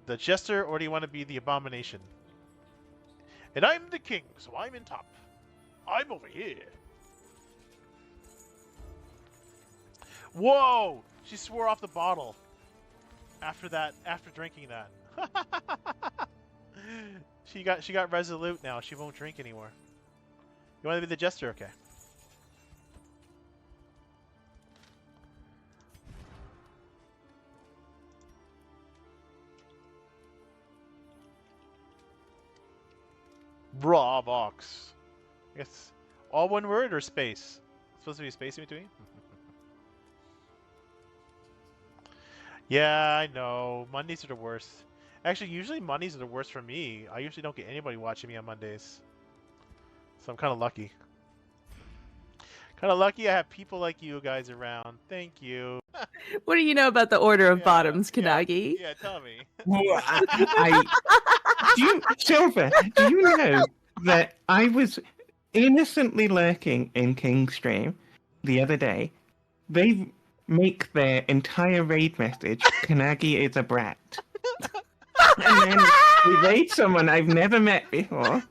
the jester, or do you want to be the abomination? And I'm the king, so I'm in top. I'm over here. Whoa! She swore off the bottle. After drinking that. She got resolute now. She won't drink anymore. You want to be the jester? Okay. Bravox. I guess all one word or space? It's supposed to be a space in between? Yeah, I know. Mondays are the worst. Actually, usually Mondays are the worst for me. I usually don't get anybody watching me on Mondays. So I'm kind of lucky. Kind of lucky I have people like you guys around. Thank you. What do you know about the Order of Bottoms, Kanagi? Yeah, tell me. Silver, do you know that I was innocently lurking in King's stream the other day? They make their entire raid message, Kanagi is a brat. And then we raid someone I've never met before.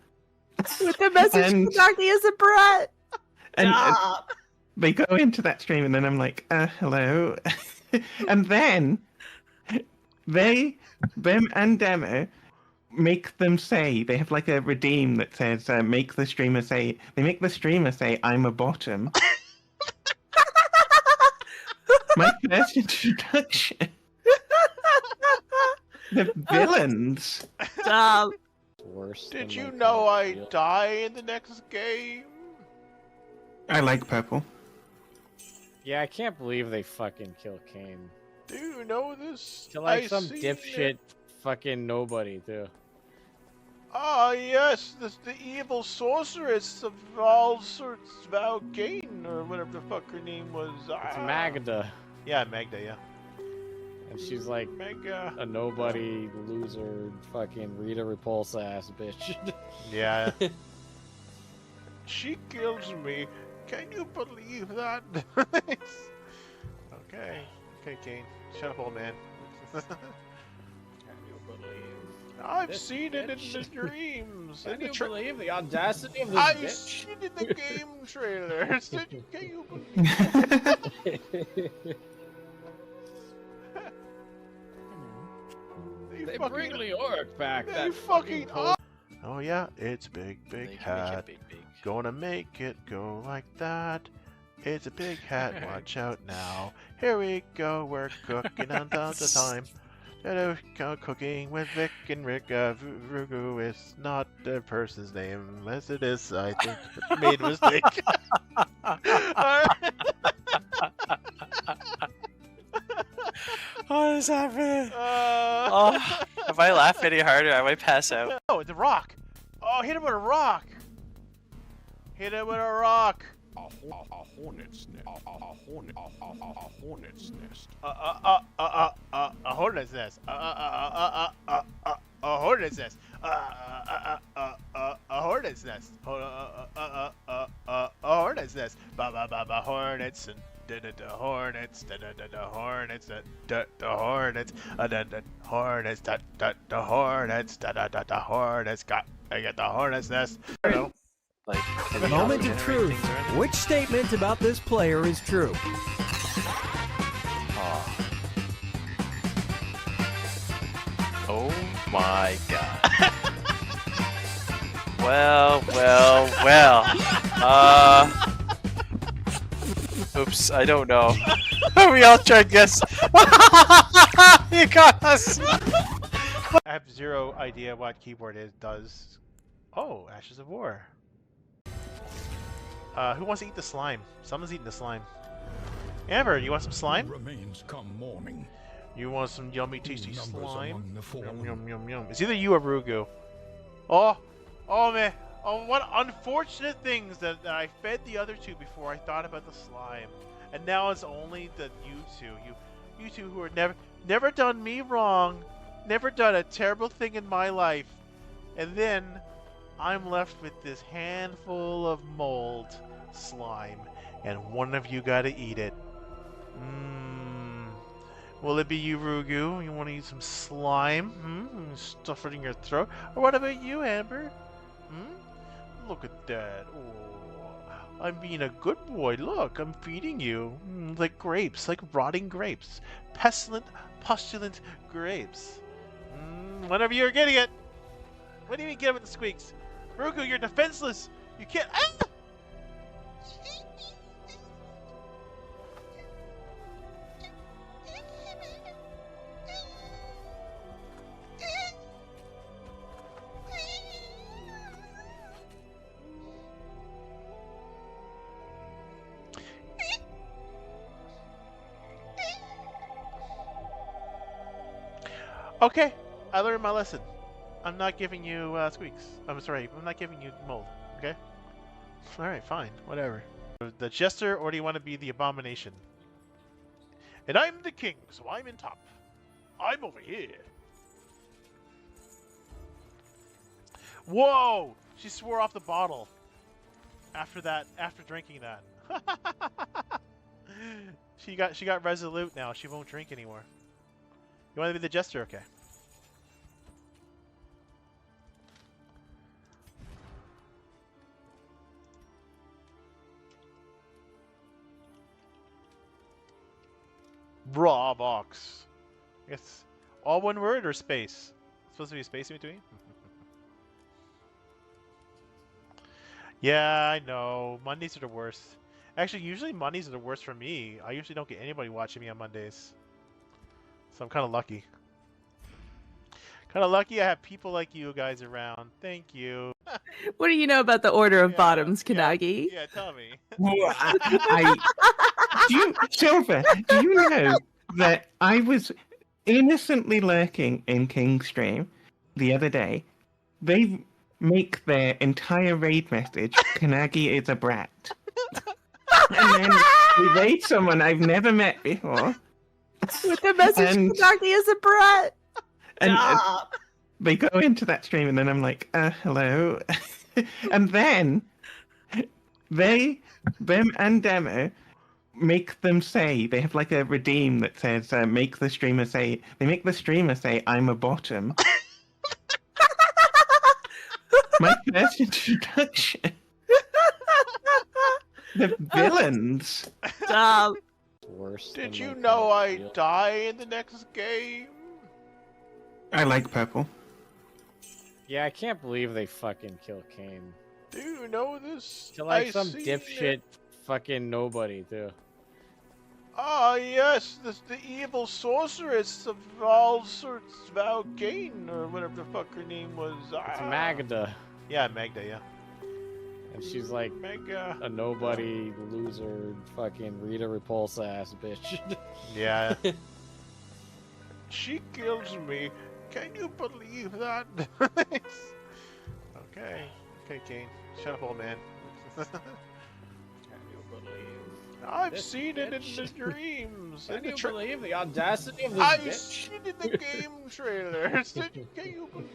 With the message, Kanagi is a brat! And they go into that stream and then I'm like, hello. And then them and Demo make them say, they have like a redeem that says, make the streamer say, I'm a bottom. My first introduction. The villains. Stop. Worse. Did you know I die in the next game? I like purple. Yeah, I can't believe they fucking kill Kane. Do you know this? To like some dipshit fucking nobody, too. Ah, yes, the evil sorceress of all sorts, Valkane, or whatever the fuck her name was. It's Magda. Yeah, Magda, yeah. And she's like Magda. a nobody, loser, fucking Rita Repulsa ass bitch. Yeah. She kills me. Can you believe that? Okay. Okay, Kane. Shut up, old man. Can you believe? I've seen it in the dreams. Can you believe the audacity of this I've bitch? seen it in the game trailers. Can you believe? They bring LotR back. They That fucking cold. Oh yeah, it's big hat. Gonna make it go like that. It's a big hat. Watch out now. Here we go. We're cooking on the time. Cooking with Vic and Rick. Rugu is not the person's name, unless it is. I think I made a mistake. What is happening? If I laugh any harder, I might pass out. Oh, it's a rock. Oh, hit him with a rock. Hit him with a rock. A hornet's nest. A hornet's nest. A hornet's nest. A hornet's nest. A hornet's nest. A hornet's nest. Ba ba ba ba hornets and the hornets. The hornets. The hornets. The hornets. The hornets. The hornets. I get the hornet's nest. I don't know. Like, Moment of truth. Which statement about this player is true? Oh my god. Well. Oops, I don't know. We all tried guess. You got us. I have zero idea what keyboard it does. Oh, Ashes of War. Who wants to eat the slime? Someone's eating the slime. Amber, you want some slime? Remains come morning. You want some yummy, tasty Numbers slime? among the fallen. Yum, yum, yum, yum. It's either you or Rugu. Oh man. Oh, what unfortunate things that I fed the other two before I thought about the slime. And now it's only you two. You two who are never done me wrong. Never done a terrible thing in my life. And then I'm left with this handful of mold slime, and one of you gotta eat it. Will it be you, Rugu? You want to eat some slime? Hmm? Stuff it in your throat? Or what about you, Amber? Hmm? Look at that. Oh, I'm being a good boy. Look, I'm feeding you. Like grapes, like rotting grapes. Pestilent, pustulant grapes. Whenever you're getting it. What do you mean get it with the squeaks? Rugu, you're defenseless. You can't. Ah! Okay, I learned my lesson. I'm not giving you squeaks. I'm sorry, I'm not giving you mold. Okay? Alright, fine. Whatever. The jester, or do you want to be the abomination? And I'm the king, so I'm in top. I'm over here. Whoa! She swore off the bottle. After drinking that. She got resolute now. She won't drink anymore. You want to be the jester? Okay. Raw box. I guess all one word or space? It's supposed to be a space in between? Yeah, I know. Mondays are the worst. Actually, usually Mondays are the worst for me. I usually don't get anybody watching me on Mondays. So I'm kind of lucky. Kind of lucky I have people like you guys around. Thank you. What do you know about the Order of Yeah, Bottoms, Kanagi? Yeah, tell me. Well, Silver, do you know that I was innocently lurking in King's stream the other day? They make their entire raid message, Kanagi is a brat. And then we raid someone I've never met before. With the message, And- Kanagi is a brat. And they go into that stream, and then I'm like, hello. And then them and Demo make them say, they have like a redeem that says, make the streamer say, I'm a bottom. My first introduction. The villains. Stop. Worse. Did than you my know current I deal. die in the next game? I like purple. Yeah, I can't believe they fucking kill Kane. Do you know this? To like I some seen dipshit it. fucking nobody too. Ah, yes, the evil sorceress of all sorts, Valgane, or whatever the fuck her name was. It's Magda, Yeah, Magda, yeah. and she's like Magda. a nobody loser fucking Rita Repulsa ass bitch. Yeah. She kills me. Can you believe that? Okay. Okay, Kane. Shut up, old man. Can you believe? I've This seen it in bitch. the dreams. Can in the you believe the audacity of this I've bitch? seen it in the game trailers. Can you believe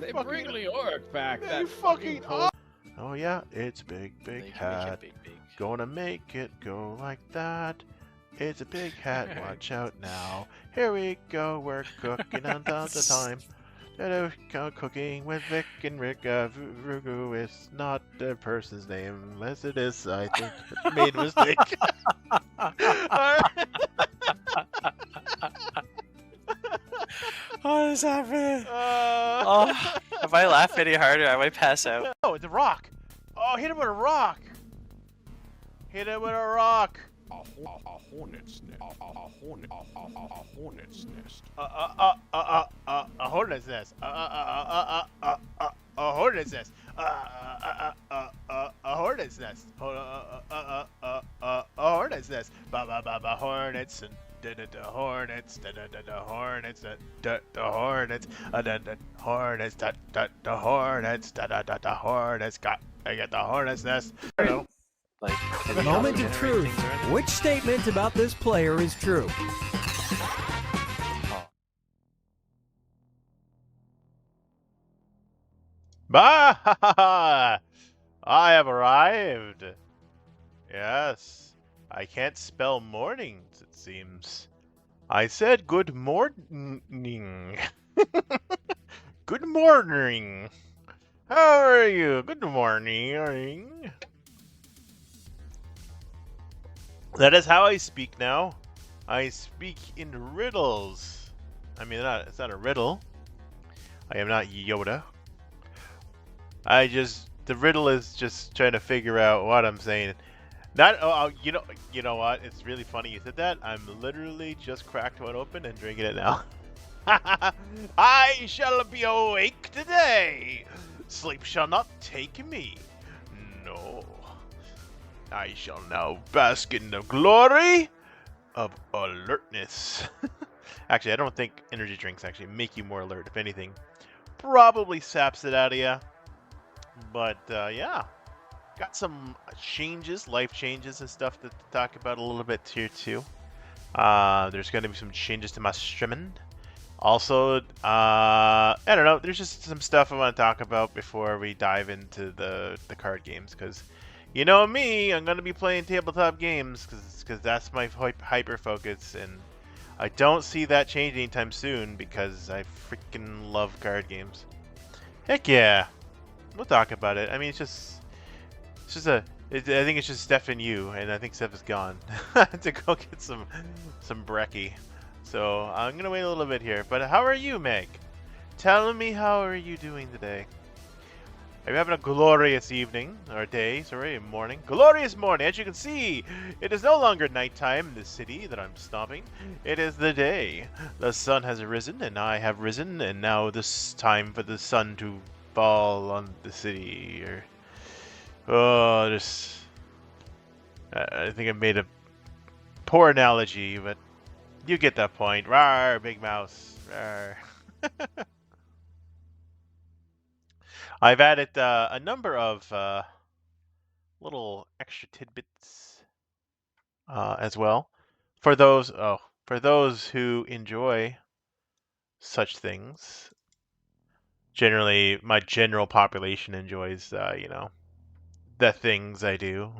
They fucking- bring Leoric back. They That fucking fucking Oh yeah, it's big hat. Gonna make it go like that. It's a big hat, watch out now. Here we go, we're cooking on the time. Cooking with Vic and Rick. Rugu is not the person's name, unless it is. I think I made a mistake. Alright. What is happening? Oh, if I laugh any harder, I might pass out. Oh, the rock! Oh, hit him with a rock! Hit him with a rock! A hornet's nest. A hornet's nest. A hornet's nest. A hornet's nest. A hornet's nest. A hornet's nest. Ba hornets and the hornets. The hornets. The hornets. The hornets. The hornets. The hornets. I got the hornet's nest. I don't know. Like, Moment of truth. Which statement about this player is true? Bah! I have arrived. Yes. I can't spell mornings, it seems. I said good morning. Good morning. How are you? Good morning. That is how I speak now. I speak in riddles. I mean, it's not a riddle. I am not Yoda. The riddle is just trying to figure out what I'm saying. Not, you know what? It's really funny you said that. I'm literally just cracked one open and drinking it now. I shall be awake today. Sleep shall not take me. No. I shall now bask in the glory of alertness. Actually, I don't think energy drinks actually make you more alert. If anything, probably saps it out of you. But yeah, got some changes, life changes and stuff to talk about a little bit here too. There's going to be some changes to my streaming. Also, I don't know. There's just some stuff I want to talk about before we dive into the card games, because you know me, I'm going to be playing tabletop games because that's my hyper focus, and I don't see that changing anytime soon because I freaking love card games. Heck yeah, we'll talk about it. I mean, I think it's just Steph and you, and I think Steph is gone to go get some brekkie. So I'm gonna wait a little bit here. But how are you, Meg? Tell me, how are you doing today? Are you having a glorious evening or day? Sorry, morning. Glorious morning. As you can see, it is no longer nighttime in the city that I'm stomping. It is the day. The sun has arisen, and I have risen, and now this time for the sun to fall on the city. I think I made a poor analogy, but you get that point. Rawr, big mouse. Rawr. I've added a number of little extra tidbits as well for those who enjoy such things. Generally, my general population enjoys, the things I do.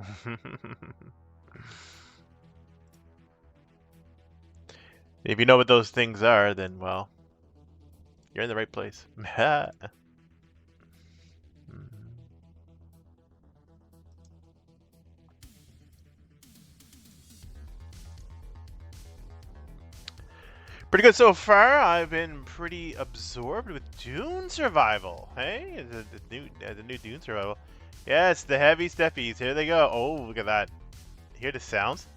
If you know what those things are, then, well, you're in the right place. Pretty good so far. I've been pretty absorbed with Dune Survival. Hey, the new Dune Survival. Yes, the heavy steppies. Here they go. Oh, look at that. Hear the sounds?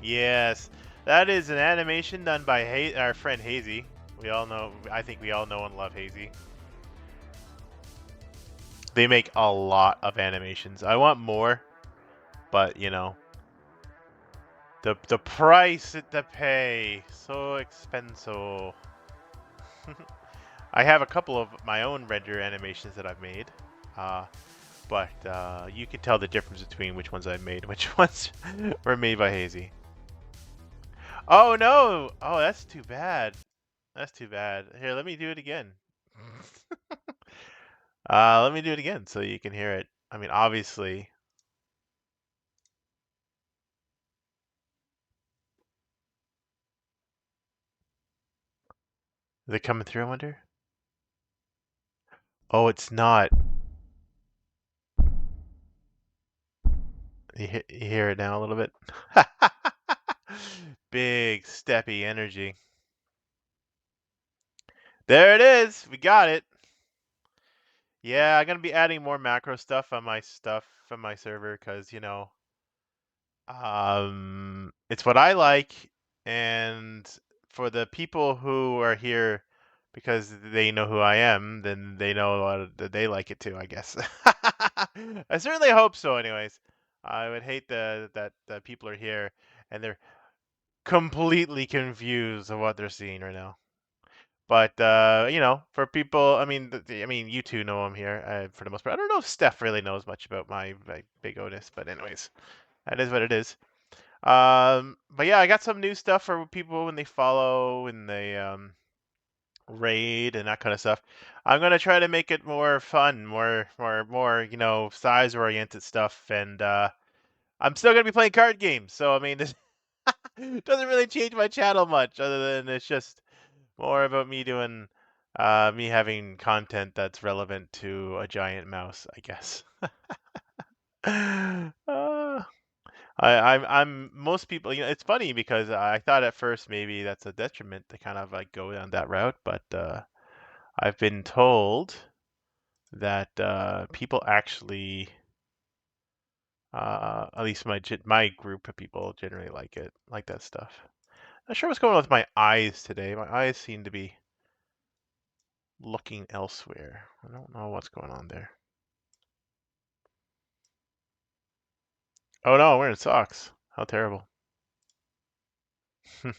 Yes, that is an animation done by our friend Hazy. We all know. I think we all know and love Hazy. They make a lot of animations. I want more, but you know, the price to pay, so expensive. I have a couple of my own render animations that I've made, but you can tell the difference between which ones I made, which ones were made by Hazy. Oh no! Oh, that's too bad. That's too bad. Here, let me do it again. Let me do it again so you can hear it. I mean, obviously. Is it coming through, I wonder? Oh, it's not. You hear it now a little bit? Big, steppy energy. There it is! We got it! Yeah, I'm gonna be adding more macro stuff on my server, because, you know, it's what I like, and for the people who are here because they know who I am, then they know that they like it too, I guess. I certainly hope so, anyways. I would hate that people are here and they're completely confused of what they're seeing right now. But you know, for people, I mean, you two know I'm here for the most part. I don't know if Steph really knows much about my big Otis, but anyways, that is what it is. But yeah, I got some new stuff for people when they follow and they raid and that kind of stuff. I'm gonna try to make it more fun, more, size-oriented stuff, and I'm still gonna be playing card games. So I mean, this doesn't really change my channel much, other than it's just more about me doing, me having content that's relevant to a giant mouse, I guess. uh, I'm most people, it's funny because I thought at first maybe that's a detriment to kind of like go down that route, but I've been told that people actually, at least my group of people generally like it, like that stuff. Not sure what's going on with my eyes today. My eyes seem to be looking elsewhere. I don't know what's going on there. Oh no, I'm wearing socks. How terrible. I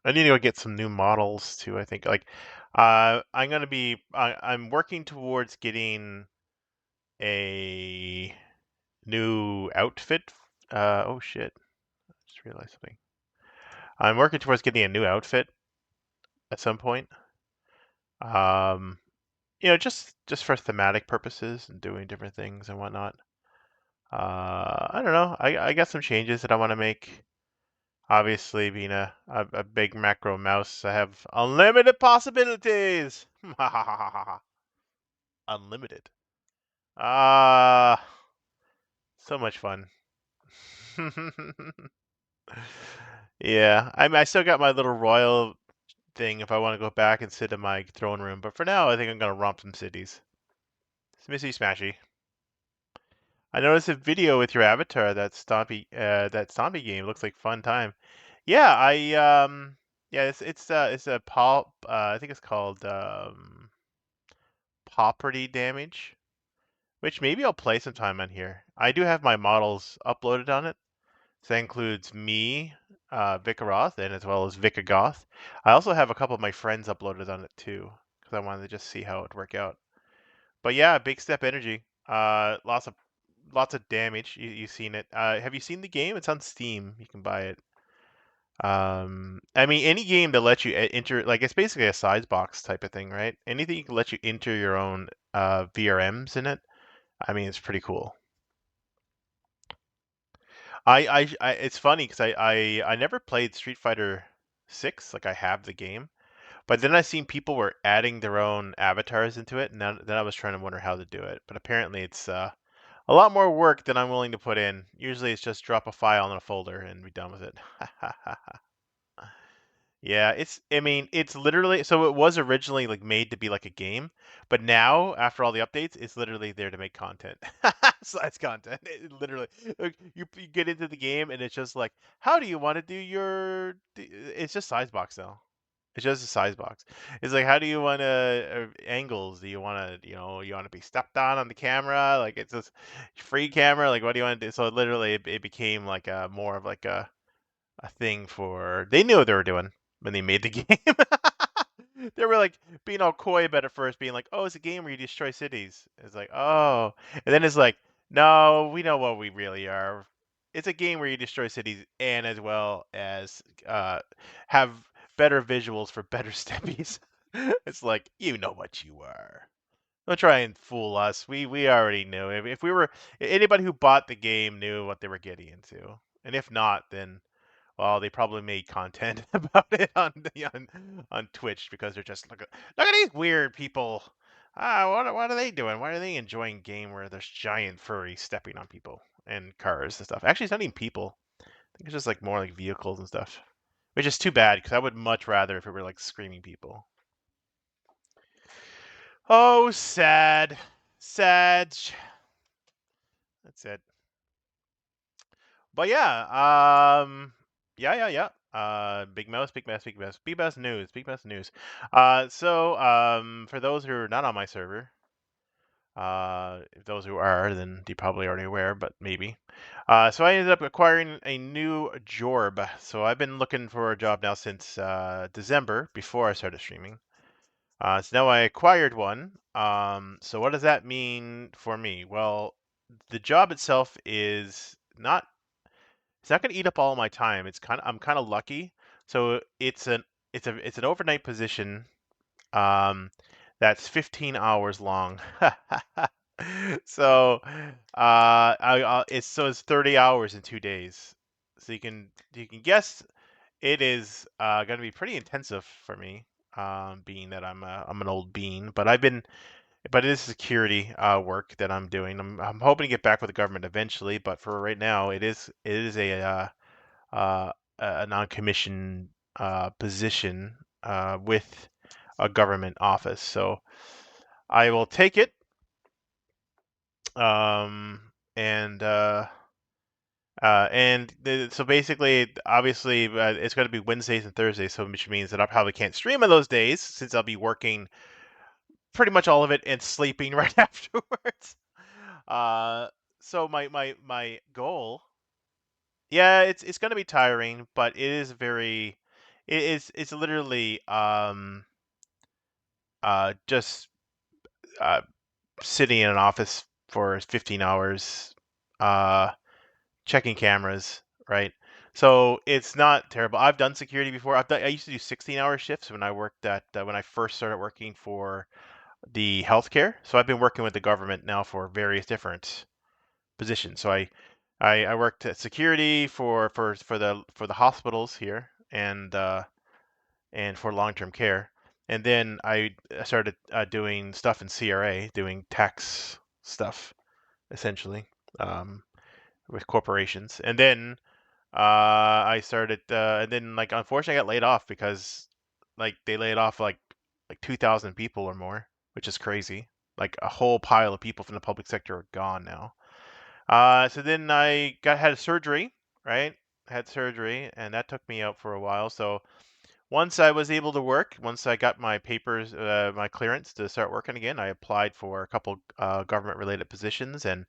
need to go get some new models too, I think. Like, I'm working towards getting a new outfit. Oh shit. I just realized something. I'm working towards getting a new outfit at some point. Um, just for thematic purposes and doing different things and whatnot. I don't know. I got some changes that I want to make. Obviously, being a big macro mouse, I have unlimited possibilities. Unlimited. Ah, so much fun. Yeah, I still got my little royal thing if I want to go back and sit in my throne room, but for now, I think I'm gonna romp some cities. Smissy Smashy. I noticed a video with your avatar, that Stompy game looks like fun time. Yeah, yeah, it's a I think it's called property damage, which maybe I'll play sometime on here. I do have my models uploaded on it. So that includes me, Vikaroth, and as well as Vikagoth. I also have a couple of my friends uploaded on it too, because I wanted to just see how it would work out. But yeah, big step energy. Lots of damage. You've seen it. Have you seen the game? It's on Steam. You can buy it. I mean, any game that lets you enter, like it's basically a size box type of thing, right? Anything you can let you enter your own VRMs in it. I mean, it's pretty cool. It's funny because I never played Street Fighter 6. Like I have the game, but then I seen people were adding their own avatars into it, and then I was trying to wonder how to do it. But apparently, it's a lot more work than I'm willing to put in. Usually, it's just drop a file in a folder and be done with it. Yeah, I mean, it's literally, so it was originally like made to be like a game, but now after all the updates, it's literally there to make content. Size content. It literally, like, you get into the game and it's just like, how do you want to do it's just size box now. It's just a size box. It's like, how do you want to angles? Do you want to, you want to be stepped on the camera? Like it's just free camera. Like what do you want to do? So literally, it became like a more of like a thing for. They knew what they were doing when they made the game. They were like being all coy about it first, being like, "Oh, it's a game where you destroy cities." It's like, "Oh," and then it's like, "No, we know what we really are. It's a game where you destroy cities and as well as have better visuals for better steppies." It's like, you know what you are. Don't try and fool us. We already knew. If we were anybody who bought the game knew what they were getting into, and if not, then well, they probably made content about it on Twitch because they're just look at these weird people. What are they doing? Why are they enjoying game where there's giant furries stepping on people and cars and stuff? Actually, it's not even people. I think it's just like more like vehicles and stuff, which is too bad because I would much rather if it were like screaming people. Oh, sad, sad. That's it. But yeah, yeah. Big mouse, big mouse, big mouse, big mouse news, big mouse news. For those who are not on my server, if those who are, then you're probably already aware, but maybe. So I ended up acquiring a new job. So I've been looking for a job now since December, before I started streaming. So now I acquired one. So what does that mean for me? Well, the job itself is not it's not going to eat up all my time. I'm kind of lucky. So it's an overnight position. That's 15 hours long. So it's 30 hours in 2 days. So you can guess it is going to be pretty intensive for me, being that I'm an old bean. But it is security work that I'm doing. I'm hoping to get back with the government eventually, but for right now, it is uh, a non-commissioned position with a government office. So I will take it. Um, and so basically, obviously, it's going to be Wednesdays and Thursdays, so which means that I probably can't stream on those days since I'll be working pretty much all of it and sleeping right afterwards. Uh, so my goal, yeah, it's going to be tiring, but it's literally just uh sitting in an office for 15 hours, uh checking cameras, right? So it's not terrible. I've done security before. I used to do 16-hour shifts when I worked at when I first started working for the healthcare. So I've been working with the government now for various different positions. So I worked at security for the hospitals here and for long-term care. And then I started doing stuff in CRA, doing tax stuff essentially, um, with corporations. And then I started, and then like unfortunately I got laid off because like they laid off like 2,000 people or more, which is crazy. Like a whole pile of people from the public sector are gone now. So then I had a surgery, right? Had surgery, and that took me out for a while. So once I was able to work, once I got my papers, my clearance to start working again, I applied for a couple government-related positions, and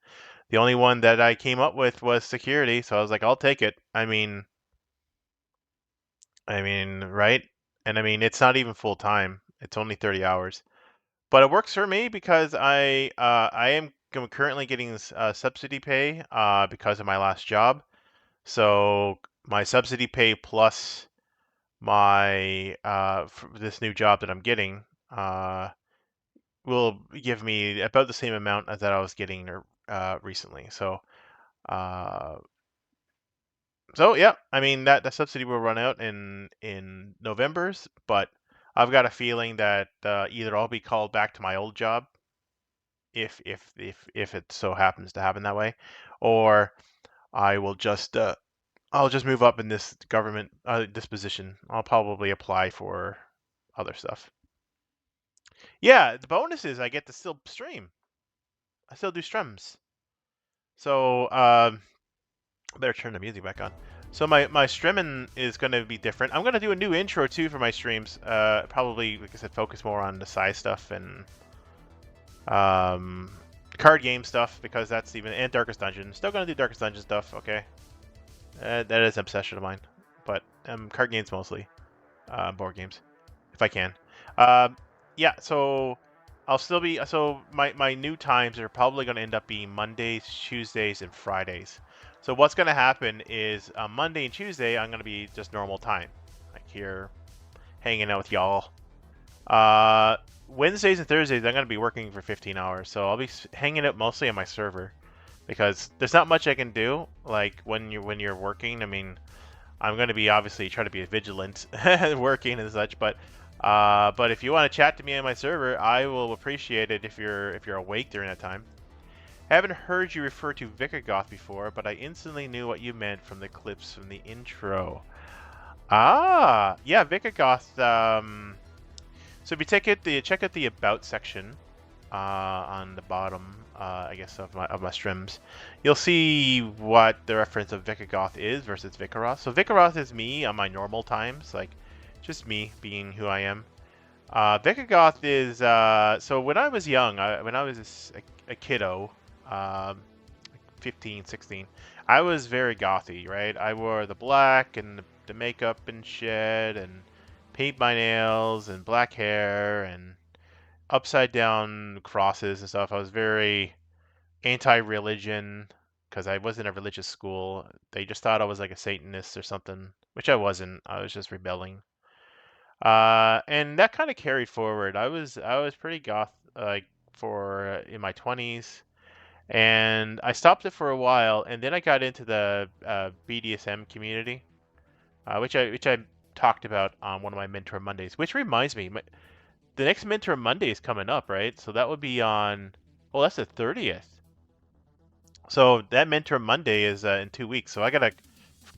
the only one that I came up with was security. So I was like, I'll take it. I mean, right? And I mean, it's not even full time. It's only 30 hours, but it works for me because I am currently getting subsidy pay because of my last job. So my subsidy pay plus my for this new job that I'm getting uh, will give me about the same amount as that I was getting recently. Uh, so yeah, I mean that subsidy will run out in November's, but I've got a feeling that either I'll be called back to my old job if it so happens to happen that way, or I will just I'll just move up in this government this position. I'll probably apply for other stuff. Yeah, the bonus is I get to still stream. I still do streams. So I better turn the music back on. So my streaming is going to be different. I'm going to do a new intro too for my streams. Probably, like I said, focus more on the side stuff and um, card game stuff because that's and Darkest Dungeon. Still going to do Darkest Dungeon stuff. Okay, that is an obsession of mine. But card games mostly, board games, if I can. Um, yeah, so I'll still be my new times are probably going to end up being Mondays, Tuesdays, and Fridays. So what's going to happen is Monday and Tuesday I'm going to be just normal time, like here, hanging out with y'all. Wednesdays and Thursdays I'm going to be working for 15 hours, so I'll be hanging out mostly on my server because there's not much I can do. Like when you're working, I mean, I'm going to be obviously trying to be vigilant, working and such, but if you want to chat to me on my server, I will appreciate it if you're awake during that time. Haven't heard you refer to Vicagoth before, but I instantly knew what you meant from the clips from the intro. Ah, yeah, Vicagoth. So if you check out the about section on the bottom, I guess of my streams, you'll see what the reference of Vicagoth is versus Vicaroth. So Vicaroth is me on my normal times, like just me being who I am. Vicagoth is so when I was young, when I was a kiddo, 15, 16, I was very gothy, right? I wore the black and the makeup and shit and paint my nails and black hair and upside down crosses and stuff. I was very anti-religion because I was in a religious school. They just thought I was like a Satanist or something, which I wasn't. I was just rebelling. And that kind of carried forward. I was pretty goth like for in my 20s, and I stopped it for a while, and then I got into the BDSM community, which I talked about on one of my Mentor Mondays. Which reminds me, the next Mentor Monday is coming up, right? So that would be on. Well, that's the 30th. So that Mentor Monday is in 2 weeks. So I gotta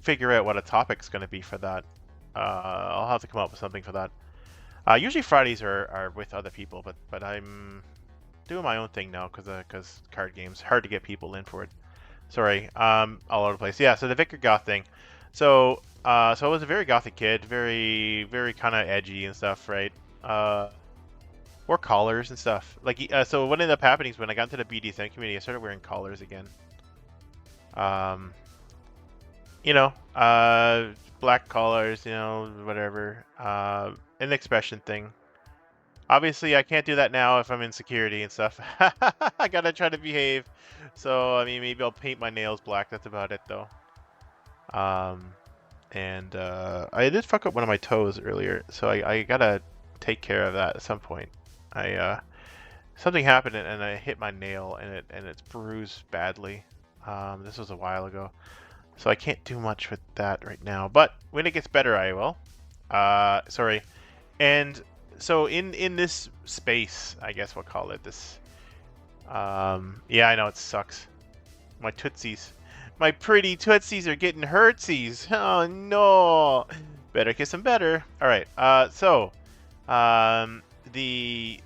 figure out what a topic's gonna be for that. I'll have to come up with something for that. Usually Fridays are with other people, but I'm doing my own thing now because card games hard to get people in for it. Sorry, all over the place. Yeah, so the Vicar Goth thing. So I was a very gothic kid, very kind of edgy and stuff, right? Wore collars and stuff. Like, so what ended up happening is when I got into the BDSM community, I started wearing collars again. Um, you know, black collars, whatever. An expression thing. Obviously, I can't do that now if I'm in security and stuff. I gotta try to behave. So, I mean, maybe I'll paint my nails black. That's about it, though. And I did fuck up one of my toes earlier, so I gotta take care of that at some point. Something happened and I hit my nail and it's bruised badly. This was a while ago, so I can't do much with that right now. But when it gets better, I will. Sorry. And so in this space, I guess we'll call it this. Yeah, I know it sucks. My tootsies, my pretty tootsies are getting hurtsies. Oh no! Better kiss them better. All right. The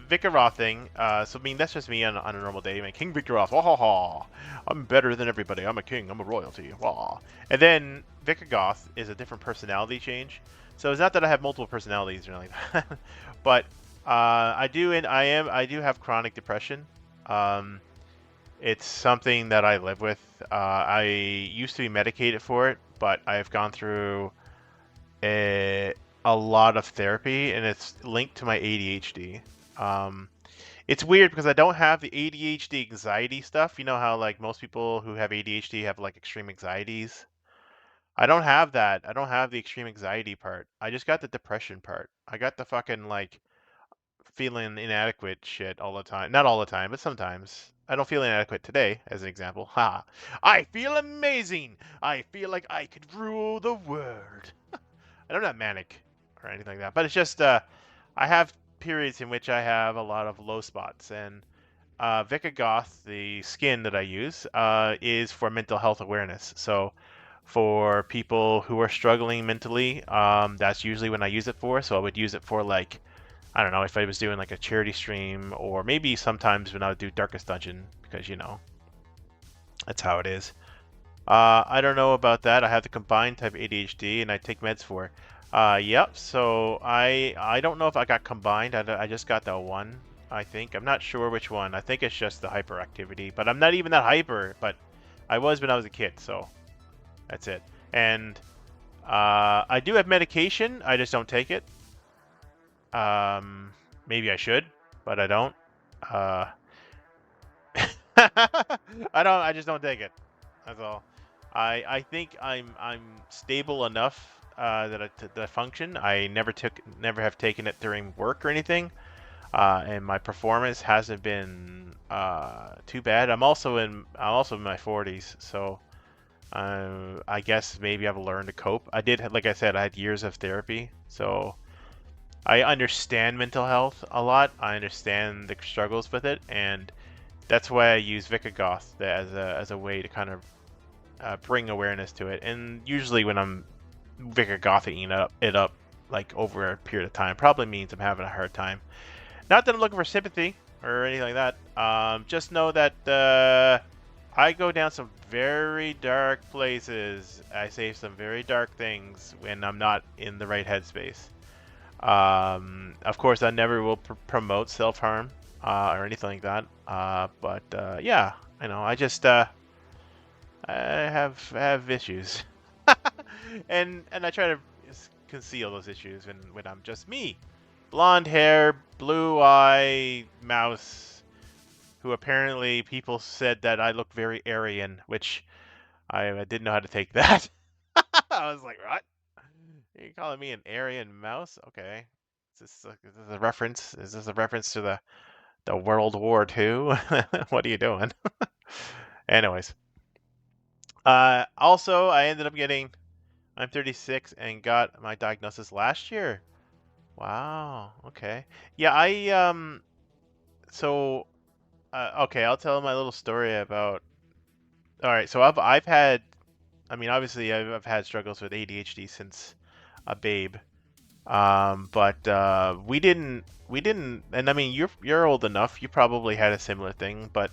Vikoroth thing. So I mean that's just me on a normal day. I mean, King Vikoroth. Ha ha ha! I'm better than everybody. I'm a king. I'm a royalty. Wah. And then Vikoroth is a different personality change. So it's not that I have multiple personalities or anything like that, but I do have chronic depression. It's something that I live with. I used to be medicated for it, but I've gone through a lot of therapy, and it's linked to my ADHD. It's weird because I don't have the ADHD anxiety stuff. You know how like most people who have ADHD have like extreme anxieties. I don't have that. I don't have the extreme anxiety part. I just got the depression part. I got the fucking like feeling inadequate shit all the time. Not all the time, but sometimes. I don't feel inadequate today, as an example. Ha! I feel amazing! I feel like I could rule the world. I'm not manic or anything like that, but it's just I have periods in which I have a lot of low spots, and Vikagoth, the skin that I use, is for mental health awareness. So for people who are struggling mentally, that's usually when I use it for. So I would use it for like, I don't know, if I was doing like a charity stream, or maybe sometimes when I would do Darkest Dungeon, because that's how it is. I don't know about that. I have the combined type ADHD, and I take meds for it. Yep. So I don't know if I got combined. I just got the one. I think I'm not sure which one. I think it's just the hyperactivity, but I'm not even that hyper. But I was when I was a kid, so that's it. And I do have medication. I just don't take it. Maybe I should, but I don't. I just don't take it. That's all. I think I'm stable enough that I function. I never have taken it during work or anything, and my performance hasn't been too bad. I'm also in my 40s, so I guess maybe I've learned to cope. Like I said, I had years of therapy, so I understand mental health a lot. I understand the struggles with it, and that's why I use Vikagoth as a way to kind of bring awareness to it. And usually when I'm Vikagothing it up like over a period of time, probably means I'm having a hard time. Not that I'm looking for sympathy or anything like that. Just know that I go down some very dark places. I say some very dark things when I'm not in the right headspace. Of course, I never will promote self-harm or anything like that. But yeah, I just I have issues, and I try to conceal those issues when I'm just me, blonde hair, blue eye, mouse, who apparently people said that I look very Aryan, which I didn't know how to take that. I was like, what? Are you calling me an Aryan mouse? Okay. Is this a reference? Is this a reference to the World War II? What are you doing? Anyways. Also, I ended up getting, I'm 36 and got my diagnosis last year. Wow. Okay. Yeah, so, okay, I'll tell my little story about, all right, so I've had, I mean, obviously I've had struggles with ADHD since a babe. But we didn't, and I mean, you're old enough, you probably had a similar thing, but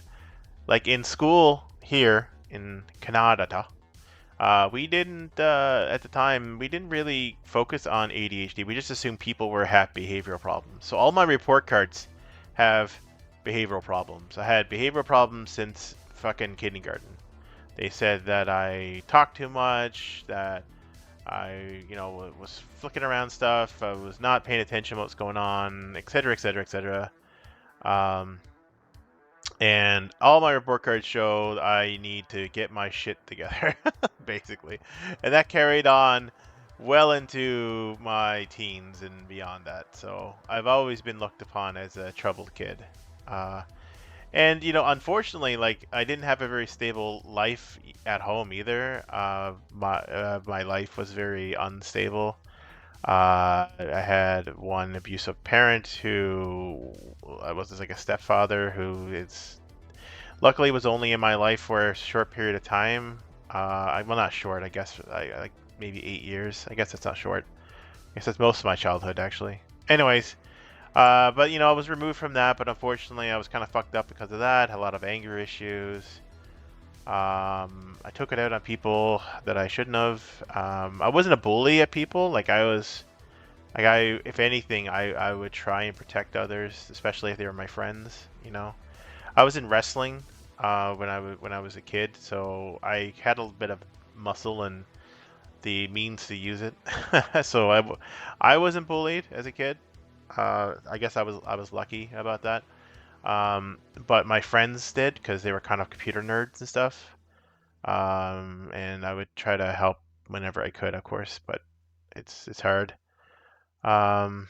like in school here in Canada, we didn't, at the time, we didn't really focus on ADHD. We just assumed people were have behavioral problems. So all my report cards have behavioral problems. I had behavioral problems since fucking kindergarten. They said that I talked too much, that I, was flicking around stuff, I was not paying attention to what's going on, etc., etc., etc. And all my report cards show I need to get my shit together, basically. And that carried on well into my teens and beyond that. So I've always been looked upon as a troubled kid. And unfortunately, like I didn't have a very stable life at home either. My life was very unstable. I had one abusive parent who I was like a stepfather who is luckily was only in my life for a short period of time. Well, not short. I guess like maybe 8 years. I guess that's not short. I guess that's most of my childhood actually. Anyways, but I was removed from that. But unfortunately, I was kind of fucked up because of that. Had a lot of anger issues. I took it out on people that I shouldn't have. I wasn't a bully at people. Like I was. Like if anything, I would try and protect others, especially if they were my friends. I was in wrestling when I was a kid, so I had a little bit of muscle and the means to use it. So I wasn't bullied as a kid. I guess I was lucky about that. But my friends did because they were kind of computer nerds and stuff. And I would try to help whenever I could, of course, but it's hard. Um,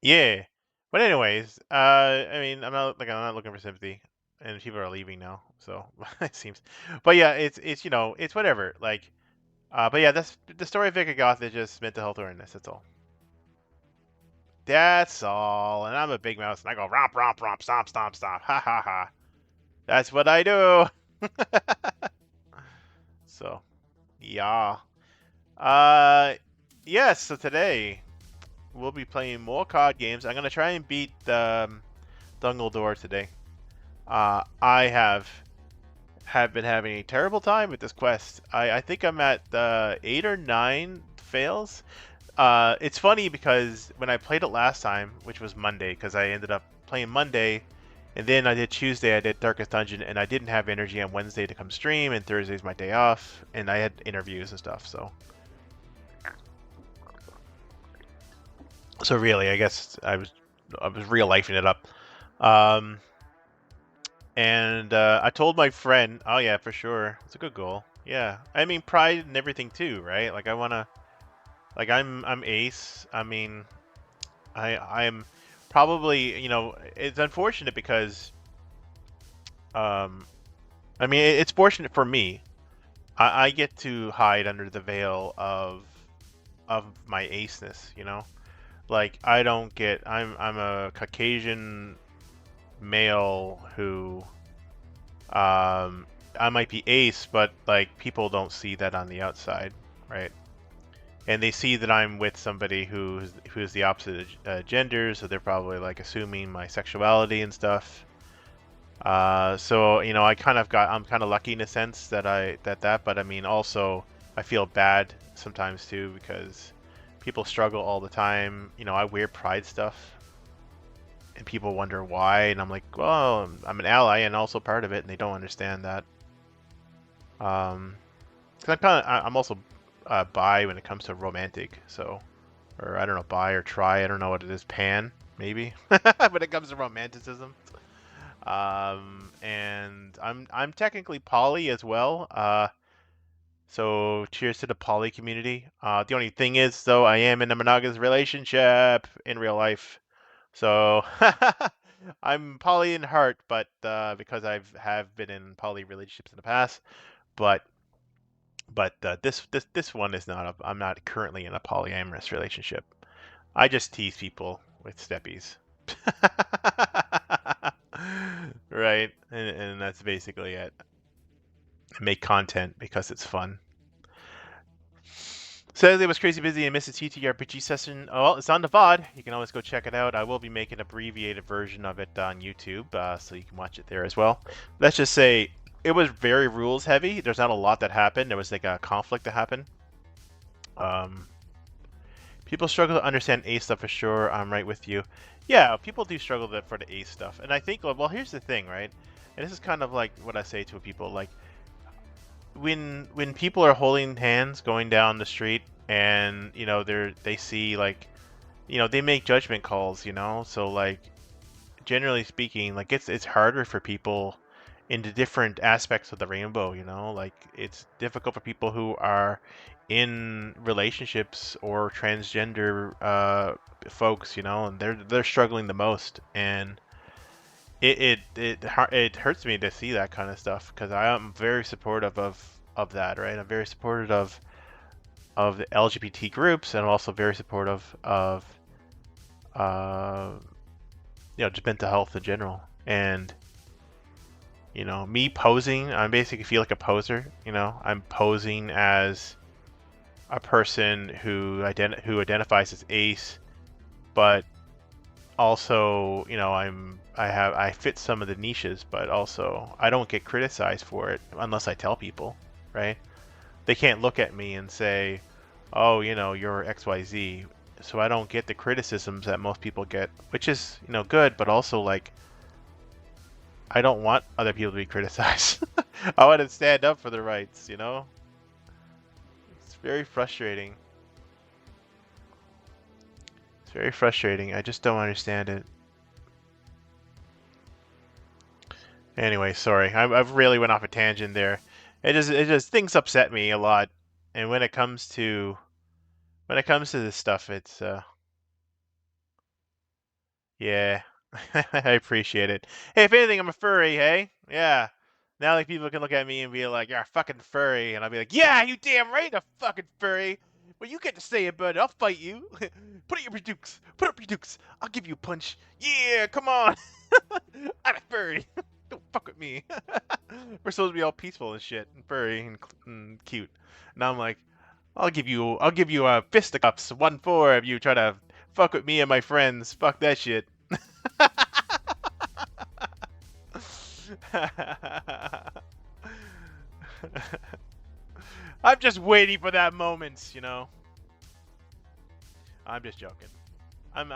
yeah. But anyways, I mean, I'm not looking for sympathy, and people are leaving now, so it seems. But yeah, it's it's whatever. Like, but yeah, that's the story of Vicar Goth is just mental health awareness. That's all. That's all. And I'm a big mouse, and I go romp, romp, romp, stomp, stomp, stomp, ha ha ha. That's what I do. So, yeah. Uh, yes. So today we'll be playing more card games. I'm gonna try and beat Dungledore today. I have been having a terrible time with this quest. I think I'm at 8 or 9 fails. It's funny because when I played it last time, which was Monday, because I ended up playing Monday, and then I did Tuesday, I did Darkest Dungeon, and I didn't have energy on Wednesday to come stream, and Thursday's my day off, and I had interviews and stuff, so really, I guess I was real lifing it up. And I told my friend, oh yeah, for sure, it's a good goal. Yeah, I mean pride and everything too, right? Like I wanna, like I'm ace. I mean, I'm probably it's unfortunate because I mean it's fortunate for me. I get to hide under the veil of my aceness. Like I don't get. I'm a Caucasian male who I might be ace, but like people don't see that on the outside, right? And they see that I'm with somebody who's the opposite gender, so they're probably like assuming my sexuality and stuff. So I'm kind of lucky in a sense that but I mean also I feel bad sometimes too because people struggle all the time. I wear pride stuff and people wonder why, and I'm like, well, I'm an ally and also part of it, and they don't understand that. 'Cause I'm also bi when it comes to romantic, so, or I don't know, bi or tri, I don't know what it is, pan. maybe, when it comes to romanticism. And I'm technically poly as well. So cheers to the poly community. The only thing is, though, I am in a monogamous relationship in real life. So I'm poly in heart, but because have been in poly relationships in the past, but this one is not. I'm not currently in a polyamorous relationship. I just tease people with steppies. Right, and that's basically it. I make content because it's fun. Saturday was crazy busy and missed a TTRPG session. Oh, well, it's on the VOD. You can always go check it out. I will be making an abbreviated version of it on YouTube, so you can watch it there as well. Let's just say it was very rules heavy. There's not a lot that happened. There was like a conflict that happened. People struggle to understand ace stuff for sure. I'm right with you. Yeah, people do struggle for the ace stuff. And I think, well, here's the thing, right? And this is kind of like what I say to people, like, when people are holding hands going down the street and they see, like, they make judgment calls, so, like, generally speaking, like, it's harder for people in the different aspects of the rainbow, like, it's difficult for people who are in relationships or transgender folks, and they're struggling the most, and it hurts me to see that kind of stuff because I am very supportive of that, right? I'm very supportive of the LGBT groups, and I'm also very supportive of just mental health in general. And me posing, I basically feel like a poser. I'm posing as a person who identifies as ace, but also, I fit some of the niches, but also I don't get criticized for it unless I tell people, right? They can't look at me and say, "Oh, you're XYZ." So I don't get the criticisms that most people get, which is, good, but also, like, I don't want other people to be criticized. I want to stand up for their rights, It's very frustrating. It's very frustrating. I just don't understand it. Anyway, sorry. I've really went off a tangent there. It just things upset me a lot. And when it comes to this stuff, it's yeah. I appreciate it. Hey, if anything, I'm a furry, hey? Yeah. Now, like, people can look at me and be like, "You're a fucking furry," and I'll be like, "Yeah, you damn right, a fucking furry. What you get to say about it? I'll fight you. Put up your dukes. Put up your dukes. I'll give you a punch. Yeah, come on. I'm a furry. Don't fuck with me." We're supposed to be all peaceful and shit, and furry and cute. Now I'm like, I'll give you a fisticuffs 1-4 if you try to fuck with me and my friends. Fuck that shit. I'm just waiting for that moment, I'm just joking. I'm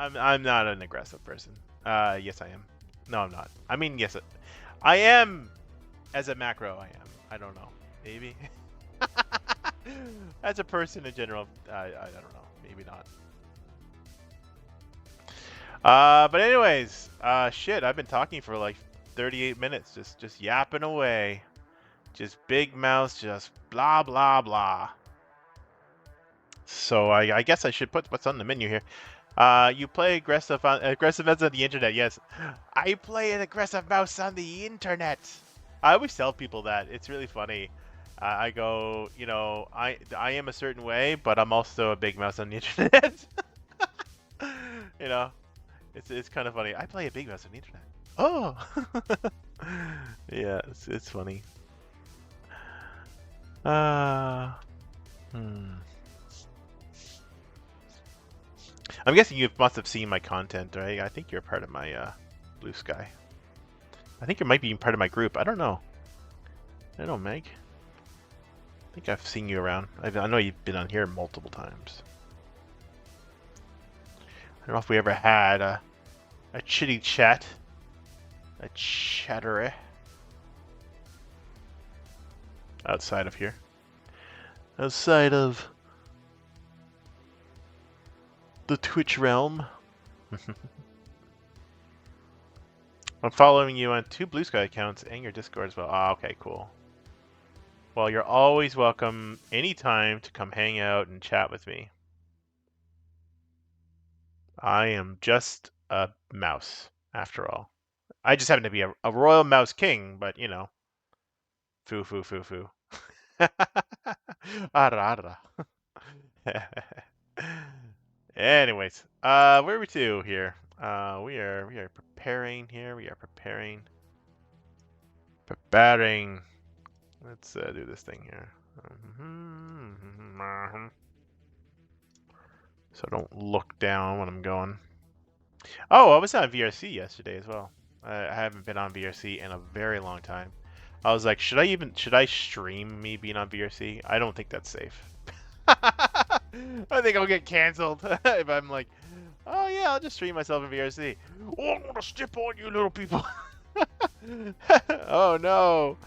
not an aggressive person. Yes I am. No, I'm not. I mean, yes, I am. As a macro, I am. I don't know. Maybe. As a person in general, I don't know. Maybe not. But anyways, shit, I've been talking for like 38 minutes, just yapping away. Just big mouth, just blah blah blah. So I guess I should put what's on the menu here. You play aggressive mouse on the internet. Yes, I play an aggressive mouse on the internet. I always tell people that. It's really funny. I go, I am a certain way, but I'm also a big mouse on the internet. you know, it's kind of funny. I play a big mouse on the internet. Oh, yeah, it's funny. I'm guessing you must have seen my content, right? I think you're a part of my Blue Sky. I think you might be part of my group. I don't know. I don't know, Meg. I think I've seen you around. I know you've been on here multiple times. I don't know if we ever had a chitty chat. A chattery. Outside of here. Outside of the Twitch realm. I'm following you on 2 Blue Sky accounts and your Discord as well. Ah, okay, cool. Well, you're always welcome anytime to come hang out and chat with me. I am just a mouse, after all. I just happen to be a royal mouse king, but you know. Foo, foo, foo, foo. Arra, arra. Anyways, where are we to here? We are preparing here. We are preparing. Preparing. Let's do this thing here. So don't look down when I'm going. Oh, I was on VRC yesterday as well. I haven't been on VRC in a very long time. I was like, should I stream me being on VRC? I don't think that's safe. I think I'll get canceled if I'm like, oh yeah, I'll just stream myself in VRC. Oh, I'm gonna step on you little people. Oh no.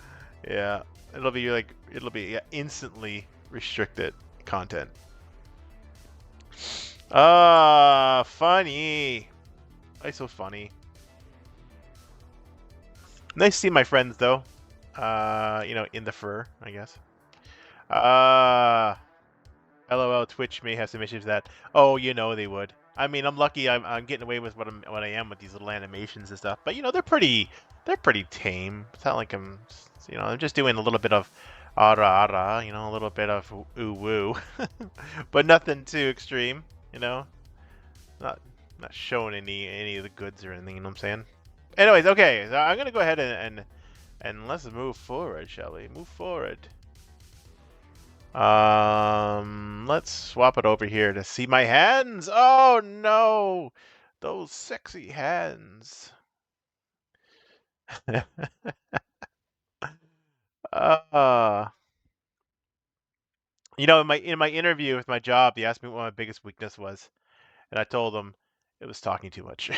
Yeah, it'll be instantly restricted content. Ah, funny. Why so funny? Nice to see my friends though. You know, in the fur, I guess. LOL. Twitch may have some issues with that. Oh, you know they would. I mean, I'm lucky. I'm getting away with what I am with these little animations and stuff. But you know, they're pretty tame. It's not like I'm just doing a little bit of ara ara. You know, a little bit of ooh woo, but nothing too extreme. You know, not showing any of the goods or anything. You know what I'm saying? Anyways, okay. So I'm gonna go ahead and let's move forward, shall we? Move forward. Let's swap it over here to see my hands. Oh no, those sexy hands. uh, you know, in my interview with my job, they asked me what my biggest weakness was, and I told them it was talking too much.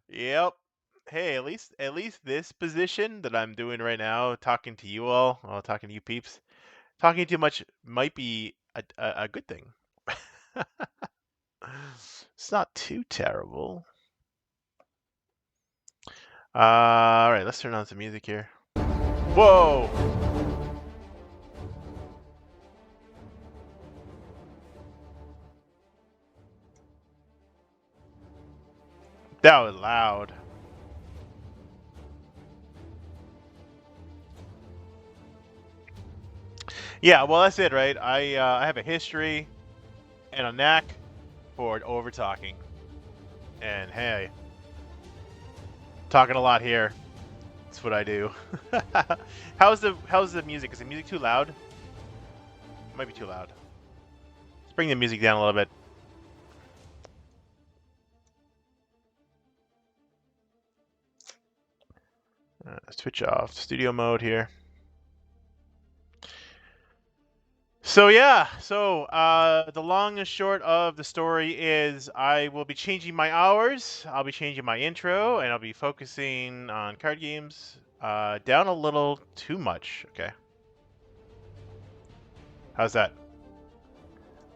Yep. Hey, at least this position that I'm doing right now, talking to you all, well, talking to you peeps, talking too much might be a good thing. It's not too terrible. All right, let's turn on some music here. Whoa! That was loud. Yeah, well, that's it, right? I have a history and a knack for over talking. And hey, talking a lot here. That's what I do. How's the music? Is the music too loud? It might be too loud. Let's bring the music down a little bit. Switch off studio mode here. So yeah, the long and short of the story is I will be changing my hours. I'll be changing my intro, and I'll be focusing on card games. Down a little too much. Okay. How's that?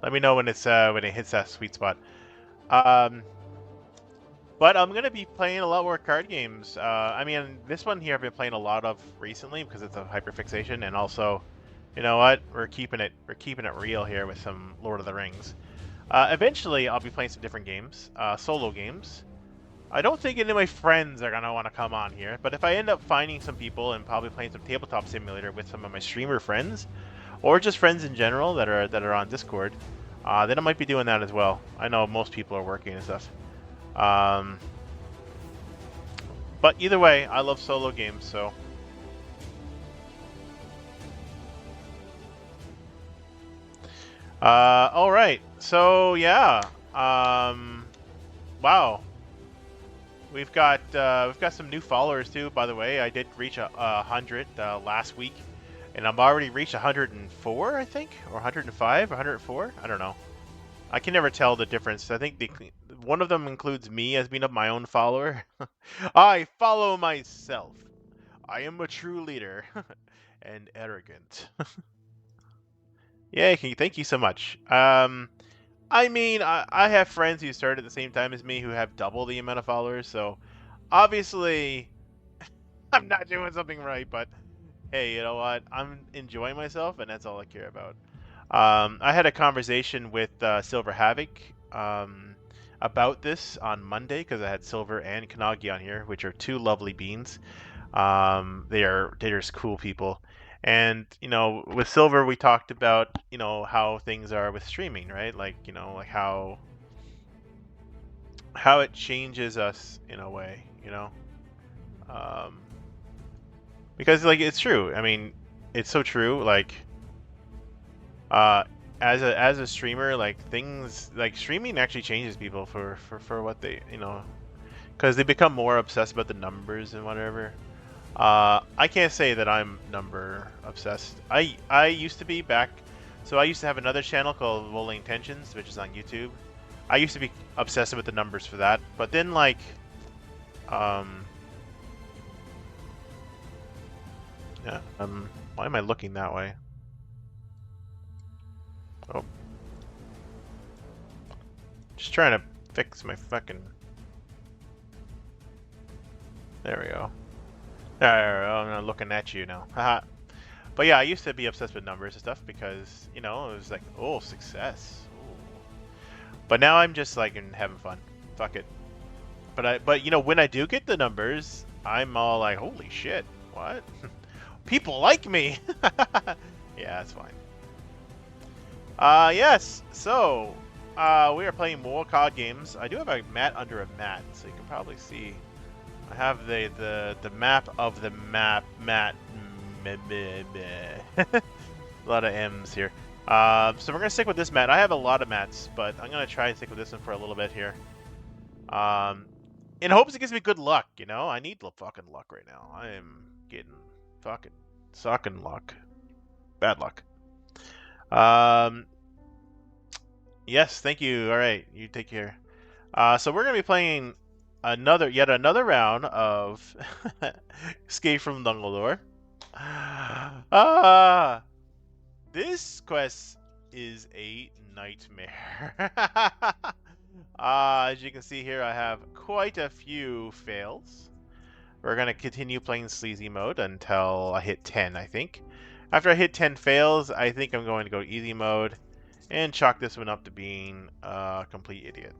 Let me know when when it hits that sweet spot. But I'm gonna be playing a lot more card games. I mean, this one here I've been playing a lot of recently because it's a hyperfixation, and also, you know what? We're keeping it real here with some Lord of the Rings. Eventually, I'll be playing some different games, solo games. I don't think any of my friends are gonna want to come on here, but if I end up finding some people and probably playing some tabletop simulator with some of my streamer friends, or just friends in general that are on Discord, then I might be doing that as well. I know most people are working and stuff. But either way, I love solo games, so. All right. So yeah. Wow. We've got some new followers too. By the way, I did reach 100 last week, and I've already reached 104, I think, or 105, 104. I don't know. I can never tell the difference. I think one of them includes me as being my own follower. I follow myself. I am a true leader and arrogant. Yay! Thank you so much. I mean, I have friends who started at the same time as me who have double the amount of followers, so obviously I'm not doing something right, but hey, you know what? I'm enjoying myself, and that's all I care about. I had a conversation with Silver Havoc about this on Monday because I had Silver and Kanagi on here, which are two lovely beans. They're just cool people. And with Silver, we talked about how things are with streaming, right? Like like how it changes us in a way, um, because like it's true. I mean, it's so true. Like uh, as a streamer, like things like streaming actually changes people for what they because they become more obsessed about the numbers and whatever. I can't say that I'm number obsessed. I used to be back, so I used to have another channel called Rolling Intentions, which is on YouTube. I used to be obsessed with the numbers for that, but then like, yeah, why am I looking that way? Oh, just trying to fix my fucking. There we go. There, I'm not looking at you now. Haha. But yeah, I used to be obsessed with numbers and stuff because it was like, oh, success. Ooh. But now I'm just like having fun. Fuck it. But when I do get the numbers, I'm all like, holy shit, what? People like me. Yeah, that's fine. Yes. So, we are playing more COD games. I do have a mat under a mat, so you can probably see. I have the map of the mat. A lot of M's here. So we're gonna stick with this mat. I have a lot of mats, but I'm gonna try and stick with this one for a little bit here. In hopes it gives me good luck. I need fucking luck right now. I am getting fucking sucking luck. Bad luck. Yes, thank you. All right, you take care. So we're gonna be playing yet another round of Escape from LotR. This quest is a nightmare. As you can see here, I have quite a few fails. We're gonna continue playing sleazy mode until I hit 10, I think. After I hit 10 fails, I think I'm going to go easy mode and chalk this one up to being a complete idiot.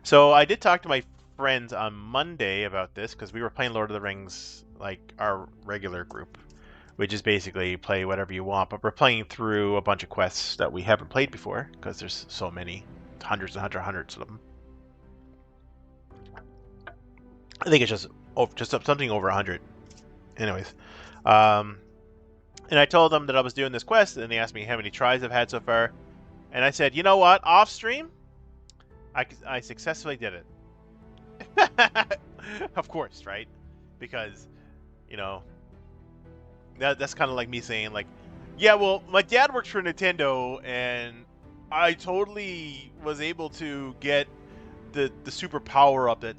So I did talk to my friends on Monday about this because we were playing Lord of the Rings, like our regular group, which is basically play whatever you want, but we're playing through a bunch of quests that we haven't played before because there's so many, hundreds and hundreds of them. I think it's just something over 100. Anyways, and I told them that I was doing this quest, and they asked me how many tries I've had so far, and I said, you know what, off stream, I successfully did it. Of course, right? Because, that's kind of like me saying, like, yeah, well, my dad works for Nintendo, and I totally was able to get the super power up that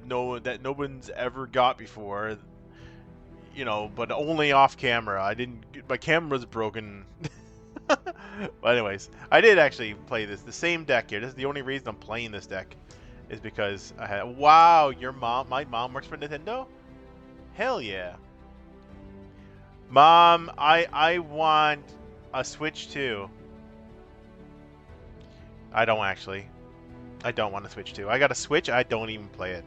no one's ever got before. But only off camera. My camera's broken. But anyways, I did actually play the same deck here. This is the only reason I'm playing this deck, is because I had. Wow, my mom works for Nintendo. Hell yeah, Mom. I want a Switch too. I don't actually. I don't want a Switch too. I got a Switch. I don't even play it.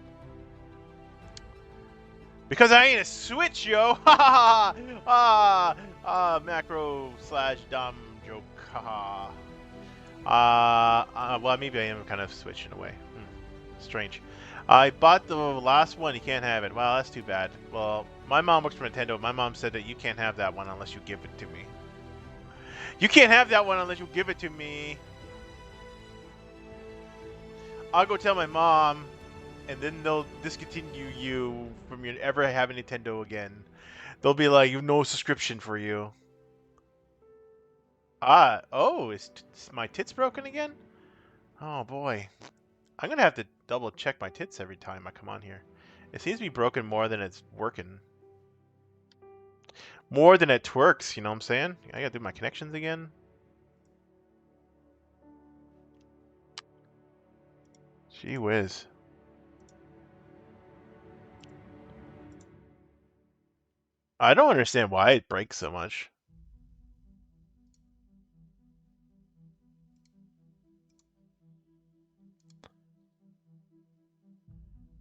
Because I ain't a Switch, yo! Ha ha ha! Macro/dumb joke. Ha well, maybe I am kind of switching away. Strange. I bought the last one. You can't have it. Well, that's too bad. Well, my mom works for Nintendo. My mom said that you can't have that one unless you give it to me. You can't have that one unless you give it to me. I'll go tell my mom, and then they'll discontinue you from your ever having Nintendo again. They'll be like, no subscription for you. Oh, is my tits broken again? Oh boy. I'm gonna have to double check my tits every time I come on here. It seems to be broken more than it's working. More than it twerks, you know what I'm saying? I gotta do my connections again. Gee whiz. I don't understand why it breaks so much.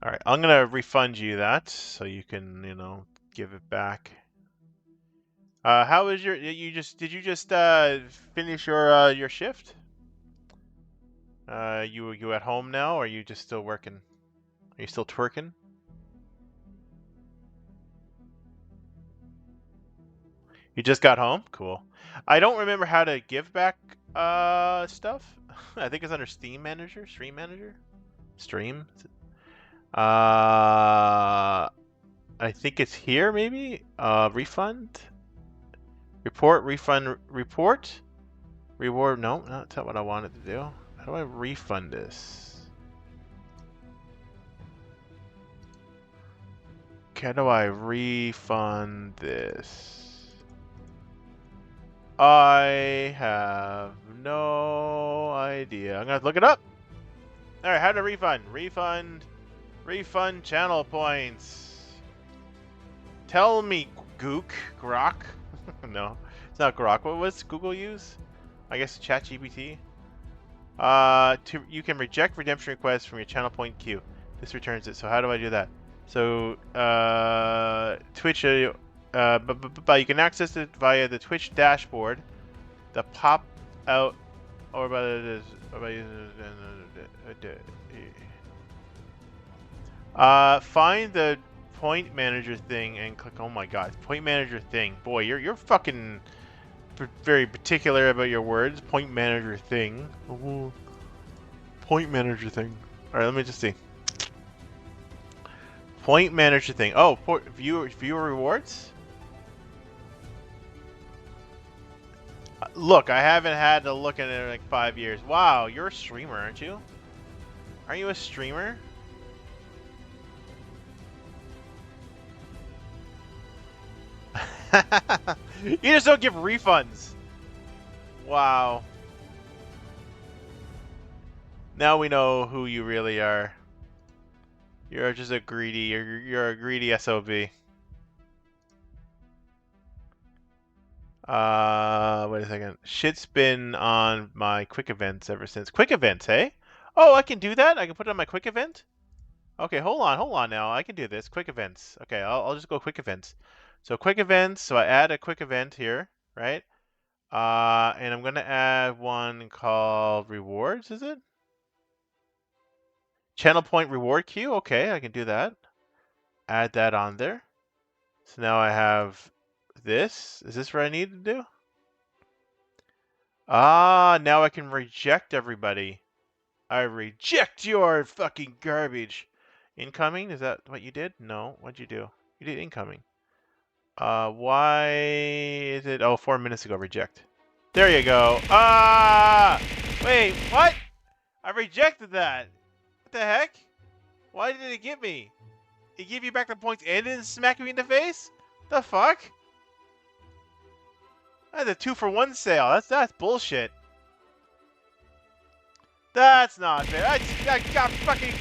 All right, I'm gonna refund you that so you can, you know, give it back. How was your? Did you just finish your shift? You at home now, or are you just still working? Are you still twerking? You just got home? Cool. I don't remember how to give back stuff. I think it's under Steam Manager, Stream Manager, Stream. I think it's here maybe. Refund, report, refund, report, reward. No, that's not what I wanted to do. How do I refund this? How do I refund this? I have no idea. I'm gonna look it up. All right, how to refund? Refund channel points. Tell me, Grok. No, it's not Grok. What was Google use? I guess ChatGPT. You can reject redemption requests from your channel point queue. This returns it. So how do I do that? So Twitch. But you can access it via the Twitch dashboard. The pop out or by find the point manager thing and click. Oh my God, point manager thing. Boy, you're fucking very particular about your words. Point manager thing. Ooh. Point manager thing. All right, let me just see. Point manager thing. Oh, viewer rewards. Look, I haven't had to look at it in like 5 years. Wow, you're a streamer, aren't you? Are you a streamer? You just don't give refunds. Wow. Now we know who you really are. You're just a greedy. You're a greedy SOB. Wait a second. Shit's been on my quick events ever since. Quick events, hey? Oh, I can do that? I can put it on my quick event? Okay, hold on now. I can do this. Quick events. Okay, I'll just go quick events. So quick events, so I add a quick event here, right? And I'm gonna add one called rewards, is it? Channel point reward queue, okay, I can do that. Add that on there. So now I have this. Is this what I need to do? Ah, now I can reject everybody. I reject your fucking garbage. Incoming? Is that what you did? No. What'd you do? You did incoming. Why is it? Oh, 4 minutes ago, reject. There you go. Ah! Wait, what? I rejected that. What the heck? Why did it give me? It gave you back the points and then smack me in the face? The fuck? That's a 2-for-1 sale. That's bullshit. That's not fair. I got fucking.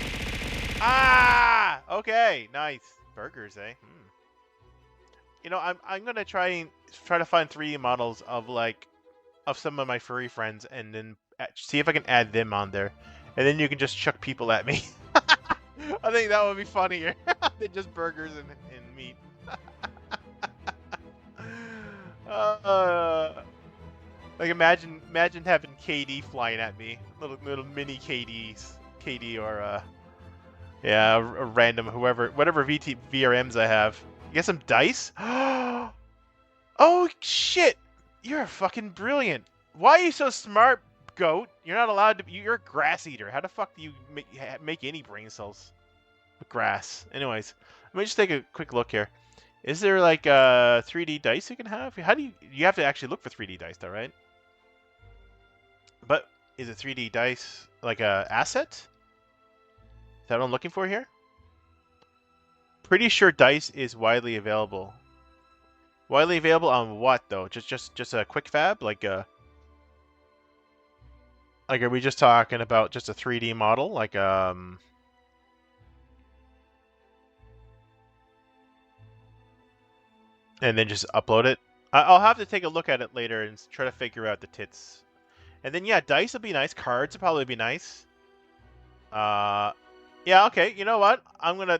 Ah! Okay, nice. Burgers, eh? You know, I'm gonna try to find 3D models of some of my furry friends, and then see if I can add them on there, and then you can just chuck people at me. I think that would be funnier than just burgers and meat. Like imagine having KD flying at me, little mini KD or yeah, a random whatever VRMs I have. You get some dice? Oh shit! You're fucking brilliant. Why are you so smart, goat? You're not allowed to. You're a grass eater. How the fuck do you make any brain cells with grass? Anyways, let me just take a quick look here. Is there like 3D dice you can have? How do you have to actually look for 3D dice though, right? But is a 3D dice like a asset? Is that what I'm looking for here? Pretty sure dice is widely available. Widely available on what though? Just a quick fab, like a Like, are we just talking about just a 3D model? Like, and then just upload it? I'll have to take a look at it later and try to figure out the tits. And then, yeah, dice would be nice. Cards would probably be nice. Yeah, okay. You know what?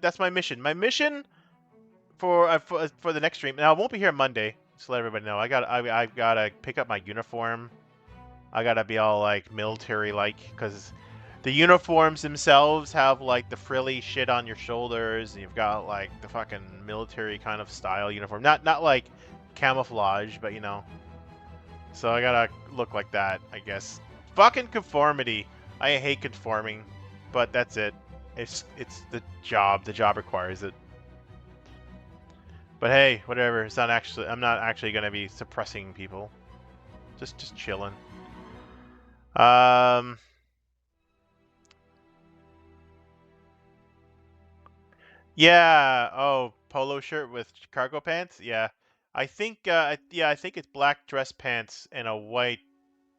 That's my mission. My mission for the next stream. Now, I won't be here Monday. Just to let everybody know. I gotta pick up my uniform. I gotta be all like military-like, because the uniforms themselves have like the frilly shit on your shoulders, and you've got like the fucking military kind of style uniform. Not like camouflage, but you know. So I gotta look like that, I guess. Fucking conformity. I hate conforming, but that's it. It's the job. The job requires it. But hey, whatever. It's not actually. I'm not actually gonna be suppressing people. Just chilling. Yeah. Oh, polo shirt with cargo pants. Yeah. I think. Yeah, I think it's black dress pants and a white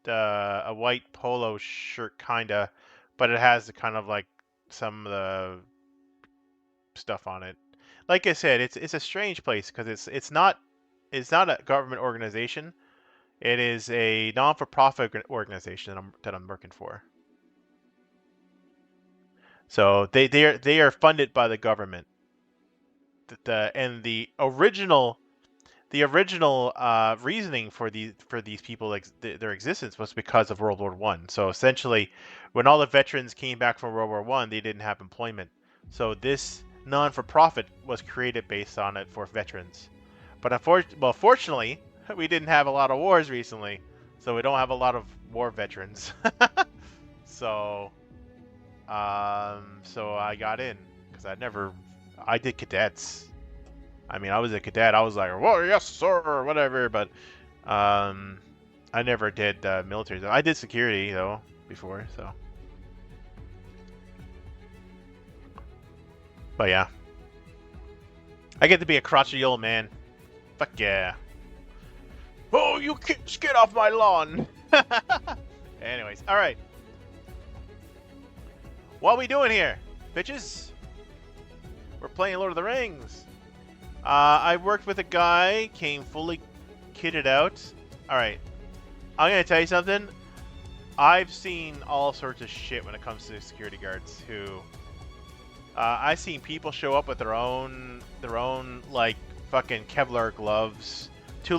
polo shirt, kinda, but it has the kind of like some of the stuff on it. Like I said, it's a strange place because it's not a government organization. It is a non-for-profit organization that I'm working for. So they are funded by the government. The original reasoning for these people, their existence, was because of World War One. So essentially, when all the veterans came back from World War One, they didn't have employment. So this non-for-profit was created based on it for veterans. But fortunately, we didn't have a lot of wars recently, so we don't have a lot of war veterans. So I got in because I did cadets. I mean, I was a cadet. I was like, well, yes, sir, or whatever. But I never did military. I did security though before. So, but yeah, I get to be a crotchety old man. Fuck yeah. Oh, you kids, get off my lawn. Anyways, all right. What are we doing here, bitches? We're playing Lord of the Rings. I worked with a guy, came fully kitted out. Alright, I'm gonna tell you something. I've seen all sorts of shit when it comes to security guards who... I've seen people show up with their own like, fucking Kevlar gloves to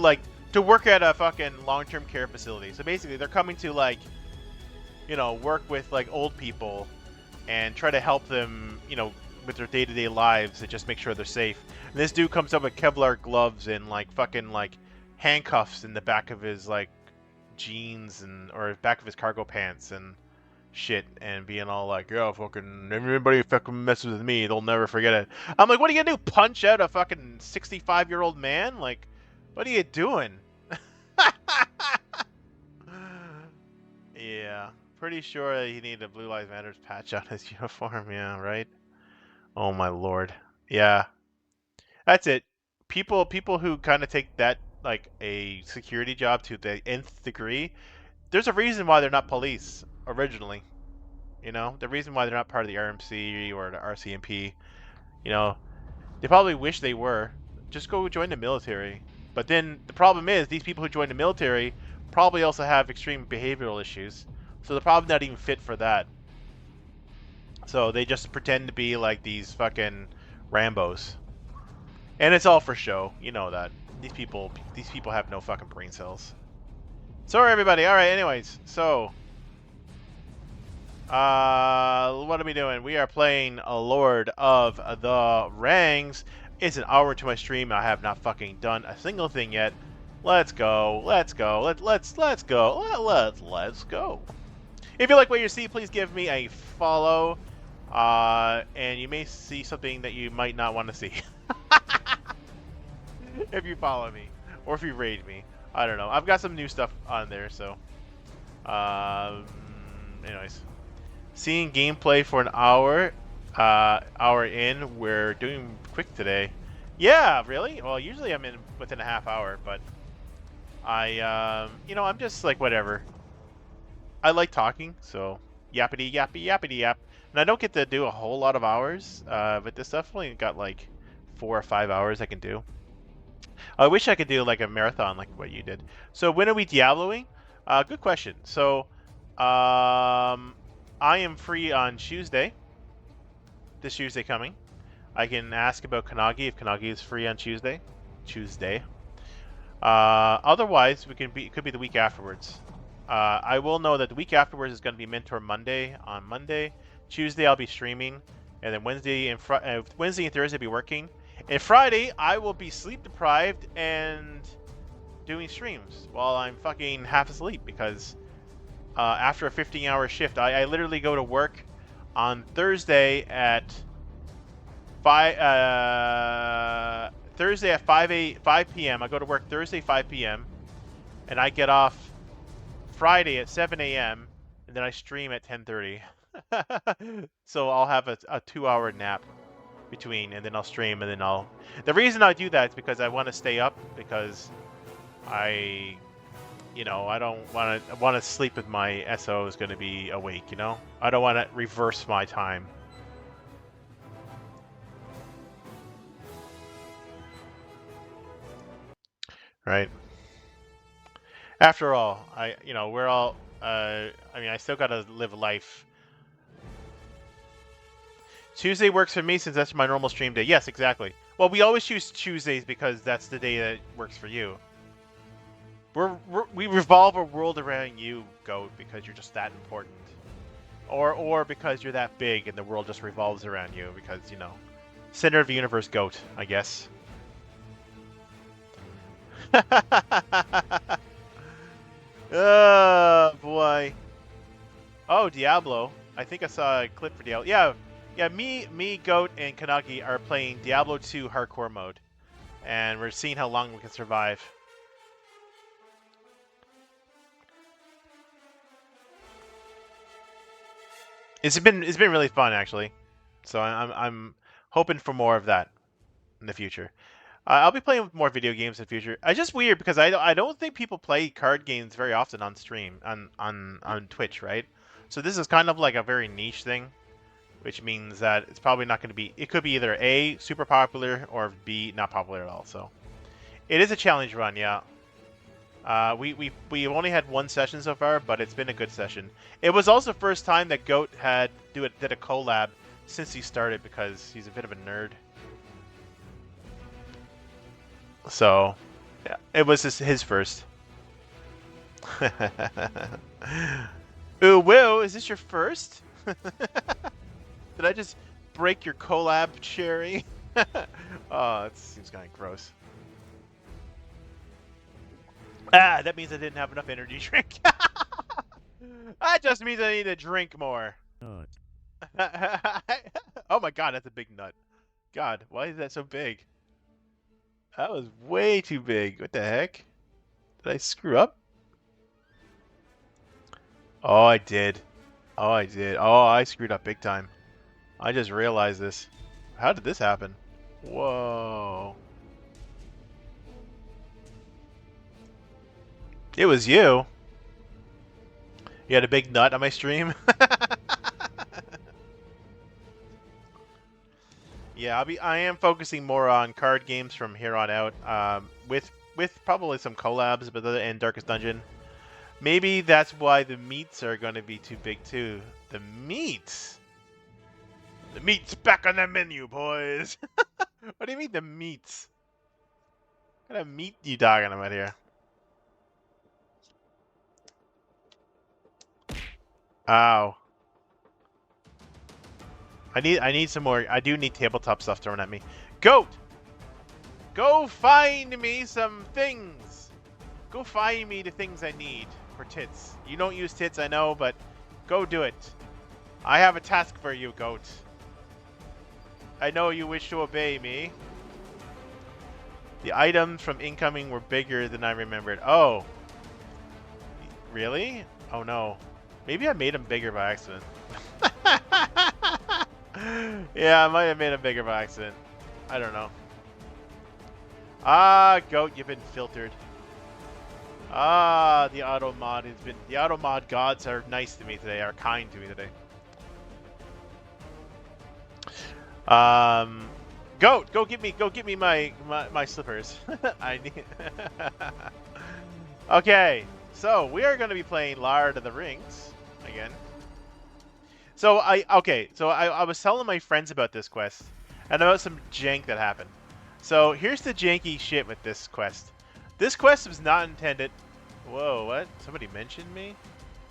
work at a fucking long-term care facility. So basically, they're coming to, like, you know, work with, like, old people and try to help them, you know, with their day-to-day lives and just make sure they're safe. And this dude comes up with Kevlar gloves and like fucking like handcuffs in the back of his like jeans or back of his cargo pants and shit, and being all like, "Yeah, fucking everybody fucking messes with me, they'll never forget it." I'm like, what are you gonna do? Punch out a fucking 65-year-old man? Like, what are you doing? Yeah, pretty sure that he needed a Blue Lives Matter patch on his uniform. Yeah, right. Oh my lord. Yeah. That's it. People who kind of take that like a security job to the nth degree, there's a reason why they're not police originally. You know, the reason why they're not part of the RMC or the RCMP, you know, they probably wish they were. Just go join the military. But then the problem is these people who join the military probably also have extreme behavioral issues. So they're probably not even fit for that. So they just pretend to be like these fucking Rambos. And it's all for show. You know that. These people have no fucking brain cells. Sorry, everybody. All right, anyways. So, what are we doing? We are playing a Lord of the Rings. It's an hour into my stream. I have not fucking done a single thing yet. Let's go. Let's go. Let's go. Let's go. If you like what you see, please give me a follow. And you may see something that you might not want to see. If you follow me. Or if you raid me. I don't know. I've got some new stuff on there, so. Anyways. Seeing gameplay for an hour. Hour in. We're doing quick today. Yeah, really? Well, usually I'm in within a half hour, but I, you know, I'm just like, whatever. I like talking, so yappity yappy yappity yap. And I don't get to do a whole lot of hours, but this definitely got like 4 or 5 hours I can do. I wish I could do like a marathon like what you did. So when are we Diabloing? Good question. So I am free on Tuesday. This Tuesday coming. I can ask about Kanagi if Kanagi is free on Tuesday. Otherwise, it could be the week afterwards. I will know that the week afterwards is going to be Mentor Monday on Monday. Tuesday I'll be streaming, and then Wednesday and Thursday I'll be working. And Friday I will be sleep deprived and doing streams while I'm fucking half asleep because after a 15-hour shift, I literally go to work on Thursday at 5 p.m. I go to work Thursday 5 p.m. and I get off Friday at 7 a.m. and then I stream at 10:30. So I'll have a 2-hour nap between, and then I'll stream, and then The reason I do that is because I want to stay up because I don't want to sleep with my SO is going to be awake. I don't want to reverse my time. Right. After all, we're all. I still gotta live life. Tuesday works for me since that's my normal stream day. Yes, exactly. Well, we always choose Tuesdays because that's the day that works for you. We revolve our world around you, Goat, because you're just that important, or because you're that big and the world just revolves around you because center of the universe, Goat, I guess. Oh boy. Oh, Diablo. I think I saw a clip for Diablo. Yeah. Me, Goat, and Kanagi are playing Diablo 2 hardcore mode, and we're seeing how long we can survive. It's been really fun actually, so I'm hoping for more of that in the future. I'll be playing more video games in the future. It's just weird because I don't think people play card games very often on stream on Twitch, right? So this is kind of like a very niche thing, which means that it's probably not going to be. It could be either A, super popular, or B, not popular at all. So it is a challenge run, yeah. We've only had one session so far, but it's been a good session. It was also the first time that Goat did a collab since he started because he's a bit of a nerd. So, yeah, it was his first. Ooh, Will, is this your first? Did I just break your collab cherry? Oh, it seems kind of gross. That means I didn't have enough energy drink. That just means I need to drink more. Oh my god, that's a big nut. God, why is that so big? That was way too big. What the heck? Did I screw up? Oh, I did. Oh, I did. Oh, I screwed up big time. I just realized this. How did this happen? Whoa. It was you. You had a big nut on my stream? Yeah, I am focusing more on card games from here on out, with probably some collabs, and Darkest Dungeon. Maybe that's why the meats are going to be too big too. The meats. The meat's back on the menu, boys. What do you mean the meats? What kind of meat you talking about here? Ow. I need some more. I do need tabletop stuff thrown at me. Goat! Go find me some things! Go find me the things I need for tits. You don't use tits, I know, but go do it. I have a task for you, Goat. I know you wish to obey me. The items from incoming were bigger than I remembered. Oh. Really? Oh no. Maybe I made them bigger by accident. Yeah, I might have made them bigger by accident. I don't know. Ah, Goat, you've been filtered. Ah, the auto mod has been. The auto mod gods are nice to me today. Are kind to me today. Goat, go get me my slippers. I need. Okay, so we are going to be playing Lord of the Rings again. So I was telling my friends about this quest and about some jank that happened. So here's the janky shit with this quest. This quest was not intended. Whoa, what? Somebody mentioned me?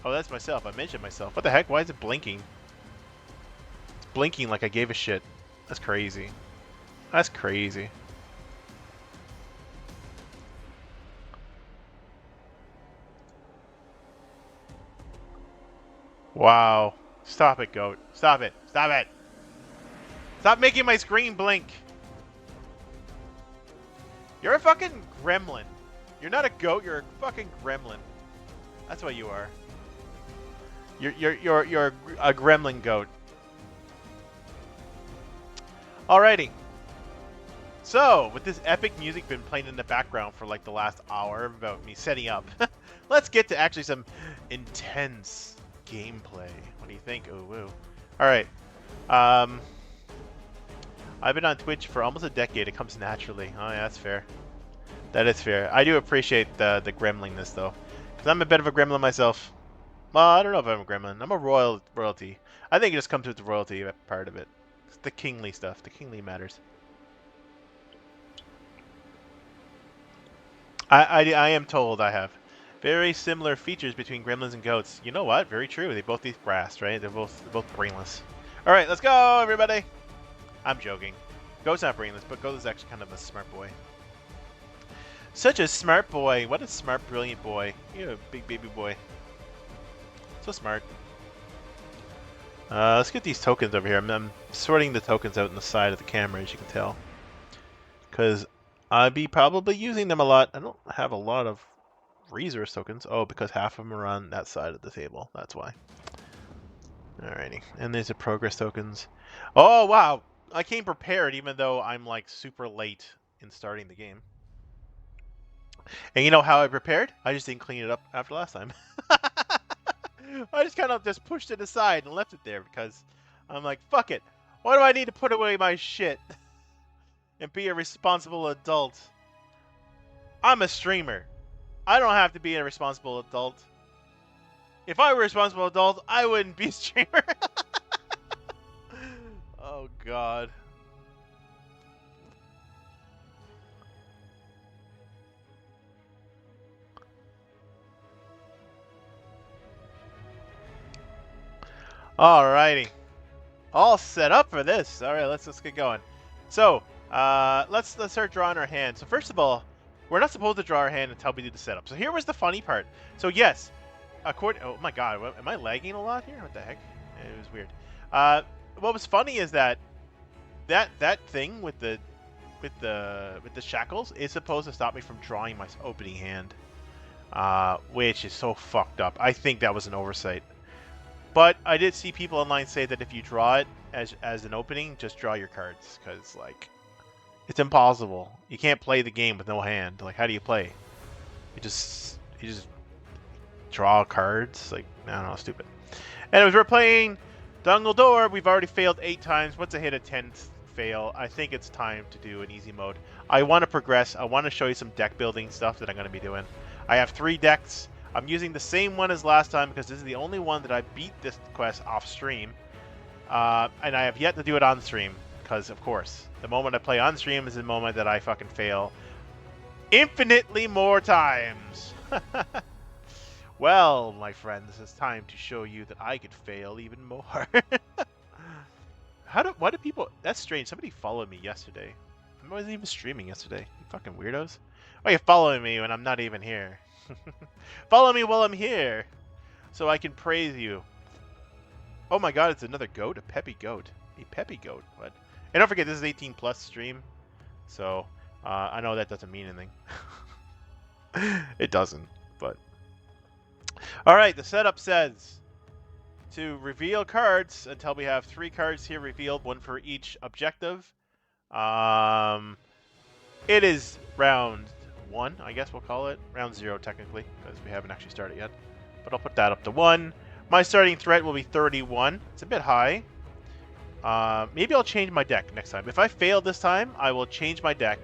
Oh, that's myself. I mentioned myself. What the heck? Why is it blinking? It's blinking like I gave a shit. That's crazy. That's crazy. Wow. Stop it, goat. Stop it. Stop it. Stop making my screen blink. You're a fucking gremlin. You're not a goat, you're a fucking gremlin. That's what you are. You're a gremlin goat. Alrighty. So, with this epic music been playing in the background for like the last hour about me setting up, let's get to actually some intense gameplay. What do you think? Ooh, woo. Alright. I've been on Twitch for almost a decade. It comes naturally. Oh, yeah, that's fair. That is fair. I do appreciate the gremliness, though. Because I'm a bit of a gremlin myself. Well, I don't know if I'm a gremlin. I'm a royalty. I think it just comes with the royalty part of it. It's the kingly stuff. The kingly matters. I am told I have very similar features between gremlins and goats. You know what? Very true. They both eat grass, right? They're both brainless. All right, let's go, everybody. I'm joking. Goat's not brainless, but Goat is actually kind of a smart boy. Such a smart boy. What a smart, brilliant boy. You're a big baby boy. So smart. Let's get these tokens over here. I'm sorting the tokens out on the side of the camera, as you can tell. Because I'll be probably using them a lot. I don't have a lot of resource tokens. Oh, because half of them are on that side of the table. That's why. Alrighty. And there's the progress tokens. Oh, wow. I came prepared even though I'm like super late in starting the game. And you know how I prepared? I just didn't clean it up after last time. I just kind of just pushed it aside and left it there because I'm like, fuck it. Why do I need to put away my shit and be a responsible adult? I'm a streamer. I don't have to be a responsible adult. If I were a responsible adult, I wouldn't be a streamer. Oh, God. Alrighty. All set up for this. Alright, let's get going. So, let's start drawing our hand. So first of all, we're not supposed to draw our hand until we do the setup. So here was the funny part. So yes, oh my god, am I lagging a lot here? What the heck? It was weird. What was funny is that thing with the shackles is supposed to stop me from drawing my opening hand, which is so fucked up. I think that was an oversight. But I did see people online say that if you draw it as an opening, just draw your cards, because like it's impossible. You can't play the game with no hand. Like, how do you play? You just draw cards. Like, I don't know, stupid. Anyways, we're playing Dungle Door. We've already failed 8 times. Once I hit a 10th fail, I think it's time to do an easy mode. I want to progress. I want to show you some deck building stuff that I'm going to be doing. I have 3 decks. I'm using the same one as last time because this is the only one that I beat this quest off stream. And I have yet to do it on stream because, of course, the moment I play on stream is the moment that I fucking fail infinitely more times. Well, my friends, it's time to show you that I could fail even more. Why do people... That's strange. Somebody followed me yesterday. I wasn't even streaming yesterday. You fucking weirdos. Why are you following me when I'm not even here? Follow me while I'm here, so I can praise you. Oh my god, it's another goat? A peppy goat. A peppy goat. What? And don't forget, this is 18 plus stream, so I know that doesn't mean anything. It doesn't, but... Alright, the setup says to reveal cards until we have 3 cards here revealed, 1 for each objective. It is round 1, I guess we'll call it. Round 0, technically, because we haven't actually started yet. But I'll put that up to 1. My starting threat will be 31. It's a bit high. Maybe I'll change my deck next time. If I fail this time, I will change my deck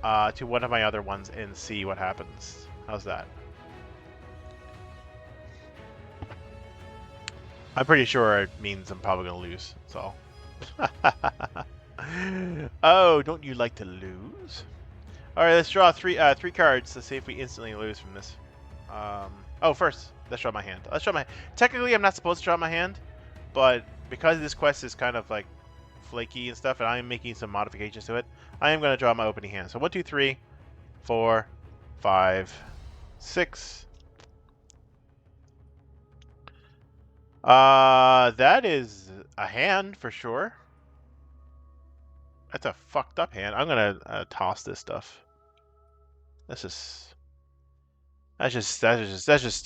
to one of my other ones and see what happens. How's that? I'm pretty sure it means I'm probably going to lose, so. Oh, don't you like to lose? Alright, let's draw three cards to see if we instantly lose from this. Oh, first, let's draw my hand. Technically, I'm not supposed to draw my hand, but because this quest is kind of like flaky and stuff, and I'm making some modifications to it, I am going to draw my opening hand. So 1, 2, 3, 4, 5, 6. That is a hand for sure. That's a fucked up hand. I'm gonna toss this stuff. That's just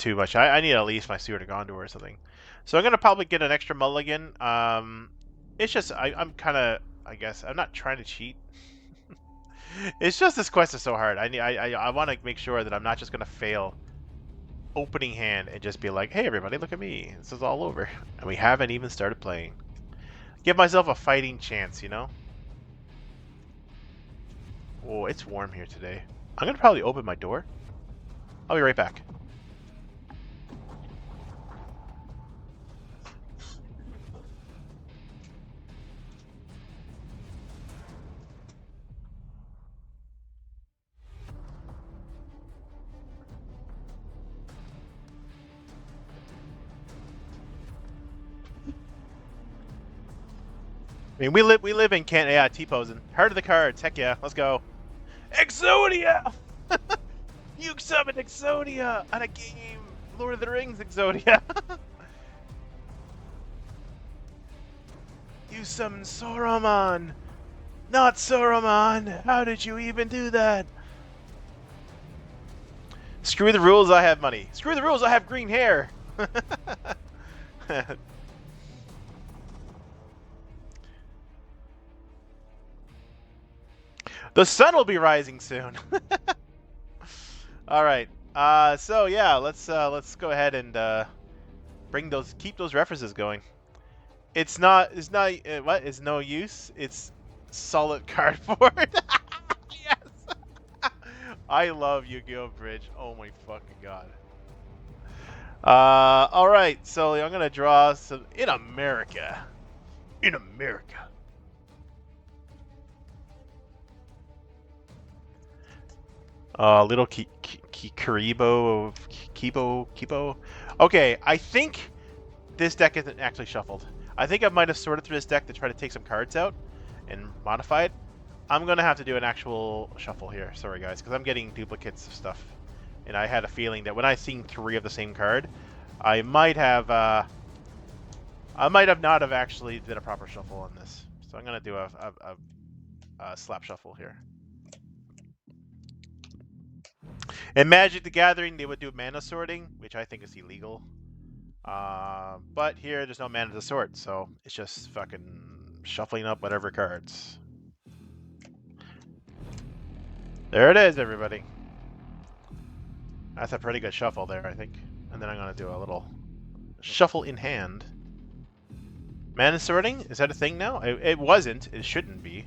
too much. I need at least my Steward of Gondor or something. So I'm gonna probably get an extra mulligan. It's just I'm kind of, I guess I'm not trying to cheat. It's just this quest is so hard. I want to make sure that I'm not just gonna fail opening hand and just be like, hey everybody, look at me, this is all over, and we haven't even started playing. Give myself a fighting chance, you know. Oh, it's warm here today. I'm gonna probably open my door. I'll be right back. I mean, we live in Kent. Yeah, T-posing. Heart of the cards. Heck yeah, let's go. Exodia! You summoned Exodia on a game. Lord of the Rings Exodia. You summoned Saruman. Not Saruman. How did you even do that? Screw the rules, I have money. Screw the rules, I have green hair. The sun will be rising soon. All right. So yeah, let's go ahead and keep those references going. It's not what is no use. It's solid cardboard. Yes. I love Yu-Gi-Oh! Bridge. Oh my fucking god. All right. So I'm gonna draw some in America. In America. Little Kibo. Okay, I think this deck isn't actually shuffled. I think I might have sorted through this deck to try to take some cards out and modify it. I'm gonna have to do an actual shuffle here. Sorry guys, because I'm getting duplicates of stuff, and I had a feeling that when I seen 3 of the same card, I might have not have actually did a proper shuffle on this. So I'm gonna do a slap shuffle here. In Magic the Gathering, they would do mana sorting, which I think is illegal. But here, there's no mana to sort, so it's just fucking shuffling up whatever cards. There it is, everybody. That's a pretty good shuffle there, I think. And then I'm going to do a little shuffle in hand. Mana sorting? Is that a thing now? It wasn't. It shouldn't be.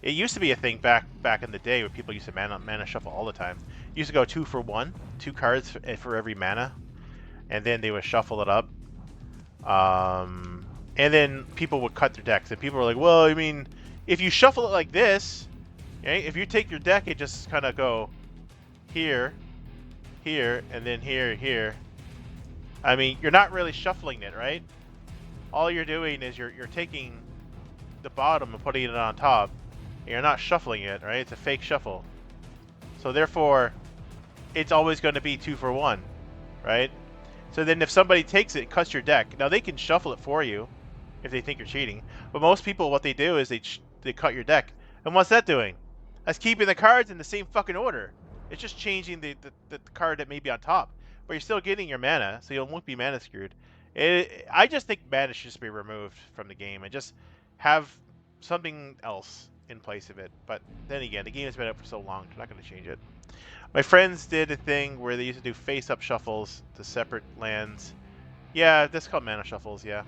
It used to be a thing back in the day where people used to mana shuffle all the time. You used to go 2 for 1, 2 cards for every mana, and then they would shuffle it up. And then people would cut their decks, and people were like, "Well, I mean, if you shuffle it like this, okay, if you take your deck and just kind of go here, here, and then here, here. I mean, you're not really shuffling it, right? All you're doing is you're taking the bottom and putting it on top. You're not shuffling it, right? It's a fake shuffle. So therefore, it's always going to be 2 for 1, right? So then if somebody takes it, cuts your deck. Now they can shuffle it for you if they think you're cheating. But most people, what they do is they cut your deck. And what's that doing? That's keeping the cards in the same fucking order. It's just changing the card that may be on top. But you're still getting your mana, so you won't be mana screwed. I just think mana should just be removed from the game and just have something else. in place of it. But then again, the game has been out for so long, they're not going to change it. My friends did a thing where they used to do face-up shuffles to separate lands. Yeah, that's called mana shuffles, yeah.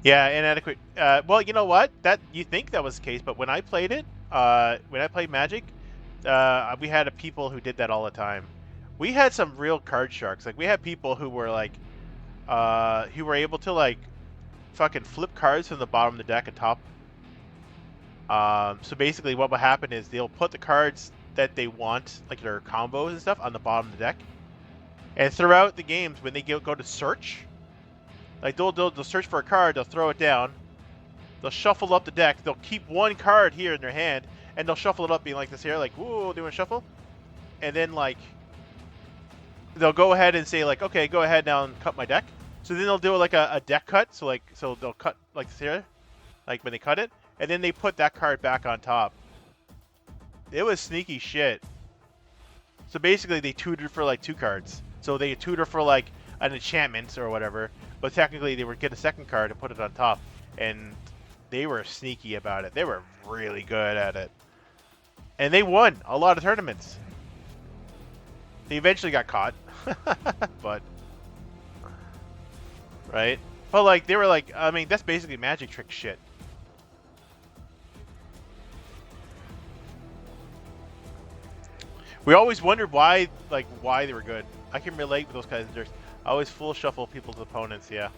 Yeah, inadequate. Well, you know what? That you think that was the case, but when I played it, when I played Magic, we had people who did that all the time. We had some real card sharks. Like we had people who were like, who were able to like, fucking flip cards from the bottom of the deck and top. So basically, what will happen is they'll put the cards that they want, like their combos and stuff, on the bottom of the deck. And throughout the games, when they go to search, like they'll search for a card, they'll throw it down, they'll shuffle up the deck, they'll keep one card here in their hand, and they'll shuffle it up, being like this here, like woo, doing a shuffle, and then like they'll go ahead and say like, okay, go ahead now and cut my deck. So then they'll do like a deck cut, so they'll cut like this here, like when they cut it, and then they put that card back on top. It was sneaky shit. So basically, they tutored for like 2 cards. So they tutor for like an enchantment or whatever, but technically they would get a second card and put it on top, and they were sneaky about it. They were really good at it, and they won a lot of tournaments. They eventually got caught, but right. But like they were like, I mean, that's basically magic trick shit. We always wondered why they were good. I can relate with those kinds of jerks. I always full shuffle people's opponents, yeah.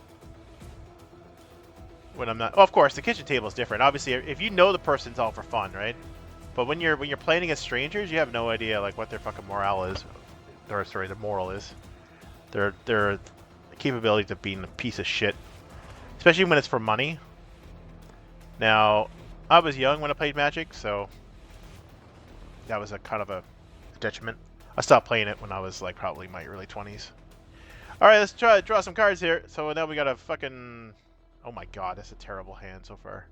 When I'm not, well, of course, the kitchen table is different. Obviously, if you know the person, it's all for fun, right? But when you're playing against strangers, you have no idea like what their fucking morale is, or sorry, their moral is. Their capability of being a piece of shit, especially when it's for money. Now, I was young when I played Magic, so that was a kind of a detriment. I stopped playing it when I was like probably my early 20s. All right, let's try to draw some cards here. So now we got a fucking... Oh my god, that's a terrible hand so far.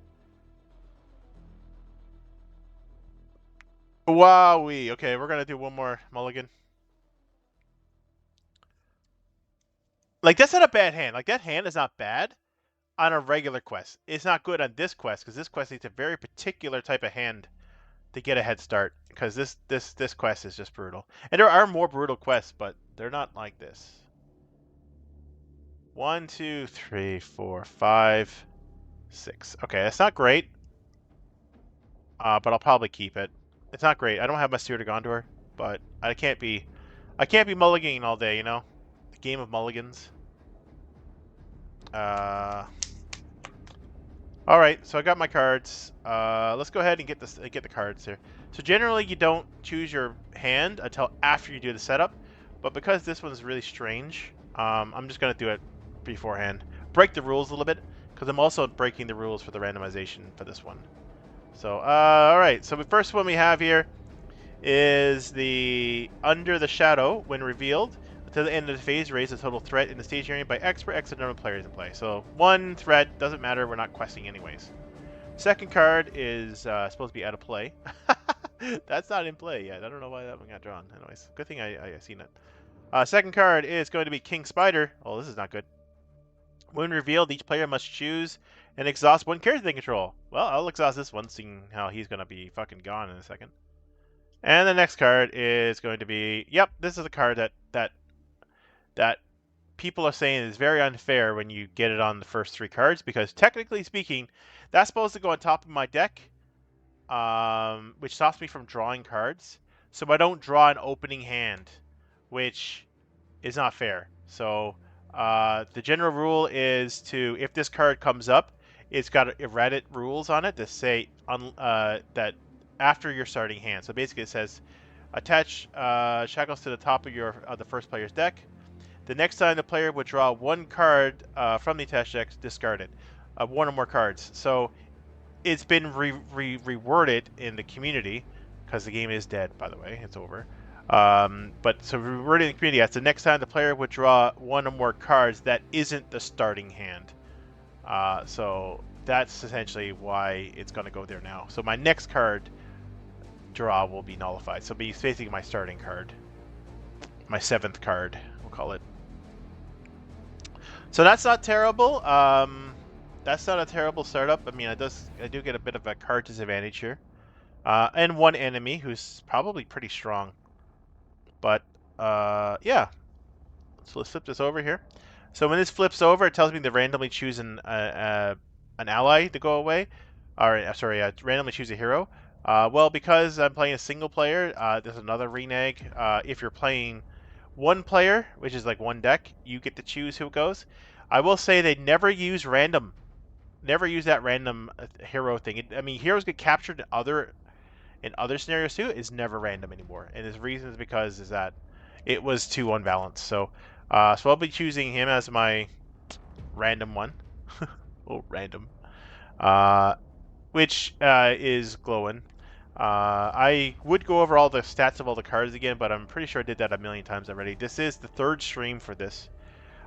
Wowee. Okay, we're gonna do one more mulligan. Like, that's not a bad hand. Like, that hand is not bad on a regular quest. It's not good on this quest, because this quest needs a very particular type of hand to get a head start, because this quest is just brutal. And there are more brutal quests, but they're not like this. 1, 2, 3, 4, 5, 6. Okay, that's not great. But I'll probably keep it. It's not great. I don't have my Seer to Gondor, but I can't be mulliganing all day, you know? The game of mulligans. Alright, so I got my cards. Let's go ahead and get the cards here. So generally you don't choose your hand until after you do the setup, but because this one's really strange, I'm just gonna do it beforehand. Break the rules a little bit, because I'm also breaking the rules for the randomization for this one. So, alright, so the first one we have here is the Under the Shadow. When revealed, to the end of the phase, raise the total threat in the stage area by X for X number of players in play. So, 1 threat, doesn't matter, we're not questing anyways. Second card is supposed to be out of play. That's not in play yet. I don't know why that one got drawn. Anyways, good thing I seen it. Second card is going to be King Spider. Oh, this is not good. When revealed, each player must choose and exhaust 1 character they control. Well, I'll exhaust this one, seeing how he's going to be fucking gone in a second. And the next card is going to be... Yep, this is a card that people are saying is very unfair when you get it on the first 3 cards, because technically speaking, that's supposed to go on top of my deck, which stops me from drawing cards. So I don't draw an opening hand, which is not fair. So the general rule is to, if this card comes up, it's got Reddit rules on it that say that after your starting hand. So basically it says, attach shackles to the top of the first player's deck. The next time the player would draw 1 card from the attached deck, discard it. 1 or more cards. So it's been reworded in the community, because the game is dead, by the way. It's over. But so reworded in the community, that's the next time the player would draw 1 or more cards that isn't the starting hand. So that's essentially why it's going to go there now. So my next card draw will be nullified. So it's basically my starting card. My 7th card, we'll call it. So that's not terrible. That's not a terrible startup. I mean, I do get a bit of a card disadvantage here. And one enemy who's probably pretty strong. But, yeah. So let's flip this over here. So when this flips over, it tells me to randomly choose an ally to go away. Sorry, randomly choose a hero. Well, because I'm playing a single player, there's another renege. If you're playing one player, which is like one deck, you get to choose who goes. I will say they never use random. Never use that random hero thing. I mean, heroes get captured in other scenarios too. It's never random anymore, and the reason is because is that it was too unbalanced. So I'll be choosing him as my random one. Oh, random. Which is Glowin. I would go over all the stats of all the cards again, but I'm pretty sure I did that a million times already. This is the third stream for this.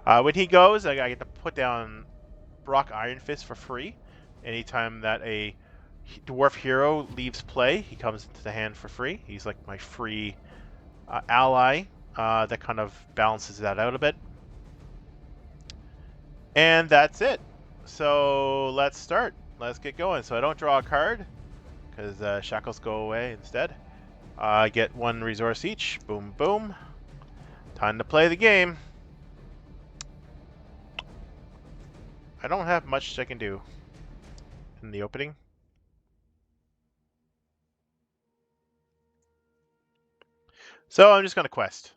When he goes, I get to put down Brock Iron Fist for free. Anytime that a dwarf hero leaves play, he comes into the hand for free. He's like my free ally that kind of balances that out a bit. And that's it. So let's start. Let's get going. So I don't draw a card because shackles go away instead. I get one resource each. Boom, boom. Time to play the game. I don't have much I can do in the opening. So I'm just going to quest.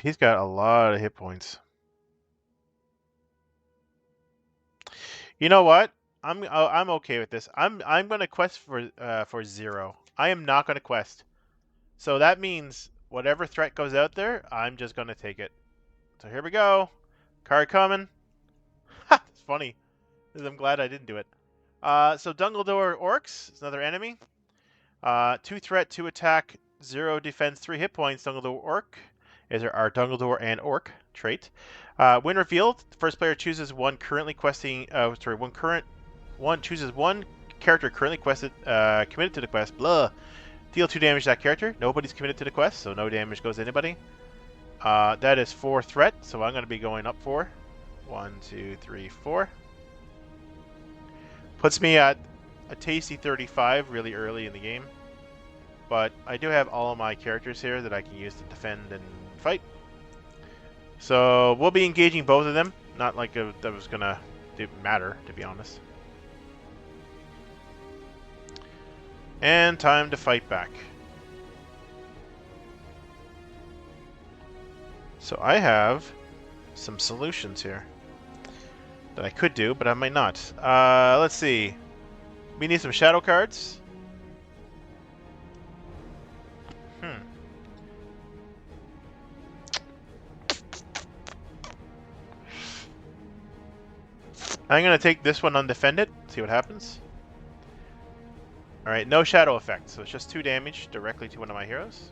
He's got a lot of hit points. You know what? I'm okay with this. I'm going to quest for 0. I am not going to quest. So that means whatever threat goes out there, I'm just going to take it. So here we go. Card coming. Ha! It's funny. I'm glad I didn't do it. So Dungledore Orcs is another enemy. 2 threat, 2 attack, 0 defense, 3 hit points. Dungledore Orc is our Dungledore and Orc trait. When revealed, the first player chooses one currently questing. One chooses one character currently quested, committed to the quest. Blah. Deal 2 damage to that character. Nobody's committed to the quest, so no damage goes to anybody. That is 4 threat, so I'm going to be going up 4. 1, 2, 3, 4. Puts me at a tasty 35 really early in the game. But I do have all of my characters here that I can use to defend and fight. So we'll be engaging both of them. Not like that was going to matter, to be honest. And time to fight back. So I have some solutions here that I could do, but I might not. Let's see. We need some shadow cards. I'm going to take this one undefended, see what happens. Alright, no shadow effect, so it's just 2 damage directly to one of my heroes.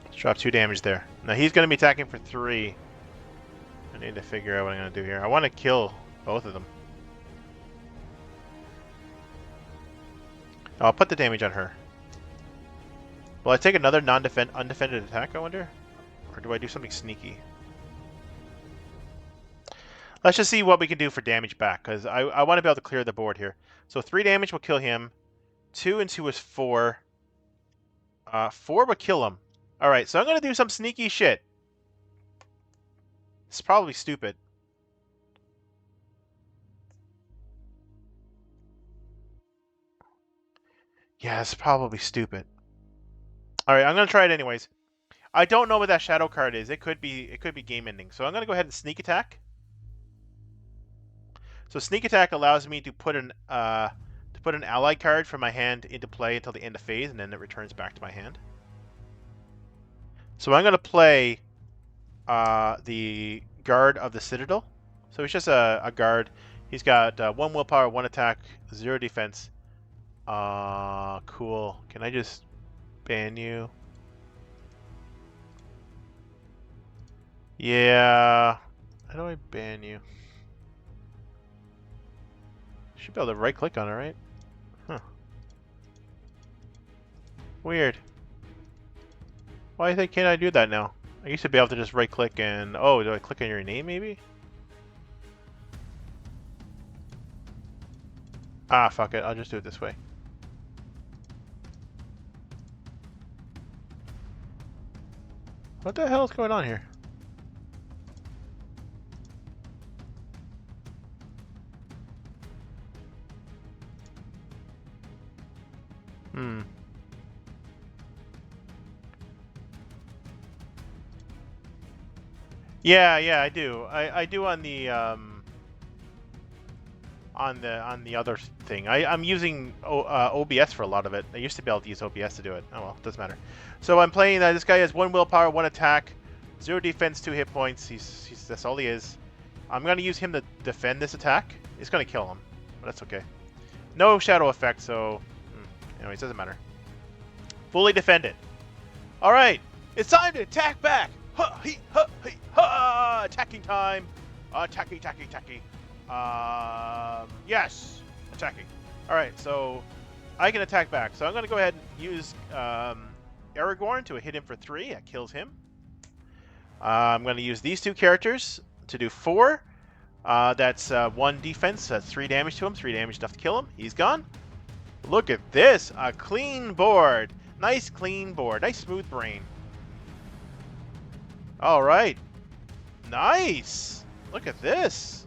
Let's drop 2 damage there. Now he's going to be attacking for 3. I need to figure out what I'm going to do here. I want to kill both of them. I'll put the damage on her. Will I take another undefended attack, I wonder? Or do I do something sneaky? Let's just see what we can do for damage back, because I want to be able to clear the board here. So 3 damage will kill him. 2 and 2 is 4. 4 will kill him. Alright, so I'm going to do some sneaky shit. It's probably stupid. Yeah, it's probably stupid. Alright, I'm going to try it anyways. I don't know what that shadow card is. It could be game ending. So I'm going to go ahead and sneak attack. So sneak attack allows me to put an ally card from my hand into play until the end of phase, and then it returns back to my hand. So I'm going to play the Guard of the Citadel. So he's just a guard. He's got 1 willpower, 1 attack, 0 defense. Cool. Can I just ban you? Yeah. How do I ban you? Should be able to right click on it, right? Huh. Weird. Why can't I do that now? I used to be able to just right click and... Oh, do I click on your name maybe? Ah, fuck it. I'll just do it this way. What the hell is going on here? Hmm. Yeah, I do. I do on the on the other thing. I'm using OBS for a lot of it. I used to be able to use OBS to do it. Oh well, doesn't matter. So I'm playing. This guy has 1 willpower, 1 attack, 0 defense, 2 hit points. He's that's all he is. I'm gonna use him to defend this attack. It's gonna kill him, but that's okay. No shadow effect, so anyways, doesn't matter. Fully defend it. All right, it's time to attack back. Ha, he, ha, he, ha! Attacking time. Attacking. Yes, attacking. All right, so I can attack back. So I'm going to go ahead and use Aragorn to hit him for 3. That kills him. I'm going to use these 2 characters to do 4. That's 1 defense. That's 3 damage to him. 3 damage enough to kill him. He's gone. Look at this. A clean board. Nice clean board. Nice smooth brain. All right. Nice. Look at this.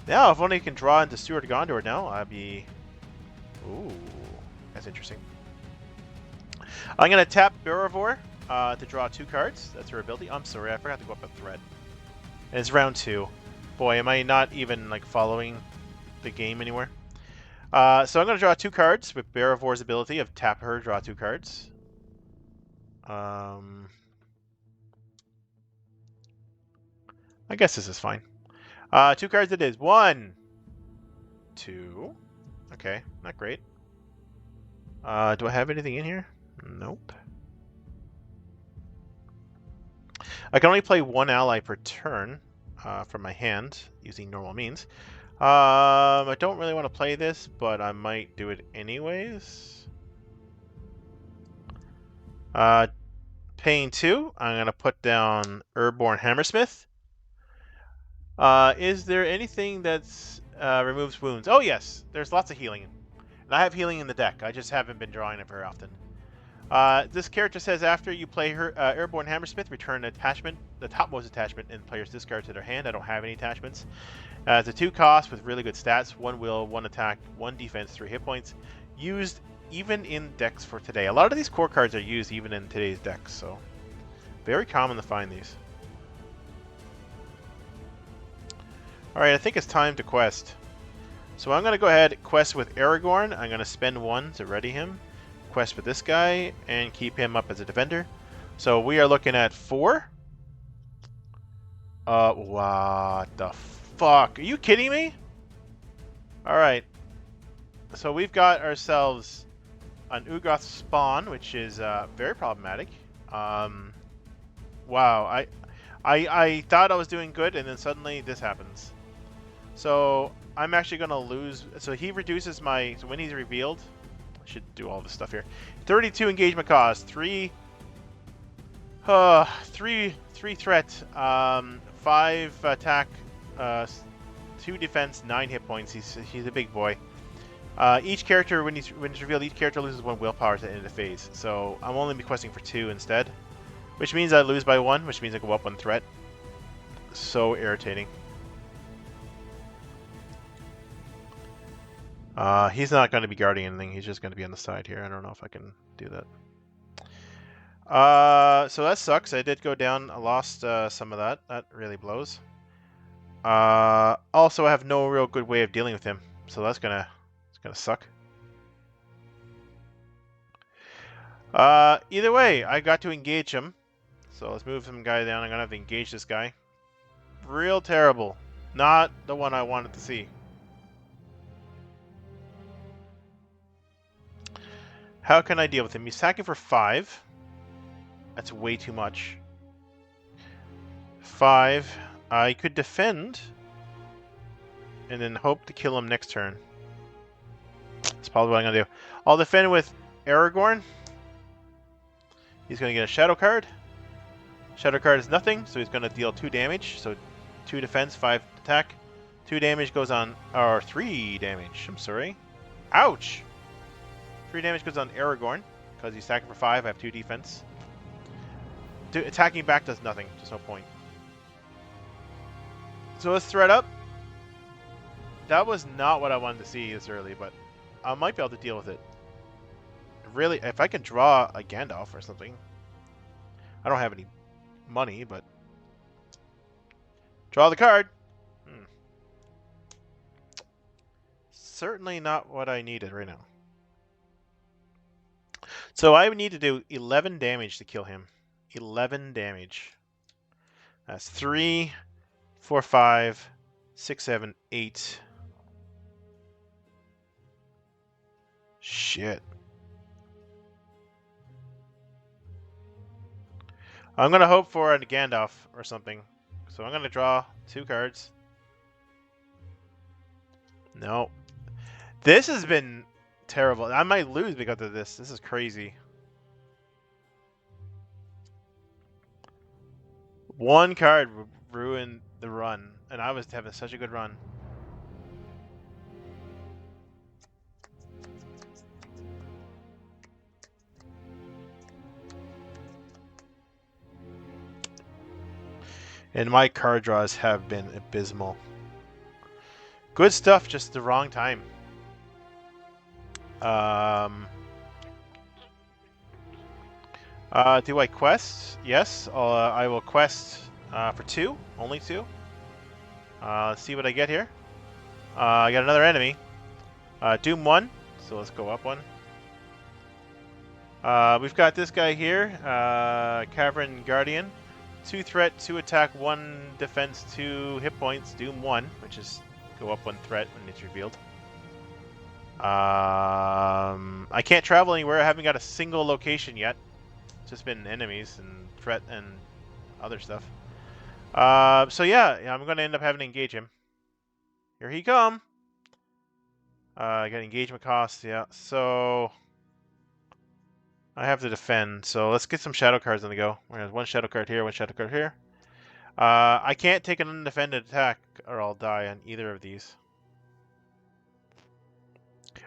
Now, if only you can draw into Steward Gondor now, I'd be... Ooh, that's interesting. I'm going to tap Beravor to draw 2 cards. That's her ability. I'm sorry, I forgot to go up a thread. And it's round 2. Boy, am I not even like following the game anywhere. So I'm going to draw 2 cards with Baravor's ability of tap her, draw 2 cards. I guess this is fine. 2 cards it is. 1, 2. Okay, not great. Do I have anything in here? Nope. I can only play 1 ally per turn from my hand using normal means. I don't really want to play this, but I might do it anyways. Paying 2, I'm going to put down Urborn Hammersmith. Is there anything that's removes wounds? Oh yes, there's lots of healing. And I have healing in the deck. I just haven't been drawing it very often. This character says after you play her Airborne Hammersmith, return an attachment, the topmost attachment in the player's discard to their hand. I don't have any attachments. It's a 2 cost with really good stats. 1 will, 1 attack, 1 defense, 3 hit points. Used even in decks for today. A lot of these core cards are used even in today's decks, so very common to find these. Alright, I think it's time to quest. So I'm going to go ahead and quest with Aragorn. I'm going to spend 1 to ready him. Quest with this guy and keep him up as a defender. So we are looking at 4. What the fuck? Are you kidding me? Alright. So we've got ourselves an Ugoth spawn, which is very problematic. Wow, I thought I was doing good, and then suddenly this happens. So I'm actually going to lose. So he reduces my... So when he's revealed... I should do all this stuff here. 32 engagement cost. 3 threat. 5 attack. 2 defense. 9 hit points. He's a big boy. Each character, when he's revealed, each character loses 1 willpower at the end of the phase. So I'm only requesting for 2 instead. Which means I lose by 1, which means I go up 1 threat. So irritating. He's not going to be guarding anything. He's just going to be on the side here. I don't know if I can do that. So that sucks. I did go down. I lost some of that. That really blows. Also, I have no real good way of dealing with him. So that's gonna suck. Either way, I got to engage him. So let's move some guy down. I'm gonna have to engage this guy. Real terrible. Not the one I wanted to see. How can I deal with him? He's attacking for 5. That's way too much. 5. I could defend. And then hope to kill him next turn. That's probably what I'm going to do. I'll defend with Aragorn. He's going to get a shadow card. Shadow card is nothing, so he's going to deal 2 damage. So 2 defense, 5 attack. 2 damage goes on, or 3 damage. I'm sorry. Ouch! 3 damage goes on Aragorn because he's attacking for 5. I have 2 defense. Attacking back does nothing. There's no point. So let's thread up. That was not what I wanted to see this early, but I might be able to deal with it. Really, if I can draw a Gandalf or something. I don't have any money, but draw the card. Certainly not what I needed right now. So I would need to do 11 damage to kill him. 11 damage. That's 3, 4, 5, 6, 7, 8. Shit. I'm going to hope for a Gandalf or something. So I'm going to draw 2 cards. No. This has been terrible. I might lose because of this. This is crazy. 1 card ruined the run. And I was having such a good run. And my card draws have been abysmal. Good stuff, just the wrong time. Do I quest? Yes, I will quest for 2. Only 2. Let's see what I get here. I got another enemy. Doom 1. So let's go up 1. We've got this guy here. Cavern Guardian. 2 threat, 2 attack, 1 defense, 2 hit points. Doom 1, which is go up 1 threat when it's revealed. I can't travel anywhere. I haven't got a single location yet. It's just been enemies and threat and other stuff. So yeah, I'm going to end up having to engage him. Here he come. I got engagement costs, yeah. So I have to defend. So let's get some shadow cards on the go. There's 1 shadow card here, 1 shadow card here. I can't take an undefended attack or I'll die on either of these.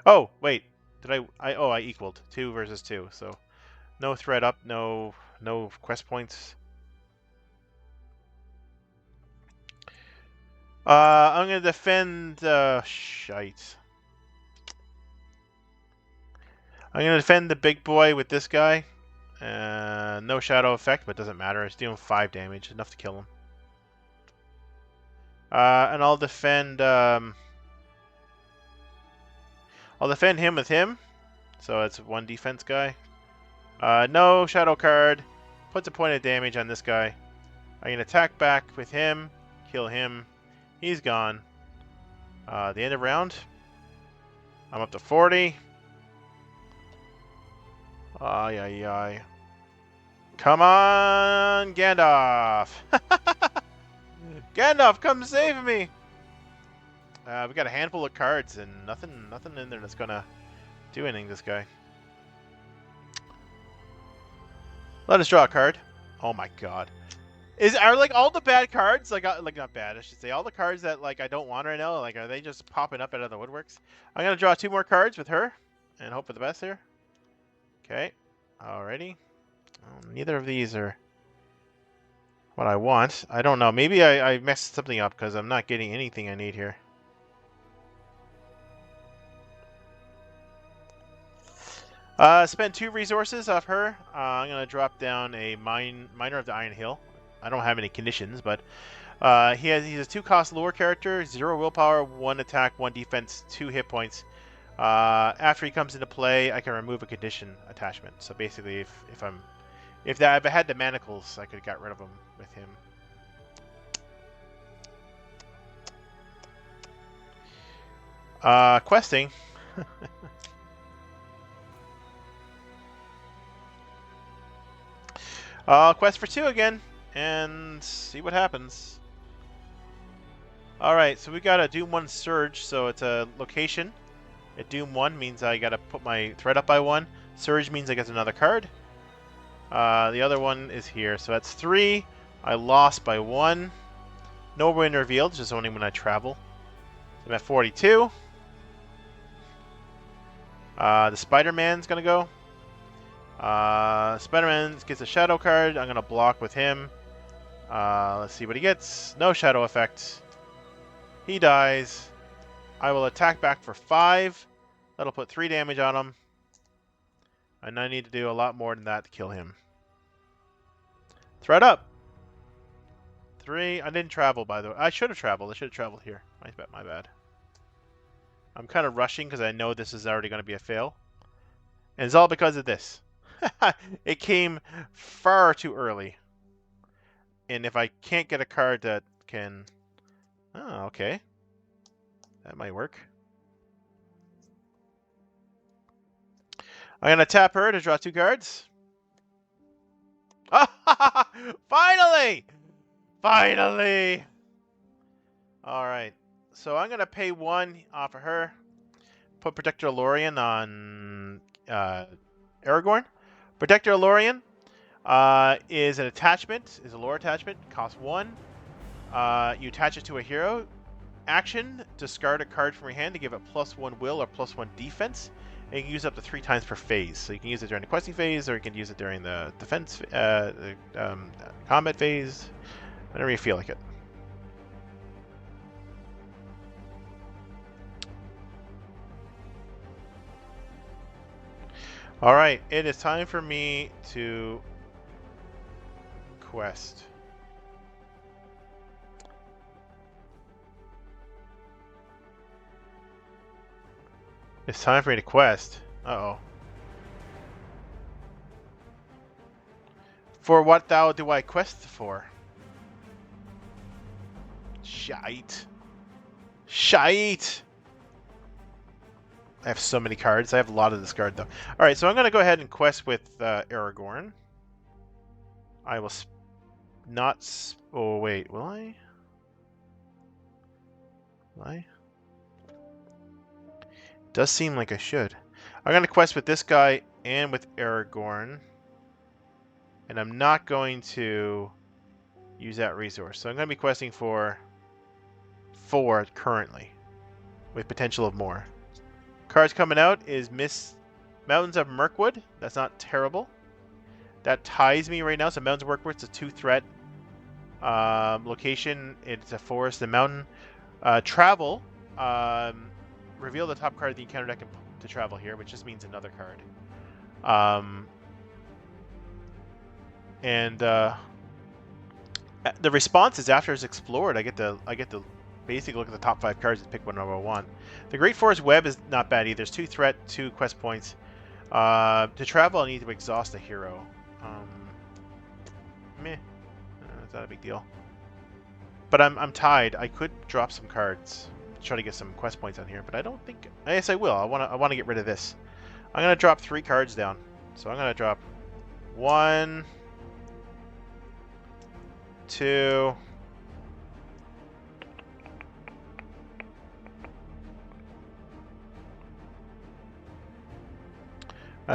Oh, wait. Did I equaled 2 versus 2. So no threat up, no quest points. I'm going to defend shite. I'm going to defend the big boy with this guy. No shadow effect, but doesn't matter. It's doing 5 damage, enough to kill him. And I'll defend him with him. So it's 1 defense guy. No shadow card. Puts a point of damage on this guy. I can attack back with him. Kill him. He's gone. The end of round. I'm up to 40. Ay, ay, ay. Come on, Gandalf! Gandalf, come save me! We got a handful of cards and nothing in there that's gonna do anything. This guy. Let us draw a card. Oh my god. Are like all the bad cards like not bad? I should say all the cards that like I don't want right now. Like are they just popping up out of the woodworks? I'm gonna draw 2 more cards with her and hope for the best here. Okay. Alrighty. Neither of these are what I want. I don't know. Maybe I messed something up because I'm not getting anything I need here. Spend 2 resources off her. I'm going to drop down a Miner of the Iron Hill. I don't have any conditions, but he's a 2-cost lower character, 0 willpower, 1 attack, 1 defense, 2 hit points. After he comes into play, I can remove a condition attachment. So basically, if I had the manacles, I could have got rid of them with him. Questing. I'll quest for 2 again and see what happens. Alright, so we got a Doom 1 Surge, so it's a location. At Doom 1 means I gotta put my threat up by 1. Surge means I get another card. The other one is here, so that's 3. I lost by 1. No win revealed, it's just only when I travel. So I'm at 42. The Spider-Man's gonna go. Spider-Man gets a shadow card. I'm gonna block with him. Let's see what he gets. No shadow effect. He dies. I will attack back for 5. That'll put 3 damage on him. And I need to do a lot more than that to kill him. Threat up. 3. I didn't travel, by the way. I should have traveled. I should have traveled here. My bad. I'm kind of rushing because I know this is already going to be a fail. And it's all because of this. It came far too early. And if I can't get a card that can... Oh, okay. That might work. I'm going to tap her to draw 2 cards. Finally! Finally! Alright. So I'm going to pay 1 off of her. Put Protector Lorien on Aragorn. Protector Lorien is an attachment, is a lore attachment. Costs 1. You attach it to a hero. Action, discard a card from your hand to give it +1 will or +1 defense. And you can use it up to 3 times per phase. So you can use it during the questing phase, or you can use it during the defense, combat phase, whenever you feel like it. Alright, it is time for me to quest. It's time for me to quest. Uh-oh. For what thou do I quest for? Shite. Shite! I have so many cards. I have a lot of this card, though. Alright, so I'm going to go ahead and quest with Aragorn. I will not... Oh, wait. Will I? Will I? Does seem like I should. I'm going to quest with this guy and with Aragorn. And I'm not going to use that resource. So I'm going to be questing for 4 currently, with potential of more. Cards coming out is Mountains of Mirkwood. That's not terrible. That ties me right now. So Mountains of Mirkwood is a 2-threat location. It's a forest and mountain. Travel. Reveal the top card of the encounter deck to travel here, which just means another card. The response is after it's explored, I get to basically look at the top 5 cards and pick whatever I want. The Great Forest Web is not bad either. There's 2 threat, 2 quest points. To travel, I need to exhaust a hero. Meh. It's not a big deal. But I'm tied. I could drop some cards. Try to get some quest points on here, but I don't think... Yes, I will. I want to get rid of this. I'm going to drop 3 cards down. So I'm going to drop 1, 2...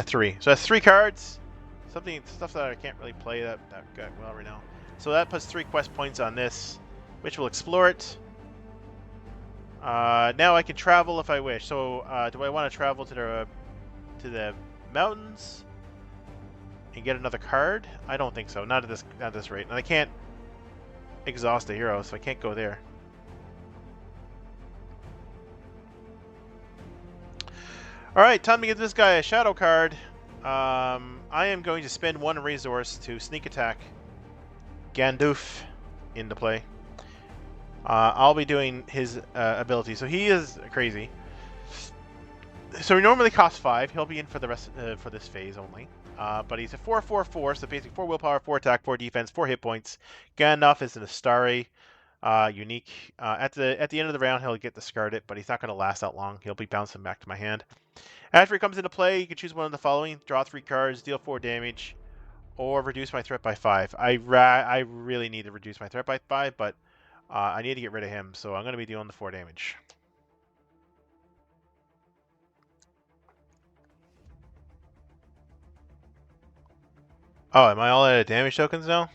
3. So that's 3 cards. Stuff that I can't really play that well right now. So that puts 3 quest points on this, which will explore it. Now I can travel if I wish. So do I want to travel to the mountains and get another card? I don't think so. Not at this rate. And I can't exhaust a hero, so I can't go there. Alright, time to give this guy a shadow card. I am going to spend 1 resource to sneak attack Gandalf into play. I'll be doing his ability. So he is crazy. So he normally costs 5. He'll be in for the rest for this phase only. But he's a 4/4/4, so basically 4 willpower, 4 attack, 4 defense, 4 hit points. Gandalf is an Astari unique. At the end of the round, he'll get discarded, but he's not going to last that long. He'll be bouncing back to my hand. After he comes into play, you can choose one of the following: draw 3 cards, deal 4 damage, or reduce my threat by 5. I really need to reduce my threat by 5, but I need to get rid of him, so I'm going to be dealing the 4 damage. Oh, am I all out of damage tokens now?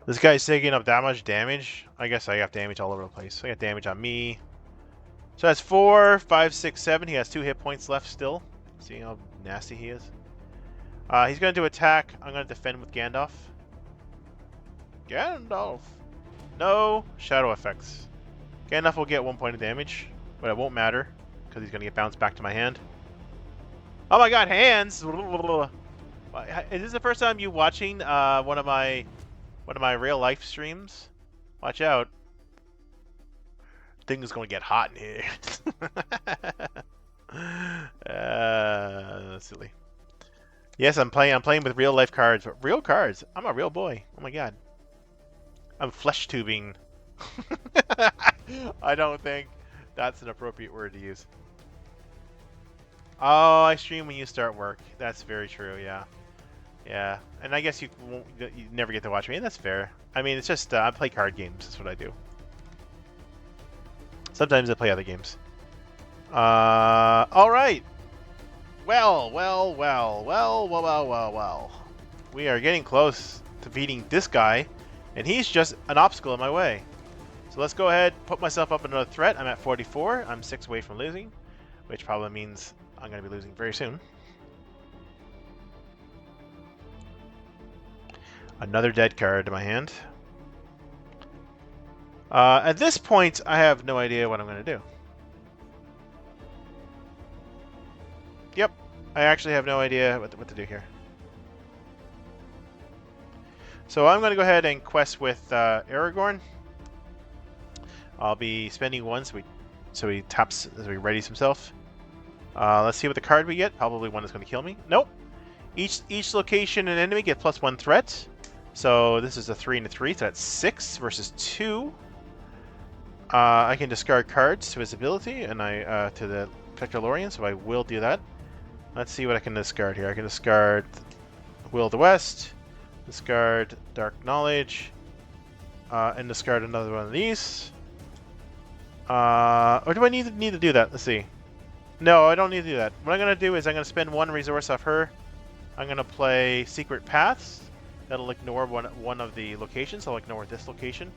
This guy's taking up that much damage. I guess I got damage all over the place. I got damage on me. So that's 4, 5, 6, 7. He has 2 hit points left still. See how nasty he is. He's going to do attack. I'm going to defend with Gandalf. Gandalf. No shadow effects. Gandalf will get 1 point of damage, but it won't matter because he's going to get bounced back to my hand. Oh my god, hands! Is this the first time you watching one of my real life streams? Watch out. Things gonna get hot in here. Silly. Yes, I'm playing with real life cards. But real cards? I'm a real boy. Oh my god. I'm flesh tubing. I don't think that's an appropriate word to use. Oh, I stream when you start work. That's very true, yeah. Yeah, and I guess you never get to watch me, and that's fair. I mean, it's just, I play card games. That's what I do. Sometimes I play other games. Alright. Well. We are getting close to beating this guy, and he's just an obstacle in my way. So let's go ahead, put myself up another threat. I'm at 44. I'm 6 away from losing, which probably means I'm going to be losing very soon. Another dead card in my hand. At this point, I have no idea what I'm going to do. Yep, I actually have no idea what to do here. So I'm going to go ahead and quest with Aragorn. I'll be spending 1 so he taps as he readies himself. Let's see what the card we get. Probably one that's going to kill me. Nope. Each location and enemy get +1 threat. So this is a 3 and a 3, so that's 6 versus 2. I can discard cards to his ability and to the Protector Lorien, so I will do that. Let's see what I can discard here. I can discard Will of the West, discard Dark Knowledge, and discard another one of these. Or do I need to do that? Let's see. No, I don't need to do that. What I'm going to do is I'm going to spend 1 resource off her. I'm going to play Secret Paths. That'll ignore one of the locations. I'll ignore this location.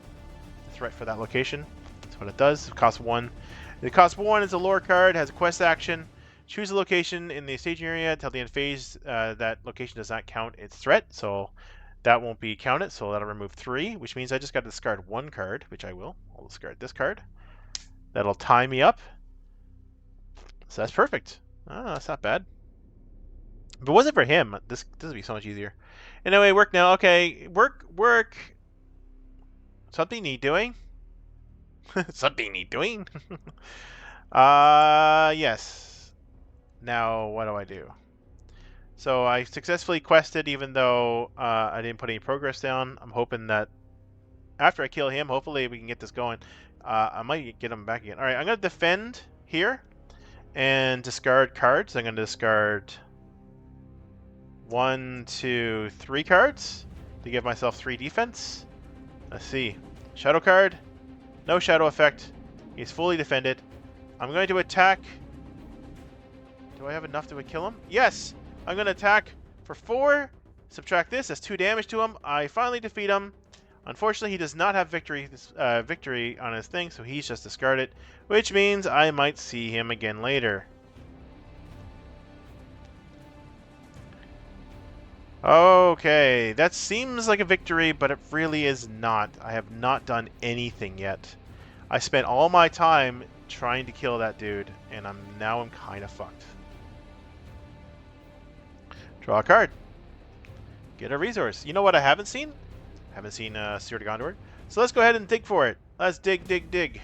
The threat for that location. That's what it does. It costs 1. It costs 1 is a lore card. Has a quest action. Choose a location in the staging area until the end phase. That location does not count its threat, so that won't be counted. So that'll remove 3, which means I just got to discard 1 card, which I will. I'll discard this card. That'll tie me up. So that's perfect. That's not bad. If it wasn't for him, this would be so much easier. Anyway, work now. Okay, work. Something need doing. Something need doing. Yes. Now, what do I do? So I successfully quested, even though I didn't put any progress down. I'm hoping that after I kill him, hopefully we can get this going. I might get him back again. All right, I'm going to defend here and discard cards. I'm going to discard 1, 2, 3 cards to give myself 3 defense. Let's see. Shadow card. No shadow effect. He's fully defended. I'm going to attack. Do I have enough to kill him? Yes! I'm going to attack for 4. Subtract this. That's 2 damage to him. I finally defeat him. Unfortunately, he does not have victory on his thing, so he's just discarded, which means I might see him again later. Okay, that seems like a victory, but it really is not. I have not done anything yet. I spent all my time trying to kill that dude, and now I'm kind of fucked. Draw a card. Get a resource. You know what I haven't seen? I haven't seen Steward of Gondor. So let's go ahead and dig for it. Let's dig. Diggy.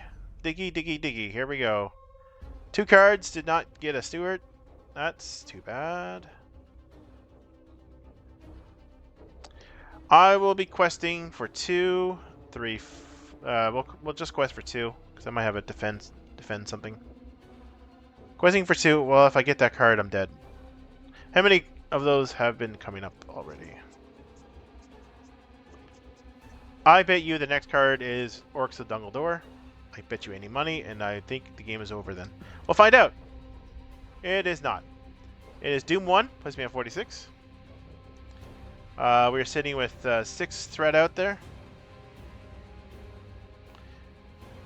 Here we go. 2 cards did not get a Steward. That's too bad. I will be questing for 2, 3. We'll just quest for 2 because I might have a defend something. Questing for 2. Well, if I get that card, I'm dead. How many of those have been coming up already? I bet you the next card is Orcs of Dungledore. I bet you any money, and I think the game is over then. We'll find out. It is not. It is Doom 1, puts me at 46. We're sitting with 6 threat out there.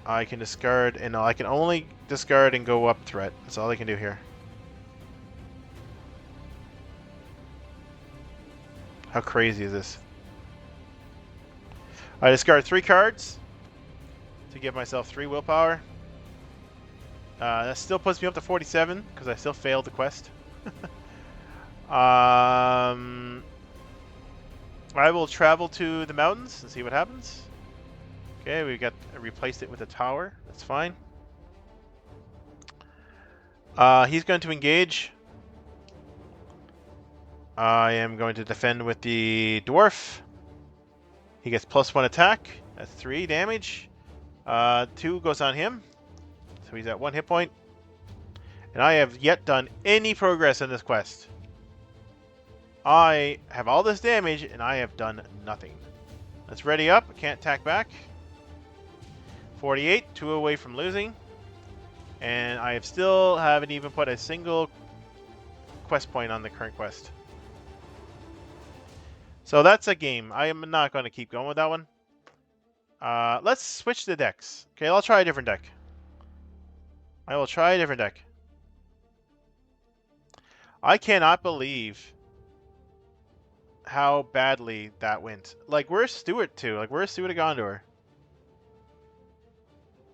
I can discard, and I can only discard and go up threat. That's all I can do here. How crazy is this? I discard 3 cards to give myself 3 willpower. That still puts me up to 47 because I still failed the quest. I will travel to the mountains and see what happens. Okay, we replaced it with a tower. That's fine. He's going to engage. I am going to defend with the dwarf. He gets +1 attack. That's 3 damage. 2 goes on him. So he's at 1 hit point. And I have yet done any progress in this quest. I have all this damage and I have done nothing. Let's ready up. Can't attack back. 48, 2 away from losing. And I haven't even put a single quest point on the current quest. So that's a game. I am not going to keep going with that one. Let's switch the decks. Okay, I'll try a different deck. I will try a different deck. I cannot believe how badly that went. Like, where's Stuart to? Like, where's Stuart of Gondor?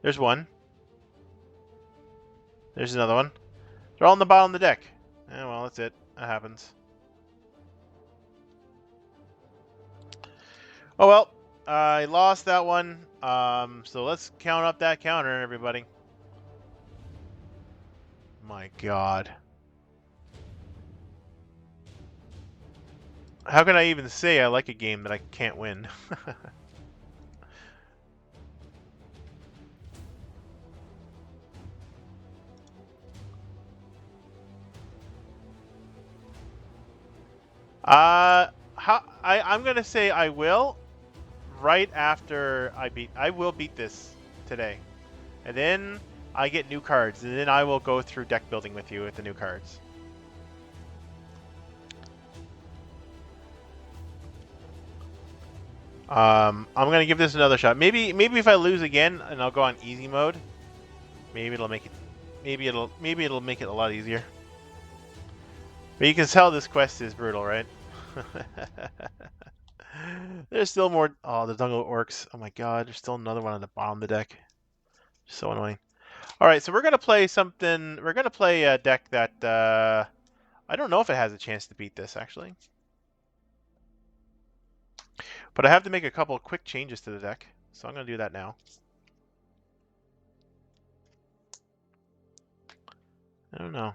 There's one. There's another one. They're all on the bottom of the deck. Yeah, well, that's it. That happens. Oh well, I lost that one. So let's count up that counter, everybody. My God. How can I even say I like a game that I can't win? I'm gonna say I will right after I will beat this today, and then I get new cards, and then I will go through deck building with you with the new cards. I'm gonna give this another shot. Maybe if I lose again and I'll go on easy mode, maybe it'll make it. Maybe it'll make it a lot easier. But you can tell this quest is brutal, right? There's still more. Oh, the Dungle Orcs. Oh my God, there's still another one on the bottom of the deck. So annoying. All right, so we're gonna play something. We're gonna play a deck that I don't know if it has a chance to beat this actually. But I have to make a couple quick changes to the deck, so I'm going to do that now. I don't know.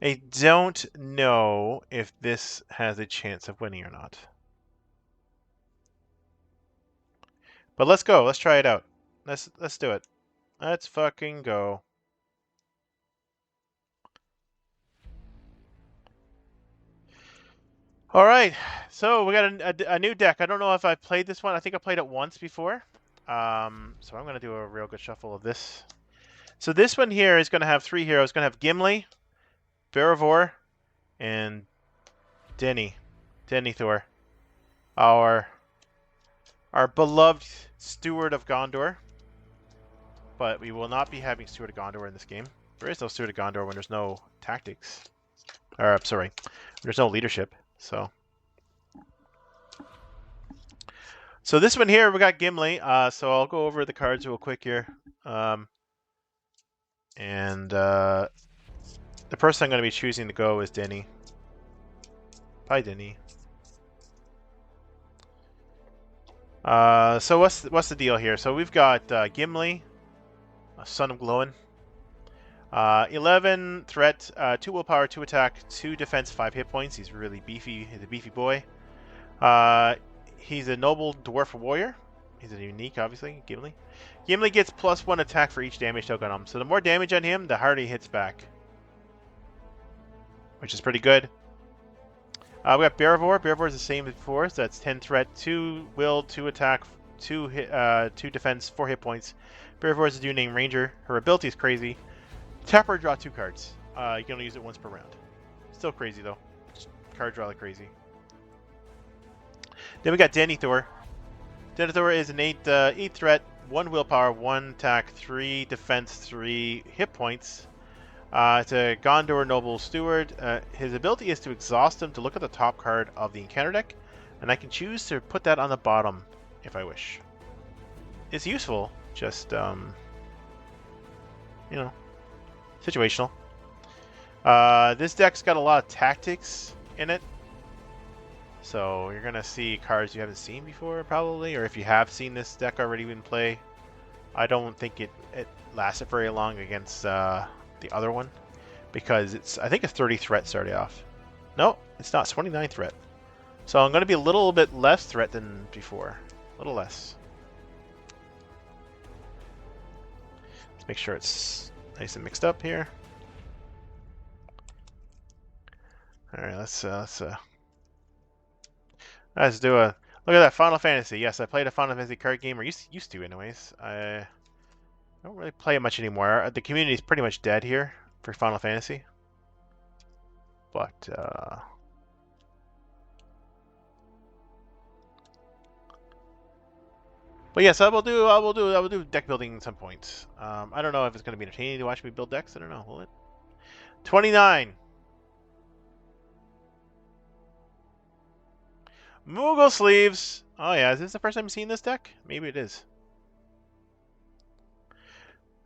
I don't know if this has a chance of winning or not. But let's go. Let's try it out. Let's do it. Let's fucking go. All right, so we got a new deck. I don't know if I've played this one. I think I played it once before. So I'm going to do a real good shuffle of this. So this one here is going to have 3 heroes. It's going to have Gimli, Beravor, and Denethor. Our beloved Steward of Gondor. But we will not be having Steward of Gondor in this game. There is no Steward of Gondor when there's no tactics. Or, sorry, when there's no leadership. So this one here, we got Gimli. So I'll go over the cards real quick here. The person I'm going to be choosing to go is Denny. Bye, Denny. So what's the deal here? So we've got Gimli, Son of Glóin. 11 threat, 2 willpower, 2 attack, 2 defense, 5 hit points. He's really beefy. He's a beefy boy. He's a noble dwarf warrior. He's a unique, obviously, Gimli. Gimli gets +1 attack for each damage token on him. So the more damage on him, the harder he hits back. Which is pretty good. We got Beravor. Beravor is the same as before. So that's 10 threat, 2 will, 2 attack, 2 defense, 4 hit points. Beravor is a dude named Ranger. Her ability is crazy. Tap or draw 2 cards. You can only use it once per round. Still crazy though. Just card draw like crazy. Then we got Denethor. Denethor is an 8 threat, 1 willpower, 1 attack, 3 defense, 3 hit points. It's a Gondor Noble Steward. His ability is to exhaust him to look at the top card of the encounter deck, and I can choose to put that on the bottom if I wish. It's useful, just, you know, situational. This deck's got a lot of tactics in it. So you're going to see cards you haven't seen before, probably. Or if you have seen this deck already in play, I don't think it lasted very long against the other one. Because I think it's 30 threat starting off. No, it's not. It's 29 threat. So I'm going to be a little bit less threat than before. A little less. Let's make sure it's nice and mixed up here. Alright, let's do a look at that Final Fantasy. Yes, I played a Final Fantasy card game, or used to, anyways. I don't really play it much anymore. The community is pretty much dead here for Final Fantasy. But yes, I will do deck building at some point. I don't know if it's going to be entertaining to watch me build decks. I don't know. Will it? 29. Moogle Sleeves. Oh yeah, is this the first time you've seen this deck? Maybe it is.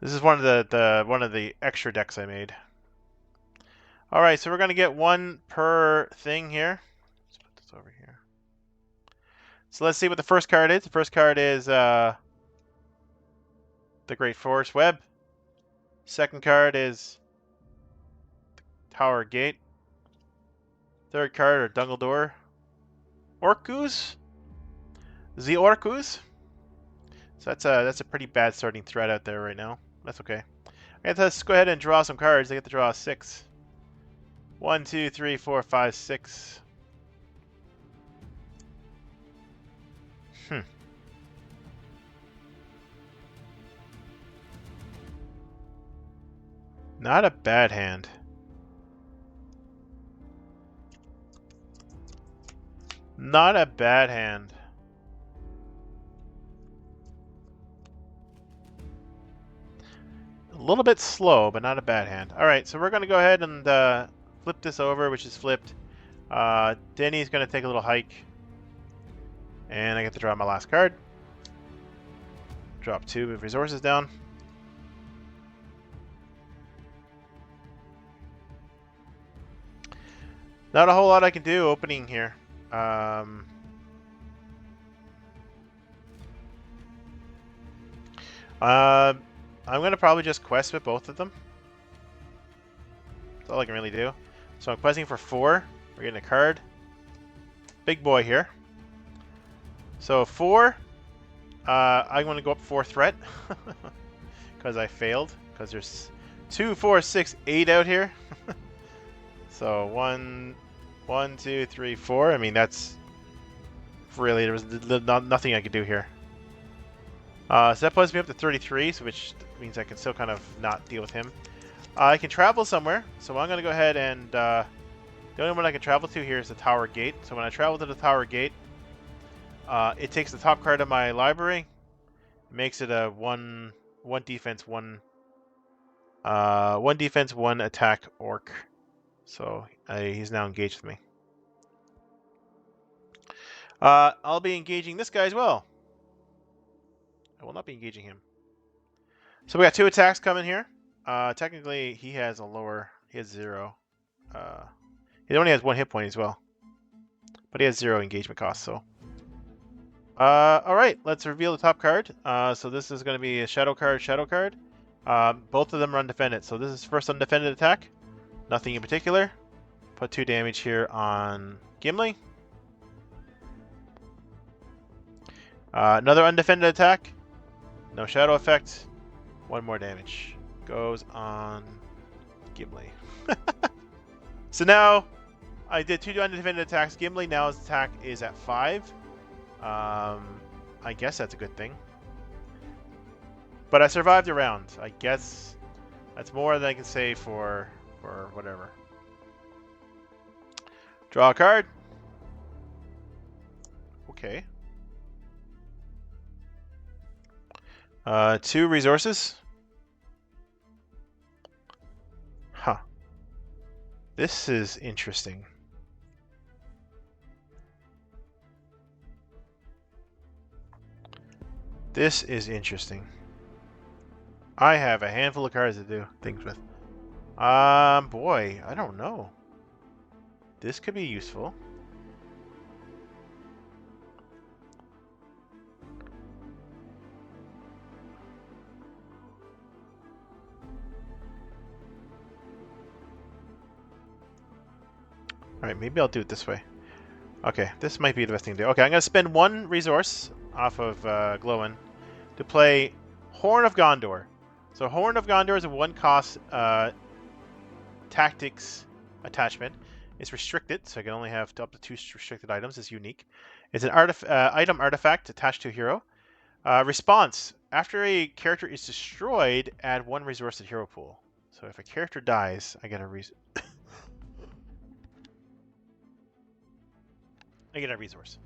This is one of the extra decks I made. All right, so we're gonna get 1 per thing here. Let's put this over here. So let's see what the first card is. The first card is the Great Forest Web. Second card is Tower Gate. Third card are Dungledore. Orcus? The Orcus? So that's a pretty bad starting threat out there right now. That's okay. Let's go ahead and draw some cards. I get to draw 6. 1, 2, 3, 4, 5, 6. Not a bad hand. Not a bad hand. A little bit slow, but not a bad hand. Alright, so we're going to go ahead and flip this over, which is flipped. Denny's going to take a little hike. And I get to draw my last card. Drop 2 resources down. Not a whole lot I can do opening here. I'm going to probably just quest with both of them. That's all I can really do. So I'm questing for 4. We're getting a card. Big boy here. So 4. I'm going to go up 4 threat. Because I failed. Because there's 2, 4, 6, 8 out here. So 1, 2, 3, 4. I mean, that's really, there was nothing I could do here. So that puts me up to 33, so which means I can still kind of not deal with him. I can travel somewhere, so I'm going to go ahead and the only one I can travel to here is the Tower Gate. So when I travel to the Tower Gate, it takes the top card of my library, makes it a 1 defense, 1 defense, 1 attack orc. So he's now engaged with me. I'll be engaging this guy as well. I will not be engaging him. So we got 2 attacks coming here. Technically, he has a lower. He has 0. He only has 1 hit point as well, but he has 0 engagement cost. So, all right, let's reveal the top card. So this is going to be a shadow card. Shadow card. Both of them are undefended. So this is first undefended attack. Nothing in particular. Put 2 damage here on Gimli. Another undefended attack. No shadow effect. 1 more damage. Goes on Gimli. So now, I did 2 undefended attacks. Gimli, now his attack is at 5. I guess that's a good thing. But I survived a round. I guess That's more than I can say for whatever. Draw a card. Okay. 2 resources. Huh. This is interesting. This is interesting. I have a handful of cards to do things with. Boy, I don't know. This could be useful. Alright, maybe I'll do it this way. Okay, this might be the best thing to do. Okay, I'm going to spend 1 resource off of Glowin to play Horn of Gondor. So Horn of Gondor is a 1-cost tactics attachment. It's restricted, so I can only have up to 2 restricted items. It's unique. It's an item artifact attached to a hero. Response. After a character is destroyed, add 1 resource to the hero pool. So if a character dies, I get a I get a resource.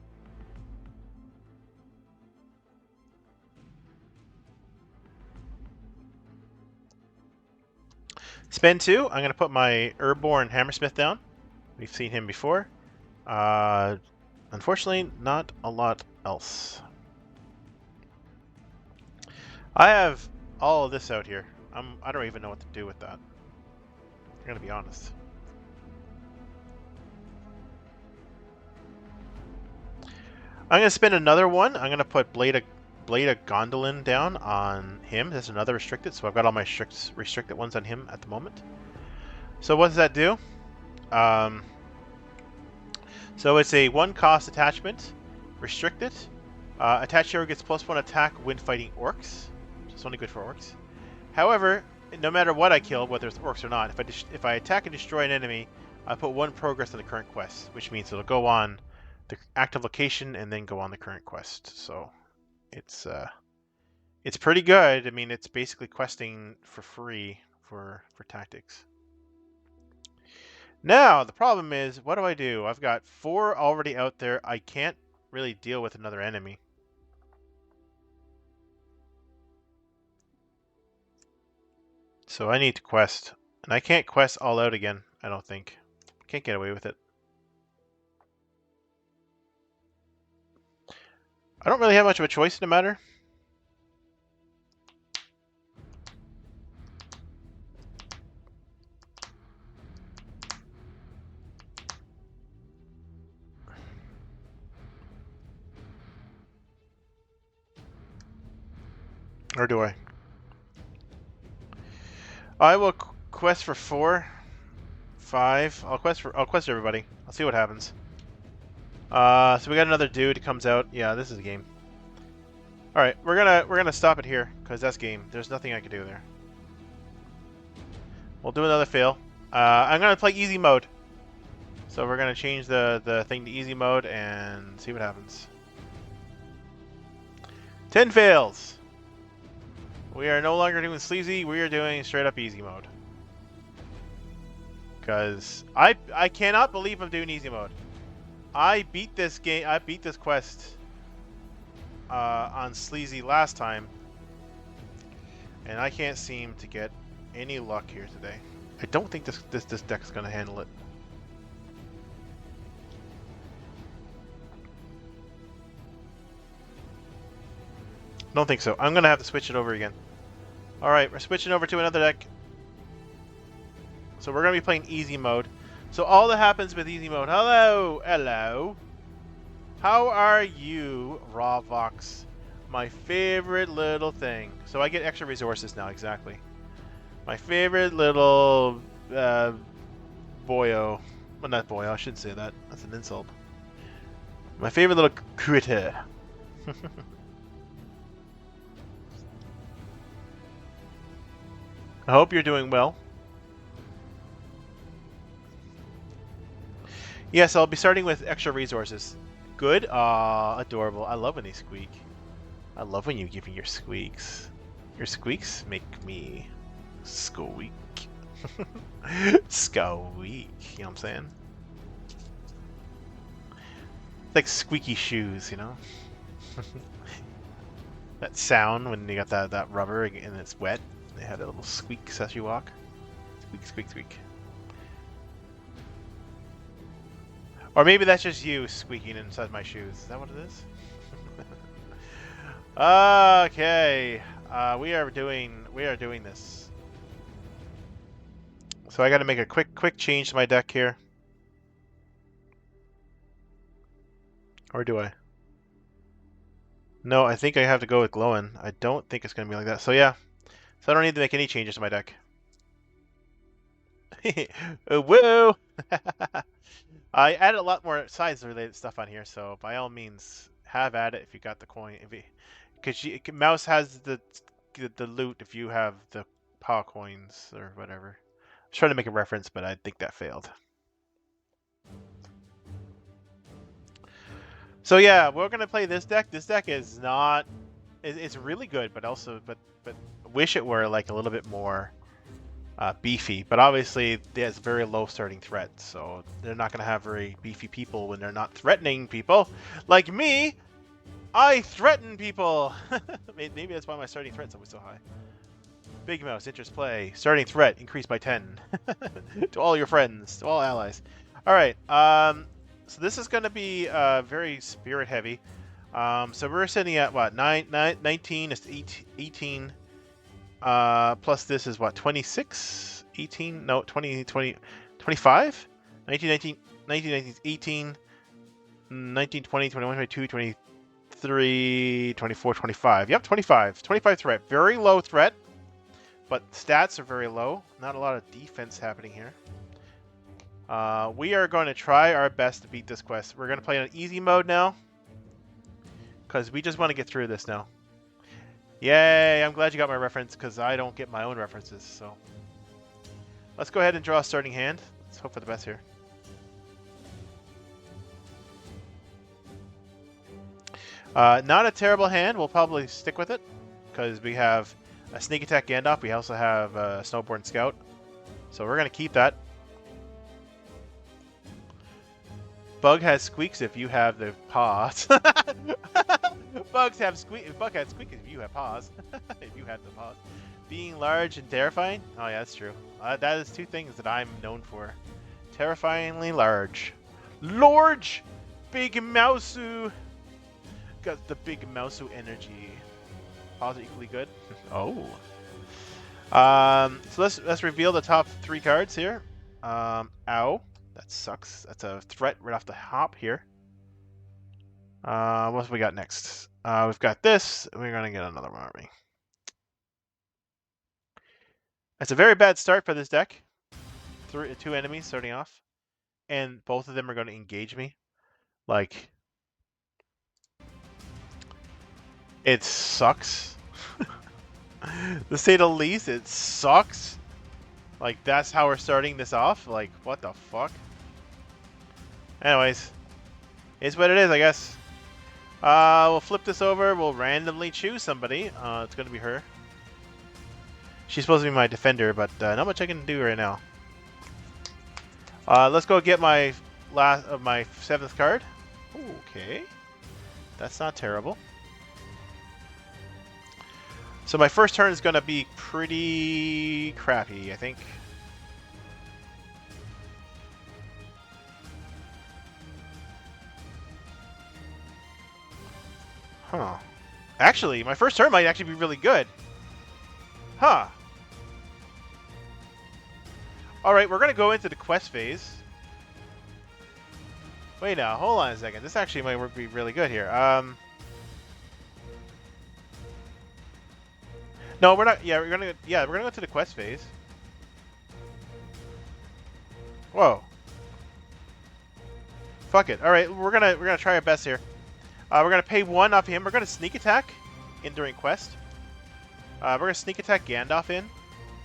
Spend 2. I'm going to put my Urborn Hammersmith down. We've seen him before. Unfortunately, not a lot else. I have all of this out here. I don't even know what to do with that. I'm going to be honest. I'm going to spend another 1. I'm going to put Blade of Gondolin down on him. That's another restricted, so I've got all my restricted ones on him at the moment. So what does that do? So it's a 1-cost attachment, restricted. Attached hero gets +1 attack when fighting orcs. It's only good for orcs. However, no matter what I kill, whether it's orcs or not, if I attack and destroy an enemy, I put 1 progress on the current quest, which means it'll go on the active location and then go on the current quest. So it's pretty good. I mean, it's basically questing for free for tactics. Now the problem is, what do? I've got 4 already out there. I can't really deal with another enemy. So I need to quest, and I can't quest all out again. I don't think. Can't get away with it. I don't really have much of a choice in the matter. Or do I? I will quest for 4, 5. I'll quest everybody. I'll see what happens. So we got another dude who comes out. Yeah, this is a game. All right, we're gonna stop it here because that's game. There's nothing I can do there. We'll do another fail. I'm gonna play easy mode. So we're gonna change the thing to easy mode and see what happens. 10 fails. We are no longer doing sleazy. We are doing straight up easy mode. Because I cannot believe I'm doing easy mode. I beat this game. I beat this quest on sleazy last time, and I can't seem to get any luck here today. I don't think this deck is gonna handle it. Don't think so. I'm gonna have to switch it over again. All right, we're switching over to another deck. So we're gonna be playing easy mode. So all that happens with easy mode. Hello, hello. How are you, Rawvox? My favorite little thing. So I get extra resources now, exactly. My favorite little boyo. Well, not boyo. I shouldn't say that. That's an insult. My favorite little critter. I hope you're doing well. Yes, I'll be starting with extra resources. Good? Aw, adorable. I love when they squeak. I love when you give me your squeaks. Your squeaks make me Squeak. Squeak. You know what I'm saying? It's like squeaky shoes, you know? That sound when you got that rubber and it's wet. They have that little squeak as you walk. Squeak, squeak, squeak. Or maybe that's just you squeaking inside my shoes. Is that what it is? Okay. We are doing this. So I got to make a quick change to my deck here. Or do I? No, I think I have to go with glowing. I don't think it's going to be like that. So yeah. So I don't need to make any changes to my deck. Woo! I added a lot more science-related stuff on here, so by all means, have at it if you got the coin. Because Mouse has the loot if you have the paw coins or whatever. I was trying to make a reference, but I think that failed. So yeah, we're gonna play this deck. This deck is not. It's really good, but also, but wish it were like a little bit more beefy. But obviously, it has very low starting threat, so they're not gonna have very beefy people when they're not threatening people. Like me, I threaten people. Maybe that's why my starting threat's always so high. Big Mouse, interest play. Starting threat increased by 10 to all your friends, to all allies. All right. So this is going to be very spirit heavy. So we're sitting at what 19 is 18. Plus this is what 26, 18. No, 20, 20, 25. 19, 19 is 18. 19, 20, 21, 22, 23, 24, 25. Yep, 25. 25 threat. Very low threat. But stats are very low. Not a lot of defense happening here. We are going to try our best to beat this quest. We're going to play on easy mode now. Because we just want to get through this now. Yay, I'm glad you got my reference because I don't get my own references. So let's go ahead and draw a starting hand. Let's hope for the best here. Not a terrible hand. We'll probably stick with it. Because we have a sneak attack Gandalf. We also have a Snowborn Scout. So we're going to keep that. Bug has squeaks if you have the paws. Bug has squeaks if you have paws. If you have the paws. Being large and terrifying? Oh yeah, that's true. That is two things that I'm known for. Terrifyingly large. Large! Big Mouseu! Got the big Mouseu energy. Paws are equally good. Oh. So let's reveal the top 3 cards here. Ow. That sucks. That's a threat right off the hop here. What have we got next? We've got this. We're going to get another one, aren't we? That's a very bad start for this deck. 2 enemies starting off. And both of them are going to engage me. Like, it sucks. To say the least, it sucks. Like, that's how we're starting this off? Like, what the fuck? Anyways. It's what it is, I guess. We'll flip this over. We'll randomly choose somebody. It's going to be her. She's supposed to be my defender, but not much I can do right now. Let's go get my my 7th card. Okay. That's not terrible. So my first turn is going to be pretty crappy, I think. Huh. Actually, my first turn might actually be really good. Huh. Alright, we're going to go into the quest phase. Wait now, hold on a second. This actually might be really good here. No, we're not. Yeah, we're gonna go to the quest phase. Whoa. Fuck it. All right, we're gonna try our best here. We're gonna pay 1 off him. We're gonna sneak attack in during quest. We're gonna sneak attack Gandalf in.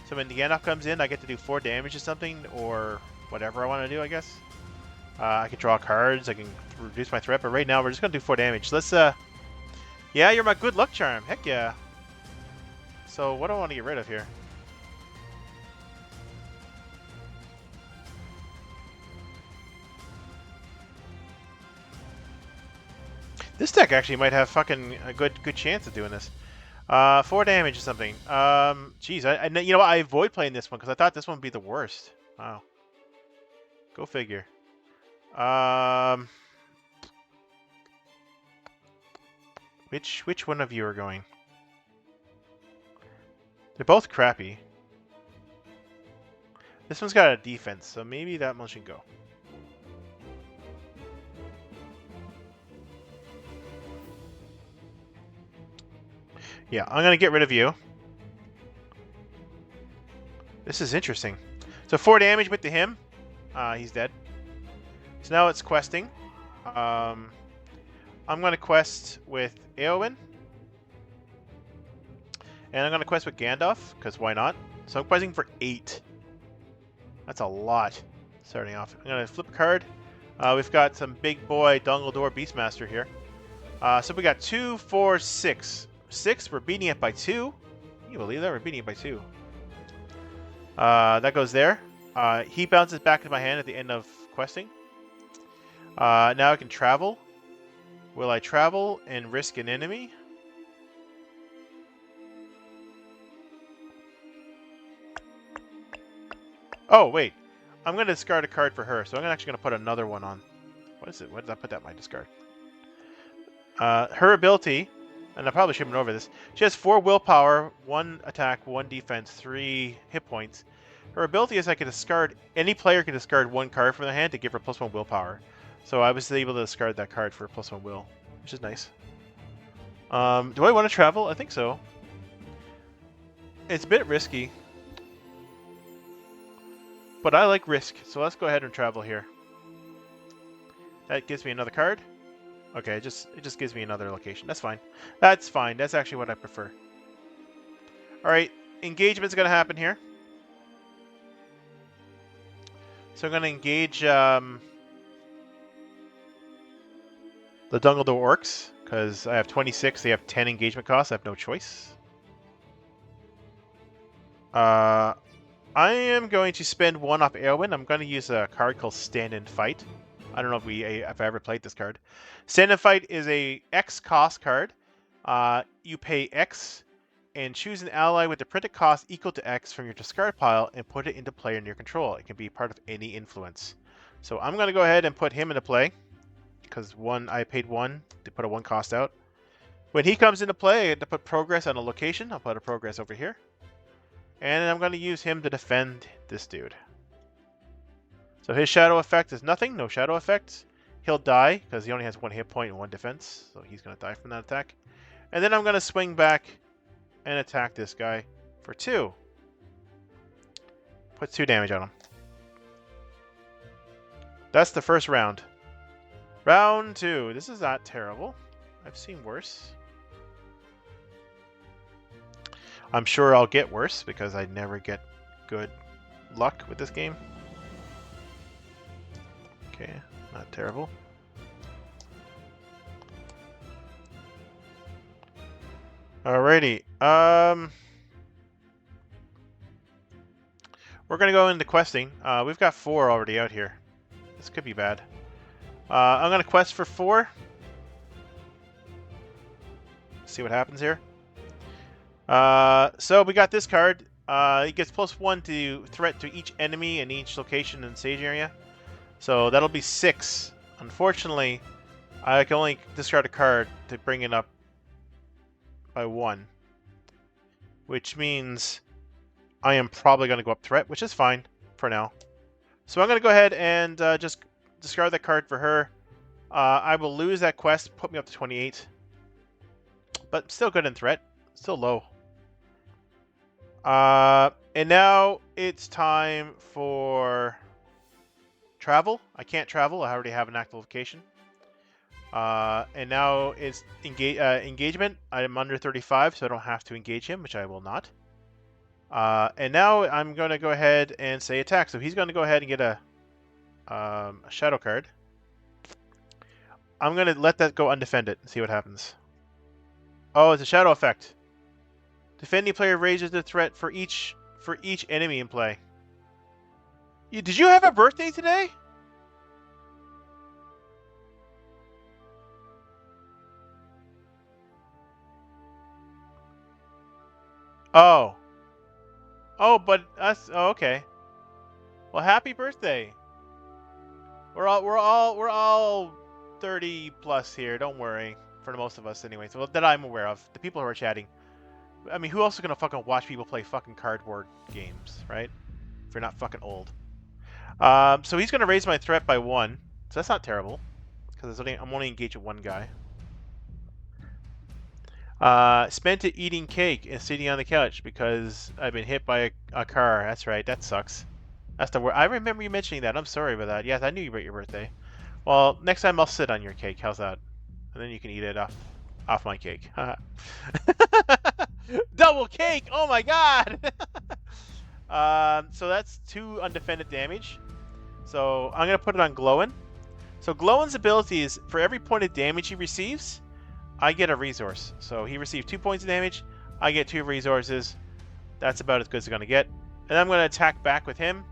So when the Gandalf comes in, I get to do 4 damage or something, or whatever I want to do, I guess. I can draw cards. I can reduce my threat, but right now we're just gonna do 4 damage. Let's yeah, you're my good luck charm. Heck yeah. So what do I want to get rid of here? This deck actually might have fucking a good chance of doing this. 4 damage or something. Geez, you know what? I avoid playing this one because I thought this one would be the worst. Wow. Go figure. Which one of you are going? They're both crappy. This one's got a defense, so maybe that one should go. Yeah, I'm gonna get rid of you. This is interesting. So 4 damage with him. He's dead. So now it's questing. I'm gonna quest with Eowyn. And I'm gonna quest with Gandalf, because why not? So I'm questing for 8. That's a lot. Starting off. I'm gonna flip a card. We've got some big boy Dumbledore Beastmaster here. So we got 2, 4, 6. 6, we're beating it by 2. Can you believe that? We're beating it by 2. That goes there. He bounces back to my hand at the end of questing. Now I can travel. Will I travel and risk an enemy? Oh, wait. I'm going to discard a card for her, so I'm actually going to put another one on. What is it? What did I put that in my discard? Her ability, and I probably should have been over this. She has 4 willpower, 1 attack, 1 defense, 3 hit points. Her ability is I can discard, any player can discard 1 card from their hand to give her +1 willpower. So I was able to discard that card for +1 will, which is nice. Do I want to travel? I think so. It's a bit risky. But I like risk, so let's go ahead and travel here. That gives me another card. Okay, it just gives me another location. That's fine. That's fine. That's actually what I prefer. Alright, engagement's going to happen here. So I'm going to engage the Dumbledore Orcs, because I have 26, they have 10 engagement costs. I have no choice. I am going to spend 1 off Eowyn. I'm going to use a card called Stand and Fight. I don't know if I ever played this card. Stand and Fight is a X cost card. You pay X and choose an ally with the printed cost equal to X from your discard pile and put it into play in your control. It can be part of any influence. So I'm going to go ahead and put him into play because I paid 1 to put a 1 cost out. When he comes into play, I get to put progress on a location. I'll put a progress over here. And I'm going to use him to defend this dude. So his shadow effect is nothing. No shadow effects. He'll die because he only has 1 hit point and 1 defense. So he's going to die from that attack. And then I'm going to swing back and attack this guy for 2. Put 2 damage on him. That's the first round. Round 2. This is not terrible. I've seen worse. I'm sure I'll get worse because I never get good luck with this game. Okay, not terrible. Alrighty. We're gonna go into questing. We've got 4 already out here. This could be bad. I'm gonna quest for 4. See what happens here. So we got this card. It gets +1 to threat to each enemy in each location in Sage area. So that'll be 6. Unfortunately, I can only discard a card to bring it up by 1. Which means I am probably going to go up threat, which is fine for now. So I'm going to go ahead and just discard that card for her. I will lose that quest, put me up to 28. But still good in threat. Still low. And now it's time for travel. I can't travel. I already have an active location. And now it's engagement. I'm under 35, so I don't have to engage him, which I will not. And now I'm going to go ahead and say attack. So he's going to go ahead and get a shadow card. I'm going to let that go undefended and see what happens. Oh, it's a shadow effect. Defending player raises the threat for each enemy in play. Did you have a birthday today? Oh. Oh, but us. Oh, okay. Well, happy birthday. We're all 30 plus here. Don't worry. For the most of us, anyway. So that I'm aware of. The people who are chatting. I mean, who else is gonna fucking watch people play fucking cardboard games, right? If you're not fucking old. So he's gonna raise my threat by 1. So that's not terrible, because I'm only engaged with one guy. Spent it eating cake and sitting on the couch because I've been hit by a car. That's right. That sucks. That's the word. I remember you mentioning that. I'm sorry about that. Yes, I knew you about your birthday. Well, next time I'll sit on your cake. How's that? And then you can eat it off my cake. Double cake! Oh my god! So that's 2 undefended damage. So I'm gonna put it on Glowin. So Glowin's ability is for every point of damage he receives, I get a resource. So he received 2 points of damage, I get 2 resources. That's about as good as it's gonna get. And I'm gonna attack back with him.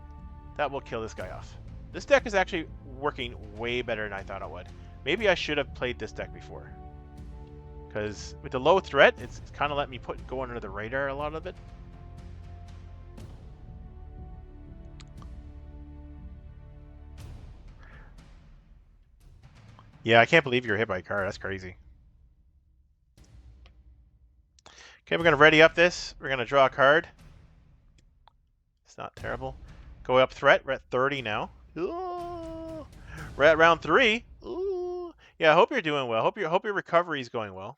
That will kill this guy off. This deck is actually working way better than I thought it would. Maybe I should have played this deck before. Because with the low threat, it's kind of let me go under the radar a lot of it. Yeah, I can't believe you're hit by a car. That's crazy. Okay, we're going to ready up this. We're going to draw a card. It's not terrible. Go up threat. We're at 30 now. Ooh. We're at round 3. Ooh. Yeah, I hope you're doing well. Hope your recovery is going well.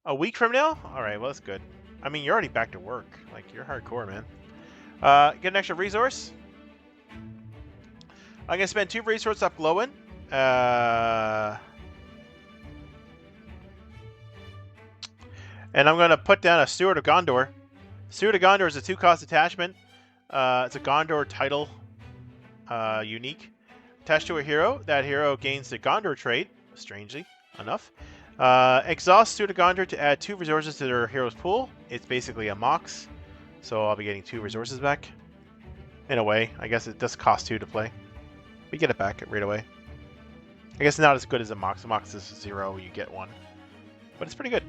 A week from now? All right, well, that's good. I mean, you're already back to work. Like, you're hardcore, man. Get an extra resource. I'm going to spend 2 resources up Glowin. And I'm going to put down a Steward of Gondor. Steward of Gondor is a 2-cost attachment. It's a Gondor title, unique. Attached to a hero. That hero gains the Gondor trait, strangely enough. Exhaust Steward of Gondor to add 2 resources to their hero's pool. It's basically a Mox, so I'll be getting 2 resources back. In a way, I guess it does cost 2 to play. We get it back right away. I guess not as good as a Mox. A Mox is 0, you get 1. But it's pretty good.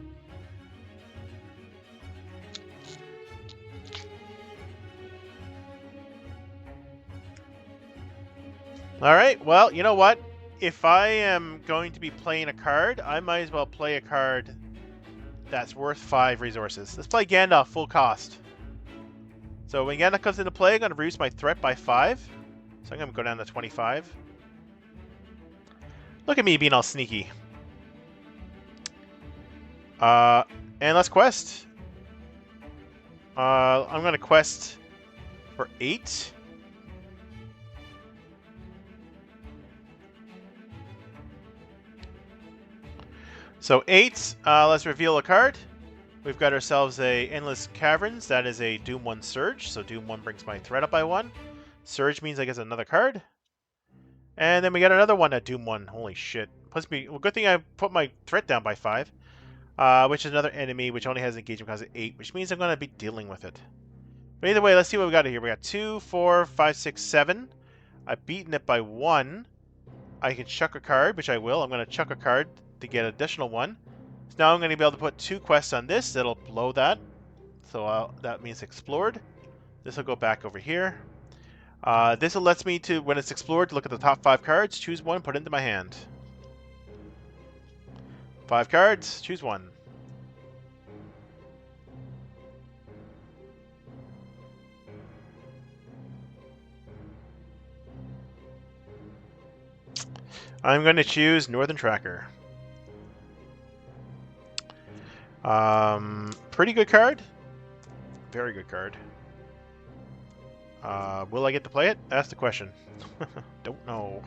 Alright, well, you know what? If I am going to be playing a card, I might as well play a card that's worth 5 resources. Let's play Gandalf full cost. So when Gandalf comes into play, I'm going to reduce my threat by 5. So I'm going to go down to 25. Look at me being all sneaky. And let's quest. I'm going to quest for 8. So 8, let's reveal a card. We've got ourselves a Endless Caverns. That is a Doom 1 Surge. So Doom 1 brings my threat up by 1. Surge means I get another card. And then we got another one at Doom 1. Holy shit. Plus me, well, good thing I put my threat down by 5. Which is another enemy which only has engagement because of 8. Which means I'm going to be dealing with it. But either way, let's see what we got here. We got 2, 4, 5, 6, 7. I've beaten it by 1. I can chuck a card, which I will. I'm going to chuck a card to get an additional 1. So now I'm going to be able to put 2 quests on this. That'll blow that. So that means explored. This will go back over here. This will lets me to, when it's explored, to look at the top 5 cards, choose 1, put it into my hand. 5 cards, choose 1. I'm going to choose Northern Tracker. Pretty good card. Very good card. Will I get to play it? That's the question. Don't know.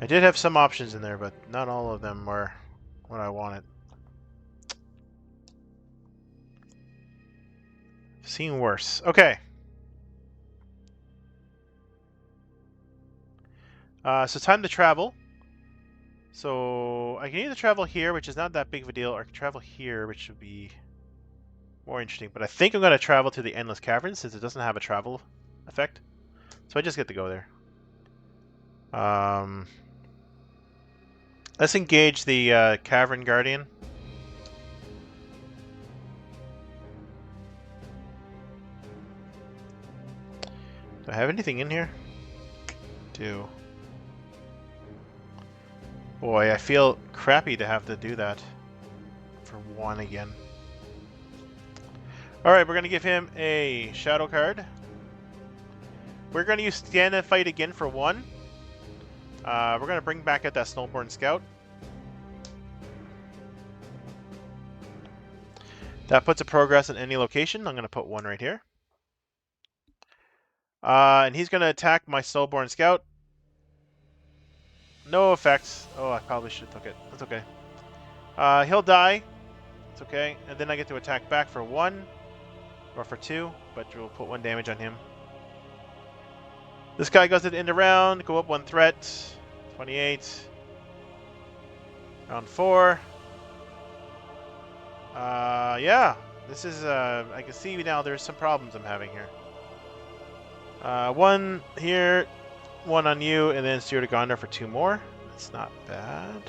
I did have some options in there, but not all of them were what I wanted. Seen worse. Okay. So time to travel. So I can either travel here, which is not that big of a deal, or I can travel here, which would be more interesting. But I think I'm going to travel to the Endless Caverns since it doesn't have a travel effect. So I just get to go there. Let's engage the Cavern Guardian. Do I have anything in here? Do. Boy, I feel crappy to have to do that. For 1 again. Alright, we're going to give him a shadow card. We're going to use stand and fight again for 1. We're going to bring back out that Snowborn Scout. That puts a progress in any location. I'm going to put 1 right here. And he's going to attack my Snowborn Scout. No effects. Oh, I probably should have took it. That's okay. He'll die. It's okay. And then I get to attack back for 1. Or for 2. But we'll put 1 damage on him. This guy goes to the end of round. Go up 1 threat. 28. Round 4. Yeah. This is, I can see now there's some problems I'm having here. 1 here. 1 on you, and then Steer to Gondor for 2 more. That's not bad.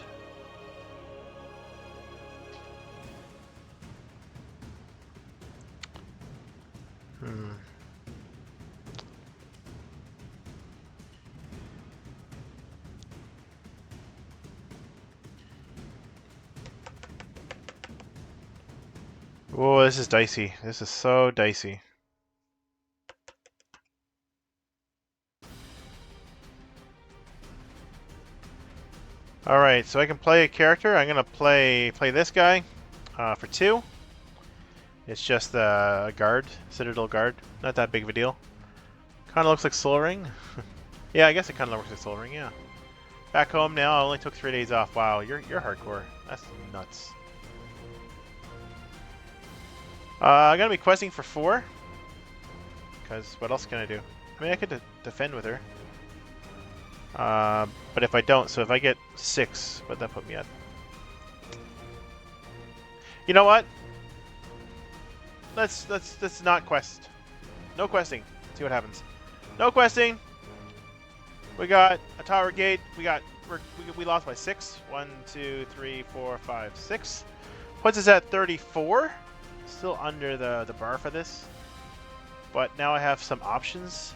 Whoa, this is dicey. This is so dicey. Alright, so I can play a character. I'm going to play this guy for 2. It's just a guard, Citadel guard. Not that big of a deal. Kind of looks like Soul Ring. Yeah, I guess it kind of looks like Soul Ring, yeah. Back home now, I only took 3 days off. Wow, you're hardcore. That's nuts. I'm going to be questing for 4. Because what else can I do? I mean, I could defend with her. But if I don't, so if I get 6, what that put me at? You know what? Let's not quest. No questing. See what happens. No questing. We got a tower gate. We lost by 6. 1, 2, 3, 4, 5, 6. Puts us at 34. Still under the bar for this. But now I have some options.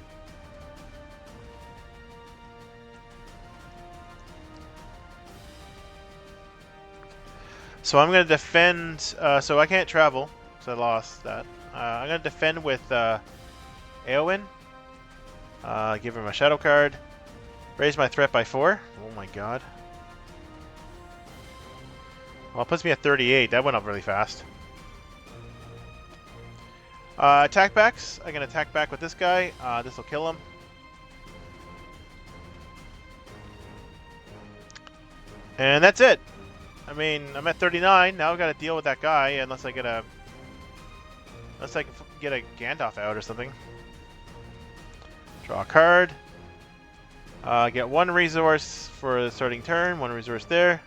So I'm going to defend, so I can't travel, so I lost that. I'm going to defend with Eowyn. Give him a shadow card. Raise my threat by 4. Oh my god. Well, it puts me at 38. That went up really fast. Attack backs. I can attack back with this guy. This will kill him. And that's it. I mean, I'm at 39. Now I've got to deal with that guy unless I can get a Gandalf out or something. Draw a card. Get 1 resource for the starting turn. 1 resource there.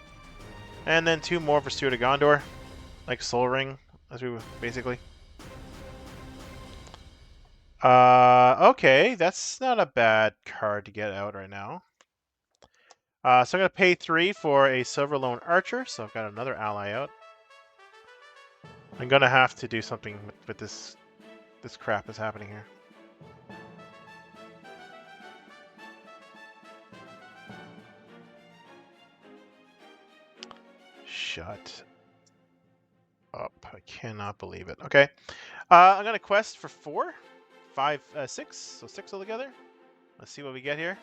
And then 2 more for Steer to Gondor. Like Soul Ring, as we basically. Okay, that's not a bad card to get out right now. So I'm going to pay 3 for a Silver Lone Archer, so I've got another ally out. I'm going to have to do something with this crap that's happening here. Shut up. I cannot believe it. Okay. I'm going to quest for 4. 5, 6. So 6 altogether. Let's see what we get here.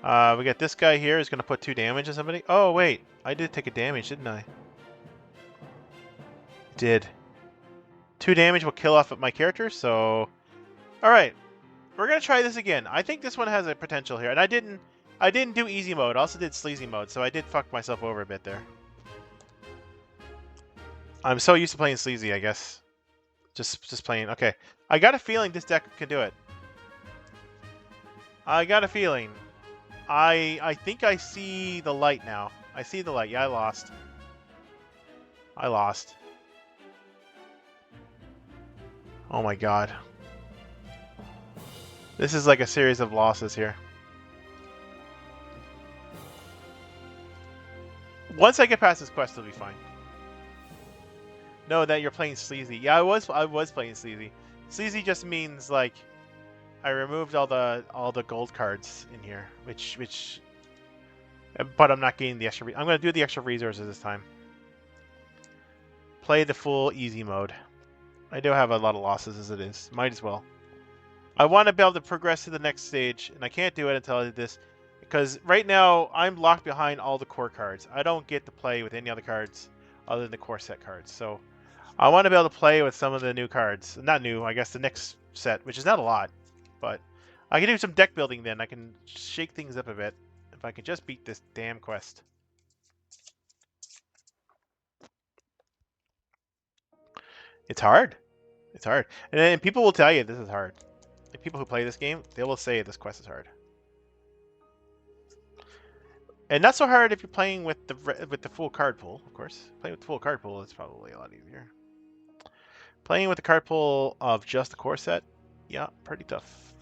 We got this guy here who's going to put 2 damage on somebody. Oh, wait. I did take a damage, didn't I? Did. 2 damage will kill off my character, so... Alright. We're going to try this again. I think this one has a potential here. And I didn't do easy mode. I also did sleazy mode, so I did fuck myself over a bit there. I'm so used to playing sleazy, I guess. Just playing... Okay. I got a feeling this deck can do it. I got a feeling. I think I see the light now. I see the light. Yeah, I lost. I lost. Oh my god. This is like a series of losses here. Once I get past this quest, it'll be fine. No, that you're playing sleazy. Yeah, I was playing sleazy. Sleazy just means like I removed all the gold cards in here, but I'm not getting the extra. I'm gonna do the extra resources this time. Play the full easy mode. I do have a lot of losses as it is. Might as well. I want to be able to progress to the next stage, and I can't do it until I do this, because right now I'm locked behind all the core cards. I don't get to play with any other cards other than the core set cards. So I want to be able to play with some of the new cards. Not new, I guess the next set, which is not a lot, but I can do some deck building then. I can shake things up a bit if I can just beat this damn quest. It's hard. It's hard. And then people will tell you this is hard. Like people who play this game, they will say this quest is hard. And not so hard if you're playing with the full card pool, of course. Playing with the full card pool is probably a lot easier. Playing with the card pool of just the core set, yeah, pretty tough.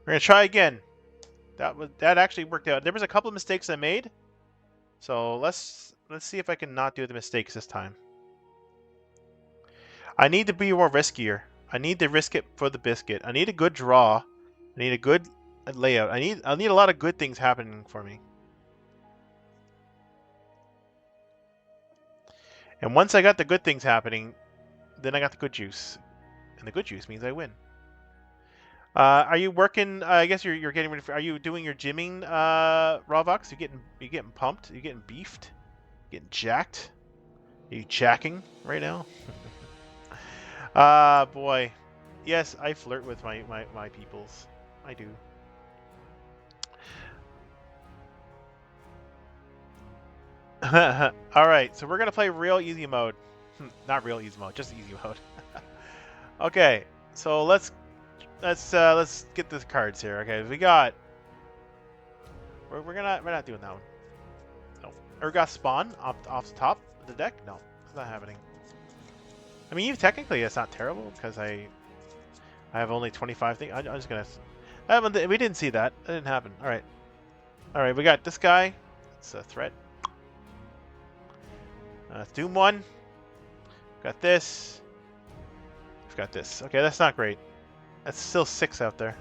We're gonna try again. That actually worked out. There was a couple of mistakes I made, so let's see if I can not do the mistakes this time. I need to be more riskier. I need to risk it for the biscuit. I need a good draw. I need a good layout. I need a lot of good things happening for me. And once I got the good things happening, then I got the good juice. And the good juice means I win. Are you working? I guess you're getting ready for. Are you doing your gymming, Rawvox? You getting pumped? You getting beefed? Getting jacked? Are you jacking right now? Boy. Yes, I flirt with my peoples. I do. Alright, so we're gonna play real easy mode. Not real easy mode, just easy mode. Okay, so let's get the cards here. Okay, we got. We're not doing that one. No. Urgot spawn off the top of the deck. No, it's not happening. I mean, even technically, it's not terrible because I have only 25 things. I'm just gonna. We didn't see that. That didn't happen. All right. We got this guy. It's a threat. Doom 1. Got this. We've got this. Okay, that's not great. That's still 6 out there.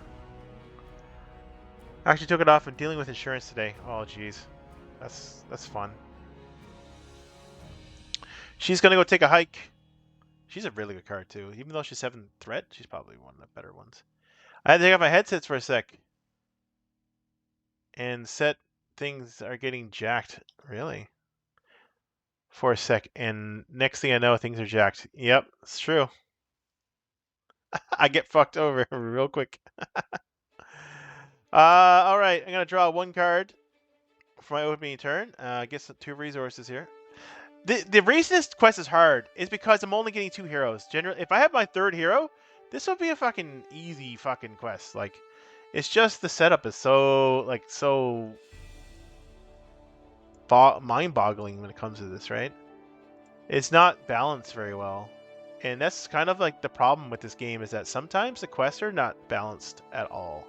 I actually took it off and dealing with insurance today. Oh, jeez. That's fun. She's gonna go take a hike. She's a really good card too. Even though she's 7 threat, she's probably one of the better ones. I had to take off my headsets for a sec. And set things are getting jacked. Really? For a sec. And next thing I know, things are jacked. Yep, it's true. I get fucked over real quick. Alright, I'm going to draw 1 card for my opening turn. Get some 2 resources here. The reason this quest is hard is because I'm only getting 2 heroes. Generally, if I have my 3rd hero, this would be a fucking easy fucking quest. Like, it's just the setup is so mind-boggling when it comes to this, right? It's not balanced very well. And that's kind of like the problem with this game is that sometimes the quests are not balanced at all.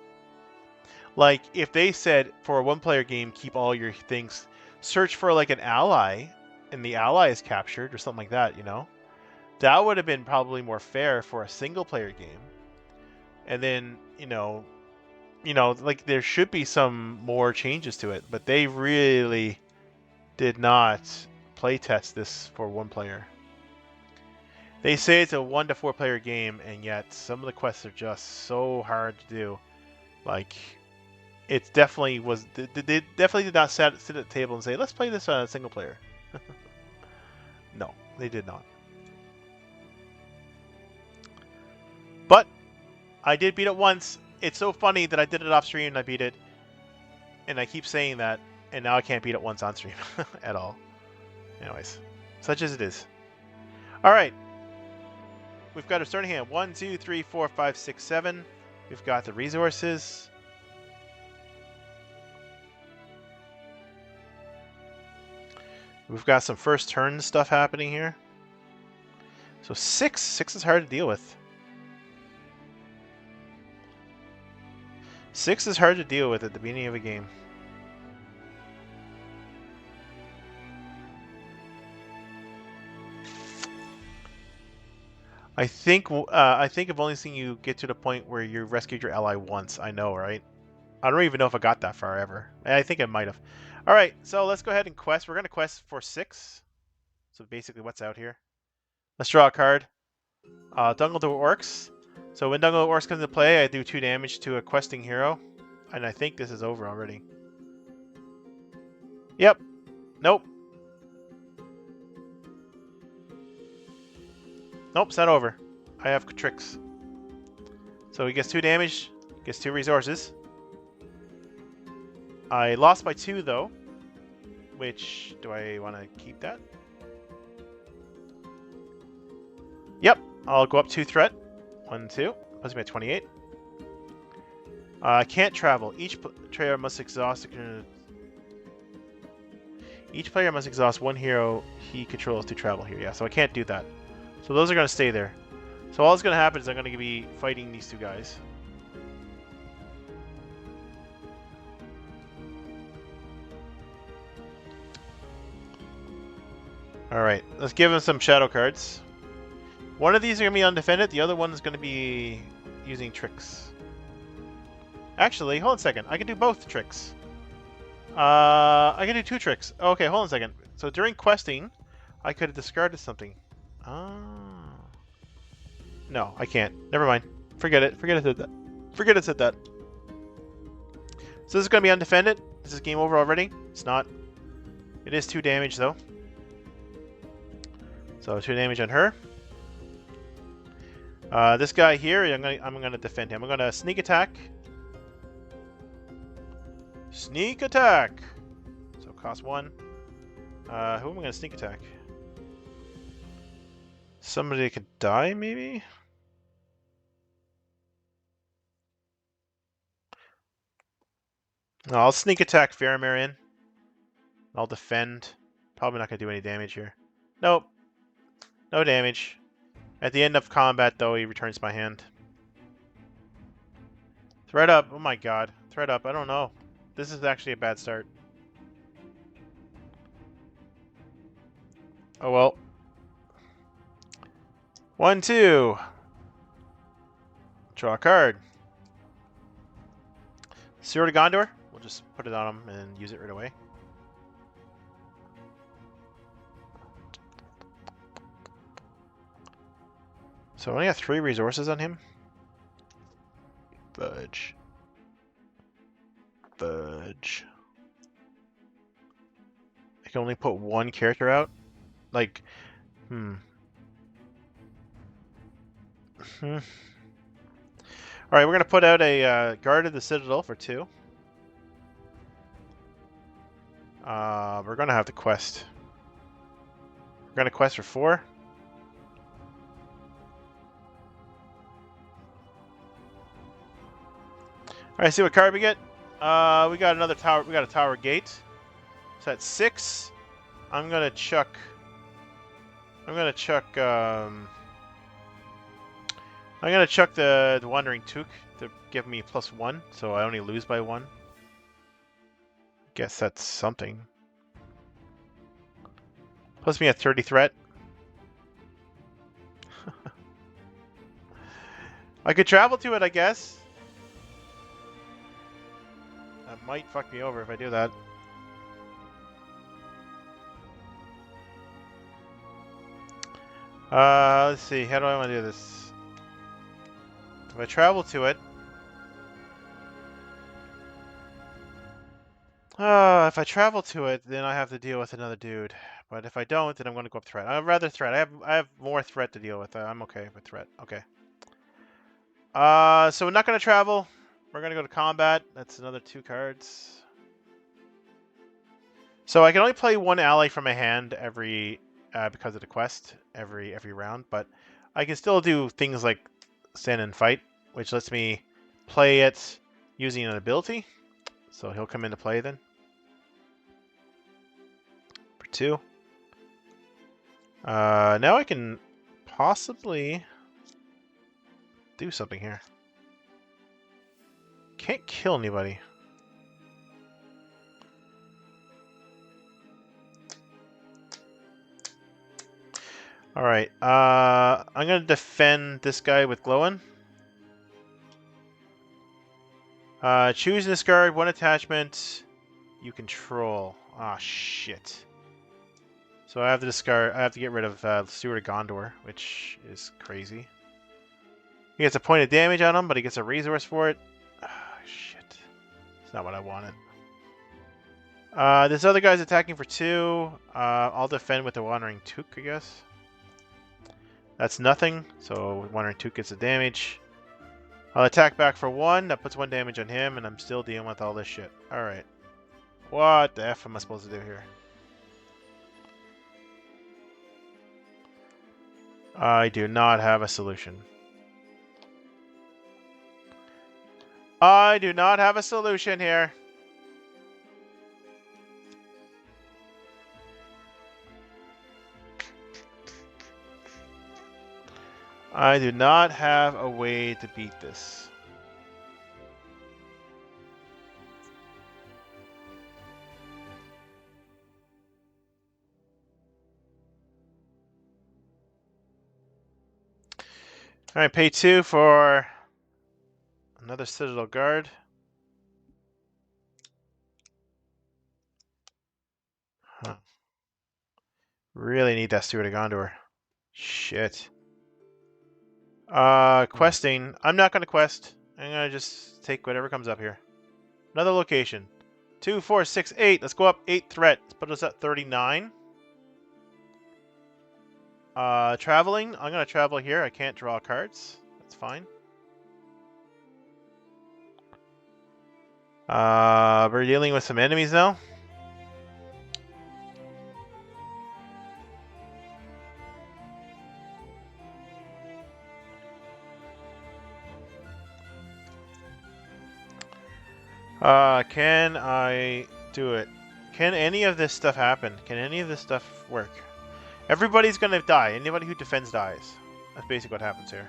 Like, if they said for a 1-player game, keep all your things, search for like an ally, and the ally is captured or something like that, you know? That would have been probably more fair for a single-player game. And then, you know, like there should be some more changes to it, but they really did not playtest this for 1 player. They say it's a 1 to 4 player game, and yet some of the quests are just so hard to do. Like, it definitely was. They definitely did not sit at the table and say, "Let's play this on a single player." No, they did not. But I did beat it once. It's so funny that I did it off stream and I beat it, and I keep saying that, and now I can't beat it once on stream at all. Anyways, such as it is. All right. We've got our starting hand. 1, 2, 3, 4, 5, 6, 7. We've got the resources. We've got some first turn stuff happening here. So 6. 6 is hard to deal with. 6 is hard to deal with at the beginning of a game. I think I've only seen you get to the point where you rescued your ally once. I know, right? I don't even know if I got that far ever. I think I might have. All right, so let's go ahead and quest. We're gonna quest for 6. So basically, what's out here? Let's draw a card. Dungle to Orcs. So when Dungle to Orcs comes into play, I do 2 damage to a questing hero, and I think this is over already. Yep. Nope. Nope, it's not over. I have tricks. So he gets 2 damage, gets 2 resources. I lost by 2 though. Which, do I want to keep that? Yep, I'll go up 2 threat. 1, 2. Puts me at 28. I can't travel. Each player must exhaust. Each player must exhaust 1 hero he controls to travel here. Yeah, so I can't do that. So those are going to stay there. So all that's going to happen is I'm going to be fighting these 2 guys. Alright, let's give him some shadow cards. One of these are going to be undefended, the other one is going to be using tricks. Actually, hold on a second. I can do both tricks. I can do 2 tricks. Okay, hold on a second. So during questing, I could have discarded something. No, I can't. Never mind. Forget it. Forget it said that. Forget it said that. So this is going to be undefended. This is game over already. It's not. It is 2 damage though. So 2 damage on her. This guy here, I'm gonna defend him. I'm gonna sneak attack. Sneak attack. So cost 1. Who am I gonna sneak attack? Somebody could die, maybe. No, I'll sneak attack Faramir in. I'll defend. Probably not gonna do any damage here. Nope. No damage. At the end of combat, though, he returns my hand. Threat up. Oh my god. Threat up. I don't know. This is actually a bad start. Oh well. 1, 2. Draw a card. Sword of Gondor. We'll just put it on him and use it right away. So I only have 3 resources on him. Fudge. Fudge. I can only put 1 character out? Like, Alright, we're going to put out a Guard of the Citadel for 2. We're going to have to quest. We're going to quest for 4. Alright, see what card we get. We got another tower. We got a tower gate. So that's 6. I'm gonna chuck. I'm gonna chuck the Wandering Took to give me +1, so I only lose by 1. Guess that's something. Plus me at 30 threat. I could travel to it, I guess. That might fuck me over if I do that. Let's see. How do I want to do this? If I travel to it... if I travel to it, then I have to deal with another dude. But if I don't, then I'm going to go up threat. I'd rather threat. I have more threat to deal with. I'm okay with threat. Okay. So we're not going to travel. We're going to go to combat. That's another 2 cards. So I can only play 1 ally from my hand every because of the quest every round, but I can still do things like stand and fight, which lets me play it using an ability. So he'll come into play then. For 2. Now I can possibly do something here. Can't kill anybody. Alright, I'm gonna defend this guy with glowing. Choose and discard one attachment you control. Ah, shit. So I have to discard. I have to get rid of Steward of Gondor, which is crazy. He gets a point of damage on him, but he gets a resource for it. Ah, shit. It's not what I wanted. This other guy's attacking for 2. I'll defend with the Wandering Took, I guess. That's nothing, so Wandering Took gets the damage. I'll attack back for 1. That puts 1 damage on him, and I'm still dealing with all this shit. Alright. What the F am I supposed to do here? I do not have a solution. I do not have a solution here. I do not have a way to beat this. Alright, pay 2 for another Citadel Guard. Huh. Really need that Steward of Gondor. Shit. Questing. I'm not gonna quest. I'm gonna just take whatever comes up here. Another location. 2, 4, 6, 8. Let's go up 8 threat. Let's put us at 39. Traveling. I'm gonna travel here. I can't draw cards. That's fine. We're dealing with some enemies now. Can I do it? Can any of this stuff happen? Can any of this stuff work? Everybody's gonna die. Anybody who defends dies. That's basically what happens here.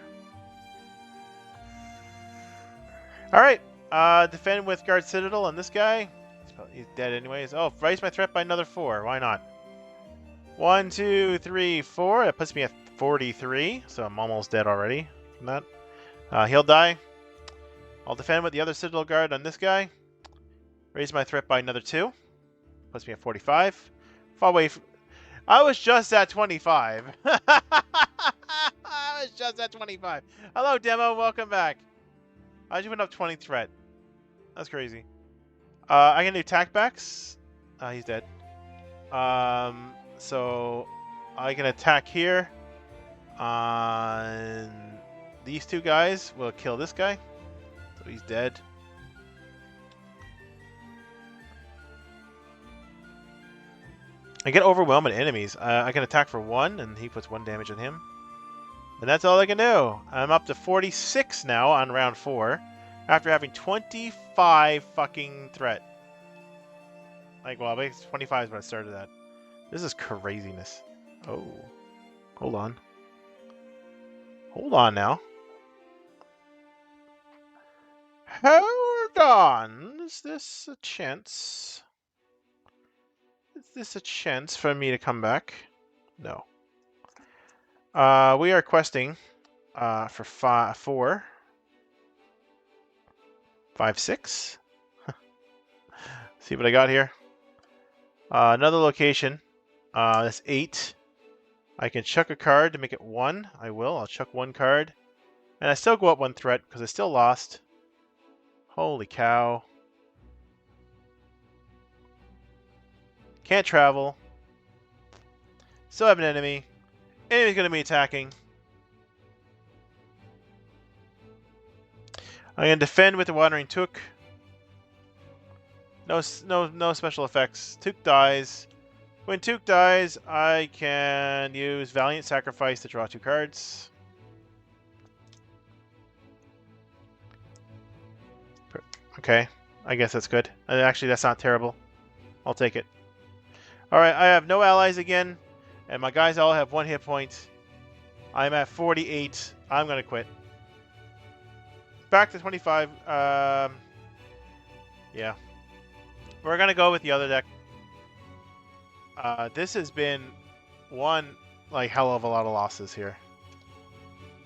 Alright. Defend with Guard Citadel on this guy. He's dead anyways. Oh, raise my threat by another 4. Why not? 1, 2, 3, 4. That puts me at 43. So I'm almost dead already from that. He'll die. I'll defend with the other Citadel Guard on this guy. Raise my threat by another 2. Puts me at 45. Fall away. I was just at 25. I was just at 25. Hello, demo. Welcome back. I just went up 20 threat. That's crazy. I can do tackbacks. He's dead. So I can attack here on these 2 guys. Will kill this guy. So he's dead. I get overwhelmed at enemies. I can attack for 1, and he puts 1 damage on him. And that's all I can do. I'm up to 46 now on round 4, after having 25 fucking threat. Like, well, 25 is what I started at. This is craziness. Oh. Hold on. Hold on now. Hold on. Is this a chance? Is this a chance for me to come back? No. We are questing for 4, 5, 6. See what I got here. Another location. That's 8. I can chuck a card to make it 1. I will. I'll chuck 1 card. And I still go up 1 threat because I still lost. Holy cow. Can't travel. Still have an enemy. Enemy's going to be attacking. I'm going to defend with the Wandering Took. No special effects. Took dies. When Took dies, I can use Valiant Sacrifice to draw 2 cards. Okay, I guess that's good. Actually, that's not terrible. I'll take it. Alright, I have no allies again, and my guys all have 1 hit point. I'm at 48. I'm going to quit. Back to 25. Yeah. We're going to go with the other deck. This has been one like hell of a lot of losses here.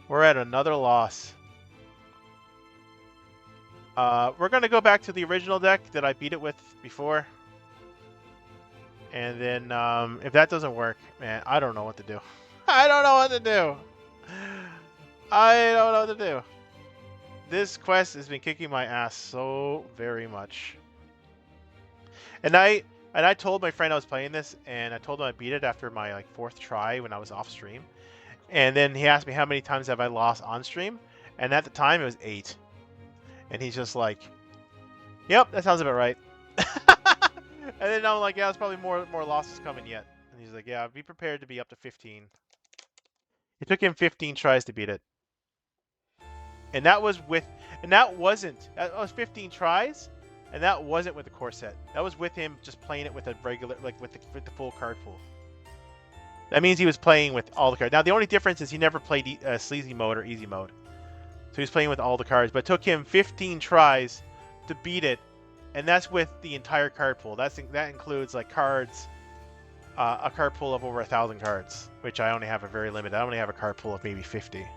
We're at another loss. We're gonna go back to the original deck that I beat it with before. And then if that doesn't work, man, I don't know what to do. I don't know what to do. I don't know what to do. This quest has been kicking my ass so very much. And I told my friend I was playing this, and I told him I beat it after my like 4th try when I was off stream. And then he asked me how many times have I lost on stream, and at the time it was 8. And he's just like, "Yep, that sounds about right." And then I'm like, "Yeah, there's probably more losses coming yet." And he's like, "Yeah, be prepared to be up to 15." It took him 15 tries to beat it. And that was 15 tries, and that wasn't with the core set. That was with him just playing it with a regular, like with the full card pool. That means he was playing with all the cards. Now the only difference is he never played sleazy mode or easy mode, so he was playing with all the cards. But it took him 15 tries to beat it, and that's with the entire card pool. That includes like cards, a card pool of over 1,000 cards, which I only have a very limited. I only have a card pool of maybe 50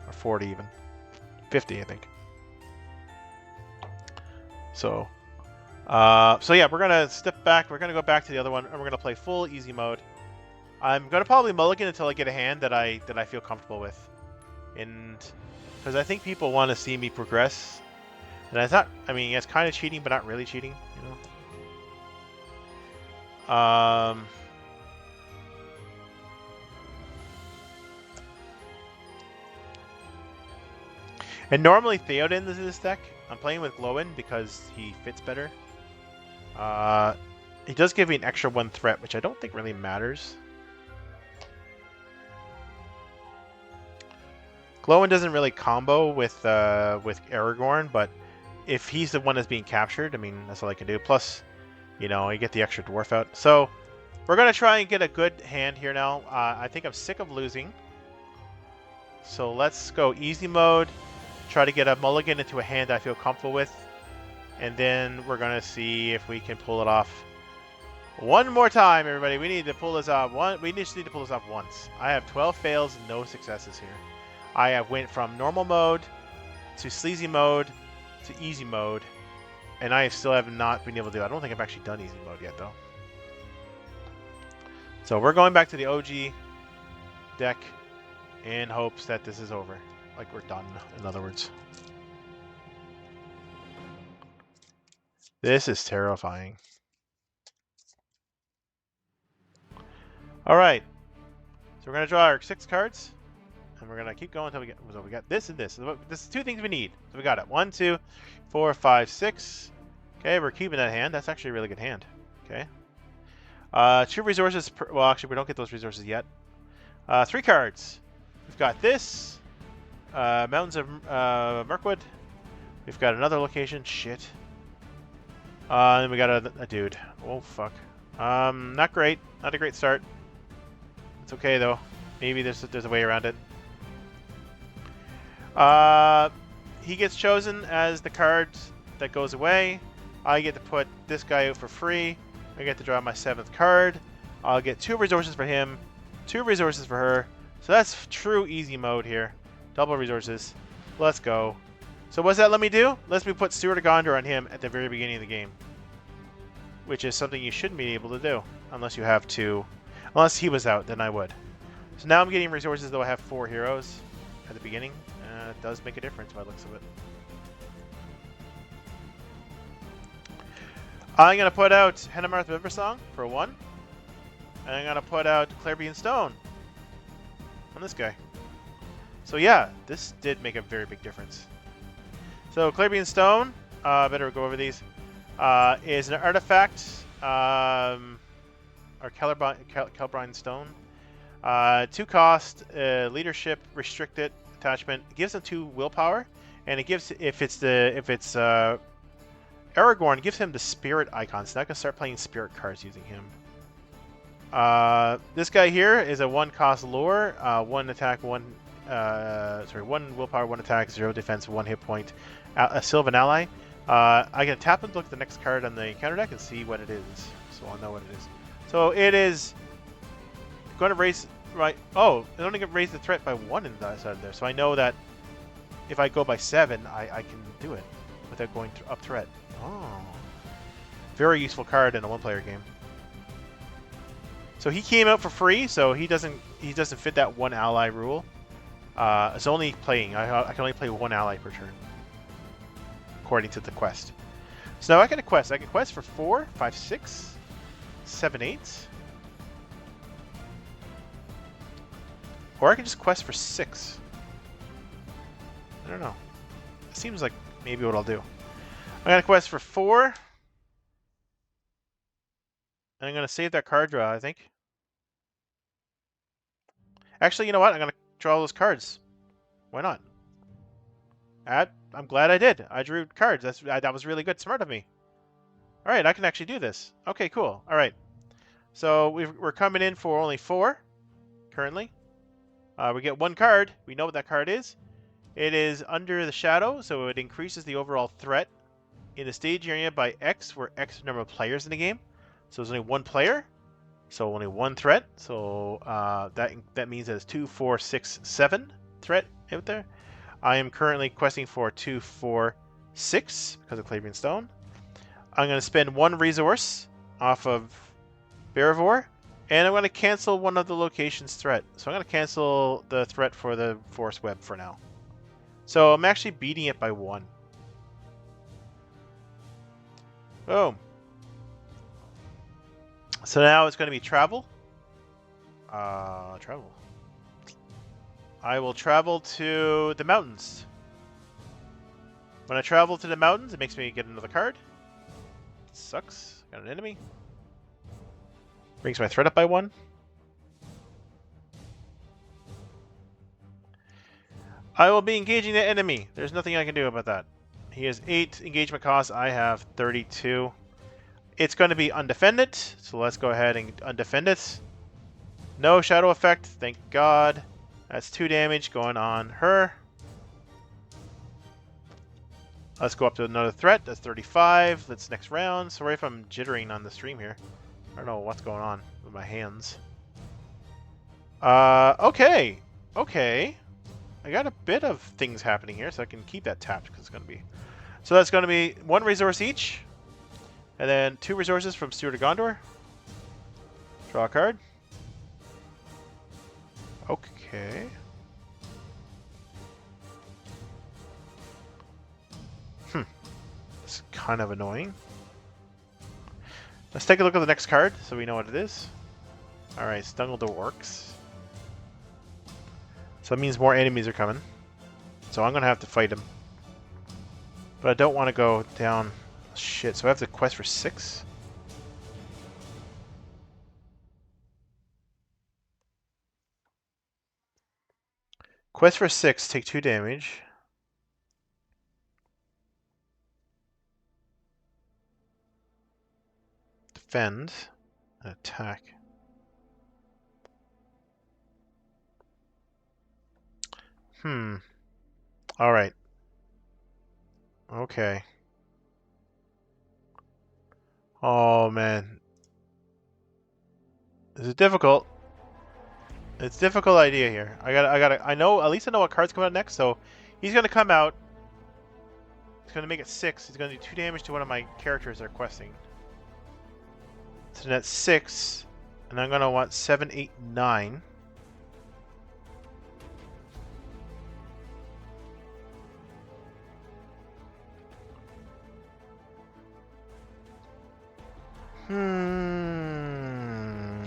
or 40 even. 50, I think. So yeah, we're gonna step back. We're gonna go back to the other one, and we're gonna play full easy mode. I'm gonna probably mulligan until I get a hand that I feel comfortable with, and because I think people want to see me progress. And I thought, I mean, it's kind of cheating, but not really cheating, you know. And normally Theoden is in this deck. I'm playing with Glowin because he fits better. He does give me an extra 1 threat, which I don't think really matters. Glowin doesn't really combo with Aragorn, but if he's the one that's being captured, I mean, that's all I can do. Plus, you know, you get the extra dwarf out. So we're gonna try and get a good hand here now. I think I'm sick of losing. So let's go easy mode. Try to get a mulligan into a hand I feel comfortable with, and then we're gonna see if we can pull it off one more time. Everybody, we need to pull this off. We just need to pull this off once. I have 12 fails and no successes here. I have went from normal mode to sleazy mode to easy mode, and I still have not been able to do it. I don't think I've actually done easy mode yet, though. So we're going back to the OG deck in hopes that this is over. Like we're done, in other words. This is terrifying. Alright. So we're going to draw our 6 cards. And we're going to keep going until we get... So we got this and this. So this is 2 things we need. So we got it. 1, 2, 4, 5, 6. Okay, we're keeping that hand. That's actually a really good hand. Okay. 2 resources per... Well, actually, we don't get those resources yet. 3 cards. We've got this. Mountains of Mirkwood. We've got another location. Shit. And then we got a dude. Oh, fuck. Not great. Not a great start. It's okay, though. Maybe there's a way around it. He gets chosen as the card that goes away. I get to put this guy out for free. I get to draw my 7th card. I'll get 2 resources for him, 2 resources for her. So that's true easy mode here. Double resources. Let's go. So what's that let me do? Lets me put Steward of Gondor on him at the very beginning of the game. Which is something you shouldn't be able to do. Unless you have 2. Unless he was out, then I would. So now I'm getting resources, though I have 4 heroes at the beginning. It does make a difference by the looks of it. I'm going to put out Hennemarth Riversong for 1. And I'm going to put out Clairbean Stone on this guy. So yeah, this did make a very big difference. So Clairbean Stone, better go over these, is an artifact, or Kelbrine Stone. 2 cost, leadership, restricted, attachment. It gives them 2 willpower, and it gives, if it's Aragorn, it gives him the spirit icon, so I can start playing spirit cards using him. This guy here is a 1 cost lure, 1 attack, 1 willpower, 1 attack, 0 defense, 1 hit point, a Sylvan ally. I can tap and look at the next card on the counter deck and see what it is, so I'll know what it is. So it is going to raise right. Oh, it only can raise the threat by 1 in that side there. So I know that if I go by 7, I can do it without going up threat. Oh. Very useful card in a one-player game. So he came out for free, so he doesn't fit that 1 ally rule. It's only playing. I can only play 1 ally per turn, according to the quest. So now I get a quest. I can quest for 4, 5, 6, 7, 8. Or I can just quest for 6. I don't know. It seems like maybe what I'll do. I'm going to quest for 4. And I'm going to save that card draw, I think. Actually, you know what? I'm going to draw those cards. Why not? I'm glad I did. I drew cards. That was really good. Smart of me. All right, I can actually do this. Okay, cool. All right. So we're coming in for only 4 currently. We get 1 card. We know what that card is. It is Under the Shadow, so it increases the overall threat in the stage area by X, where X is the number of players in the game. So there's only 1 player, so only 1 threat. So that means that it's 2, 4, 6, 7 threat out there. I am currently questing for 2, 4, 6 because of Clavering Stone. I'm going to spend 1 resource off of Barivore, and I'm going to cancel one of the location's threat. So I'm going to cancel the threat for the Force Web for now. So I'm actually beating it by 1. Boom. So now it's going to be travel. Travel. I will travel to the mountains. When I travel to the mountains, it makes me get another card. Sucks. Got an enemy. Brings my threat up by 1. I will be engaging the enemy. There's nothing I can do about that. He has 8 engagement costs. I have 32. It's going to be undefended, so let's go ahead and undefend it. No shadow effect, thank God. That's 2 damage going on her. Let's go up to another threat. That's 35. That's next round. Sorry if I'm jittering on the stream here. I don't know what's going on with my hands. Okay. Okay. I got a bit of things happening here, so I can keep that tapped because it's going to be... So that's going to be 1 resource each. And then 2 resources from Steward of Gondor. Draw a card. Okay. It's kind of annoying. Let's take a look at the next card so we know what it is. Alright, Stungle the Orcs. So that means more enemies are coming. So I'm going to have to fight them. But I don't want to go down... Shit, so I have to quest for 6? Quest for 6, take 2 damage. Defend. And attack. Alright. Okay. Oh man. This is difficult. It's a difficult idea here. I know, at least I know what card's coming out next, so he's gonna come out. He's gonna make it 6. He's gonna do 2 damage to one of my characters they're questing. So that's 6. And I'm gonna want 7, 8, 9.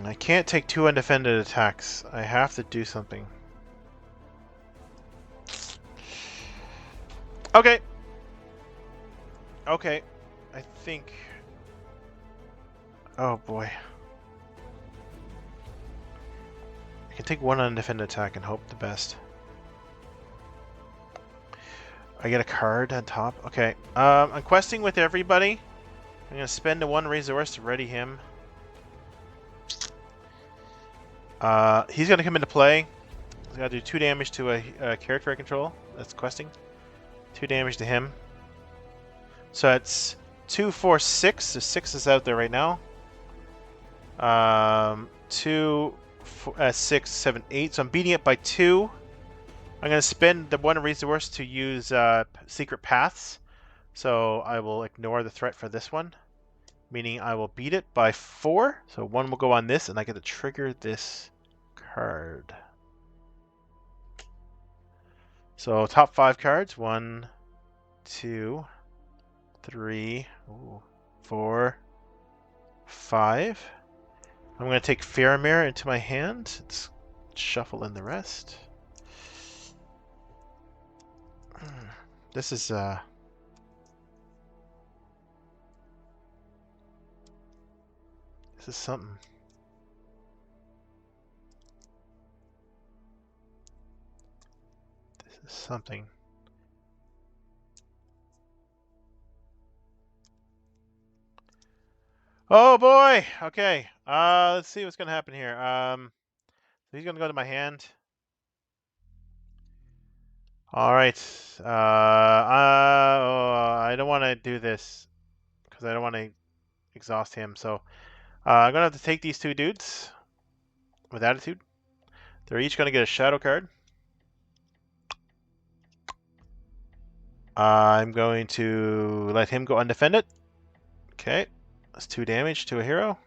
I can't take 2 undefended attacks. I have to do something. Okay. Okay. I think... Oh boy. I can take 1 undefended attack and hope the best. I get a card on top. Okay. I'm questing with everybody. I'm going to spend the 1 resource to ready him. He's going to come into play. He's got to do 2 damage to a character I control. That's questing. 2 damage to him. So that's 2, 4, 6. So 6 is out there right now. 2, 6, 7, 8. So I'm beating it by 2. I'm going to spend the 1 resource to use secret paths. So I will ignore the threat for this one. Meaning I will beat it by 4. So 1 will go on this, and I get to trigger this card. So top 5 cards. 1, 2, 3, 4, 5. I'm going to take Faramir into my hand. Let's shuffle in the rest. This is something. This is something. Oh boy! Okay. Let's see what's gonna happen here. He's gonna go to my hand. All right. I don't want to do this because I don't want to exhaust him. So I'm gonna have to take these 2 dudes with attitude. They're each gonna get a shadow card. I'm going to let him go undefended. Okay. That's 2 damage to a hero.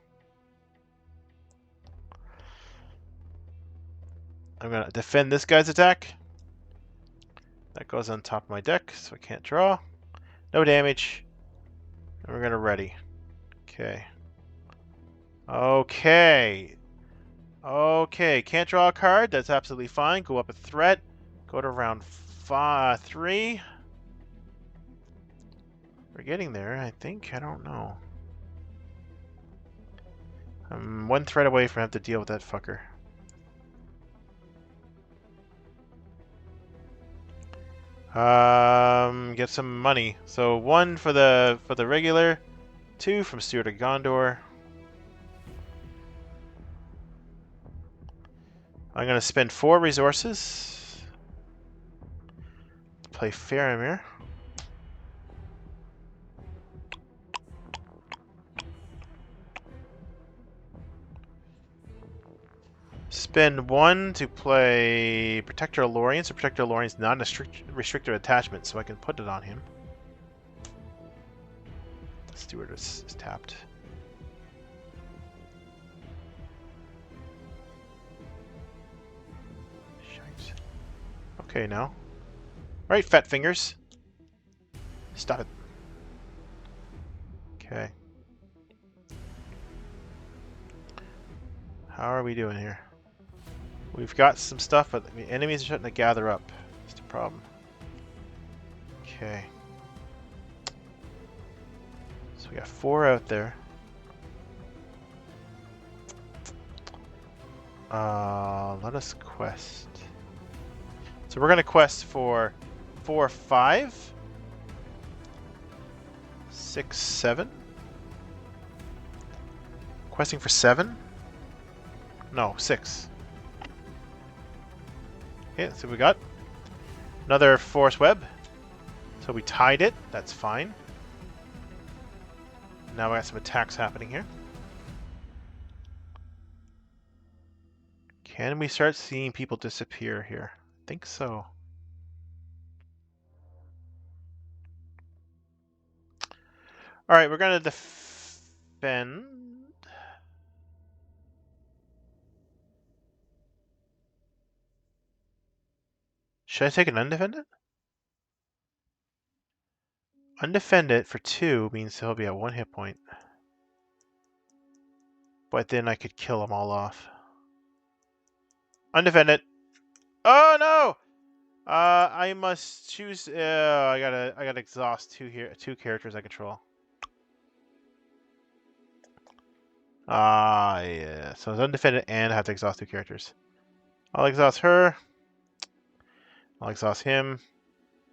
I'm going to defend this guy's attack. That goes on top of my deck, so I can't draw. No damage. And we're going to ready. Okay. Okay. Okay. Can't draw a card. That's absolutely fine. Go up a threat. Go to round 3. We're getting there, I think. I don't know. I'm 1 threat away from having to deal with that fucker. Get some money. So 1 for the regular, 2 from Steward of Gondor. I'm gonna spend 4 resources to play Faramir. Spend 1 to play Protector of Lorien. So Protector of Lorien is not a restricted attachment, so I can put it on him. The Steward is tapped. Shite. Okay, now. Right, fat fingers. Stop it. Okay. How are we doing here? We've got some stuff, but the enemies are starting to gather up. That's the problem. Okay. So we got 4 out there. Let us quest. So we're gonna quest for 4, 5, 6, 7. Questing for 7? No, 6. Okay, so we got another force web. So we tied it. That's fine. Now we got some attacks happening here. Can we start seeing people disappear here? I think so. All right, we're gonna defend. Should I take an undefended? Undefended for 2 means he'll be at 1 hit point. But then I could kill them all off. Undefended. Oh no! I must choose. I gotta exhaust 2 characters I control. Yeah. So it's undefended and I have to exhaust 2 characters. I'll exhaust her. I'll exhaust him.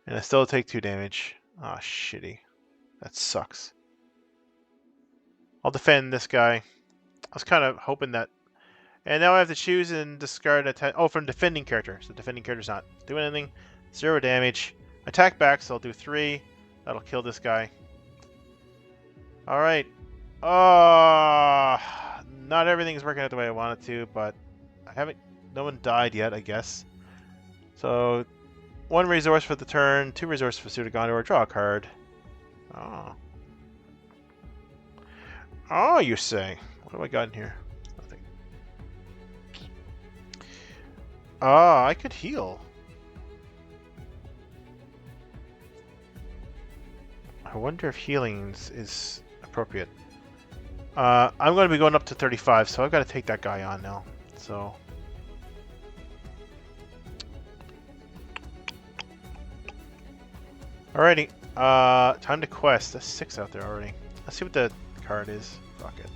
And I still take 2 damage. Ah, shitty. That sucks. I'll defend this guy. I was kind of hoping that. And now I have to choose and discard attack. Oh, from defending character. So defending character's not doing anything. 0 damage. Attack back, so I'll do 3. That'll kill this guy. Alright. Not everything's working out the way I want it to, but I haven't. No one died yet, I guess. So, 1 resource for the turn, 2 resources for Suit of Gondor. Draw a card. Oh. Oh, you say? What have I got in here? Nothing. Ah, I could heal. I wonder if healing is appropriate. I'm going to be going up to 35, so I've got to take that guy on now. So. Alrighty. Time to quest. There's 6 out there already. Let's see what the card is. Fuck it.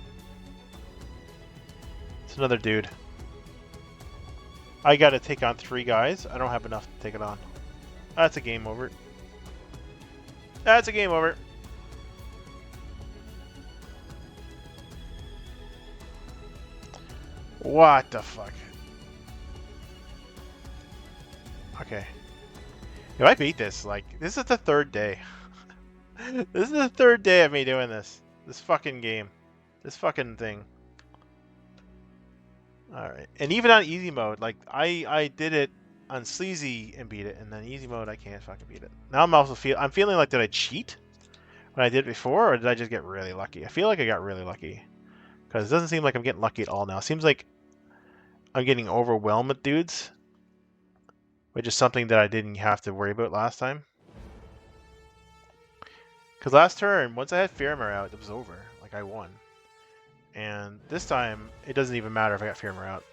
It's another dude. I gotta take on 3 guys. I don't have enough to take it on. That's a game over. That's a game over. What the fuck? Okay. If I beat this, like, this is the 3rd day. This is the 3rd day of me doing this. This fucking game. This fucking thing. Alright. And even on easy mode, like, I did it on sleazy and beat it, and then easy mode I can't fucking beat it. Now I'm feeling like, did I cheat when I did it before, or did I just get really lucky? I feel like I got really lucky. Because it doesn't seem like I'm getting lucky at all now. It seems like I'm getting overwhelmed with dudes. Which is something that I didn't have to worry about last time. Because last turn, once I had Fairmere out, it was over. Like, I won. And this time, it doesn't even matter if I got Fairmere out.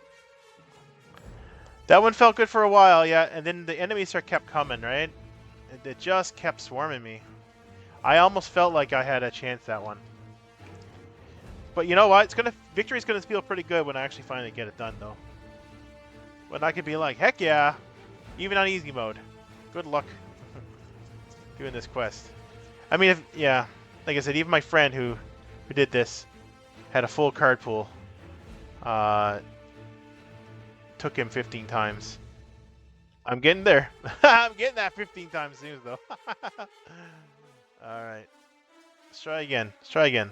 That one felt good for a while, yeah. And then the enemies kept coming, right? It just kept swarming me. I almost felt like I had a chance that one. But you know what? Victory's gonna feel pretty good when I actually finally get it done, though. When I could be like, heck yeah! Even on easy mode. Good luck doing this quest. I mean, like I said, even my friend who did this had a full card pool. Took him 15 times. I'm getting there. I'm getting that 15 times soon, though. Alright. Let's try again. Let's try again.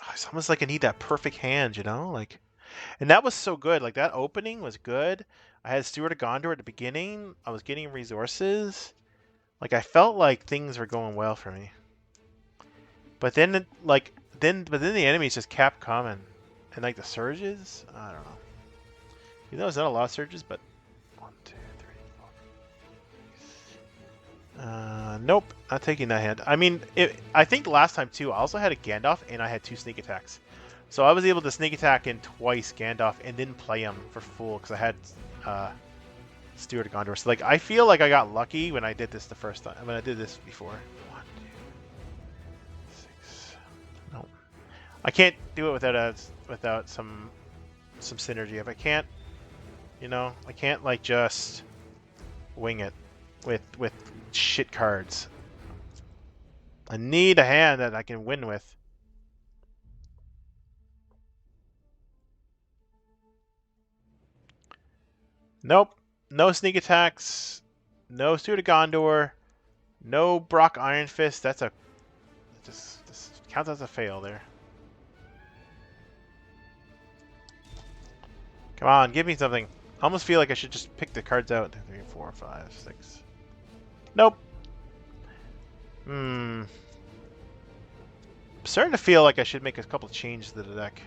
Oh, it's almost like I need that perfect hand, you know? Like, and that was so good. Like, that opening was good. I had Steward of Gondor at the beginning. I was getting resources. Like, I felt like things were going well for me. But then, but then the enemies just kept coming. And, like, the surges? I don't know. You know, it's not a lot of surges, but... 1, 2, 3, 4. Nope. Not taking that hand. I mean, I think last time, too, I also had a Gandalf, and I had 2 sneak attacks. So I was able to sneak attack in twice Gandalf and then play him for full because I had Steward of Gondor. So like I feel like I got lucky when I did this the first time. When I did this before. 1, 2, 6. No, I can't do it without some synergy. If I can't, you know, I can't like just wing it with shit cards. I need a hand that I can win with. Nope. No sneak attacks. No Steward of Gondor. No Brock Iron Fist. That's a... Just counts as a fail there. Come on, give me something. I almost feel like I should just pick the cards out. 3, 4, 5, 6. Nope. I'm starting to feel like I should make a couple changes to the deck.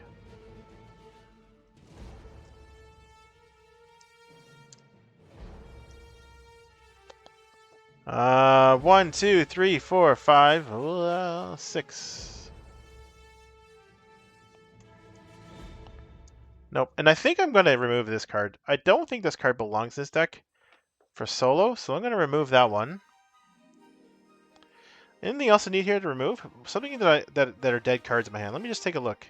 Uh, 1, 2, 3, 4, 5, 6. Nope. And I think I'm going to remove this card. I don't think this card belongs in this deck for solo, so I'm going to remove that one. Anything else I need here to remove? Something that are dead cards in my hand. Let me just take a look.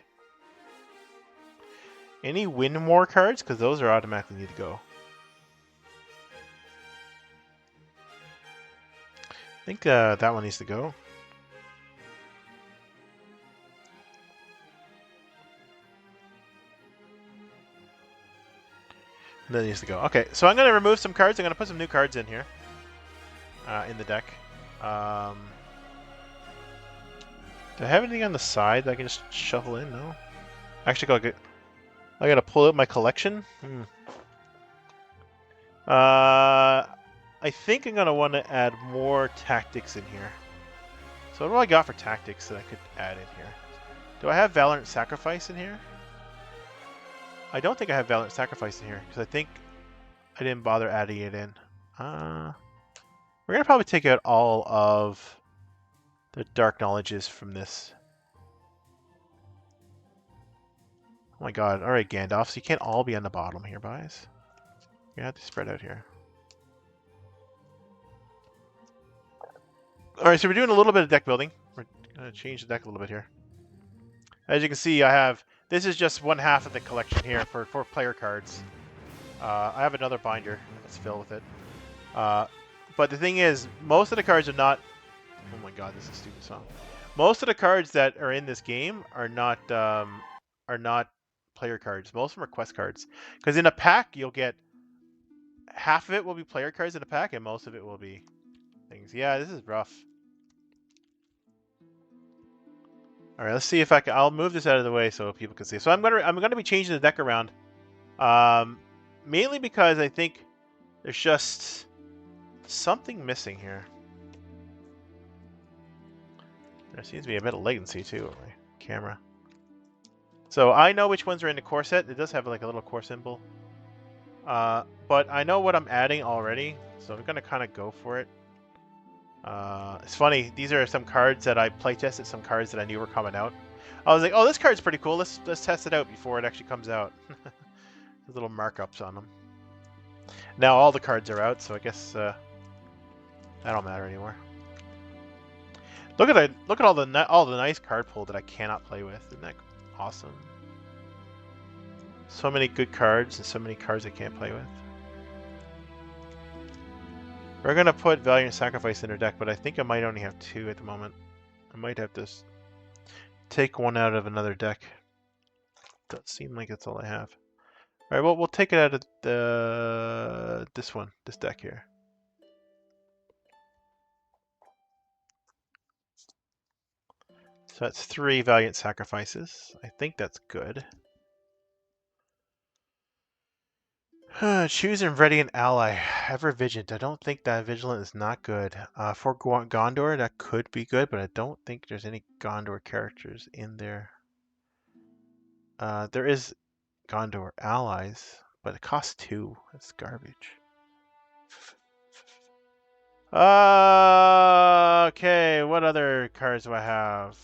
Any win more cards? Because those are automatically need to go. I think that one needs to go. That needs to go. Okay, so I'm going to remove some cards. I'm going to put some new cards in here. In the deck. Do I have anything on the side that I can just shuffle in? No? Actually, go get... I gotta pull out my collection. I think I'm gonna want to add more tactics in here. So what do I got for tactics that I could add in here? Do I have Valorant Sacrifice in here? I don't think I have Valorant Sacrifice in here because I think I didn't bother adding it in. We're gonna probably take out all of the dark knowledges from this. Oh my god. Alright, Gandalf, so you can't all be on the bottom here, guys. You have to spread out here. Alright, so we're doing a little bit of deck building. We're gonna change the deck a little bit here. As you can see, I have... This is just one half of the collection here for player cards. I have another binder that's filled with it. But the thing is, most of the cards are not... Oh my god, this is a stupid song. Most of the cards that are in this game are not player cards. Most of them are quest cards. Because in a pack, you'll get... Half of it will be player cards in a pack, and most of it will be things. Yeah, this is rough. All right, let's see if I can. I'll move this out of the way so people can see. So I'm gonna be changing the deck around, mainly because I think there's just something missing here. There seems to be a bit of latency too on my camera. So I know which ones are in the core set. It does have like a little core symbol, but I know what I'm adding already, so I'm gonna kind of go for it. It's funny, these are some cards that I playtested, some cards that I knew were coming out. I was like, oh, this card's pretty cool, let's test it out before it actually comes out. There's little markups on them. Now all the cards are out, so I guess that don't matter anymore. Look at all the nice card pull that I cannot play with. Isn't that awesome? So many good cards and so many cards I can't play with. We're gonna put Valiant Sacrifice in our deck, but I think I might only have 2 at the moment. I might have to take one out of another deck. Doesn't seem like that's all I have. All right, well, we'll take it out of this deck here. So that's 3 Valiant Sacrifices. I think that's good. Choose and ready an ally. Ever Vigilant. I don't think that Vigilant is not good. For Gondor, that could be good, but I don't think there's any Gondor characters in there. There is Gondor allies, but it costs 2. That's garbage. Okay, what other cards do I have?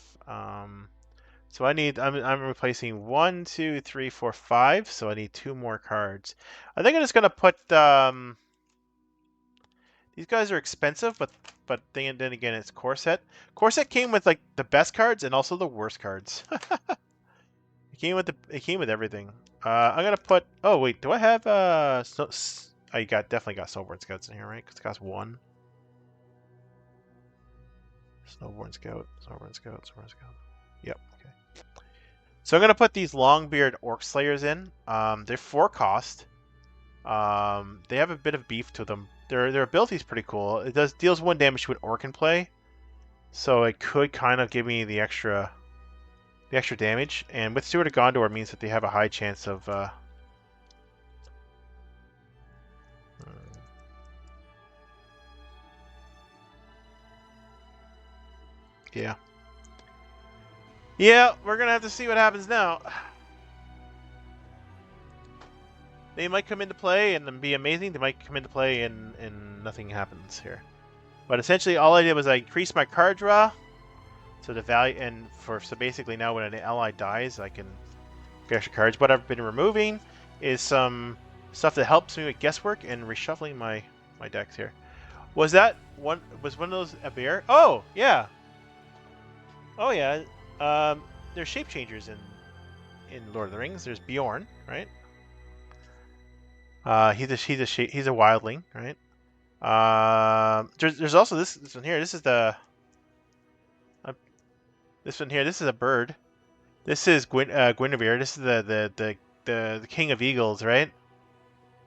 So I'm replacing 1, 2, 3, 4, 5. So I need 2 more cards. I think I'm just gonna put these guys are expensive, but then again it's core set. Core set came with like the best cards and also the worst cards. It came with everything. I'm gonna put. Oh wait, do I have I definitely got Snowborn Scouts in here, right? Because it costs 1. Snowborn Scout. Yep. Okay. So I'm gonna put these Longbeard Orc Slayers in. They're 4 cost. They have a bit of beef to them. Their ability is pretty cool. It deals 1 damage to an Orc in play, so it could kind of give me the extra damage. And with Steward of Gondor means that they have a high chance of. Yeah. Yeah, we're gonna have to see what happens now. They might come into play and be amazing. They might come into play and nothing happens here. But essentially, all I did was I increased my card draw, so the value so basically now when an ally dies, I can get extra cards. What I've been removing is some stuff that helps me with guesswork and reshuffling my decks here. Was one of those a bear? Oh yeah. Oh yeah. There's shape changers in Lord of the Rings. There's Bjorn, right? He's a wildling, right? There's also this one here. This is this one here. This is a bird. This is Guinevere. This is the king of eagles, right?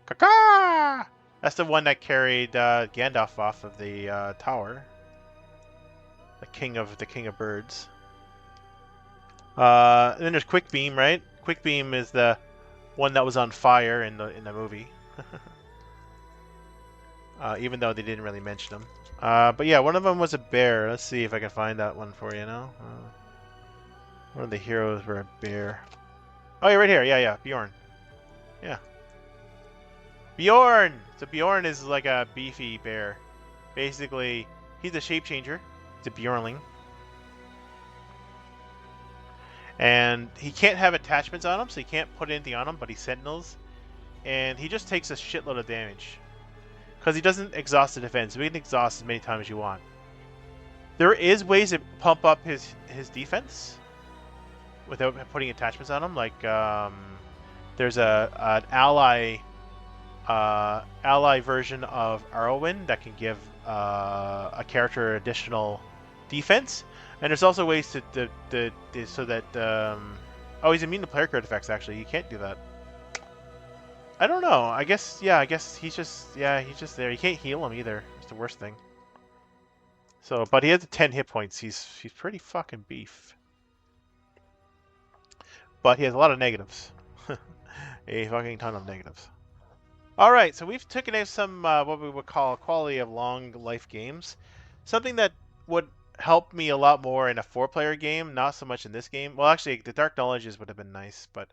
Caca! That's the one that carried Gandalf off of the tower. The king of birds. And then there's Quick Beam, right? Quick Beam is the one that was on fire in the movie. Even though they didn't really mention them. But yeah, one of them was a bear. Let's see if I can find that one for you now. One of the heroes were a bear. Oh, you're right here. Yeah, Bjorn. Yeah. Bjorn! So Bjorn is like a beefy bear. Basically, he's a shape changer. He's a Bjornling. And he can't have attachments on him, so he can't put anything on him, but he sentinels. And he just takes a shitload of damage. Because he doesn't exhaust the defense. So he can exhaust as many times as you want. There is ways to pump up his defense without putting attachments on him. Like, there's an ally version of Arrowwind that can give a character additional defense, and there's also ways to so that oh, he's immune to player card effects. Actually, you can't do that. I don't know. I guess he's just he's just there. You can't heal him either. It's the worst thing. So, but he has 10 hit points. He's pretty fucking beef. But he has a lot of negatives. A fucking ton of negatives. Alright, so we've taken out some, what we would call quality of long life games. Something that would help me a lot more in a 4-player game, not so much in this game. Well, actually, the Dark Knowledges would have been nice, but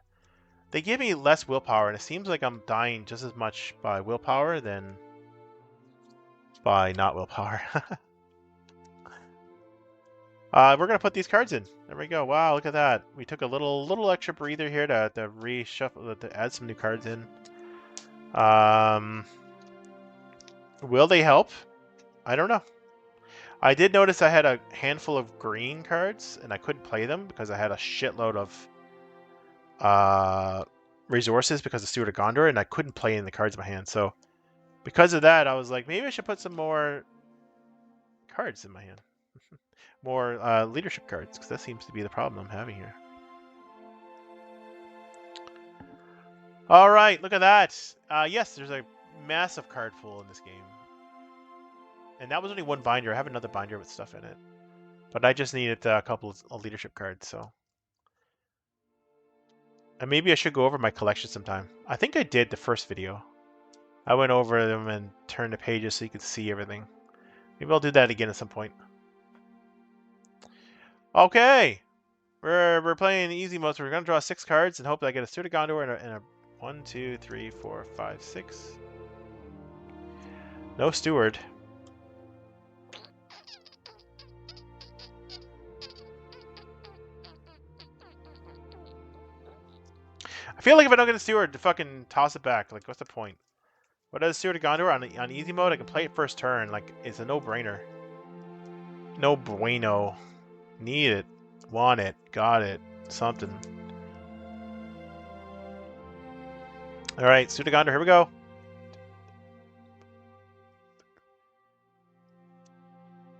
they give me less willpower, and it seems like I'm dying just as much by willpower than by not willpower. We're going to put these cards in. There we go. Wow, look at that. We took a little extra breather here to reshuffle, to add some new cards in. Will they help? I don't know. I did notice I had a handful of green cards, and I couldn't play them because I had a shitload of resources because of Steward of Gondor, and I couldn't play any of the cards in my hand. So because of that, I was like, maybe I should put some more cards in my hand. More leadership cards, because that seems to be the problem I'm having here. All right, look at that. Yes, there's a massive card pool in this game. And that was only one binder. I have another binder with stuff in it. But I just needed a couple of leadership cards, so. And maybe I should go over my collection sometime. I think I did the first video. I went over them and turned the pages so you could see everything. Maybe I'll do that again at some point. Okay! We're playing easy mode, so we're going to draw 6 cards and hope that I get a Steward of Gondor and a 1, 2, 3, 4, 5, 6. No Steward. I feel like if I don't get a Steward, to fucking toss it back. Like, what's the point? What does Steward of Gondor on easy mode? I can play it first turn. Like, it's a no-brainer. No bueno. Need it. Want it. Got it. Something. Alright, Steward of Gondor, here we go.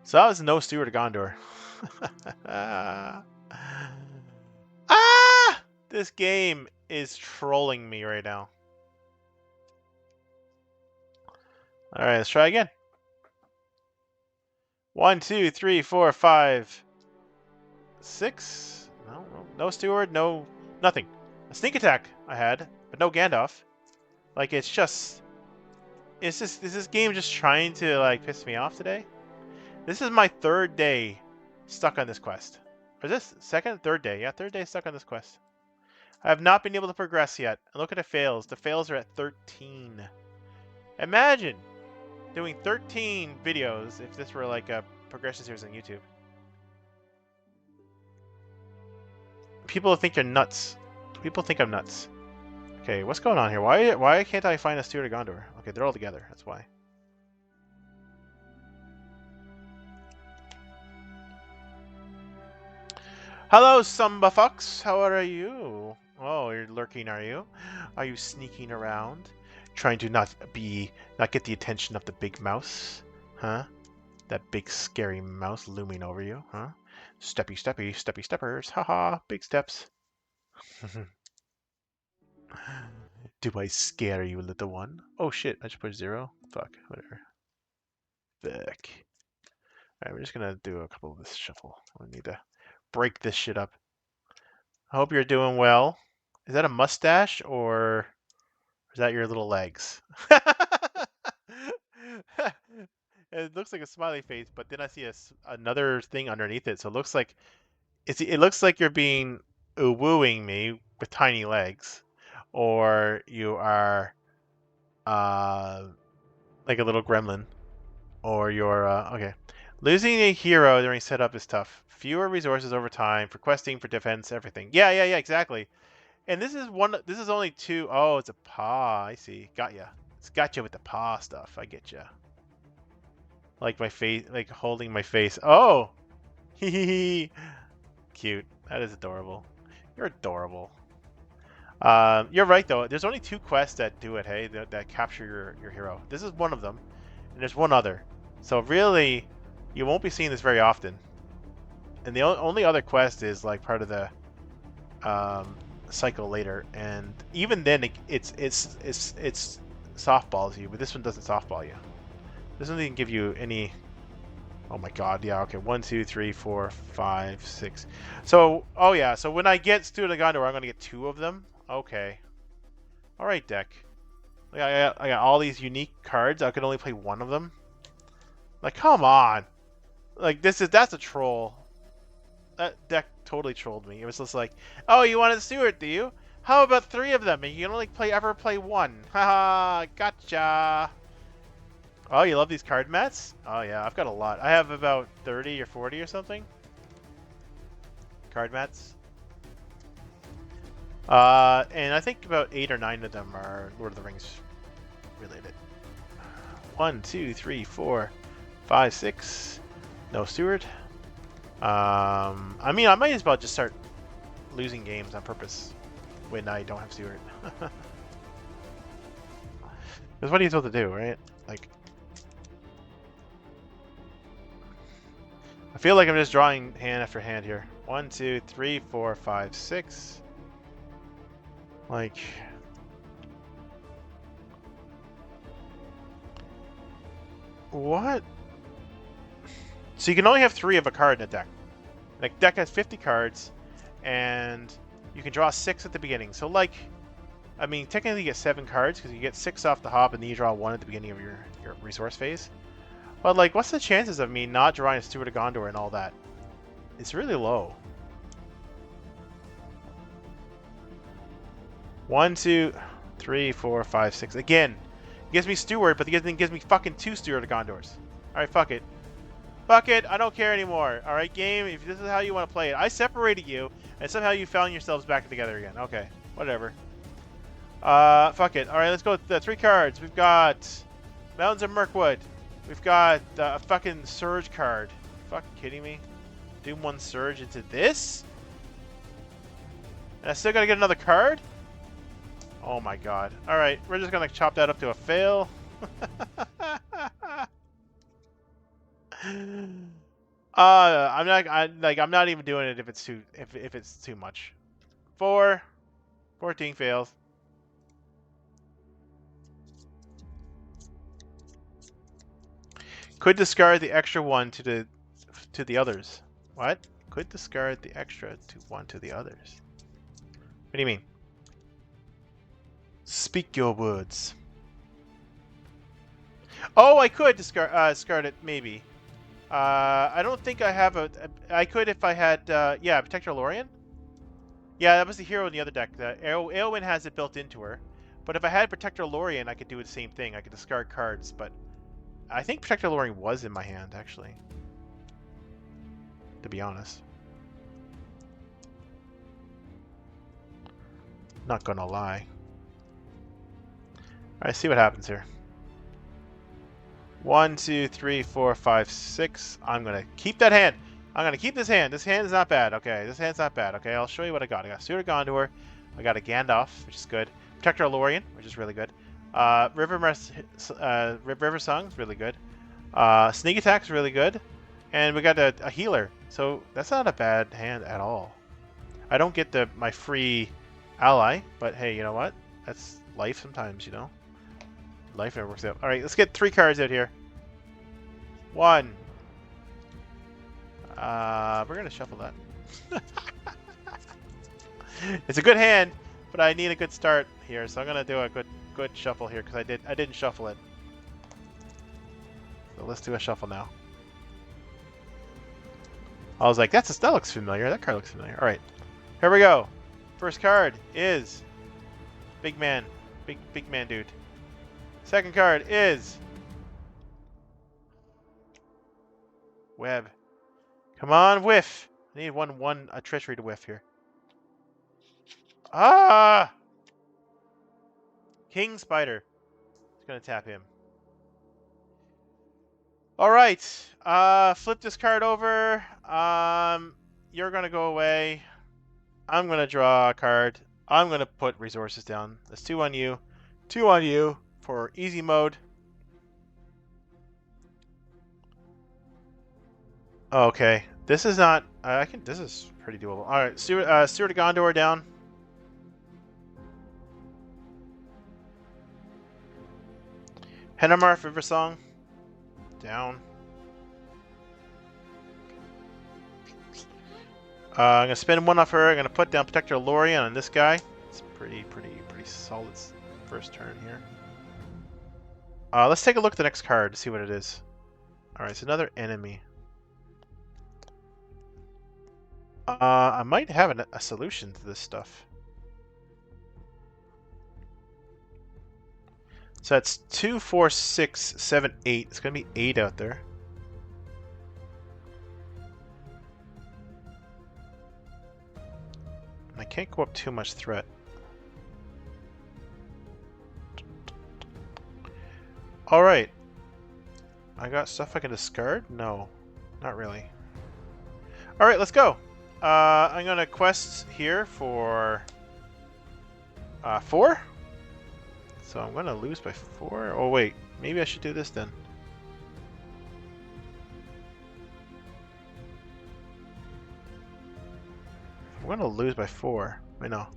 So that was no Steward of Gondor. Ah! This game is trolling me right now. Alright, let's try again. 1, 2, 3, 4, 5, 6. No Steward, no nothing. A sneak attack I had, but no Gandalf. Like, it's just... is this game just trying to, like, piss me off today? This is my 3rd day stuck on this quest. Or is this second? 3rd day. Yeah, 3rd day stuck on this quest. I have not been able to progress yet. And look at the fails. The fails are at 13. Imagine doing 13 videos if this were like a progression series on YouTube. People think you're nuts. People think I'm nuts. Okay, what's going on here? Why can't I find a Steward of Gondor? Okay, they're all together. That's why. Hello, Samba Fox. How are you? Oh, you're lurking, are you? Are you sneaking around, trying to not get the attention of the big mouse? Huh? That big scary mouse looming over you, huh? Steppy, steppy, steppy steppers. Haha, big steps. Do I scare you, little one? Oh shit, I just pushed 0? Fuck, whatever. Fuck. Alright, we're just gonna do a couple of this shuffle. I need to break this shit up. I hope you're doing well. Is that a mustache or is that your little legs? It looks like a smiley face, but then I see another thing underneath it. So it looks like it looks like you're being wooing me with tiny legs, or you are uh like a little gremlin, or you're okay. Losing a hero during setup is tough. Fewer resources over time for questing, for defense, everything. Yeah, exactly. And this is one. This is only two. Oh, it's a paw. I see. Got ya. It's got you with the paw stuff. I get ya. Like my face, like holding my face. Oh, hee. Cute. That is adorable. You're adorable. You're right though. There's only two quests that do it. Hey, that capture your hero. This is one of them, and there's one other. So really, you won't be seeing this very often. And the only other quest is like part of the cycle later, and even then it's softballs you, but this one doesn't softball you. This one doesn't give you any. Oh my god, yeah, okay. 1, 2, 3, 4, 5, 6. So, oh yeah, so when I get Steward of Gondor, I'm gonna get 2 of them. Okay. Alright, deck. I got all these unique cards. I could only play 1 of them. Like, come on. Like, that's a troll. That deck totally trolled me. It was just like, oh, you want a Steward, do you? How about 3 of them? And you can only ever play 1. Haha, gotcha. Oh, you love these card mats? Oh yeah, I've got a lot. I have about 30 or 40 or something. Card mats. And I think about 8 or 9 of them are Lord of the Rings related. 1, 2, 3, 4, 5, 6. No Steward. I mean, I might as well just start losing games on purpose when I don't have Steward. Because what are you supposed to do, right? Like, I feel like I'm just drawing hand after hand here. 1, 2, 3, 4, 5, 6. Like, what? So you can only have 3 of a card in a deck. Like, deck has 50 cards, and you can draw 6 at the beginning. So, like, I mean, technically you get 7 cards because you get 6 off the hop, and then you draw 1 at the beginning of your resource phase. But, like, what's the chances of me not drawing a Steward of Gondor and all that? It's really low. 1, 2, 3, 4, 5, 6. Again, it gives me Steward, but it gives me fucking 2 Steward of Gondors. Alright, fuck it. Fuck it, I don't care anymore. Alright, game, if this is how you want to play it. I separated you, and somehow you found yourselves back together again. Okay, whatever. Fuck it. Alright, let's go with the 3 cards. We've got Mountains of Mirkwood. We've got a fucking Surge card. Fucking kidding me? Doom 1 Surge into this? And I still gotta get another card? Oh my god. Alright, we're just gonna chop that up to a fail. I'm not even doing it if it's too much. 14 fails. Could discard the extra 1 to the others. What? Could discard the extra 1 to the others. What do you mean? Speak your words. Oh, I could discard it, maybe. I don't think I have I could if I had, yeah, Protector Lorien? Yeah, that was the hero in the other deck. Eowyn has it built into her. But if I had Protector Lorien, I could do the same thing. I could discard cards, but I think Protector Lorien was in my hand, actually. To be honest. Not gonna lie. Alright, see what happens here. 1, 2, 3, 4, 5, 6. I'm gonna keep that hand. I'm gonna keep this hand. This hand is not bad. Okay, this hand's not bad. Okay, I'll show you what I got. I got Steward of Gondor. I got a Gandalf, which is good. Protector Lorien, which is really good. River Song's really good. Sneak Attack's really good. And we got a healer. So that's not a bad hand at all. I don't get my free ally, but hey, you know what? That's life sometimes, you know? Life never works out. Alright, let's get 3 cards out here. 1. We're gonna shuffle that. It's a good hand, But I need a good start here, so I'm gonna do a good shuffle here because I didn't shuffle it. So let's do a shuffle now. I was like, that looks familiar. That card looks familiar. All right, here we go. First card is big man, big man dude. Second card is web. Come on, whiff. I need a treachery to whiff here. Ah! King Spider. It's gonna tap him. All right. Flip this card over. You're gonna go away. I'm gonna draw a card. I'm gonna put resources down. That's 2 on you, 2 on you for easy mode. Okay, this is not. This is pretty doable. All right, Steward of Gondor down. Henamarth Riversong down. I'm gonna spend 1 off her. I'm gonna put down Protector Lorien on this guy. It's pretty solid first turn here. Let's take a look at the next card to see what it is. All right, it's another enemy. I might have a solution to this stuff. So that's 2, 4, 6, 7, 8. It's gonna be 8 out there. I can't go up too much threat. All right. I got stuff I can discard? No, not really. All right, let's go. I'm gonna quest here for 4. So I'm gonna lose by 4. Oh wait, maybe I should do this then. I'm gonna lose by 4. I know.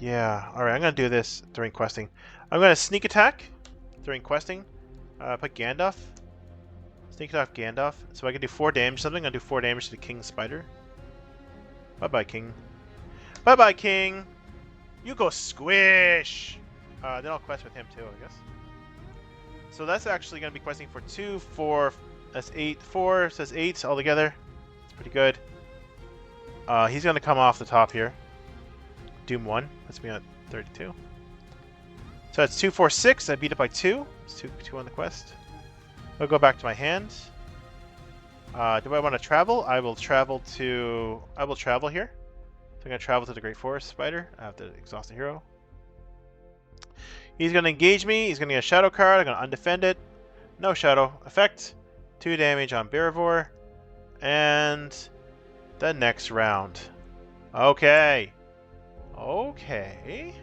Yeah. All right, I'm gonna do this during questing. I'm gonna sneak attack during questing. Put Gandalf. Sneak attack Gandalf. So I can do 4 damage. Something. I'm gonna do 4 damage to the King Spider. Bye bye, King. Bye bye, King. You go squish. Then I'll quest with him too, I guess. So that's actually gonna be questing for 2, 4. That's 8. 4 says 8 all together. It's pretty good. He's gonna come off the top here. Doom 1. That's me at 32. So that's 2, 4, 6. I beat it by 2. It's 2 on the quest. I'll go back to my hand. Do I want to travel? I will travel here. So I'm gonna travel to the Great Forest Spider. I have to exhaust the hero. He's gonna engage me. He's gonna get a shadow card. I'm gonna undefend it. No shadow effect. 2 damage on Bearivore. And the next round. Okay. Okay.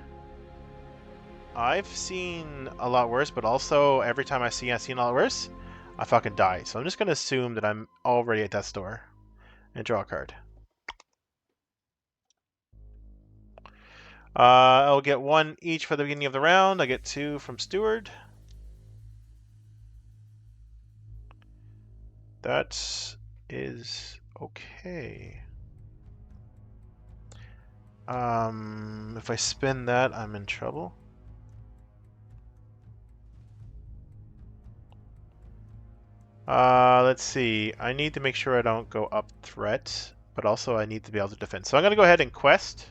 I've seen a lot worse, but also every time I've seen a lot worse, I fucking die. So I'm just gonna assume that I'm already at death's door and draw a card. I'll get 1 each for the beginning of the round. I get 2 from Steward. That is okay. If I spin that, I'm in trouble. Let's see. I need to make sure I don't go up threat, but also I need to be able to defend. So I'm gonna go ahead and quest.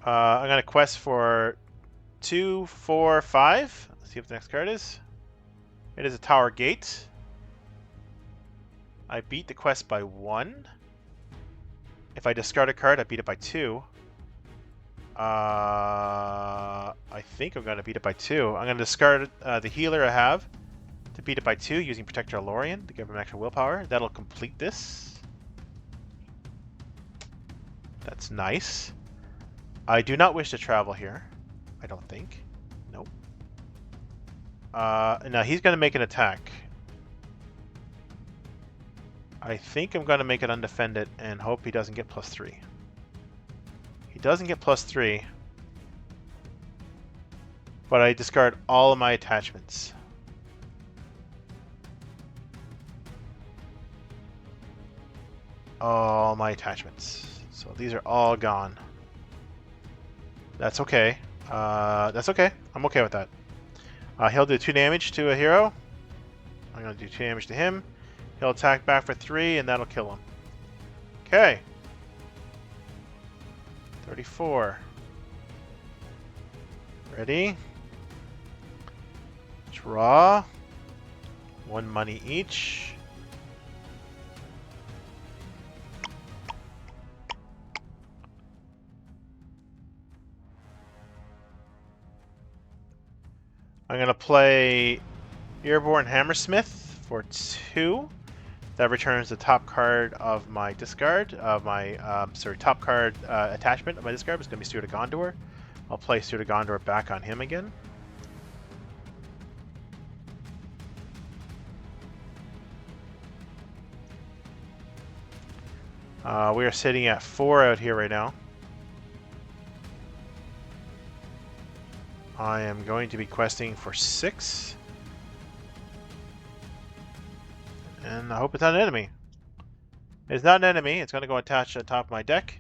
I'm gonna quest for 2, 4, 5. Let's see what the next card is. It is a Tower Gate. I beat the quest by 1. If I discard a card, I beat it by 2. I think I'm gonna beat it by 2. I'm gonna discard the healer I have to beat it by 2 using Protector Lorien to give him extra willpower. That'll complete this. That's nice. I do not wish to travel here. I don't think. Nope. Now he's going to make an attack. I think I'm going to make it undefended and hope he doesn't get +3. He doesn't get +3. But I discard all of my attachments. all my attachments. So these are all gone. That's okay. That's okay. I'm okay with that. He'll do 2 damage to a hero. I'm going to do 2 damage to him. He'll attack back for 3, and that'll kill him. Okay. 34. Ready? Draw. 1 money each. I'm going to play Airborne Hammersmith for 2. That returns the top card of my discard, of my, top card attachment of my discard. It's going to be Steward of Gondor. I'll play Steward of Gondor back on him again. We are sitting at 4 out here right now. I am going to be questing for 6. And I hope it's not an enemy. It's not an enemy. It's going to go attached to the top of my deck.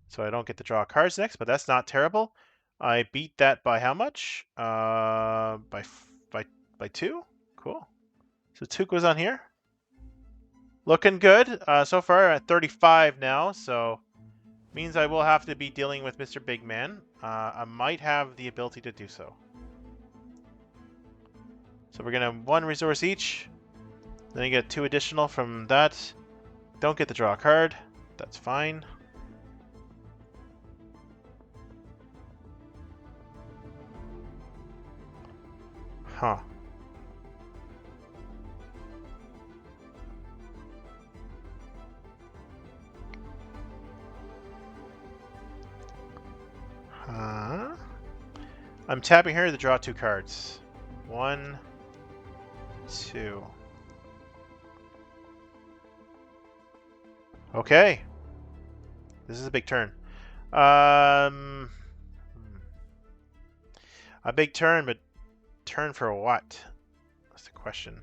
So I don't get to draw cards next, but that's not terrible. I beat that by how much? By 2? Cool. So 2 goes on here. Looking good. So far I'm at 35 now, so means I will have to be dealing with Mr. Big Man. I might have the ability to do so. So we're going to 1 resource each. Then you get 2 additional from that. Don't get to draw a card. That's fine. Huh. I'm tapping here to draw 2 cards. 1, 2. Okay. This is a big turn. A big turn, but turn for what? That's the question.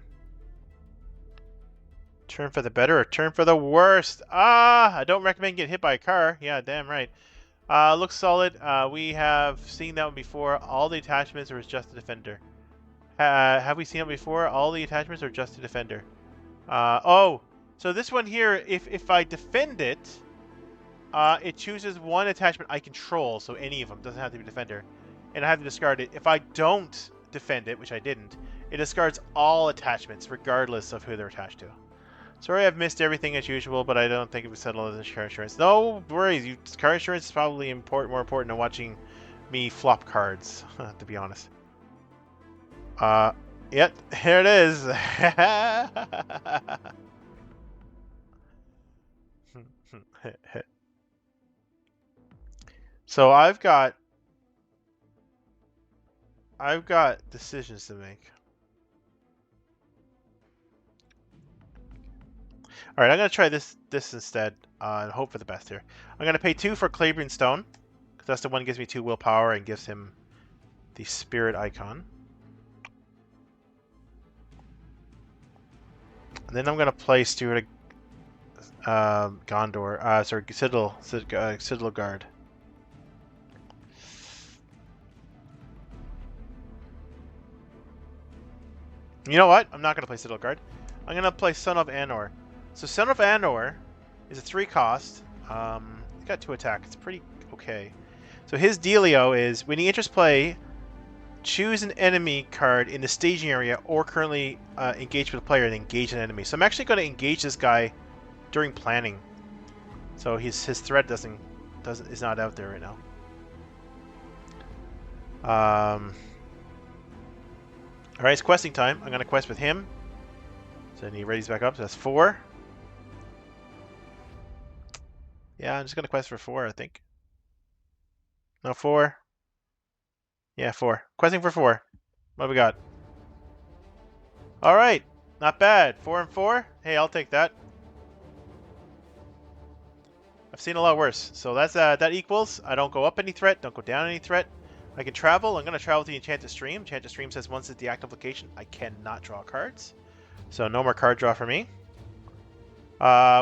Turn for the better or turn for the worst? I don't recommend getting hit by a car. Yeah, damn right. Looks solid. We have seen that one before. All the attachments are just a defender. Have we seen it before? All the attachments are just a defender. Oh, so this one here, if I defend it, it chooses 1 attachment I control, so any of them, doesn't have to be defender. And I have to discard it. If I don't defend it, which I didn't, it discards all attachments, regardless of who they're attached to. Sorry I've missed everything as usual, but I don't think it was settled as car insurance. No worries, car insurance is probably more important than watching me flop cards, to be honest. Yep, here it is. So I've got decisions to make. All right, I'm gonna try this instead and hope for the best here. I'm gonna pay 2 for Claiborne Stone because that's the one that gives me 2 willpower and gives him the spirit icon. And then I'm gonna play Steward Gondor. Sorry, Citadel Guard. You know what? I'm not gonna play Citadel Guard. I'm gonna play Son of Anor. So Son of Anor is a 3 cost. He's got 2 attack. It's pretty okay. So his dealio is when he enters play, choose an enemy card in the staging area or currently engaged with a player and engage an enemy. So I'm actually going to engage this guy during planning. So his threat is not out there right now. Alright, it's questing time. I'm going to quest with him. So then he readies back up. So that's 4. Yeah, I'm just going to quest for 4, I think. No, 4. Yeah, 4. Questing for 4. What do we got? Alright. Not bad. 4 and 4. Hey, I'll take that. I've seen a lot worse. So that's that equals. I don't go up any threat. Don't go down any threat. I can travel. I'm going to travel to the Enchanted Stream. Enchanted Stream says once it's the active location, I cannot draw cards. So no more card draw for me.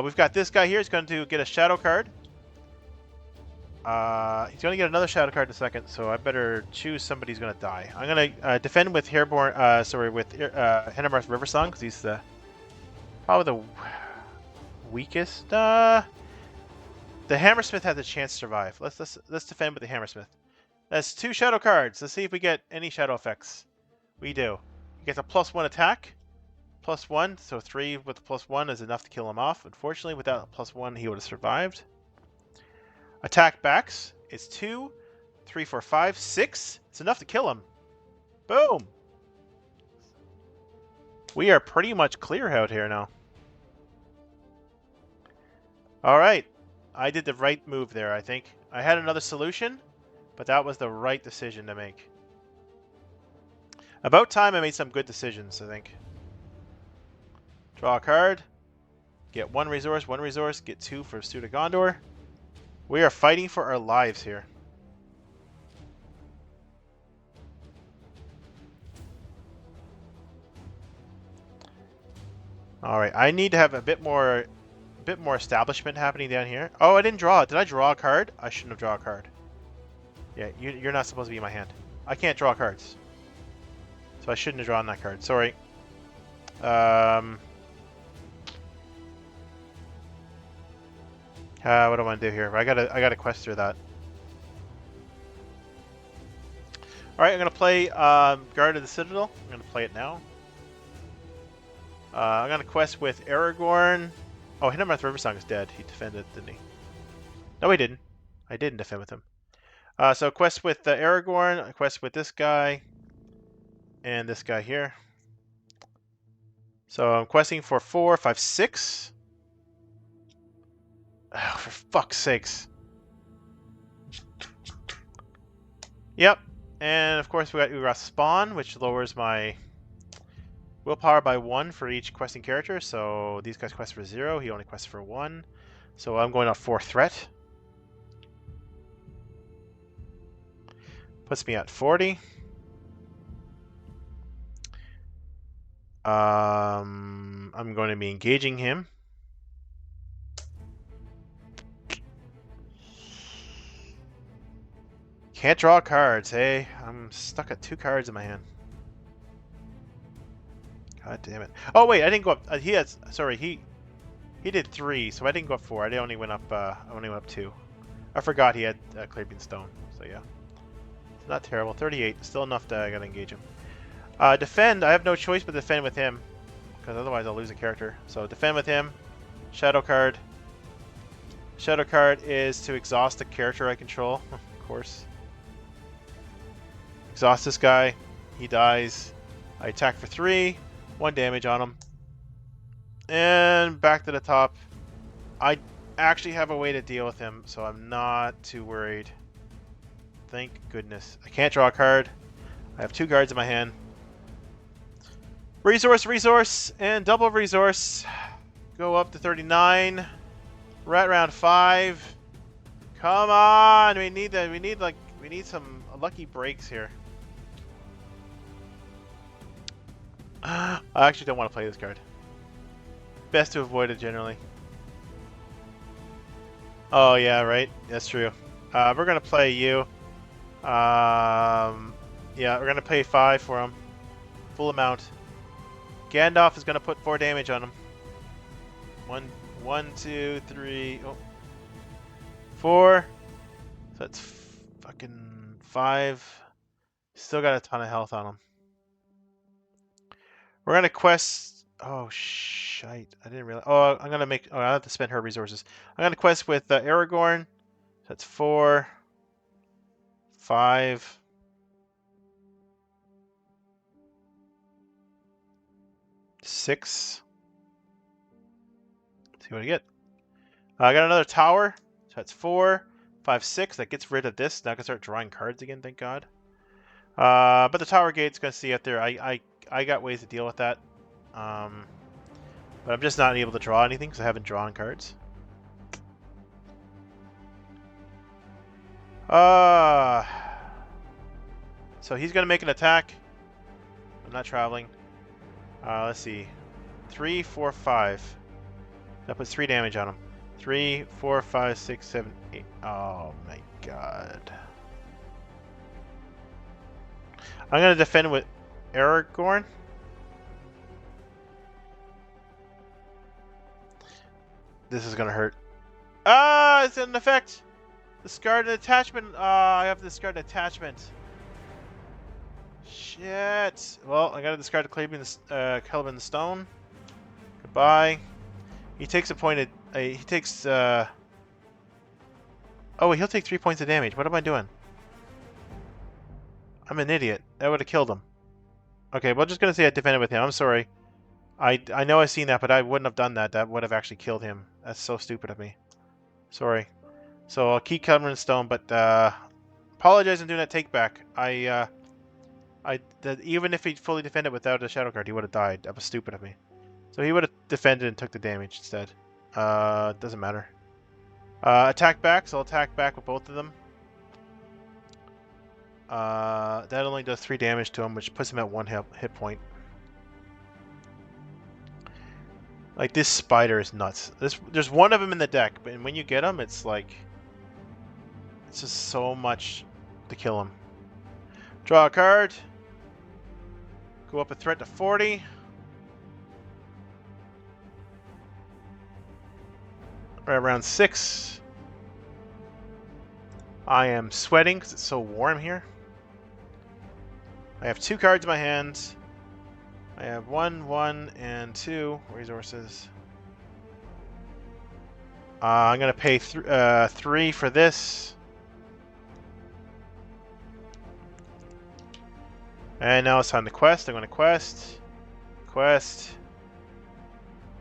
We've got this guy here. He's going to get a shadow card. He's going to get another shadow card in a second, so I better choose somebody who's going to die. I'm going to defend with Hennemarth Riversong, because he's probably the weakest. The Hammersmith has a chance to survive. Let's defend with the Hammersmith. That's 2 shadow cards. Let's see if we get any shadow effects. We do. He gets a +1 attack. +1, so 3 with the +1 is enough to kill him off. Unfortunately, without a +1, he would have survived. Attack backs. It's 2, 3, 4, 5, 6. It's enough to kill him. Boom. We are pretty much clear out here now. Alright. I did the right move there, I think. I had another solution, but that was the right decision to make. About time I made some good decisions, I think. Draw a card. Get 1 resource, 1 resource. Get 2 for Suit of Gondor. We are fighting for our lives here. Alright, I need to have a bit more establishment happening down here. Oh, I didn't draw it. Did I draw a card? I shouldn't have drawn a card. Yeah, you're not supposed to be in my hand. I can't draw cards. So I shouldn't have drawn that card. Sorry. What do I want to do here? I gotta quest through that. Alright, I'm gonna play Guard of the Citadel. I'm gonna play it now. I'm gonna quest with Aragorn. Oh, Hintermarth Riversong is dead. He defended, didn't he? No, he didn't. I didn't defend with him. So quest with Aragorn. I quest with this guy. And this guy here. So I'm questing for 4, 5, 6. Oh, for fuck's sakes. Yep. And of course we got Spawn, which lowers my willpower by 1 for each questing character. So these guys quest for 0. He only quests for 1. So I'm going on 4 threat. Puts me at 40. I'm going to be engaging him. Can't draw cards, hey? I'm stuck at 2 cards in my hand. God damn it. Oh wait, I didn't go up. He did 3, so I didn't go up 4. I only went up 2. I forgot he had Clearbeam Stone. So yeah, it's not terrible. 38, still enough that I gotta engage him. Defend. I have no choice but defend with him, because otherwise I'll lose a character. So defend with him. Shadow card. Shadow card is to exhaust the character I control, of course. Exhaust this guy. He dies. I attack for 3. 1 damage on him. And back to the top. I actually have a way to deal with him, so I'm not too worried. Thank goodness. I can't draw a card. I have 2 cards in my hand. Resource, and double resource. Go up to 39. We're at round 5. Come on! We need some lucky breaks here. I actually don't want to play this card. Best to avoid it generally. Oh yeah, right. That's true. We're gonna play you. Yeah, we're gonna pay 5 for him. Full amount. Gandalf is gonna put 4 damage on him. 1, 2, 3, 4. So that's fucking 5. Still got a ton of health on him. We're gonna quest. Oh shite! I didn't realize. Oh, I'm gonna make. Oh, I have to spend her resources. I'm gonna quest with Aragorn. That's 4, 5. 6. Let's see what I get. I got another tower. So that's 4, 5, 6. That gets rid of this. Now I can start drawing cards again. Thank God. But the tower gate's gonna see out there. I got ways to deal with that. But I'm just not able to draw anything because I haven't drawn cards. So he's gonna make an attack. I'm not traveling. Let's see. 3, 4, 5. That puts 3 damage on him. 3, 4, 5, 6, 7, 8. Oh my god. I'm gonna defend with Aragorn. This is gonna hurt. Ah, it's an effect. Discard an attachment. I have to discard an attachment. Shit. Well, I gotta discard the Caliban the Stone. Goodbye. He takes a point. He takes. Oh, he'll take 3 points of damage. What am I doing? I'm an idiot. That would have killed him. Okay, well, just gonna say I defended with him. I'm sorry. I know I've seen that, but I wouldn't have done that. That would have actually killed him. That's so stupid of me. Sorry. So I'll keep Caliban Stone, but apologize on doing that take back. Even if he fully defended without a shadow card, he would have died. That was stupid of me. So he would have defended and took the damage instead. Doesn't matter. Attack back, so I'll attack back with both of them. That only does 3 damage to him, which puts him at 1 hit point. Like, this spider is nuts. There's one of them in the deck, but when you get him, it's like... It's just so much to kill him. Draw a card. Go up a threat to 40. Right around 6. I am sweating because it's so warm here. I have 2 cards in my hand. I have 1, 1, and 2 resources. I'm going to pay 3 for this. And now it's time to quest. I'm going to quest. Quest.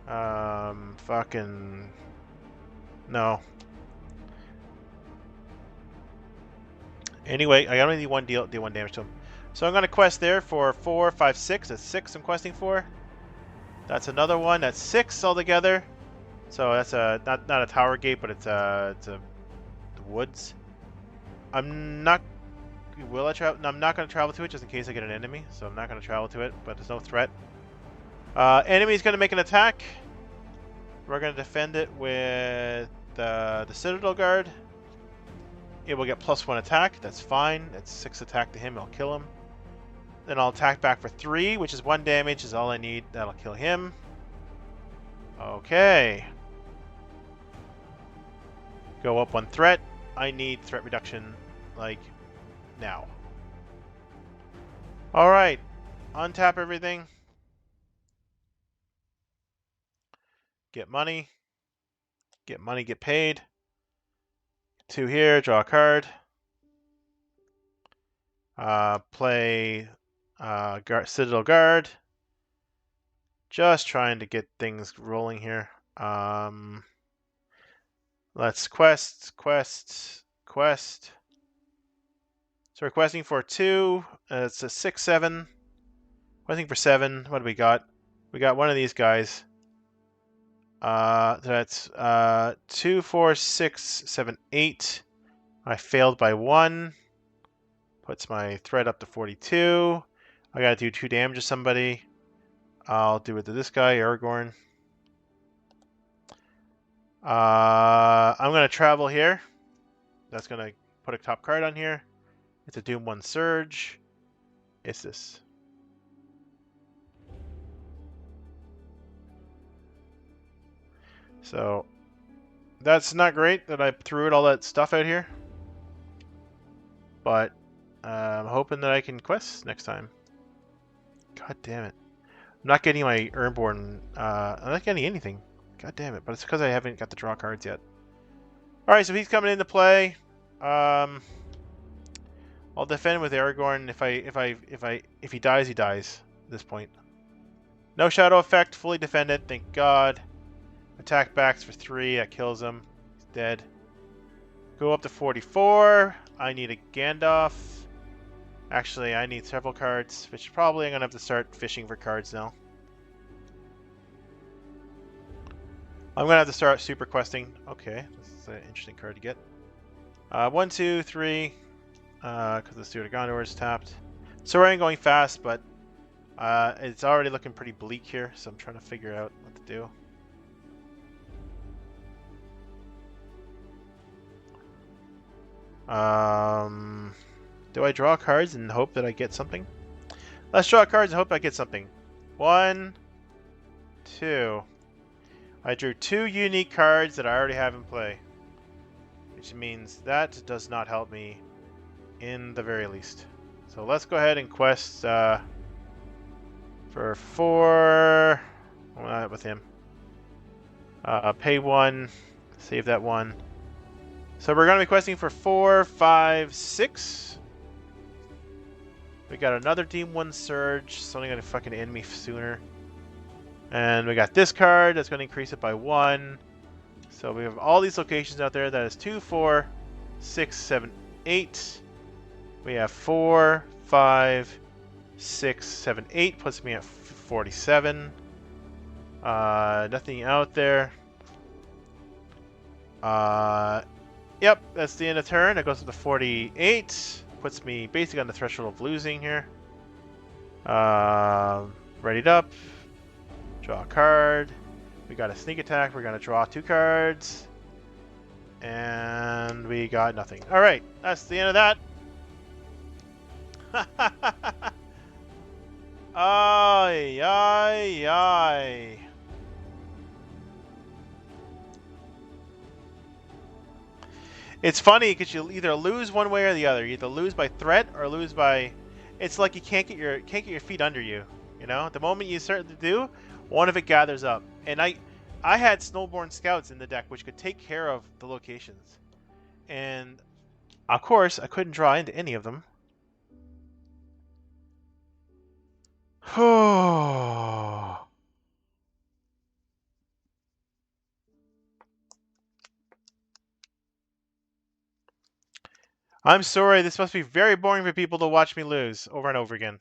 Fucking... No. Anyway, I only need 1 deal 1 damage to him. So I'm going to quest there for 4, 5, 6. That's 6 I'm questing for. That's another one. That's 6 altogether. So that's a not a tower gate, but it's the woods. I'm not. Will I travel? No, I'm not going to travel to it just in case I get an enemy. So I'm not going to travel to it, but there's no threat. Enemy's going to make an attack. We're going to defend it with the Citadel Guard. It will get +1 attack. That's fine. That's 6 attack to him. It'll kill him. Then I'll attack back for 3, which is 1 damage. Is all I need. That'll kill him. Okay. Go up 1 threat. I need threat reduction, like, now. Alright. Untap everything. Get money. Get money, get paid. 2 here, draw a card. Play Citadel Guard. Just trying to get things rolling here. Let's quest. So we're questing for 2. It's a 6, 7. Questing for 7. What do we got? We got one of these guys. That's 2, 4, 6, 7, 8. I failed by 1. Puts my threat up to 42. I gotta do 2 damage to somebody. I'll do it to this guy, Aragorn. I'm gonna travel here. That's gonna put a top card on here. It's a Doom 1 Surge. It's this. So that's not great that I threw all that stuff out here. But I'm hoping that I can quest next time. God damn it. I'm not getting my Urnborn. I'm not getting anything. God damn it. But it's because I haven't got the draw cards yet. Alright, so he's coming into play. I'll defend with Aragorn. If he dies, he dies at this point. No shadow effect, fully defended, thank God. Attack backs for 3, that kills him. He's dead. Go up to 44. I need a Gandalf. Actually, I need several cards, which probably I'm going to have to start fishing for cards now. I'm going to have to start super questing. Okay, this is an interesting card to get. 1, 2, 3. Because the Steward of Gondor is tapped. So I'm going fast, but it's already looking pretty bleak here, so I'm trying to figure out what to do. Do I draw cards and hope that I get something? Let's draw cards and hope I get something. 1, 2. I drew 2 unique cards that I already have in play. Which means that does not help me in the very least. So let's go ahead and quest for 4. With him. Pay 1. Save that 1. So we're going to be questing for 4, 5, 6. We got another Team 1 Surge. Something going to fucking end me sooner. And we got this card. That's going to increase it by 1. So we have all these locations out there. That is 2, 4, 6, 7, 8. We have 4, 5, 6, 7, 8. Puts me at 47. Nothing out there. Yep, that's the end of turn. It goes up to 48. Puts me basically on the threshold of losing here. Readied up. Draw a card. We got a sneak attack. We're going to draw 2 cards. And we got nothing. Alright, that's the end of that. Ay, ay, ay. It's funny because you'll either lose one way or the other. You either lose by threat or lose by. It's like you can't get your feet under you. You know, the moment you start to do, one of it gathers up. And I had Snowborn Scouts in the deck, which could take care of the locations. And of course, I couldn't draw into any of them. Oh. I'm sorry, this must be very boring for people to watch me lose over and over again.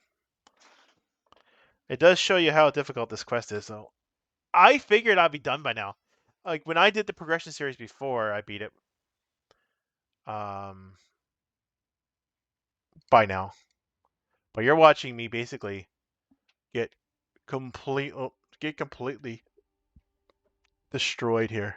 It does show you how difficult this quest is, though. I figured I'd be done by now. Like, when I did the progression series before, I beat it. By now. But you're watching me basically get completely destroyed here.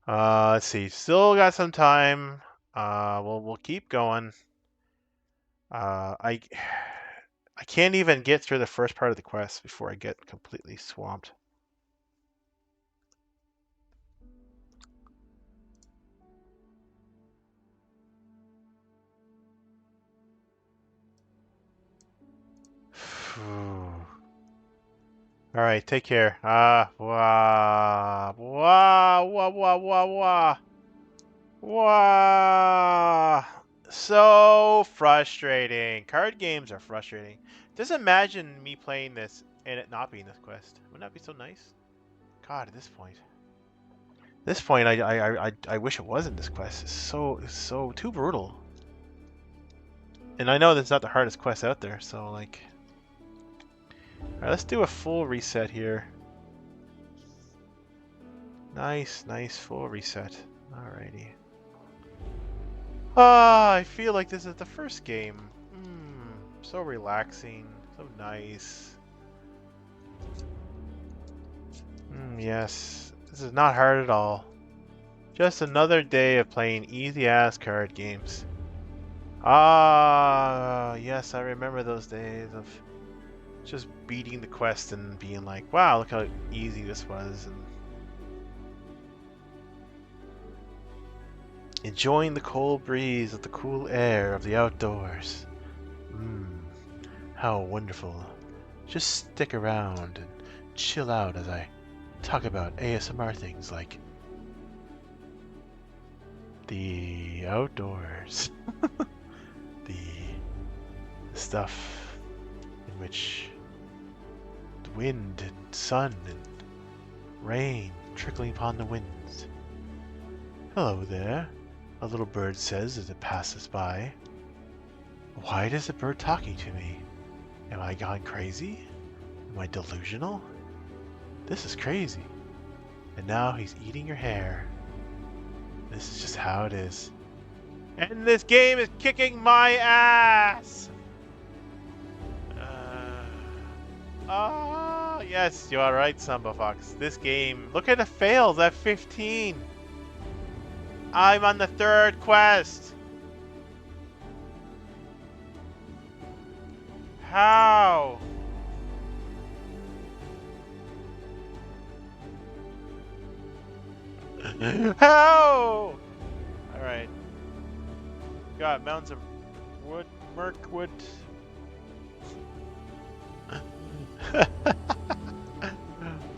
Let's see. Still got some time. We'll keep going. I can't even get through the first part of the quest before I get completely swamped. All right, take care. Wah, wah, wah, wah, wah, wah. Wah. So frustrating. Card games are frustrating. Just imagine me playing this and it not being this quest. Wouldn't that be so nice? God, at this point. I wish it wasn't this quest. It's so too brutal. And I know that's not the hardest quest out there, so like. Alright, let's do a full reset here. Nice, full reset. Alrighty. Ah, I feel like this is the first game. So relaxing, so nice. Yes, this is not hard at all. Just another day of playing easy-ass card games. Ah, yes, I remember those days of just beating the quest and being like, wow, look how easy this was. And enjoying the cold breeze of the cool air of the outdoors. How wonderful. Just stick around and chill out as I talk about ASMR things like the outdoors. the stuff in which the wind and sun and rain trickling upon the winds. Hello there, a little bird says as it passes by. Why is the bird talking to me? Am I gone crazy? Am I delusional? This is crazy. And now he's eating your hair. This is just how it is. And this game is kicking my ass! Yes, you are right, Samba Fox. This game, look at the fails at 15. I'm on the 3rd quest. How? How? Alright. Got mountains of wood, Mirkwood.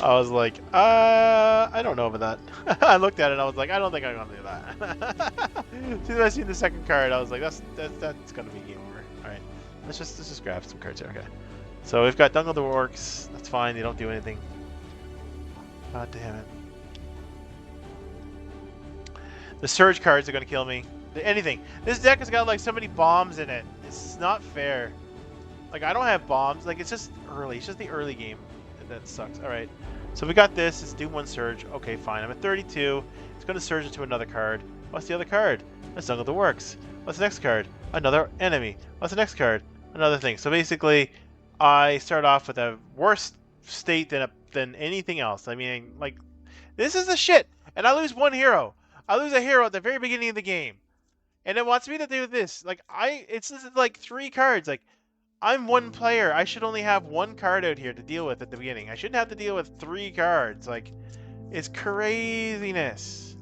I was like, I don't know about that. I looked at it and I was like, I don't think I'm gonna do that. As soon as I seen the second card, I was like, that's gonna be game over. Alright. Let's just grab some cards here, okay. So we've got Dungle the Orcs, that's fine, they don't do anything. God damn it. The surge cards are gonna kill me. Anything. This deck has got like so many bombs in it. It's not fair. Like I don't have bombs. Like it's just early. It's just the early game that sucks. All right. So we got this. It's do 1 surge. Okay, fine. I'm at 32. It's gonna surge into another card. What's the other card? That's Dungle the Works. What's the next card? Another enemy. What's the next card? Another thing. So basically, I start off with a worse state than anything else. I mean, like this is the shit. And I lose 1 hero. I lose a hero at the very beginning of the game. And it wants me to do this. Like, it's just like 3 cards. Like, I'm 1 player. I should only have 1 card out here to deal with at the beginning. I shouldn't have to deal with 3 cards. Like, it's craziness.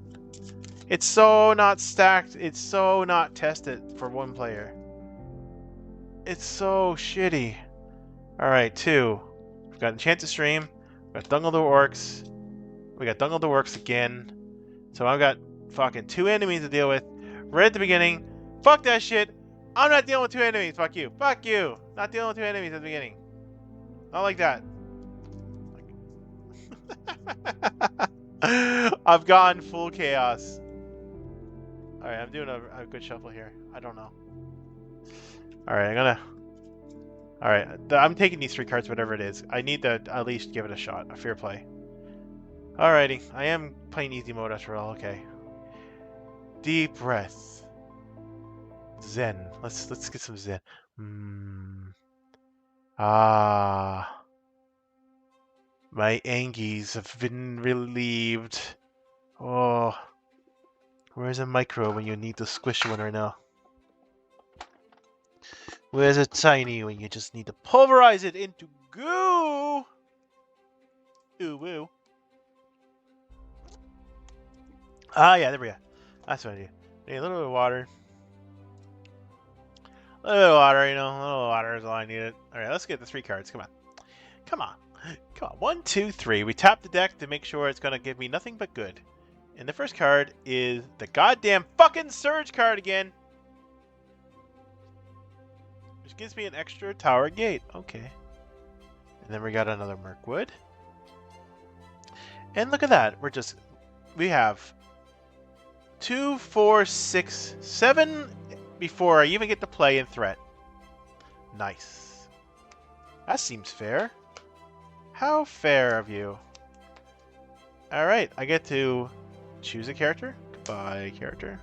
It's so not stacked. It's so not tested for 1 player. It's so shitty. Alright, 2. We've got Enchanted Stream. We've got Dungle the Orcs. We got Dungle the Works again. So I've got fucking 2 enemies to deal with. Right at the beginning. Fuck that shit. I'm not dealing with 2 enemies. Fuck you. Fuck you. Not dealing with 2 enemies at the beginning. Not like that. I've gone full chaos. Alright, I'm doing a good shuffle here. I don't know. Alright, I'm gonna... Alright, I'm taking these 3 cards, whatever it is. I need to at least give it a shot. A fair play. Alrighty. I am playing easy mode after all. Okay. Deep breath. Zen. Let's get some Zen. Ah. My angies have been relieved. Oh. Where's a micro when you need to squish one right now? Where's a tiny when you just need to pulverize it into goo? Ooh woo. Ah yeah, there we go. That's what I do. Need a little bit of water. A little bit of water, you know. A little water is all I needed. Alright, let's get the 3 cards. Come on. Come on. Come on. 1, 2, 3. We tap the deck to make sure it's going to give me nothing but good. And the first card is the goddamn fucking Surge card again. Which gives me an extra Tower Gate. Okay. And then we got another Mirkwood. And look at that. We have 2, 4, 6, 7 before I even get to play in threat. Nice. That seems fair. How fair of you. Alright, I get to choose a character. Goodbye, character.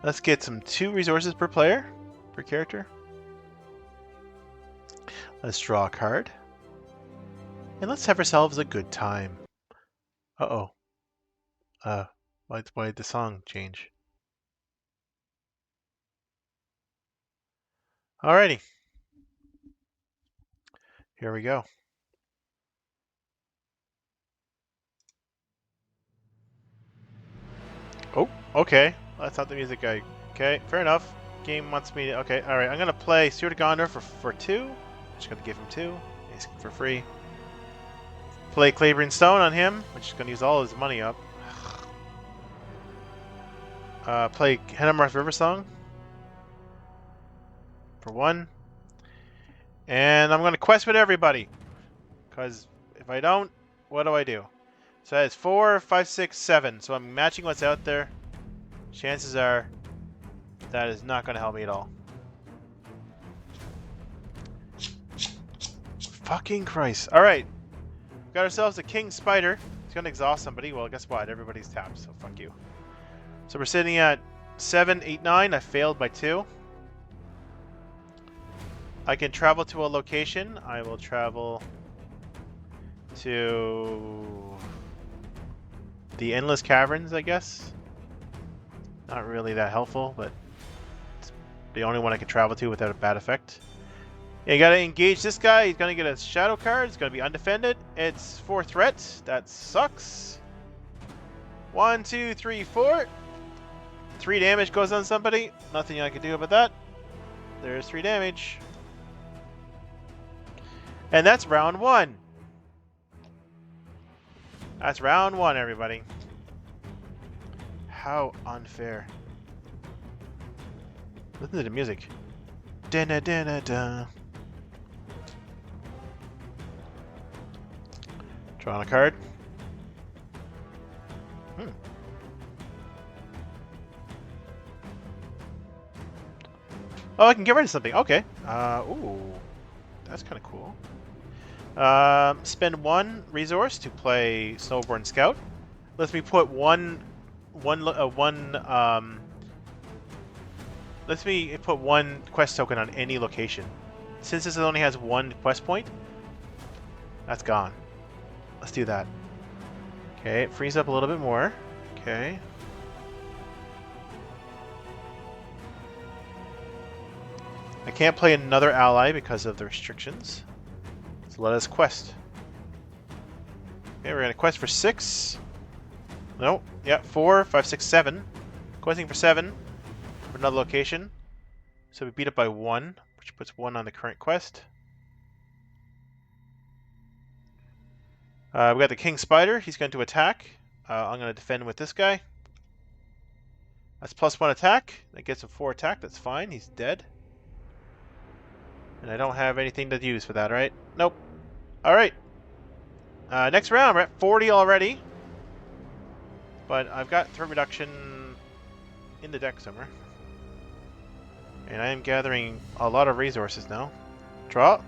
Let's get some 2 resources per player, per character. Let's draw a card. And let's have ourselves a good time. Uh-oh. Why did the song change? Alrighty. Here we go. Oh, okay. Well, that's not the music I... Okay, fair enough. Game wants me to... Okay, alright. I'm going to play Stewart of Gondor for 2. Just going to give him 2. He's for free. Play Clavering Stone on him, which is going to use all his money up. Play Hennemarth River Song for 1. And I'm going to quest with everybody. Because if I don't, what do I do? So that's 4, 5, 6, 7. So I'm matching what's out there. Chances are that is not going to help me at all. Fucking Christ. Alright. Got ourselves a King Spider. He's going to exhaust somebody. Well, guess what? Everybody's tapped, so fuck you. So we're sitting at 7, 8, 9. I failed by 2. I can travel to a location. I will travel to the Endless Caverns, I guess. Not really that helpful, but it's the only one I can travel to without a bad effect. You gotta engage this guy. He's gonna get a shadow card. It's gonna be undefended. It's 4 threats. That sucks. 1, 2, 3, 4. 3 damage goes on somebody. Nothing I can do about that. There's 3 damage. And that's round 1. That's round 1, everybody. How unfair. Listen to the music. Da-da-da-da-da. Drawing a card. Oh, I can get rid of something. Okay. Ooh. That's kind of cool. Spend 1 resource to play Snowborn Scout. Lets me put one lets me put 1 quest token on any location. Since this only has 1 quest point, that's gone. Let's do that. Okay, it frees up a little bit more. Okay. I can't play another ally because of the restrictions. So let us quest. Okay, we're gonna quest for 6. No, yeah, 4, 5, 6, 7. Questing for 7 for another location. So we beat it by 1, which puts 1 on the current quest. We got the King Spider. He's going to attack. I'm going to defend with this guy. That's +1 attack. That gets him 4 attack. That's fine. He's dead. And I don't have anything to use for that, right? Nope. Alright. Next round. We're at 40 already. But I've got threat reduction in the deck somewhere. And I am gathering a lot of resources now. Draw.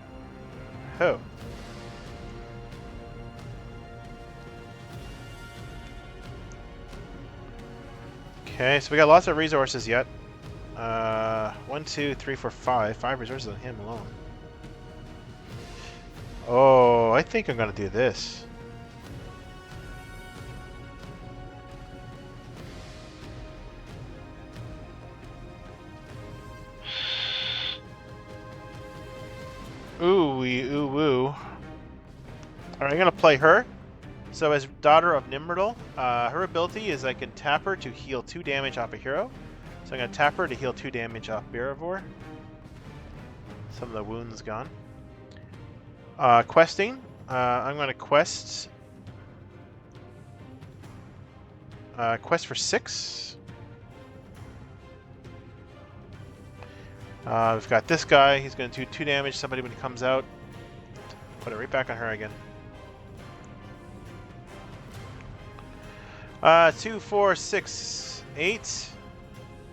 Oh. Okay, so we got lots of resources yet. 1, 2, 3, 4, 5. 5 resources on him alone. Oh, I think I'm gonna do this. Ooh, ooh, woo. Alright, I'm gonna play her. So as Daughter of Nimrodal, her ability is I can tap her to heal 2 damage off a hero. So I'm going to tap her to heal 2 damage off Bearivore. Some of the wounds gone. Questing. I'm going to quest... quest for 6. We've got this guy. He's going to do 2 damage to somebody when he comes out. Put it right back on her again. 2, 4, 6, 8.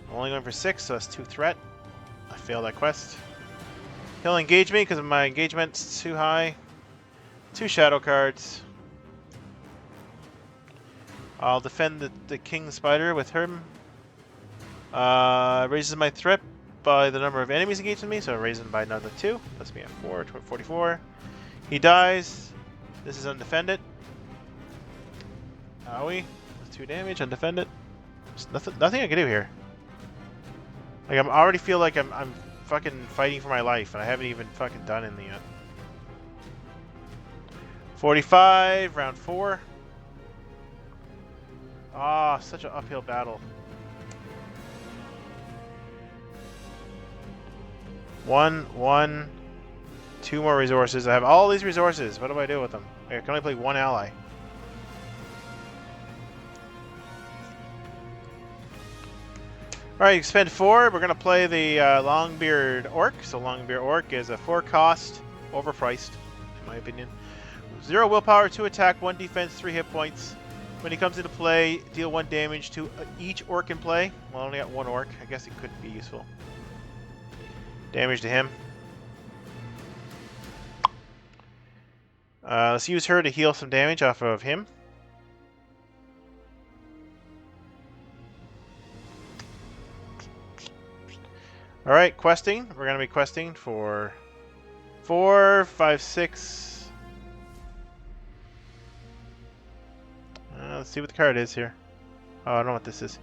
I'm only going for 6, so that's 2 threat. I failed that quest. He'll engage me because my engagement's too high. 2 shadow cards. I'll defend the King Spider with him. Raises my threat by the number of enemies engaged with me, so raising by another 2. Puts me at 4, 44. He dies. This is undefended. Owie. 2 damage, undefended. There's nothing I can do here. Like, I already feel like I'm fucking fighting for my life, and I haven't even fucking done anything yet. 45, round 4. Ah, such an uphill battle. 1, 2 more resources. I have all these resources. What do I do with them? I can only play 1 ally. Alright, you spend 4. We're going to play the Longbeard Orc. So Longbeard Orc is a 4 cost, overpriced, in my opinion. 0 willpower, 2 attack, 1 defense, 3 hit points. When he comes into play, deal 1 damage to each orc in play. Well, I only got 1 orc. I guess it could be useful. Damage to him. Let's use her to heal some damage off of him. Alright, questing. We're going to be questing for 4, 5, 6. Let's see what the card is here. Oh, I don't know what this is.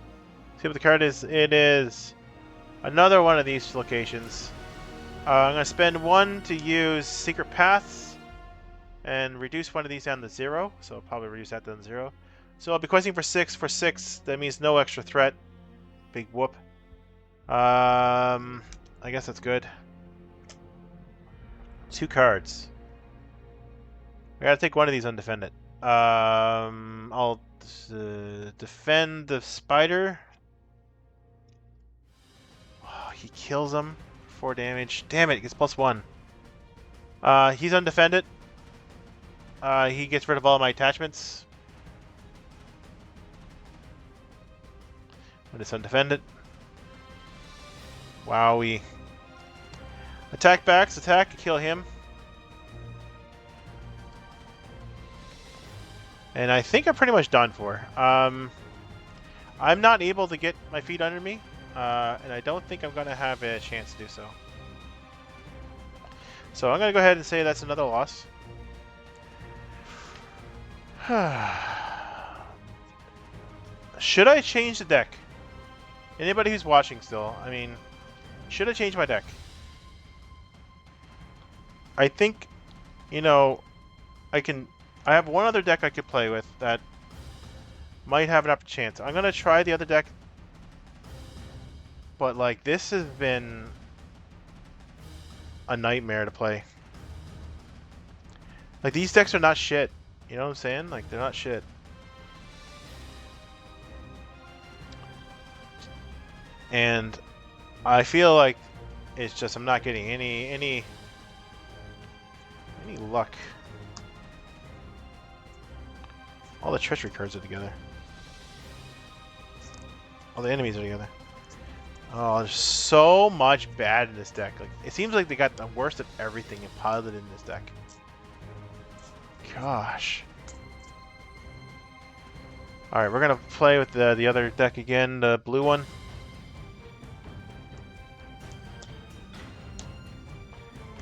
See what the card is. It is another one of these locations. I'm going to spend 1 to use Secret Paths and reduce one of these down to 0. So I'll probably reduce that down to 0. So I'll be questing for 6 for 6. That means no extra threat. Big whoop. I guess that's good. 2 cards. I gotta take one of these undefended. I'll defend the spider. Oh, he kills him. 4 damage. Damn it, he gets +1. He's undefended. He gets rid of all my attachments. When it's undefended. Wowie. Attack backs, attack, kill him. And I think I'm pretty much done for. I'm not able to get my feet under me, and I don't think I'm going to have a chance to do so. So I'm going to go ahead and say that's another loss. Should I change the deck? Anybody who's watching still, I mean, should I change my deck? I think, you know, I have one other deck I could play with that might have an upper chance. I'm going to try the other deck. But, like, this has been a nightmare to play. Like, these decks are not shit. You know what I'm saying? Like, they're not shit. And I feel like it's just I'm not getting any luck. All the treachery cards are together. All the enemies are together. Oh, there's so much bad in this deck. Like, it seems like they got the worst of everything and piled it in this deck. Gosh. Alright, we're gonna play with the other deck again, the blue one.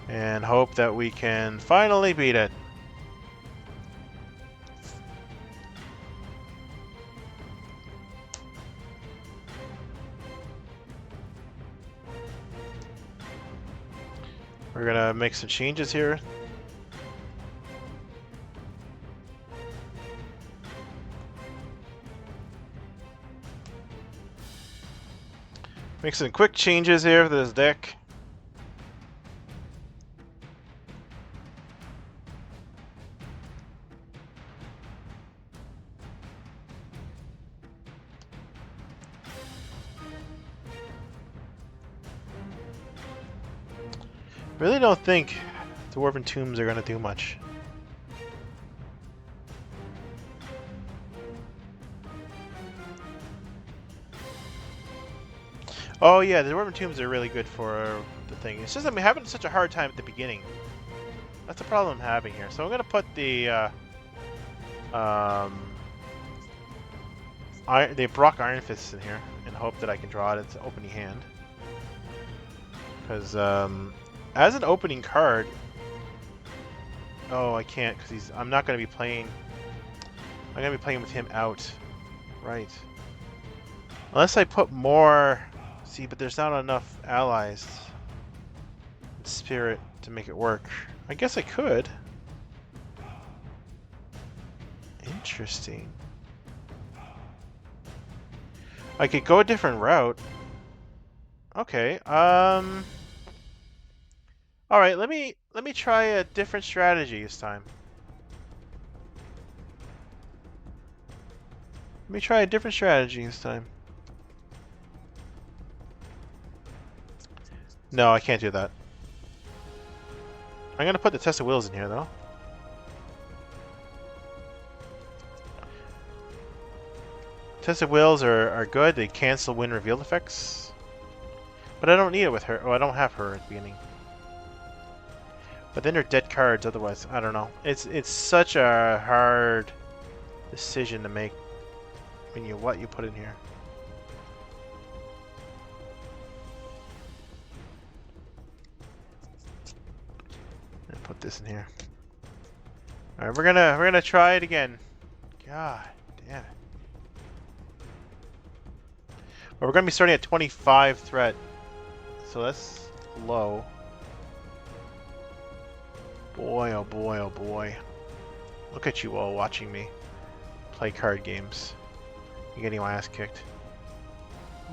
And hope that we can finally beat it. We're gonna make some changes here. Make some quick changes here for this deck. Really don't think the Dwarven Tombs are going to do much. Oh yeah, the Dwarven Tombs are really good for the thing. It's just I'm having such a hard time at the beginning. That's the problem I'm having here. So I'm going to put the Brock Iron Fist in here and hope that I can draw it into opening hand. Because as an opening card, oh, I can't because I'm not going to be playing. I'm going to be playing with him out, right? Unless I put more. See, but there's not enough allies in spirit to make it work. I guess I could. Interesting. I could go a different route. Okay. All right, let me try a different strategy this time. Let me try a different strategy this time. No, I can't do that. I'm gonna put the Test of Wills in here though. Test of Wills are good. They cancel win revealed effects. But I don't need it with her. Oh, I don't have her at the beginning. But then they're dead cards otherwise. I don't know. It's such a hard decision to make when you what you put in here. put this in here. All right, we're gonna try it again. God damn it. Well, we're gonna be starting at 25 threat, so that's low. Boy, oh boy, oh boy. Look at you all watching me play card games. You're getting my ass kicked.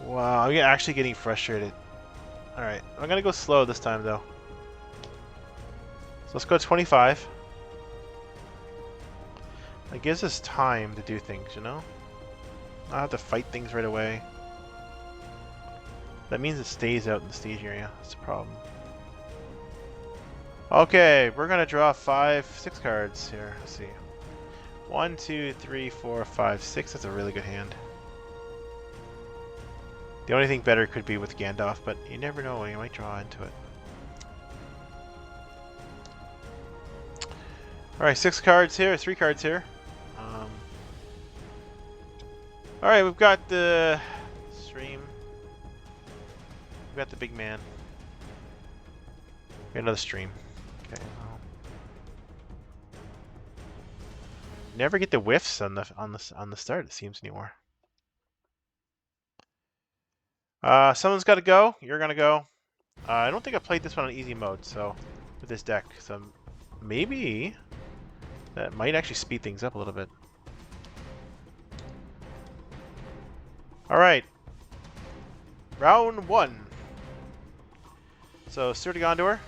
Wow, I'm actually getting frustrated. Alright, I'm gonna go slow this time though. So let's go 25. It gives us time to do things, you know? I have to fight things right away. That means it stays out in the stage area. That's the problem. Okay, we're gonna draw 6 cards here. Let's see. 1, 2, 3, 4, 5, 6. That's a really good hand. The only thing better could be with Gandalf, but you never know. You might draw into it. Alright, 6 cards here. 3 cards here. Alright, we've got the stream. We've got the big man. We got another stream. Okay. Never get the whiffs on the start, it seems, anymore. Someone's got to go. You're gonna go. I don't think I played this one on easy mode, so with this deck, so maybe that might actually speed things up a little bit. All right, round 1. So Sturdy Gondor.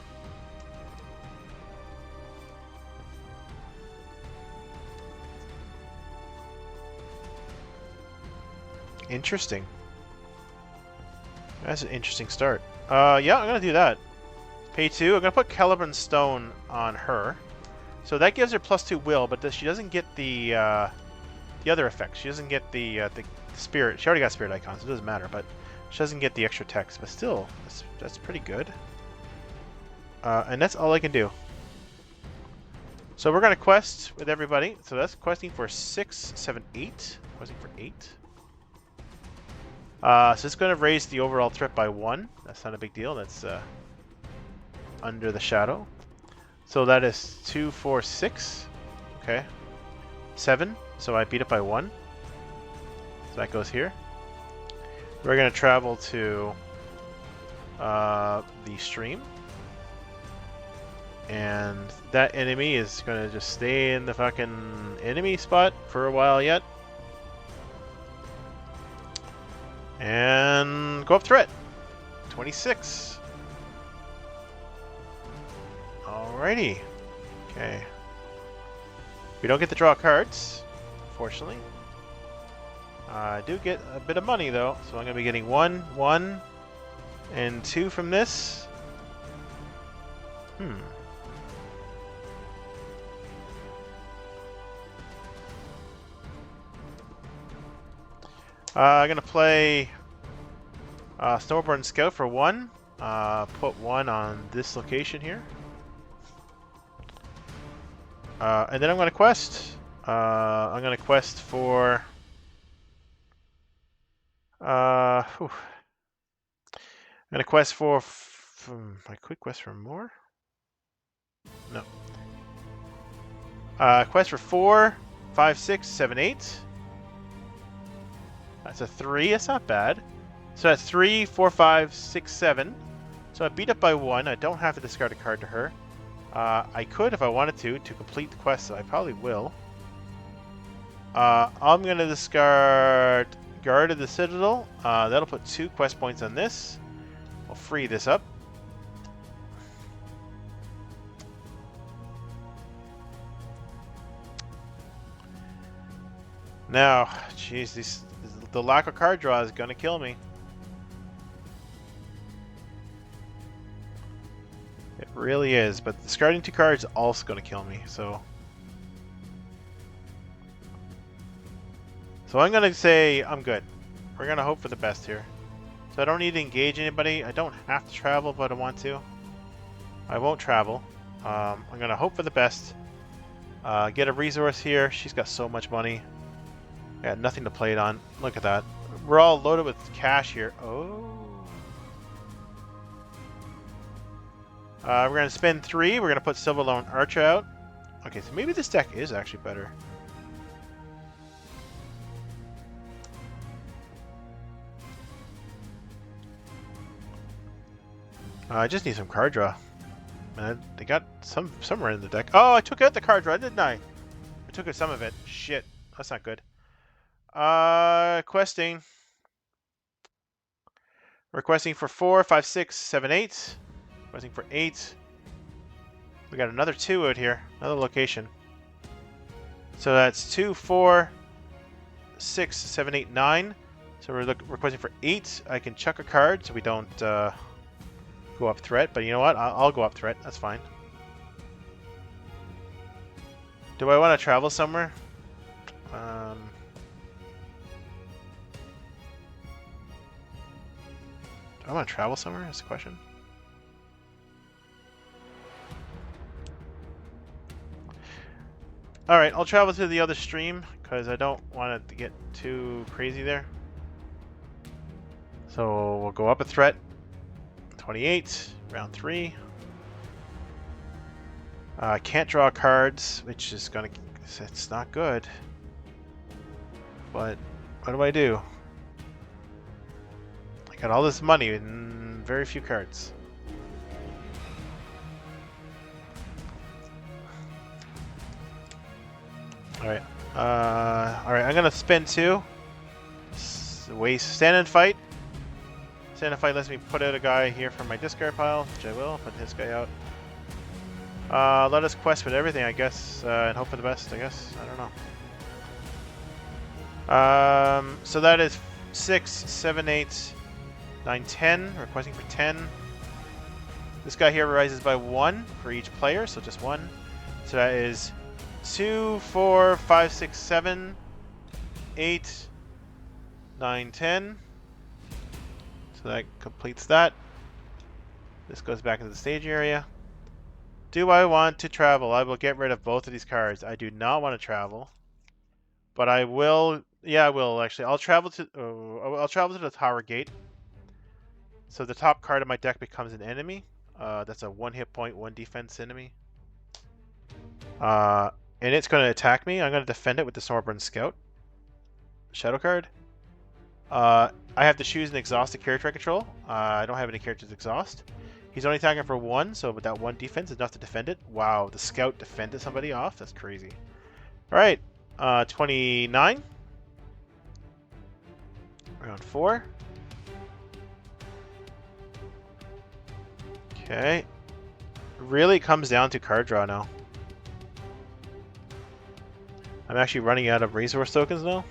Interesting. That's an interesting start. Yeah, I'm gonna do that. Pay 2. I'm gonna put Caliburn Stone on her, so that gives her +2 will, but she doesn't get the other effects. She doesn't get the spirit. She already got spirit icons, so it doesn't matter. But she doesn't get the extra text. But still, that's pretty good. And that's all I can do. So we're gonna quest with everybody. So that's questing for 6, 7, 8. Questing for 8. So it's going to raise the overall threat by 1. That's not a big deal. That's under the shadow. So that is 2, 4, 6. Okay. 7. So I beat it by 1. So that goes here. We're going to travel to the stream. And that enemy is going to just stay in the fucking enemy spot for a while yet. And go up threat. 26. Alrighty. Okay. We don't get to draw cards, unfortunately. I do get a bit of money though, so I'm going to be getting 1, 1, and 2 from this. I'm going to play Snowborn Scout for 1. Put 1 on this location here. And then I'm going to quest. I'm going to quest for... I'm going to quest for... my quick quest for more? No. Quest for 4, 5, 6, 7, 8. That's a 3. That's not bad. So that's 3, 4, 5, 6, 7. So I beat up by 1. I don't have to discard a card to her. I could if I wanted to complete the quest, so I probably will. I'm going to discard Guard of the Citadel. That'll put 2 quest points on this. I'll free this up. Now, jeez, the lack of card draw is going to kill me. It really is, but discarding 2 cards is also going to kill me, so... So I'm going to say I'm good. We're going to hope for the best here. So I don't need to engage anybody. I don't have to travel, but I want to. I won't travel. I'm going to hope for the best. Get a resource here. She's got so much money. Got nothing to play it on. Look at that. We're all loaded with cash here. Oh. We're gonna spend 3. We're gonna put Silver Lone Archer out. Okay, so maybe this deck is actually better. I just need some card draw. Man, they got somewhere in the deck. Oh, I took out the card draw, didn't I? I took out some of it. Shit, that's not good. Questing. Requesting for 4, 5, 6, 7, 8. Requesting for 8. We got another 2 out here. Another location. So that's 2, 4, 6, 7, 8, 9. So we're requesting for 8. I can chuck a card so we don't go up threat. But you know what? I'll go up threat. That's fine. Do I want to travel somewhere? Do I want to travel somewhere? That's the question. Alright, I'll travel to the other stream because I don't want it to get too crazy there. So we'll go up a threat. 28, round 3. I can't draw cards, which is gonna... It's not good. But what do I do? I got all this money and very few cards. Alright. Alright, I'm gonna spend 2. Waste. Stand and fight. Stand and fight lets me put out a guy here from my discard pile, which I will. Put this guy out. Let us quest with everything, I guess, and hope for the best, I guess. I don't know. So that is 6, 7, 8, 9, 10. Requesting for 10. This guy here rises by 1 for each player, so just 1. So that is 2, 4, 5, 6, 7, 8, 9, 10. So that completes that. This goes back into the stage area. Do I want to travel? I will get rid of both of these cards. I do not want to travel, but I will. Yeah, I will actually. I'll travel to the Tower Gate. So the top card of my deck becomes an enemy. That's a 1 hit point, 1 defense enemy. And it's going to attack me. I'm going to defend it with the Stormborn Scout. Shadow card. I have to choose an exhausted character I control. I don't have any characters exhaust. He's only attacking for 1, so with that 1 defense is enough to defend it. Wow, the Scout defended somebody off? That's crazy. Alright, 29. Round 4. Okay. Really comes down to card draw now. I'm actually running out of resource tokens now.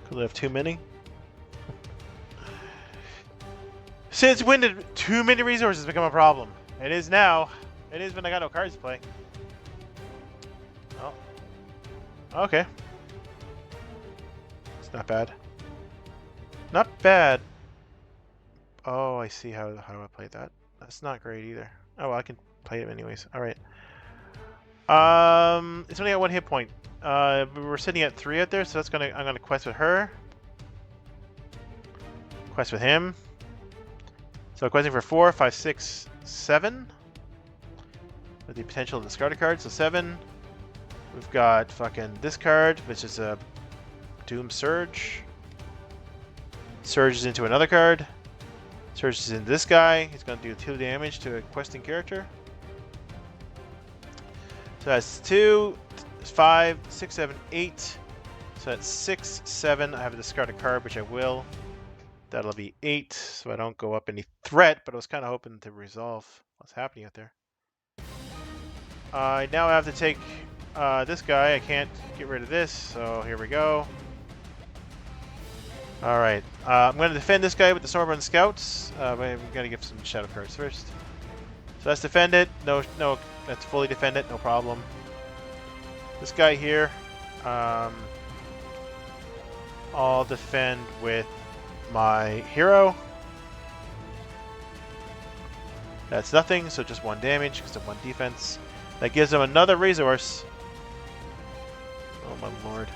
Because I have too many. Since when did too many resources become a problem? It is now. It is when I got no cards to play. Oh. Okay. It's not bad. Not bad. Oh, I see how I played that. That's not great either. Oh, well, I can play it anyways. Alright. It's only at 1 hit point. We're sitting at 3 out there, so that's I'm gonna quest with her. Quest with him. So questing for 4, 5, 6, 7. With the potential to discard a card, so 7. We've got fucking this card, which is a Doom Surge. Surges into another card. Surges into this guy. He's going to do 2 damage to a questing character. So that's 2, 5, 6, 7, 8. So that's 6, 7. I have a discarded card, which I will. That'll be 8, so I don't go up any threat, but I was kind of hoping to resolve what's happening out there. I now have to take this guy. I can't get rid of this, so here we go. Alright, I'm going to defend this guy with the Stormborn Scouts. But I'm going to give some shadow cards first. So let's defend it. No, let's fully defend it, no problem. This guy here, I'll defend with my hero. That's nothing, so just 1 damage because of 1 defense. That gives him another resource. Oh my lord.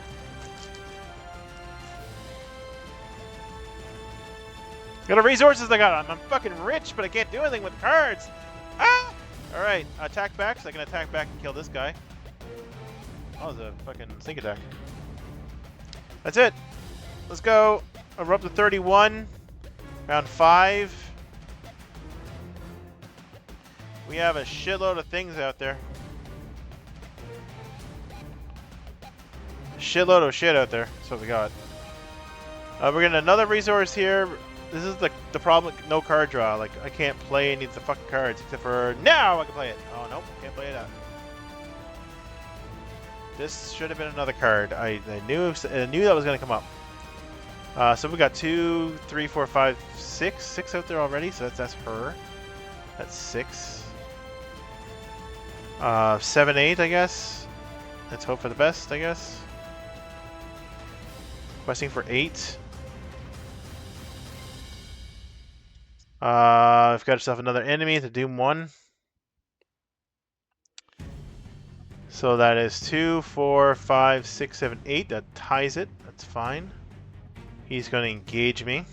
Got the resources I got. I'm fucking rich, but I can't do anything with cards. Ah! Alright, attack back, so I can attack back and kill this guy. Oh, the fucking sneak attack. That's it. Let's go. We're up to 31. Round 5. We have a shitload of things out there. Shitload of shit out there. That's what we got. We're getting another resource here. This is the problem with no card draw. Like, I can't play any of the fucking cards except for now I can play it. Oh, nope. Can't play it out. This should have been another card. I knew that was going to come up. So we got 2, 3, 4, 5, 6. 6 out there already. So that's her. That's 6. 7, 8, I guess. Let's hope for the best, I guess. Questing for 8. I've got yourself another enemy to Doom 1. So that is 2, 4, 5, 6, 7, 8. That ties it. That's fine. He's going to engage me.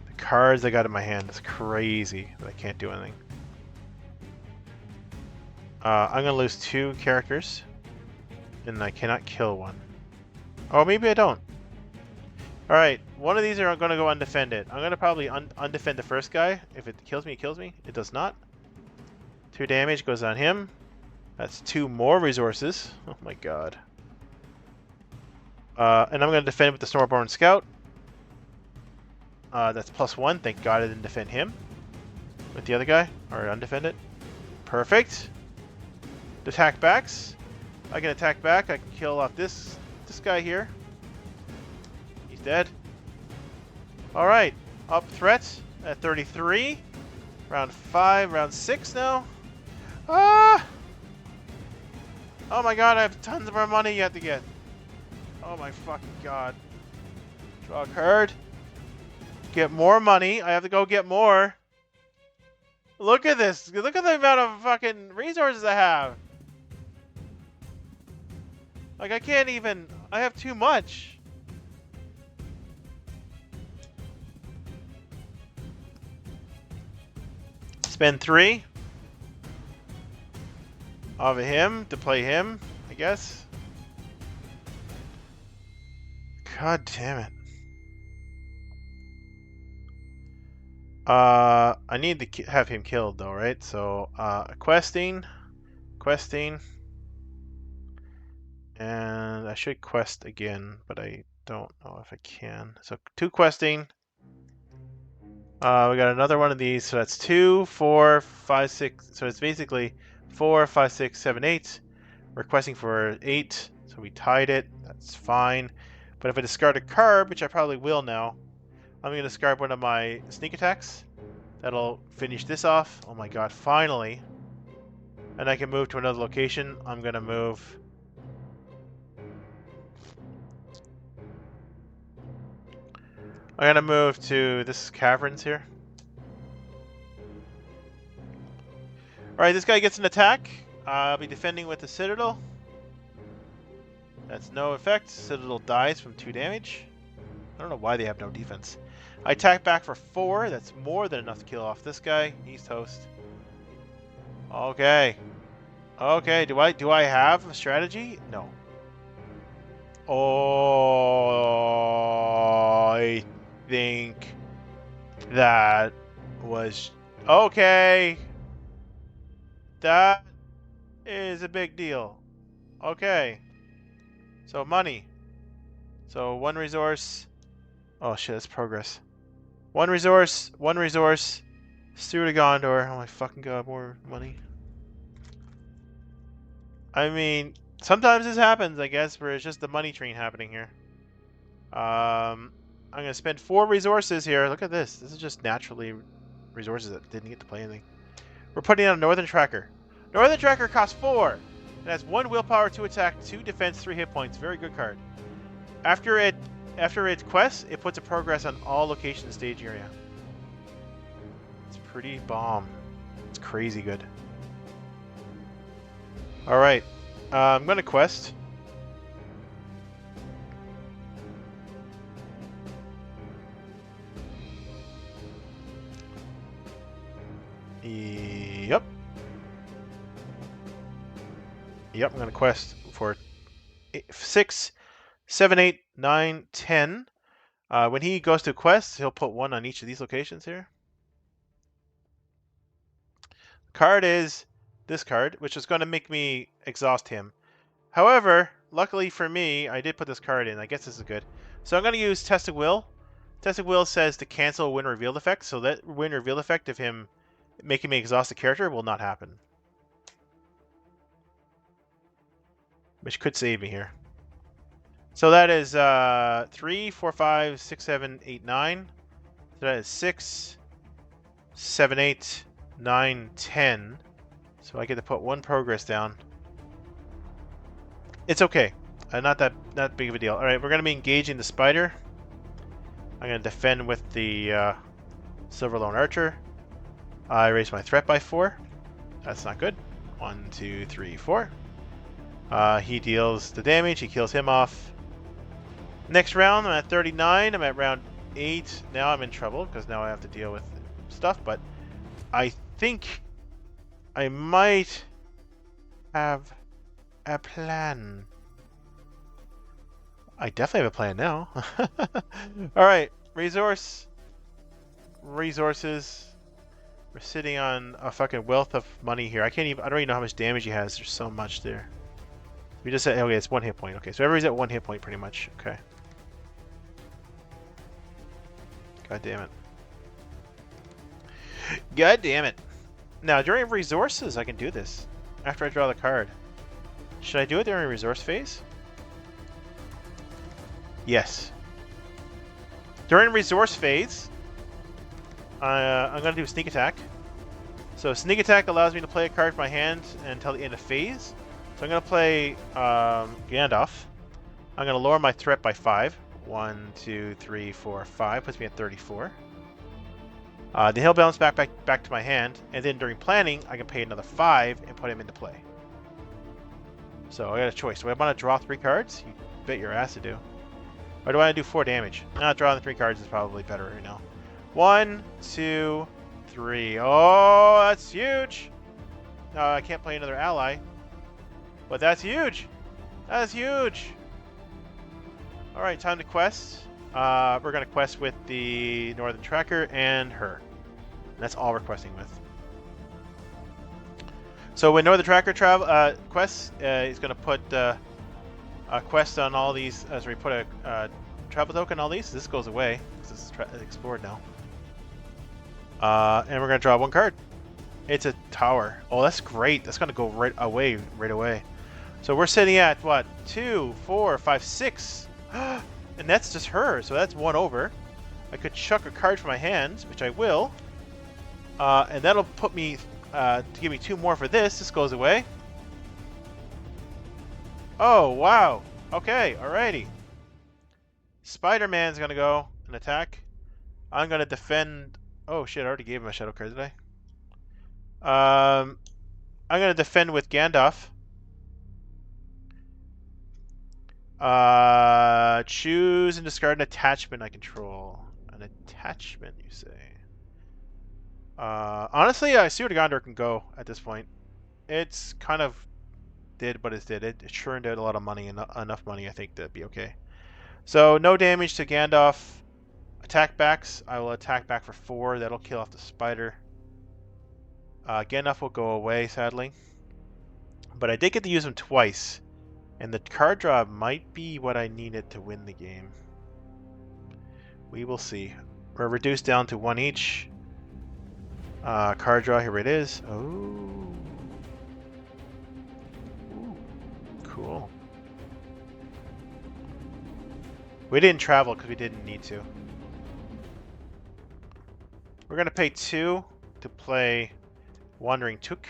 The cards I got in my hand is crazy that I can't do anything. I'm going to lose 2 characters. And I cannot kill one. Oh, maybe I don't. Alright, one of these are going to go undefended. I'm going to probably undefend the first guy. If it kills me, it kills me. It does not. 2 damage goes on him. That's 2 more resources. Oh my god. And I'm going to defend with the Stormborn Scout. That's +1. Thank god I didn't defend him. With the other guy. Or undefend it. Perfect. Attack backs. I can attack back. I can kill off this guy here. Dead. Alright. Up threat at 33. Round 5. Round 6 now. Ah! Oh my god, I have tons more money yet to get. Oh my fucking god. Draw a card. Get more money. I have to go get more. Look at this. Look at the amount of fucking resources I have. Like, I can't even... I have too much. Spend 3 of him to play him, I guess. God damn it. I need to have him killed though, right? So, questing, and I should quest again, but I don't know if I can. So 2 questing. We got another one of these, so that's 2, 4, 5, 6. So it's basically 4, 5, 6, 7, 8. We're questing for 8, so we tied it. That's fine. But if I discard a card, which I probably will now, I'm going to discard one of my sneak attacks. That'll finish this off. Oh my god, finally. And I can move to another location. I'm going to move... I'm going to move to this caverns here. Alright, this guy gets an attack. I'll be defending with the Citadel. That's no effect. Citadel dies from 2 damage. I don't know why they have no defense. I attack back for 4. That's more than enough to kill off this guy. He's toast. Okay. Okay, do I have a strategy? No. Oh, I think that was okay. That is a big deal. Okay. So money. So 1 resource. Oh shit, that's progress. 1 resource, 1 resource. Steward of Gondor. Oh my fucking god, more money. I mean, sometimes this happens, I guess, where it's just the money train happening here. I'm going to spend 4 resources here. Look at this. This is just naturally resources that didn't get to play anything. We're putting on a Northern Tracker. Northern Tracker costs 4. It has 1 willpower, 2 attack, 2 defense, 3 hit points. Very good card. After it quests, it puts a progress on all locations in the stage area. It's pretty bomb. It's crazy good. Alright. I'm going to quest. Yep. Yep, I'm going to quest for 6, 7, 8, 9, 10. When he goes to quest, he'll put 1 on each of these locations here. Card is this card, which is going to make me exhaust him. However, luckily for me, I did put this card in. I guess this is good. So I'm going to use Test of Will. Test of Will says to cancel win revealed effect, so that win revealed effect of him making me exhaust the character will not happen. Which could save me here. So that is 3, 4, 5, 6, 7, 8, 9. So that is 6, 7, 8, 9, 10. So I get to put 1 progress down. It's okay. Not big of a deal. Alright, we're going to be engaging the spider. I'm going to defend with the Silver Lone Archer. I raise my threat by 4. That's not good. 1, 2, 3, 4. He deals the damage. He kills him off. Next round, I'm at 39. I'm at round 8. Now I'm in trouble because now I have to deal with stuff. But I think I might have a plan. I definitely have a plan now. Alright, resources. We're sitting on a fucking wealth of money here. I don't even know how much damage he has. There's so much there. We just said, okay, it's 1 hit point. Okay, so everybody's at 1 hit point pretty much. Okay. God damn it. God damn it. Now, during resources, I can do this. After I draw the card. Should I do it during resource phase? Yes. During resource phase, I'm going to do sneak attack. So sneak attack allows me to play a card from my hand until the end of phase. So I'm going to play Gandalf. I'm going to lower my threat by 5. 1, 2, 3, 4, 5. Puts me at 34. Then he'll bounce back to my hand. And then during planning, I can pay another 5 and put him into play. So I got a choice. Do I want to draw 3 cards? You bet your ass to do. Or do I want to do 4 damage? Drawing the 3 cards is probably better right now. 1, 2, 3. Oh, that's huge! No, I can't play another ally. But that's huge! That's huge! Alright, time to quest. We're going to quest with the Northern Tracker and her. And that's all we're questing with. So when Northern Tracker quests, he's going to put a quest on all these. So we put a travel token on all these. This goes away because this is explored now. And we're going to draw 1 card. It's a tower. Oh, that's great. That's going to go right away. So we're sitting at what? 2, 4, 5, 6. And that's just her. So that's 1 over. I could chuck a card from my hands, which I will. And that'll put me to give me 2 more for this. This goes away. Oh, wow. Okay, alrighty. Spider-Man's going to go and attack. I'm going to defend. Oh, shit, I already gave him a shadow card, did I? I'm going to defend with Gandalf. Choose and discard an attachment I control. An attachment, you say? Honestly, I see where the Gondor can go at this point. It's kind of did what it did. It churned out a lot of money, enough money, I think, to be okay. So, no damage to Gandalf. Attack backs. I will attack back for 4. That'll kill off the spider. Gandalf will go away, sadly. But I did get to use him twice. And the card draw might be what I needed to win the game. We will see. We're reduced down to 1 each. Card draw, here it is. Oh. Ooh, cool. We didn't travel because we didn't need to. We're going to pay 2 to play Wandering Took.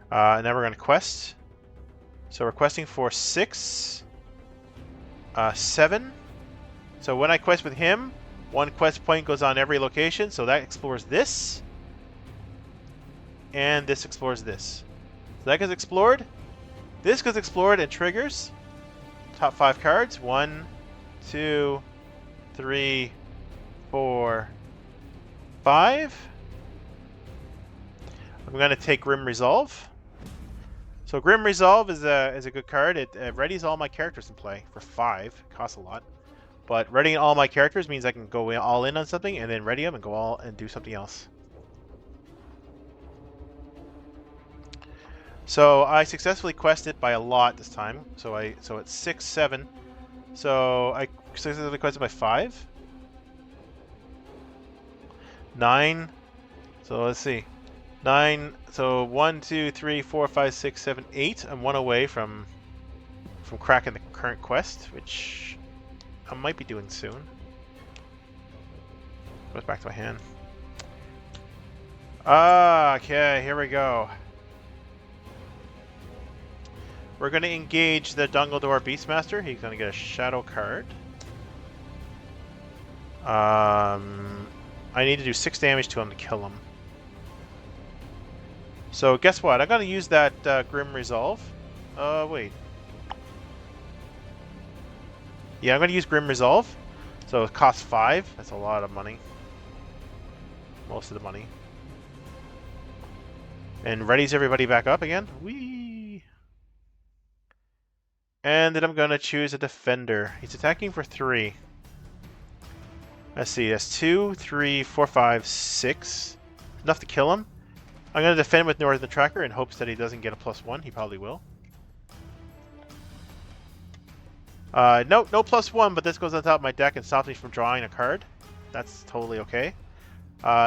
And then we're going to quest. So we're questing for 6, 7. So when I quest with him, 1 quest point goes on every location. So that explores this. And this explores this. So that gets explored. This gets explored and triggers. Top 5 cards. 1, 2, 3, 4, 5. I'm going to take Grim Resolve. So Grim Resolve is a good card. It readies all my characters in play for 5. Costs a lot. But readying all my characters means I can go all in on something and then ready them and go all and do something else. So I successfully quested by a lot this time. So it's 6, 7. So I successfully quested by 5. 9. So let's see. 9. So 1, 2, 3, 4, 5, 6, 7, 8. I'm 1 away from cracking the current quest, which I might be doing soon. Goes back to my hand. Okay, here we go. We're going to engage the Dungledore Beastmaster. He's going to get a shadow card. I need to do 6 damage to him to kill him. So guess what? I'm going to use that Grim Resolve. Wait. Yeah, I'm going to use Grim Resolve. So it costs 5. That's a lot of money. Most of the money. And readies everybody back up again. Whee! And then I'm going to choose a defender. He's attacking for 3. Let's see, that's 2, 3, 4, 5, 6. Enough to kill him. I'm going to defend with Northern Tracker in hopes that he doesn't get a +1. He probably will. No +1, but this goes on top of my deck and stops me from drawing a card. That's totally okay.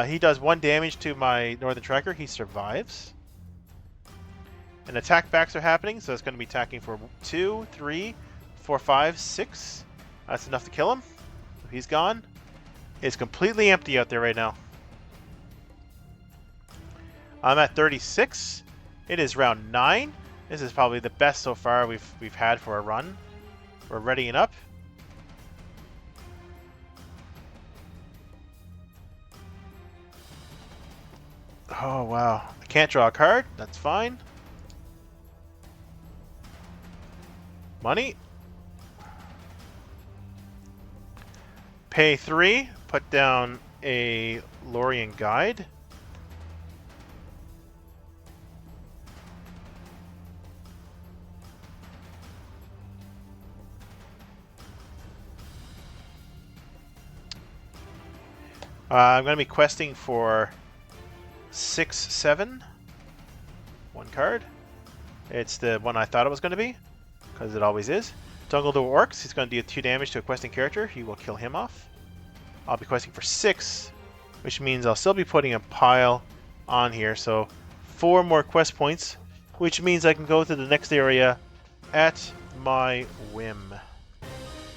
He does 1 damage to my Northern Tracker. He survives. And attack backs are happening, so it's going to be attacking for 2, 3, 4, 5, 6. That's enough to kill him. He's gone. It's completely empty out there right now. I'm at 36. It is round 9. This is probably the best so far we've had for a run. We're readying up. Oh wow. I can't draw a card. That's fine. Money. Pay 3. Put down a Lorien Guide. I'm going to be questing for 6, 7. 1 card. It's the one I thought it was going to be, because it always is. Dungledore Orcs. He's going to do 2 damage to a questing character. He will kill him off. I'll be questing for 6, which means I'll still be putting a pile on here. So 4 more quest points, which means I can go to the next area at my whim,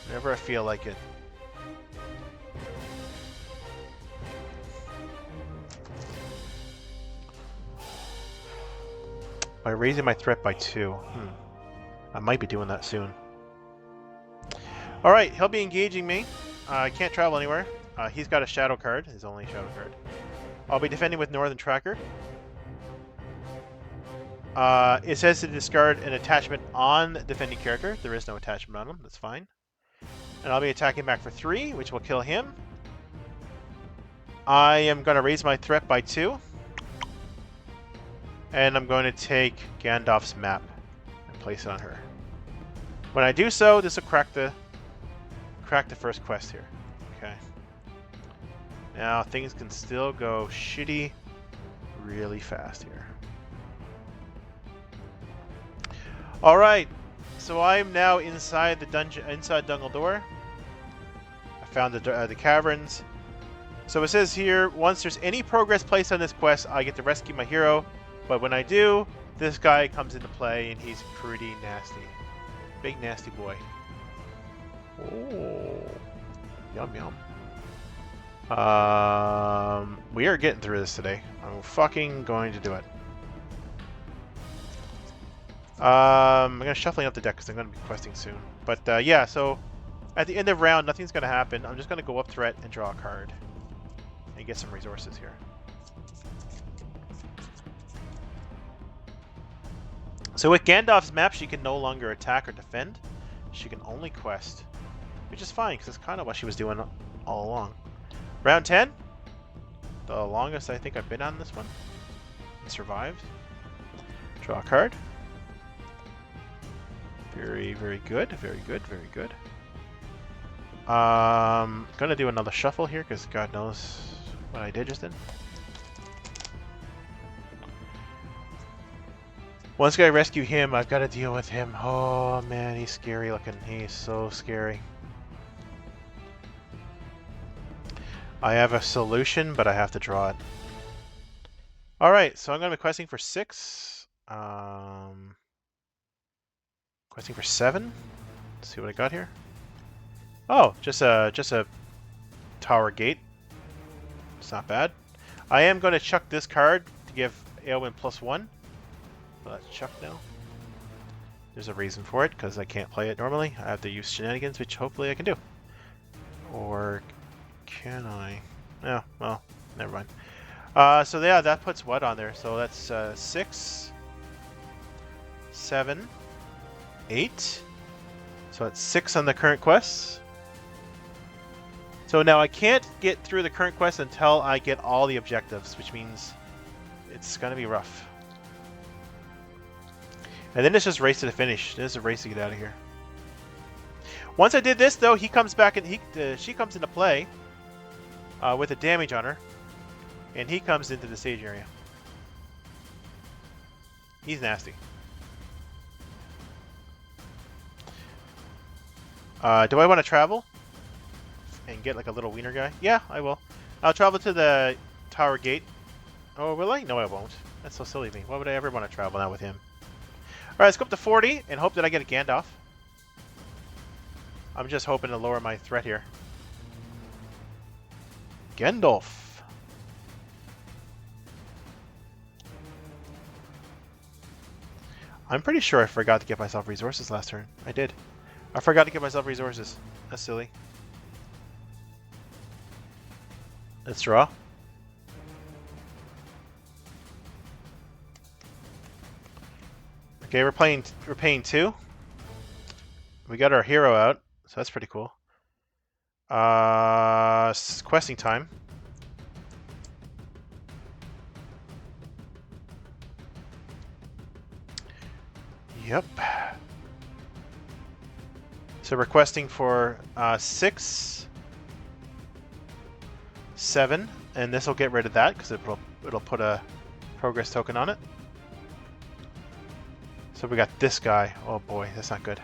whenever I feel like it. By raising my threat by 2. I might be doing that soon. Alright, he'll be engaging me. I can't travel anywhere. He's got a shadow card, his only shadow card. I'll be defending with Northern Tracker. It says to discard an attachment on defending character. There is no attachment on him, that's fine. And I'll be attacking back for 3, which will kill him. I am going to raise my threat by 2. And I'm going to take Gandalf's map and place it on her. When I do so, this will crack the first quest here. Okay. Now things can still go shitty really fast here. All right. So I'm now inside the dungeon, inside Dungledore. I found the caverns. So it says here, once there's any progress placed on this quest, I get to rescue my hero. But when I do, this guy comes into play, and he's pretty nasty. Big nasty boy. Oh, yum yum. We are getting through this today. I'm fucking going to do it. I'm gonna shuffling up the deck because I'm gonna be questing soon. But yeah, so at the end of round, nothing's gonna happen. I'm just gonna go up threat and draw a card and get some resources here. So with Gandalf's map, she can no longer attack or defend. She can only quest, which is fine because that's kind of what she was doing all along. Round 10, the longest I think I've been on this one. Survived. Draw a card. Very, very good. Very good. Very good. Gonna do another shuffle here because God knows what I did just then. Once I rescue him, I've got to deal with him. Oh man, he's scary looking. He's so scary. I have a solution, but I have to draw it. Alright, so I'm going to be questing for 6. Questing for 7. Let's see what I got here. Oh, just a tower gate. It's not bad. I am going to chuck this card to give Aelwyn +1. So that's chucked now. There's a reason for it, because I can't play it normally. I have to use shenanigans, which hopefully I can do. Or can I? Yeah, well, never mind. So yeah, that puts what on there? So that's 6, 7, 8. So that's 6 on the current quests. So now I can't get through the current quest until I get all the objectives, which means it's gonna be rough. And then it's just race to the finish. There's a race to get out of here. Once I did this, though, he comes back and she comes into play with a damage on her, and he comes into the stage area. He's nasty. Do I want to travel and get like a little wiener guy? Yeah, I will. I'll travel to the tower gate. Oh, will I? No, I won't. That's so silly of me. Why would I ever want to travel now with him? Alright, let's go up to 40 and hope that I get a Gandalf. I'm just hoping to lower my threat here. Gandalf. I'm pretty sure I forgot to get myself resources last turn. I did. I forgot to get myself resources. That's silly. Let's draw. Okay, we're paying 2. We got our hero out, so that's pretty cool. Questing time. Yep. So we're questing for 6, 7, and this will get rid of that because it'll put a progress token on it. So we got this guy. Oh boy, that's not good.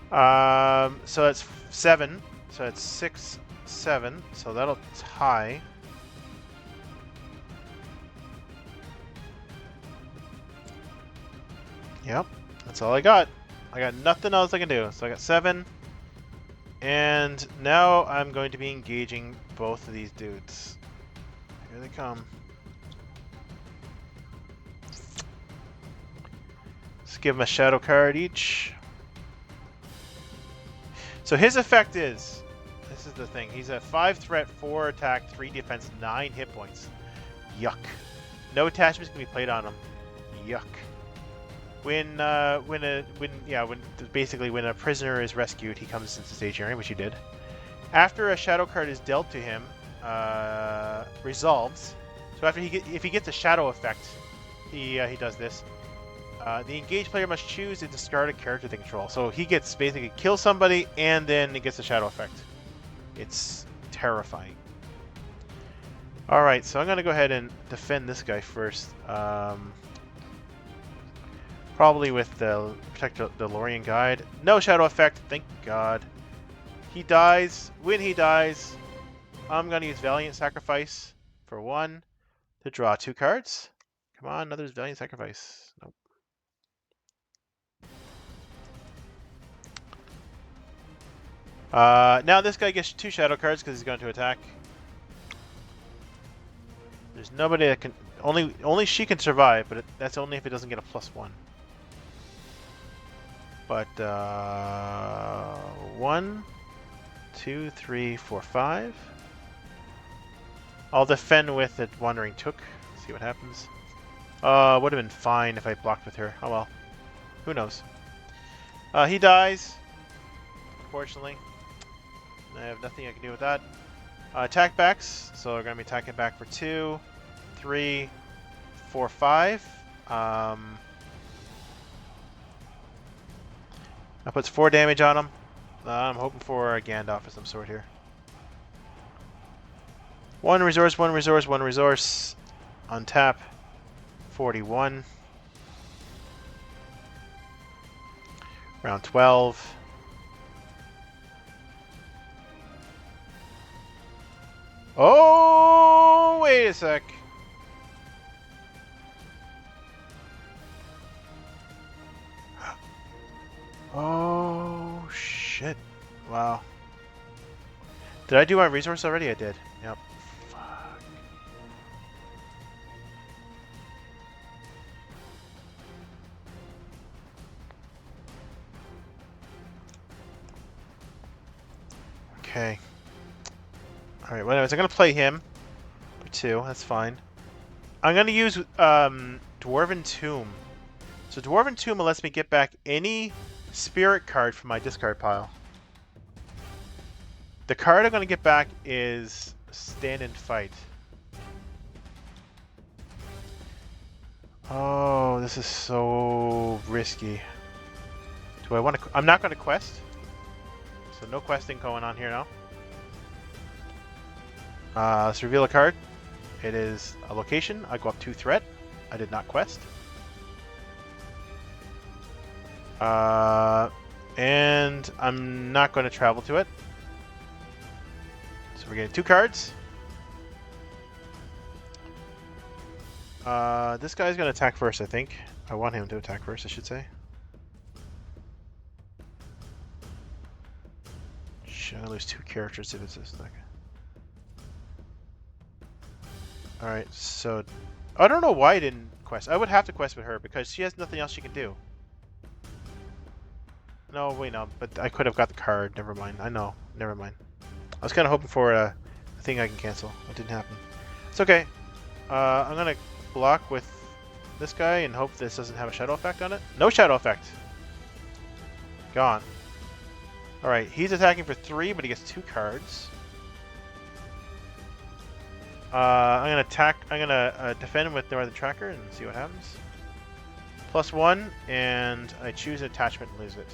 So that's 7. So that's 6, 7. So that'll tie. Yep, that's all I got. I got nothing else I can do. So I got 7. And now I'm going to be engaging both of these dudes. Here they come. Let's give them a shadow card each. So his effect is, this is the thing, he's a 5 threat, 4 attack, 3 defense, 9 hit points. Yuck. No attachments can be played on him. Yuck. When basically when a prisoner is rescued, he comes into the stage area, which he did. After a shadow card is dealt to him, resolves. So after if he gets a shadow effect, he does this. The engaged player must choose a discarded character they control. So he gets basically kill somebody and then he gets a shadow effect. It's terrifying. Alright, so I'm going to go ahead and defend this guy first. Probably with the Protect the DeLorean Guide. No shadow effect, thank God. He dies. When he dies, I'm going to use Valiant Sacrifice for 1 to draw 2 cards. Come on, another Valiant Sacrifice. Nope. Now this guy gets 2 shadow cards because he's going to attack. There's nobody that can... Only she can survive, but that's only if it doesn't get a +1. But 1, 2, 3, 4, 5. I'll defend with it Wandering Took. See what happens. Would have been fine if I blocked with her. Oh well. Who knows? He dies. Unfortunately. I have nothing I can do with that. Attack backs. So we're going to be attacking back for 2, 3, 4, 5. That puts 4 damage on him. I'm hoping for a Gandalf of some sort here. 1 resource, 1 resource, 1 resource. Untap. 41. Round 12. Oh, wait a sec. Oh, shit. Wow. Did I do my resource already? I did. Yep. Fuck. Okay. Alright, well anyways, I'm gonna play him for 2, that's fine. I'm gonna use Dwarven Tomb. So Dwarven Tomb lets me get back any spirit card from my discard pile. The card I'm gonna get back is Stand and Fight. Oh, this is so risky. Do I want to? I'm not gonna quest. So no questing going on here now. Let's reveal a card. It is a location. I go up 2 threat. I did not quest. And I'm not going to travel to it. So we're getting 2 cards. This guy's going to attack first, I think. I want him to attack first, I should say. Shit, I lose 2 characters if it's this thing. Alright, so... I don't know why I didn't quest. I would have to quest with her because she has nothing else she can do. No, wait, no. But I could have got the card. Never mind. I know. Never mind. I was kind of hoping for a thing I can cancel. It didn't happen. It's okay. I'm going to block with this guy and hope this doesn't have a shadow effect on it. No shadow effect. Gone. Alright, he's attacking for 3, but he gets 2 cards. I'm gonna attack. I'm gonna defend him with Northern Tracker and see what happens. +1, and I choose an attachment and lose it.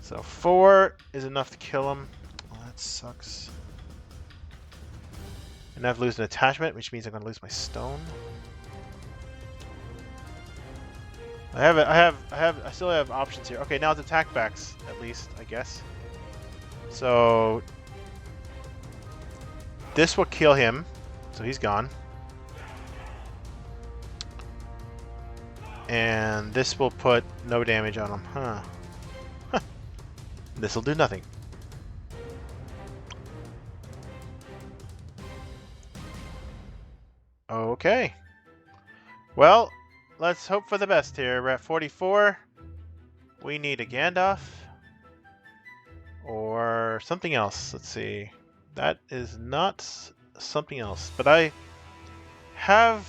So 4 is enough to kill him. Oh, that sucks. And I've lost an attachment, which means I'm gonna lose my stone. I still have options here. Okay, now it's attack backs at least, I guess. So this will kill him, so he's gone. And this will put no damage on him. Huh. This will do nothing. Okay. Well, let's hope for the best here. We're at 44. We need a Gandalf. Or something else. Let's see. That is not something else. But I have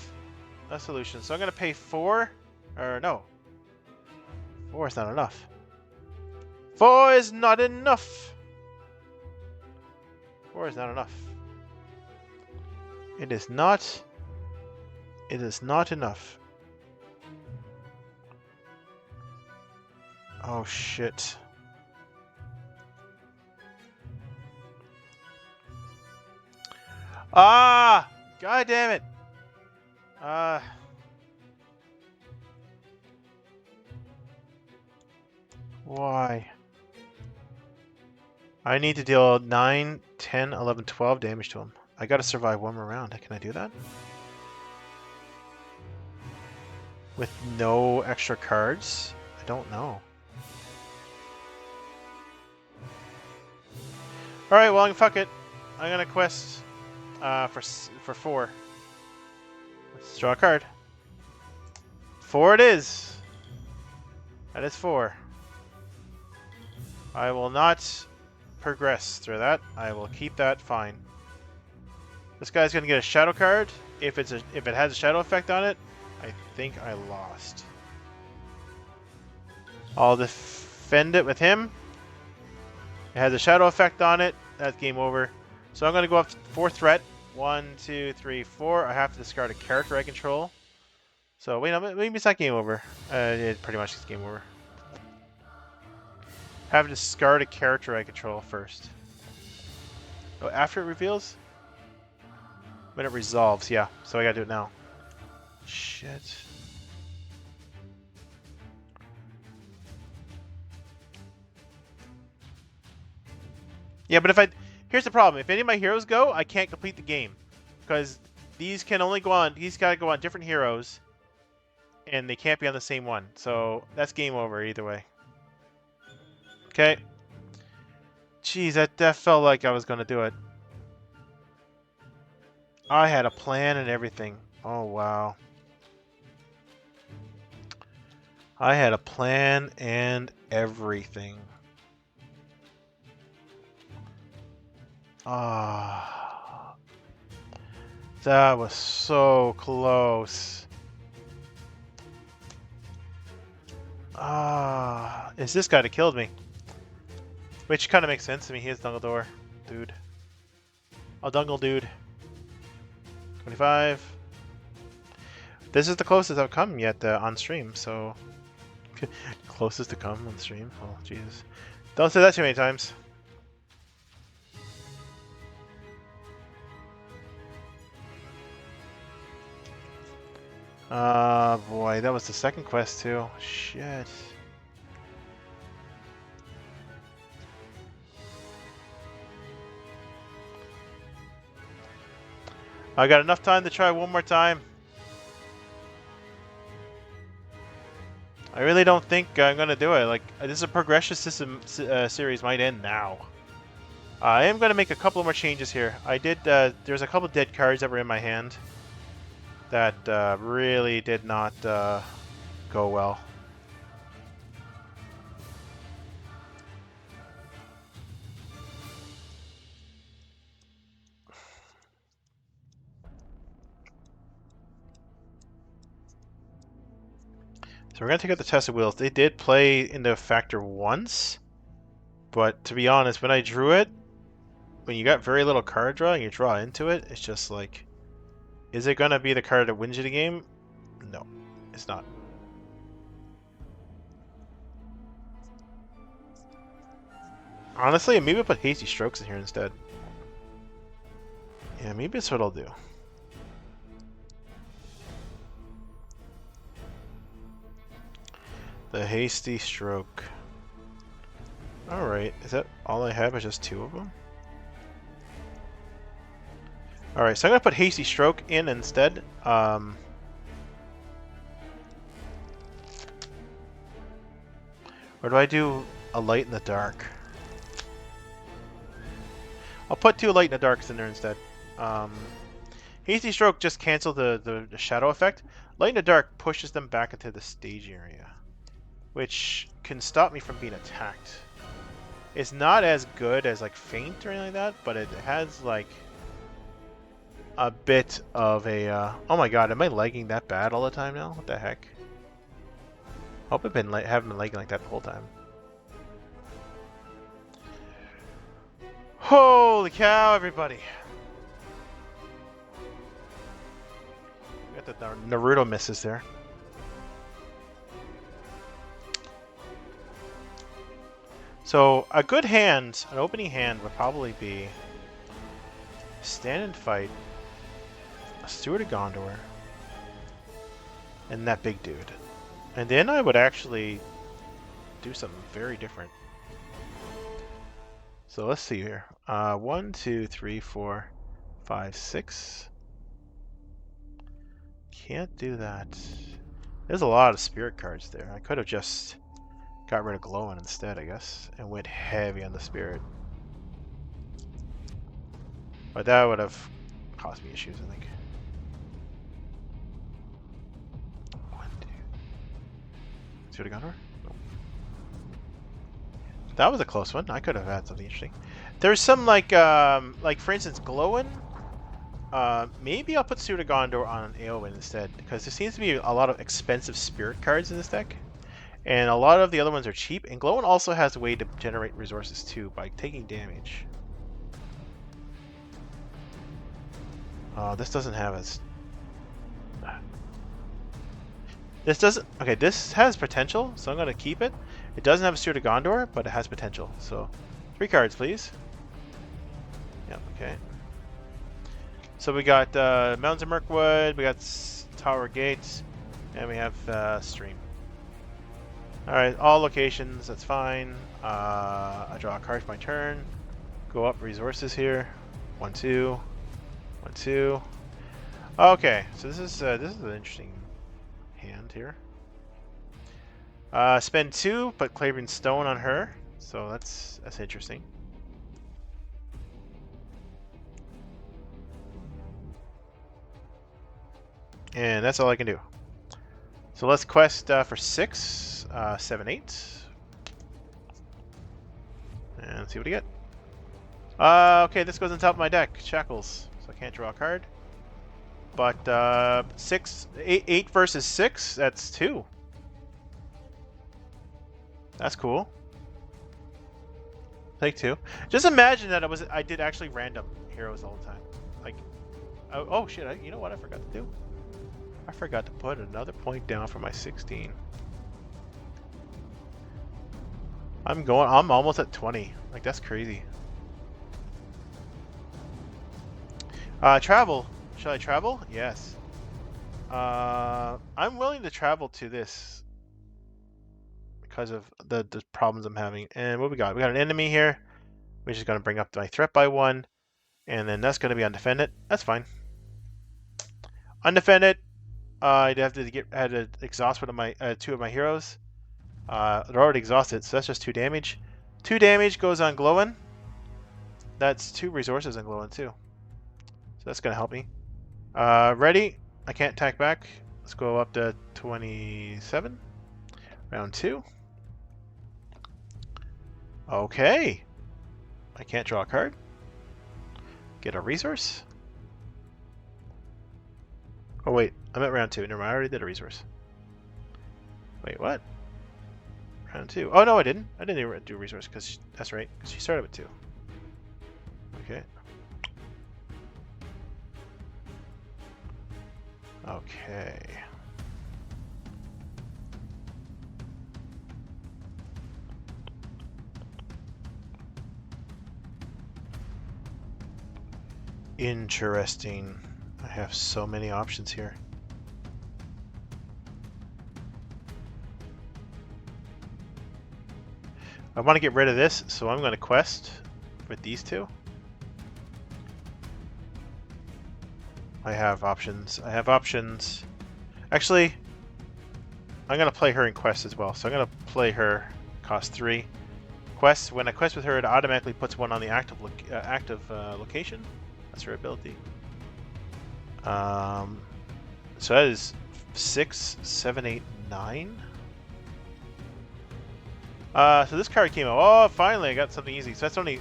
a solution. So I'm going to pay 4. Or no. 4 is not enough. 4 is not enough. 4 is not enough. It is not. It is not enough. Oh shit. Ah! God damn it. Why? I need to deal 9, 10, 11, 12 damage to him. I gotta survive one more round. Can I do that? With no extra cards? I don't know. Alright, well, fuck it. I'm gonna quest for 4. Let's draw a card. 4 it is. That is 4. I will not progress through that. I will keep that fine. This guy's gonna get a shadow card. If it has a shadow effect on it, I think I lost. I'll defend it with him. It has a shadow effect on it. That's game over. So I'm gonna go up to 4 threat. 1, 2, 3, 4. I have to discard a character I control. So wait, no, maybe it's not game over. It pretty much is game over. Have to discard a character I control first. Oh, after it reveals? When it resolves, yeah. So I gotta do it now. Shit. Yeah, but if I... Here's the problem. If any of my heroes go, I can't complete the game. Because these can only go on... These gotta go on different heroes. And they can't be on the same one. So that's game over either way. Okay. Jeez, that felt like I was gonna do it. I had a plan and everything. Oh, wow. I had a plan and everything. Ah, that was so close. Ah, it's this guy that killed me. Which kind of makes sense to me. He is Dumbledore, dude. Oh, Dungle dude. 25. This is the closest I've come yet on stream, so... Closest to come on stream? Oh, Jesus. Don't say that too many times. Boy, that was the second quest too. Shit. I got enough time to try one more time. I really don't think I'm gonna do it. Like, this is a progression system series might end now. I am gonna make a couple more changes here. I did. There's a couple dead cards that were in my hand that really did not go well. So we're going to take out the Tested Wheels. They did play into factor once, but to be honest, when I drew it, when you got very little card draw and you draw into it, it's just like, is it going to be the card that wins you the game? No, it's not. Honestly, maybe I'll put Hasty Strokes in here instead. Yeah, maybe that's what I'll do. The Hasty Stroke. Alright, is that all I have? Is just 2 of them? Alright, so I'm going to put Hasty Stroke in instead. Or do I do a Light in the Dark? I'll put 2 Light in the Darks in there instead. Hasty Stroke just cancels the shadow effect. Light in the Dark pushes them back into the stage area, which can stop me from being attacked. It's not as good as like Feint or anything like that, but it has like a bit of a... oh my god, am I lagging that bad all the time now? What the heck? I hope haven't been lagging like that the whole time. Holy cow, everybody! Got the Naruto misses there. So a good hand, an opening hand would probably be Stand and Fight, a Steward of Gondor, and that big dude. And then I would actually do something very different. So let's see here. 1, 2, 3, 4, 5, 6. Can't do that. There's a lot of spirit cards there. I could have just got rid of Glowing instead, I guess, and went heavy on the spirit. But that would have caused me issues, I think. 1, 2. Steward of Gondor? Nope. That was a close one. I could have had something interesting. There's some like for instance, Glowing. Maybe I'll put Steward of Gondor on Eowyn instead, because there seems to be a lot of expensive spirit cards in this deck. And a lot of the other ones are cheap, and Glowing also has a way to generate resources too by taking damage. This doesn't have as. This doesn't. Okay, this has potential, so I'm gonna keep it. It doesn't have a Steward of Gondor, but it has potential. So, 3 cards, please. Yep. Okay. So we got Mountains of Mirkwood, we got Tower Gates, and we have Stream. All right, all locations. That's fine. I draw a card for my turn. Go up resources here. 1, 2, 1, 2. Okay, so this is an interesting hand here. Spend 2, put Clavering Stone on her. So that's interesting. And that's all I can do. So let's quest for 6, 7, 8. And see what we get. Okay, this goes on top of my deck. Shackles. So I can't draw a card. But 8 versus 6, that's 2. That's cool. Take 2. Just imagine that I did actually random heroes all the time. Like, oh shit! You know what I forgot to do? I forgot to put another point down for my 16. I'm almost at 20. Like, that's crazy. Travel. Should I travel? Yes. I'm willing to travel to this because of the problems I'm having. And what we got? We got an enemy here, which is going to bring up my threat by 1. And then that's going to be undefended. That's fine. Undefended. I'd have to had to exhaust one of my 2 of my heroes. They're already exhausted, so that's just 2 damage. 2 damage goes on Glowin. That's 2 resources on Glowin too. So that's gonna help me. Ready? I can't attack back. Let's go up to 27. Round 2. Okay. I can't draw a card. Get a resource. Oh wait, I'm at round 2. Never mind, I already did a resource. Wait, what? Round 2. Oh no, I didn't. I didn't even do a resource because that's right. Because she started with 2. Okay. Okay. Interesting. I have so many options here. I want to get rid of this, so I'm going to quest with these 2. I have options. Actually, I'm going to play her in quest as well. So I'm going to play her, cost 3. Quest. When I quest with her, it automatically puts 1 on the active location. That's her ability. So that is 6, 7, 8, 9. So this card came out. Oh, finally, I got something easy. So that's only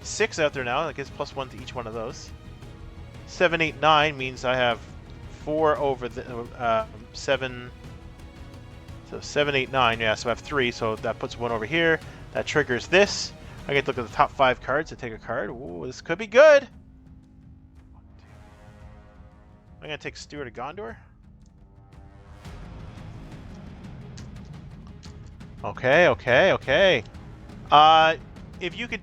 6 out there now. That gives +1 to each one of those. 7, 8, 9 means I have 4 over the 7. So 7, 8, 9. Yeah, so I have 3. So that puts 1 over here. That triggers this. I get to look at the top 5 cards to take a card. Ooh, this could be good. I'm gonna take Steward of Gondor. Okay. If you could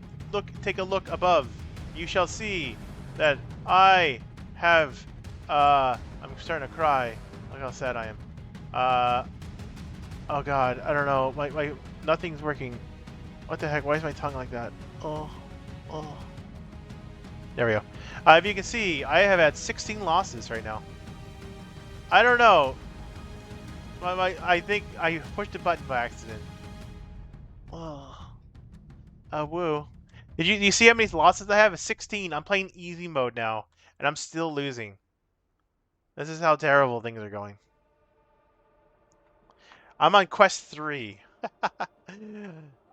take a look above, you shall see that I have. I'm starting to cry. Look how sad I am. Oh God, I don't know. My nothing's working. What the heck? Why is my tongue like that? Oh. There we go. If you can see, I have had 16 losses right now. I don't know. I think I pushed a button by accident. Oh. Woo. Did you see how many losses I have? 16. I'm playing easy mode now, and I'm still losing. This is how terrible things are going. I'm on quest 3.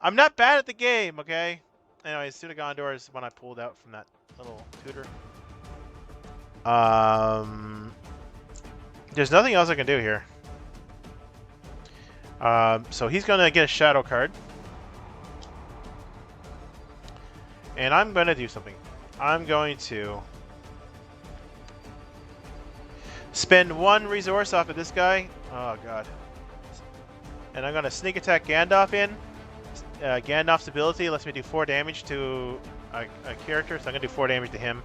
I'm not bad at the game, okay? Anyways, Steward of Gondor is one I pulled out from that little tutor. There's nothing else I can do here. So he's gonna get a shadow card. And I'm gonna do something. I'm going to Spend 1 resource off of this guy. Oh god. And I'm gonna sneak attack Gandalf in. Gandalf's ability lets me do 4 damage to a character, so I'm gonna do 4 damage to him.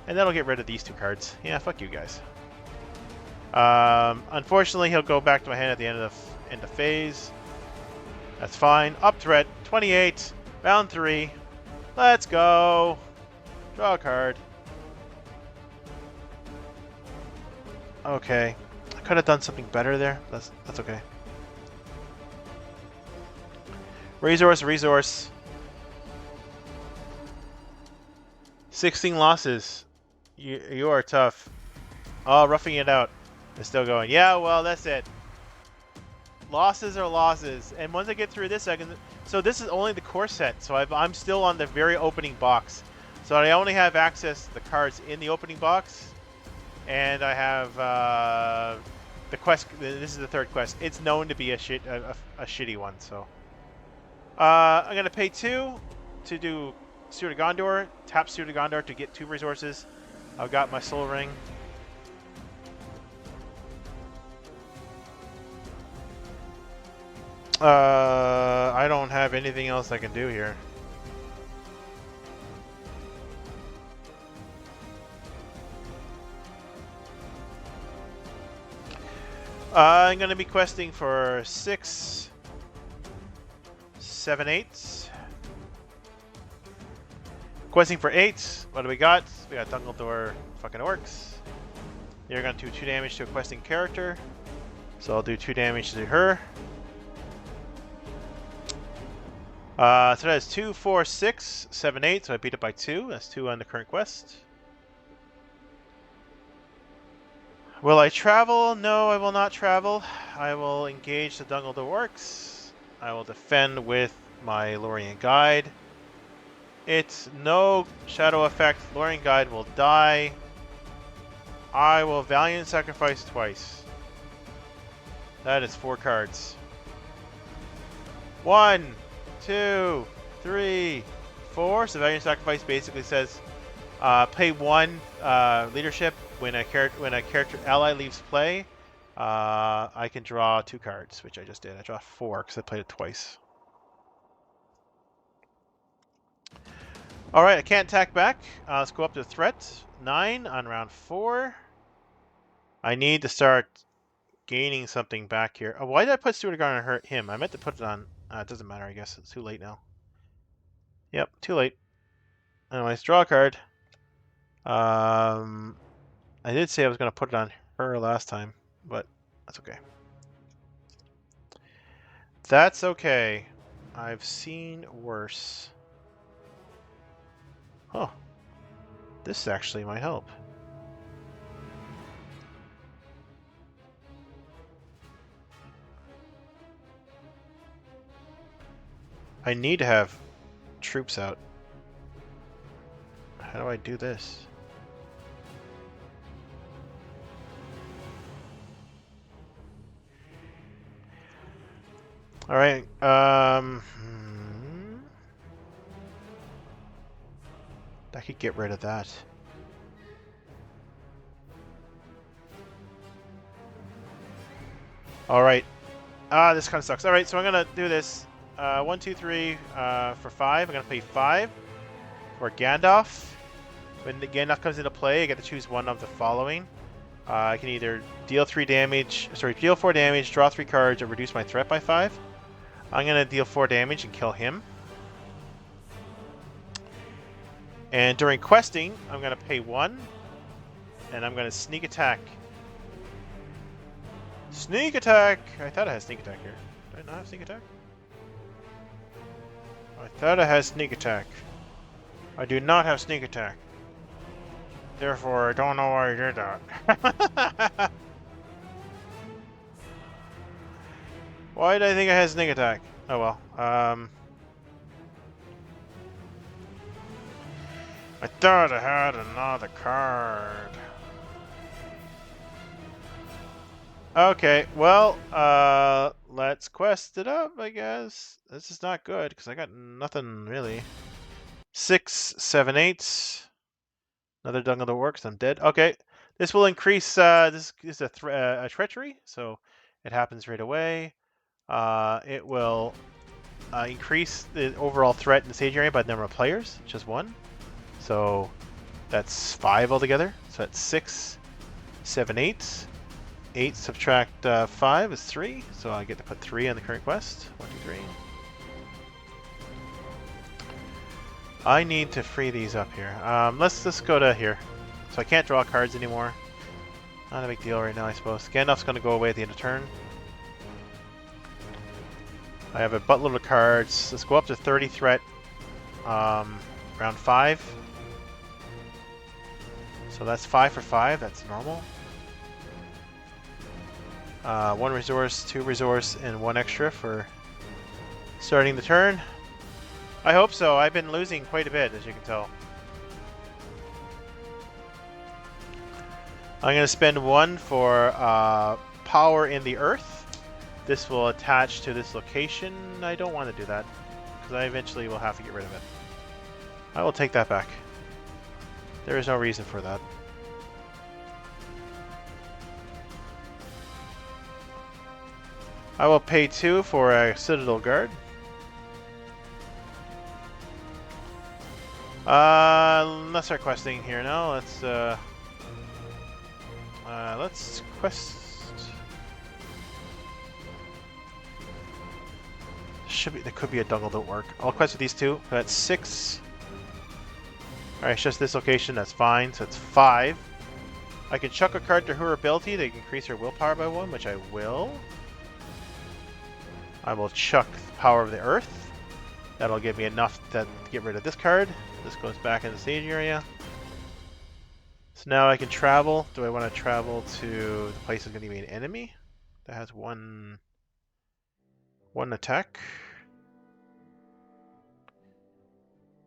And that'll get rid of these 2 cards. Yeah, fuck you guys. Unfortunately, he'll go back to my hand at the end of the phase. That's fine. Up threat, 28. Round 3. Let's go. Draw a card. Okay. I could have done something better there. That's okay. Resource. 16 losses. You are tough. Oh, roughing it out. They're still going. Yeah, well, that's it. Losses are losses. And once I get through this, I can... So this is only the core set. So I'm still on the very opening box. So I only have access to the cards in the opening box. And I have the quest. This is the 3rd quest. It's known to be a shitty one. So I'm going to pay 2 to do Steward of Gondor. Tap Steward of Gondor to get 2 resources. I've got my soul ring. I don't have anything else I can do here. I'm going to be questing for 6, 7, 8. Questing for 8. What do we got? We got Dumbledore fucking orcs. You're going to do 2 damage to a questing character. So I'll do 2 damage to her. So that is 2, 4, 6, 7, 8. So I beat it by 2. That's 2 on the current quest. Will I travel? No, I will not travel. I will engage the Dumbledore orcs. I will defend with my Lorien Guide. It's no shadow effect. Lorien Guide will die. I will Valiant Sacrifice twice. That is 4 cards. 1, 2, 3, 4. So Valiant Sacrifice basically says pay 1 leadership when a character ally leaves play. I can draw 2 cards, which I just did. I draw 4 because I played it twice. All right, I can't attack back. Let's go up to threat 9 on round 4. I need to start gaining something back here. Oh, why did I put Steward of Gondor on him? I meant to put it on. It doesn't matter, I guess. It's too late now. Yep, too late. Anyways, draw a card. I did say I was going to put it on her last time, but that's okay. That's okay. I've seen worse. Oh, this actually might help. I need to have troops out. How do I do this? All right. I could get rid of that. All right. This kind of sucks. All right, so I'm gonna do this. 1, 2, 3 for 5. I'm gonna pay 5 for Gandalf. When the Gandalf comes into play, I get to choose one of the following. I can either deal 4 damage, draw 3 cards, or reduce my threat by 5. I'm gonna deal 4 damage and kill him. And during questing, I'm gonna pay 1, and I'm gonna sneak attack. Sneak attack! I thought I had sneak attack here. Did I not have sneak attack? I thought I had sneak attack. I do not have sneak attack. Therefore, I don't know why I did that. Why did I think I had sneak attack? Oh well. I thought I had another card. Okay, well, let's quest it up, I guess. This is not good, because I got nothing, really. 6, 7, 8. Another Dung of the Works, I'm dead. Okay, This will increase. This is a treachery, so it happens right away. It will increase the overall threat in the stage area by the number of players, just 1. So that's 5 altogether. So that's 6, 7, 8. 8 subtract 5 is 3. So I get to put 3 on the current quest. 1, 2, 3. I need to free these up here. Let's just go to here. So I can't draw cards anymore. Not a big deal right now, I suppose. Gandalf's going to go away at the end of turn. I have a buttload of cards. Let's go up to 30 threat. Round 5. So that's 5 for 5. That's normal. 1 resource, 2 resource, and 1 extra for starting the turn. I hope so. I've been losing quite a bit, as you can tell. I'm going to spend 1 for power in the earth. This will attach to this location. I don't want to do that, because I eventually will have to get rid of it. I will take that back. There is no reason for that. I will pay 2 for a Citadel Guard. Let's start questing here now. Let's quest. There could be a Dungle don't work. I'll quest with these 2. That's 6. Alright, it's just this location. That's fine. So it's 5. I can chuck a card to her ability to increase her willpower by 1, which I will. I will chuck the Power of the Earth. That'll give me enough to get rid of this card. This goes back in the stage area. So now I can travel. Do I want to travel to the place that's going to give me an enemy that has one attack?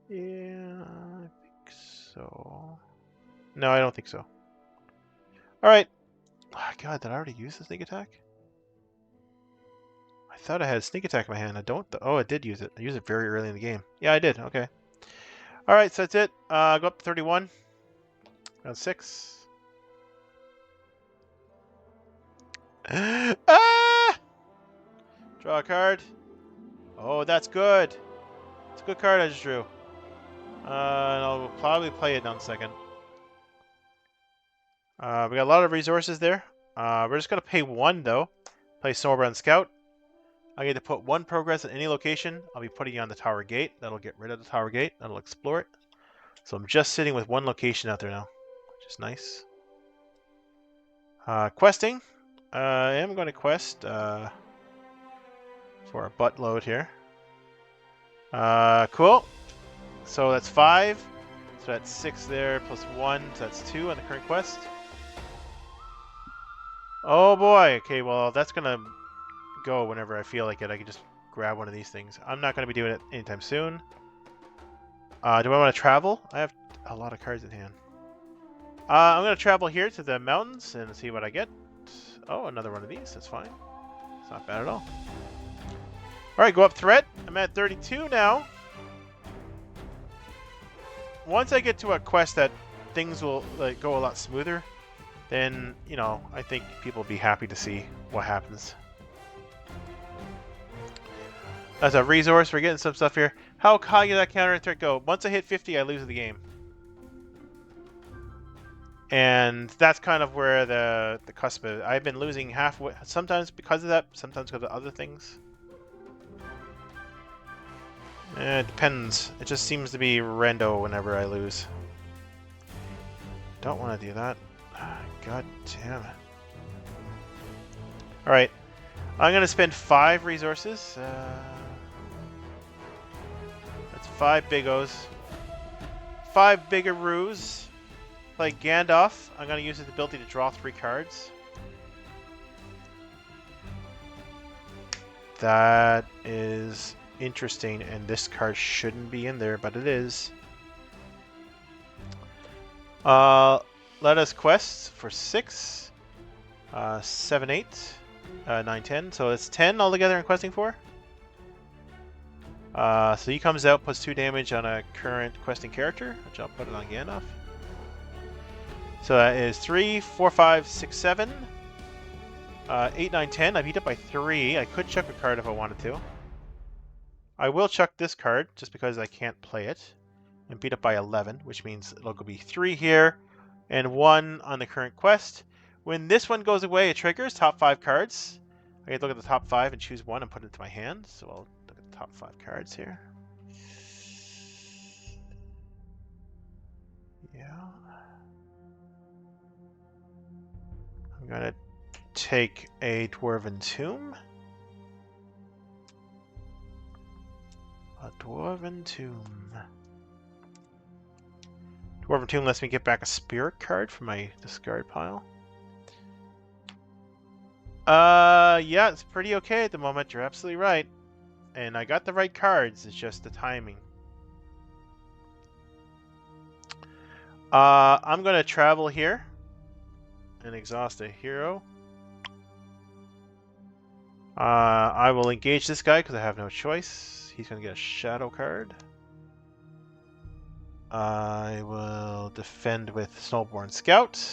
Yeah, I think so. No, I don't think so. Alright. Oh, God, did I already use the sneak attack? I thought I had a sneak attack in my hand. I don't. Oh, I did use it. I used it very early in the game. Yeah, I did. Okay. Alright, so that's it. Go up to 31. Round 6. Ah! Draw a card. Oh, that's good. It's a good card I just drew. And I'll probably play it down a second. We got a lot of resources there. We're just going to pay 1, though. Play Snowbound Scout. I get to put 1 progress at any location. I'll be putting it on the Tower Gate. That'll get rid of the Tower Gate. That'll explore it. So I'm just sitting with 1 location out there now, which is nice. Questing. I am going to quest for a buttload here. Cool. So that's 5. So that's 6 there, plus 1. So that's 2 on the current quest. Oh boy. Okay, well, that's going to go whenever I feel like it. I can just grab one of these things. I'm not going to be doing it anytime soon. Do I want to travel? I have a lot of cards in hand. I'm going to travel here to the mountains and see what I get. Oh, another one of these. That's fine. It's not bad at all. Alright, go up threat. I'm at 32 now. Once I get to a quest that things will go a lot smoother, then, you know, I think people will be happy to see what happens. As a resource, we're getting some stuff here. How high does that counter threat go? Once I hit 50, I lose the game. And that's kind of where the cusp is. I've been losing halfway, sometimes because of that, sometimes because of other things. It depends. It just seems to be rando whenever I lose. Don't want to do that. God damn it. Alright. I'm going to spend 5 resources. That's 5 bigos. 5 bigaroos. Play Gandalf. I'm going to use his ability to draw 3 cards. That is interesting, and this card shouldn't be in there, but it is. Let us quest for 6, 7, 8, 9, 10. So it's 10 altogether in questing for. So he comes out, puts 2 damage on a current questing character, which I'll put it on Gandalf. So that is 3, 4, 5, 6, 7, 8, 9, 10. I beat up by 3. I could chuck a card if I wanted to. I will chuck this card just because I can't play it. And beat up by 11, which means it'll be 3 here and 1 on the current quest. When this one goes away, it triggers top 5 cards. I can look at the top 5 and choose one and put it into my hand. So I'll look at the top 5 cards here. Yeah. I'm going to take a Dwarven Tomb. A Dwarven Tomb. Dwarven Tomb lets me get back a Spirit card from my discard pile. Yeah, it's pretty okay at the moment. You're absolutely right. And I got the right cards. It's just the timing. I'm going to travel here and exhaust a hero. I will engage this guy because I have no choice. He's going to get a shadow card. I will defend with Snowborn Scout.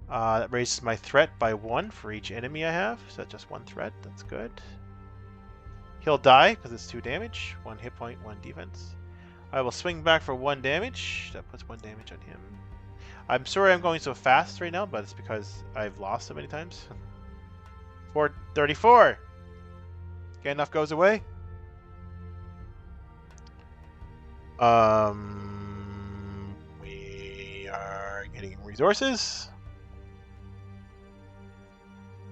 That raises my threat by 1 for each enemy I have. So that's just 1 threat. That's good. He'll die because it's 2 damage. 1 hit point, 1 defense. I will swing back for 1 damage. That puts 1 damage on him. I'm sorry I'm going so fast right now, but it's because I've lost so many times. 434. Gandalf goes away. We are getting resources.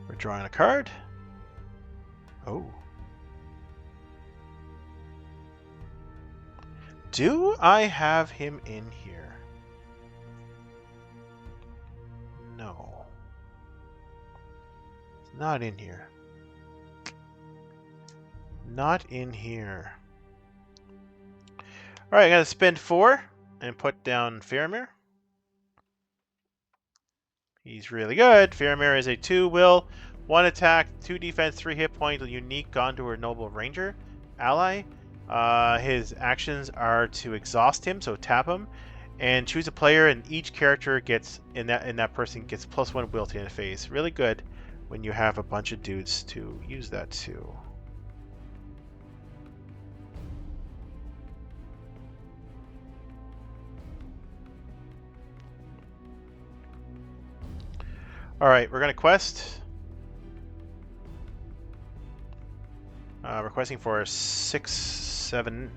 We're drawing a card. Oh. Do I have him in here? No. It's not in here. Not in here. Alright, I gotta spend 4 and put down Faramir. He's really good. Faramir is a 2 will, 1 attack, 2 defense, 3 hit point, unique Gondor Noble Ranger ally. His actions are to exhaust him, so tap him, and choose a player, and each character gets in that person gets +1 will to end phase. Really good when you have a bunch of dudes to use that to. Alright, we're going to quest. Requesting for 6, 7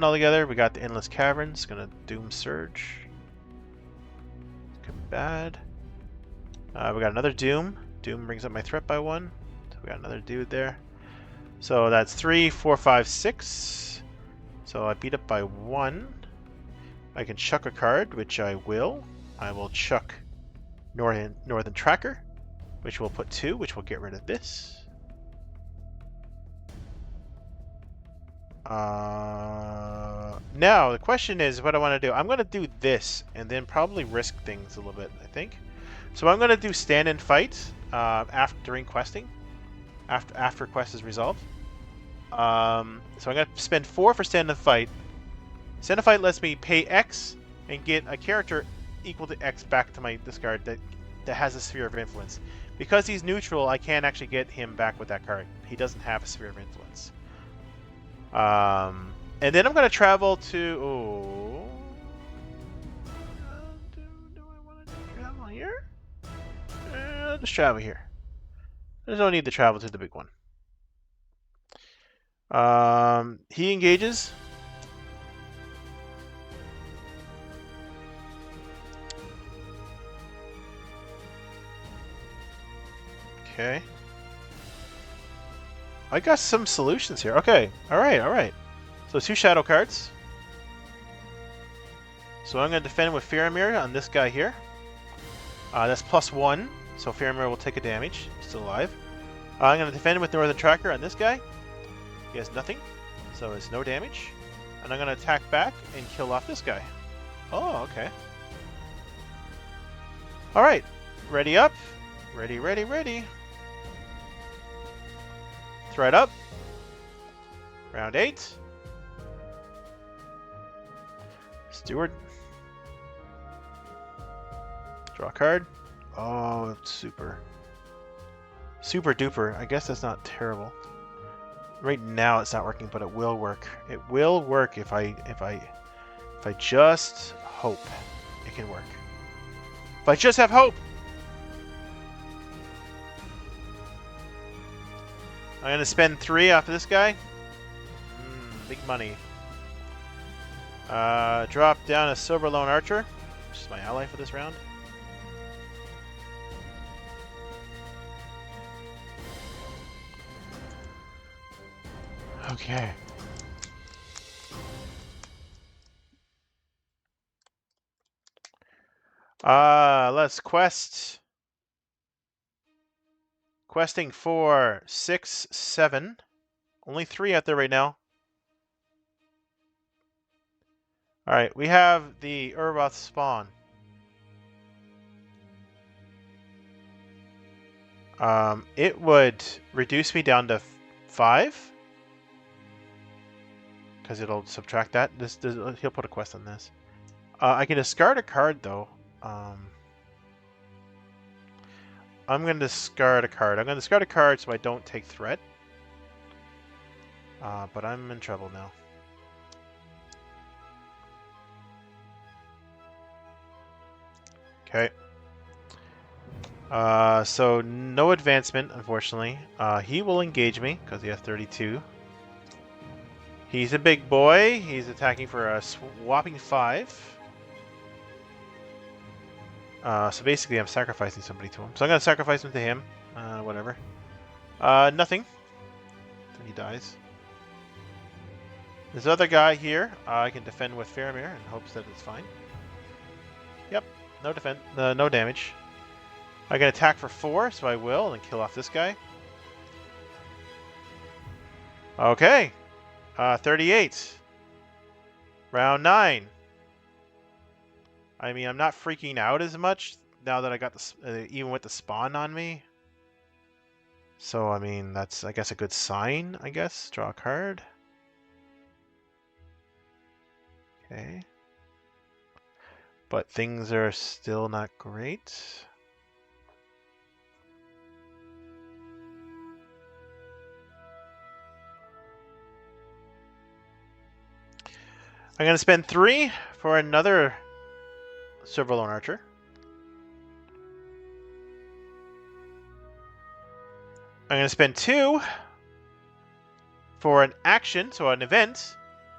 altogether. We got the Endless Caverns. Going to Doom Surge. Good, bad. We got another Doom. Doom brings up my threat by 1. So we got another dude there. So that's 3, 4, 5, 6. So I beat up by 1. I can chuck a card, which I will. I will chuck Northern Tracker, which will put 2, which will get rid of this. Now the question is what I want to do. I'm going to do this and then probably risk things a little bit, I think. So I'm going to do stand and fight during questing, after quest is resolved. So I'm going to spend 4 for stand and fight. Stand and fight lets me pay X and get a character equal to X back to my discard that has a sphere of influence. Because he's neutral, I can't actually get him back with that card. He doesn't have a sphere of influence. And then I'm going to travel to... Oh, do I want to travel here? Let's travel here. There's no need to travel to the big one. He engages. Okay. I got some solutions here. Okay. Alright. So 2 shadow cards. So I'm going to defend with Faramir on this guy here. That's +1. So Faramir will take a damage. He's still alive. I'm going to defend with Northern Tracker on this guy. He has nothing. So it's no damage. And I'm going to attack back and kill off this guy. Oh, okay. Alright. Ready up. Ready. Threat up. Round 8. Steward. Draw a card. Oh, super. Super duper. I guess that's not terrible. Right now it's not working, but it will work. It will work if I just hope it can work. If I just have hope. I'm gonna spend 3 after this guy. Big money. Drop down a Silver Lone Archer, which is my ally for this round. Okay. Let's quest. Questing for 6, 7. Only 3 out there right now. Alright, we have the Urboth spawn. It would reduce me down to 5. Because it'll subtract that. He'll put a quest on this. I can discard a card, though. I'm going to discard a card. I'm going to discard a card so I don't take threat. But I'm in trouble now. Okay. So no advancement, unfortunately. He will engage me because he has 32. He's a big boy. He's attacking for a whopping 5. So basically I'm sacrificing somebody to him. So I'm going to sacrifice him to him. Whatever. Nothing. So he dies. This other guy here, I can defend with Faramir in hopes that it's fine. Yep. No defense. No damage. I can attack for 4, so I will, and kill off this guy. Okay. 38. Round 9. I mean, I'm not freaking out as much now that I got the even with the spawn on me. So, I mean, that's, I guess, a good sign, I guess. Draw a card. Okay. But things are still not great. I'm going to spend 3 for another Silver Lone Archer. I'm going to spend 2 for an action, so an event,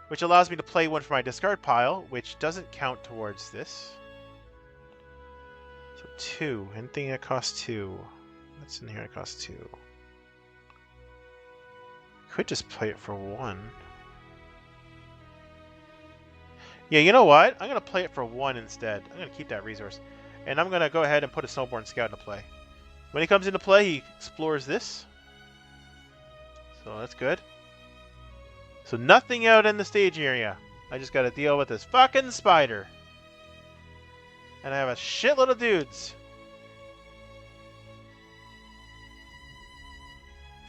which allows me to play 1 for my discard pile, which doesn't count towards this. So 2. Anything that costs 2. What's in here that costs 2? Could just play it for 1. Yeah, you know what? I'm going to play it for 1 instead. I'm going to keep that resource. And I'm going to go ahead and put a Snowborn Scout into play. When he comes into play, he explores this. So that's good. So nothing out in the stage area. I just got to deal with this fucking spider. And I have a shitload of dudes.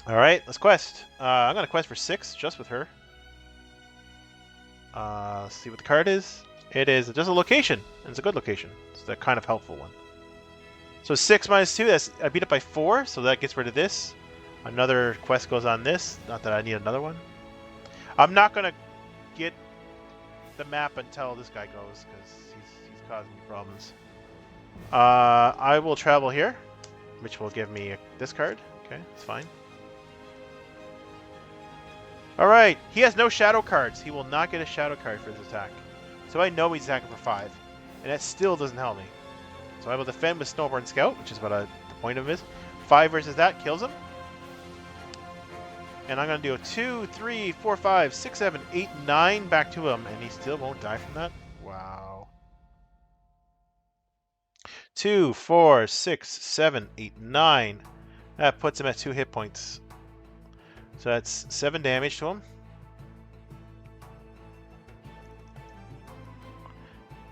Alright, let's quest. I'm going to quest for 6, just with her. Let's see what the card is. It is just a location. And it's a good location. It's the kind of helpful one. So 6 minus 2, that's, I beat it by 4, so that gets rid of this. Another quest goes on this. Not that I need another one. I'm not going to get the map until this guy goes, because he's causing me problems. I will travel here, which will give me this card. Okay, it's fine. Alright, he has no shadow cards. He will not get a shadow card for this attack. So I know he's attacking for 5. And that still doesn't help me. So I will defend with Snowborn Scout, which is what the point of it is. 5 versus that kills him. And I'm going to do a 2, 3, 4, 5, 6, 7, 8, 9 back to him. And he still won't die from that? Wow. 2, 4, 6, 7, 8, 9. That puts him at 2 hit points. So that's 7 damage to him.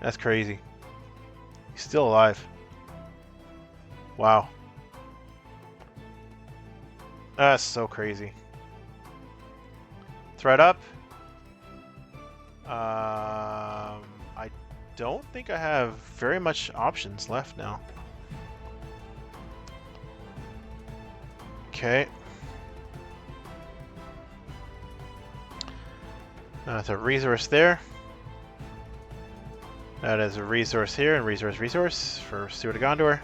That's crazy. He's still alive. Wow. That's so crazy. Threat up. I don't think I have very much options left now. Okay. That's a resource there. That is a resource here, and resource for Steward of Gondor.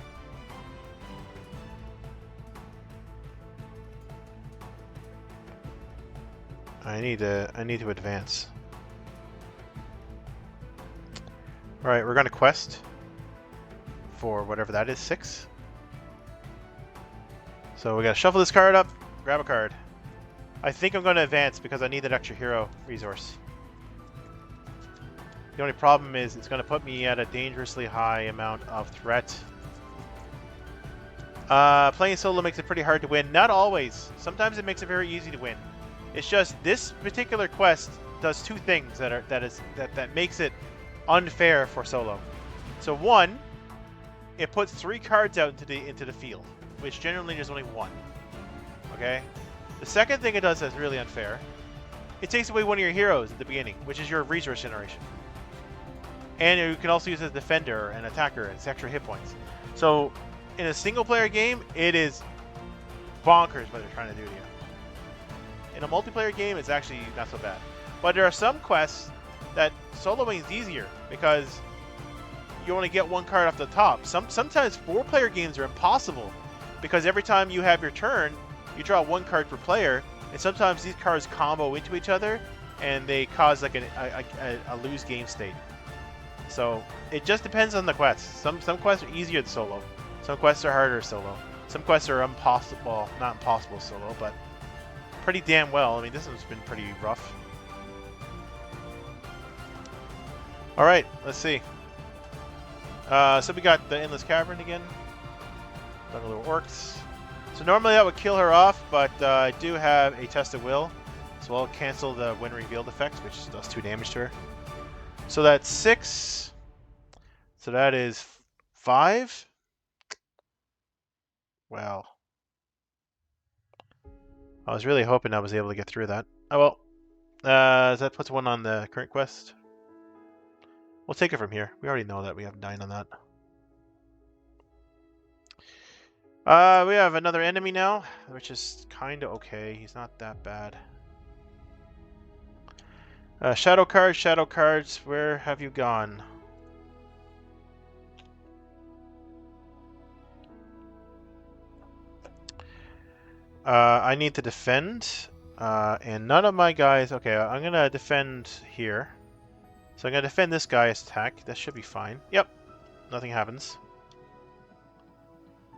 I need to advance. Alright, we're gonna quest for whatever that is, 6. So we gotta shuffle this card up, grab a card. I think I'm gonna advance because I need that extra hero resource. The only problem is it's gonna put me at a dangerously high amount of threat. Playing solo makes it pretty hard to win. Not always. Sometimes it makes it very easy to win. It's just this particular quest does two things that makes it unfair for solo. So one, it puts 3 cards out into the field, which generally there's only 1. Okay. The second thing it does that's really unfair, it takes away one of your heroes at the beginning, which is your resource generation. And you can also use it as a defender and attacker, and it's extra hit points. So in a single player game, it is bonkers what they're trying to do to you. In a multiplayer game, it's actually not so bad. But there are some quests that soloing is easier because you only get 1 card off the top. Sometimes 4-player games are impossible because every time you have your turn, you draw 1 card per player, and sometimes these cards combo into each other and they cause like a lose game state. So it just depends on the quests. Some quests are easier to solo. Some quests are harder solo. Some quests are impossible, well, not impossible solo, but pretty damn well. I mean, this one's been pretty rough. All right, let's see. So we got the Endless Cavern again. Done a little orcs. So normally that would kill her off, but I do have a Test of Will, so I'll cancel the When Revealed effect, which does 2 damage to her. So that's 6. So that is 5. Well, I was really hoping I was able to get through that. Oh well. That puts 1 on the current quest. We'll take it from here. We already know that we have 9 on that. We have another enemy now, which is kind of okay. He's not that bad. Shadow cards, where have you gone? I need to defend, and none of my guys... Okay, I'm going to defend here. So I'm going to defend this guy's attack. That should be fine. Yep, nothing happens.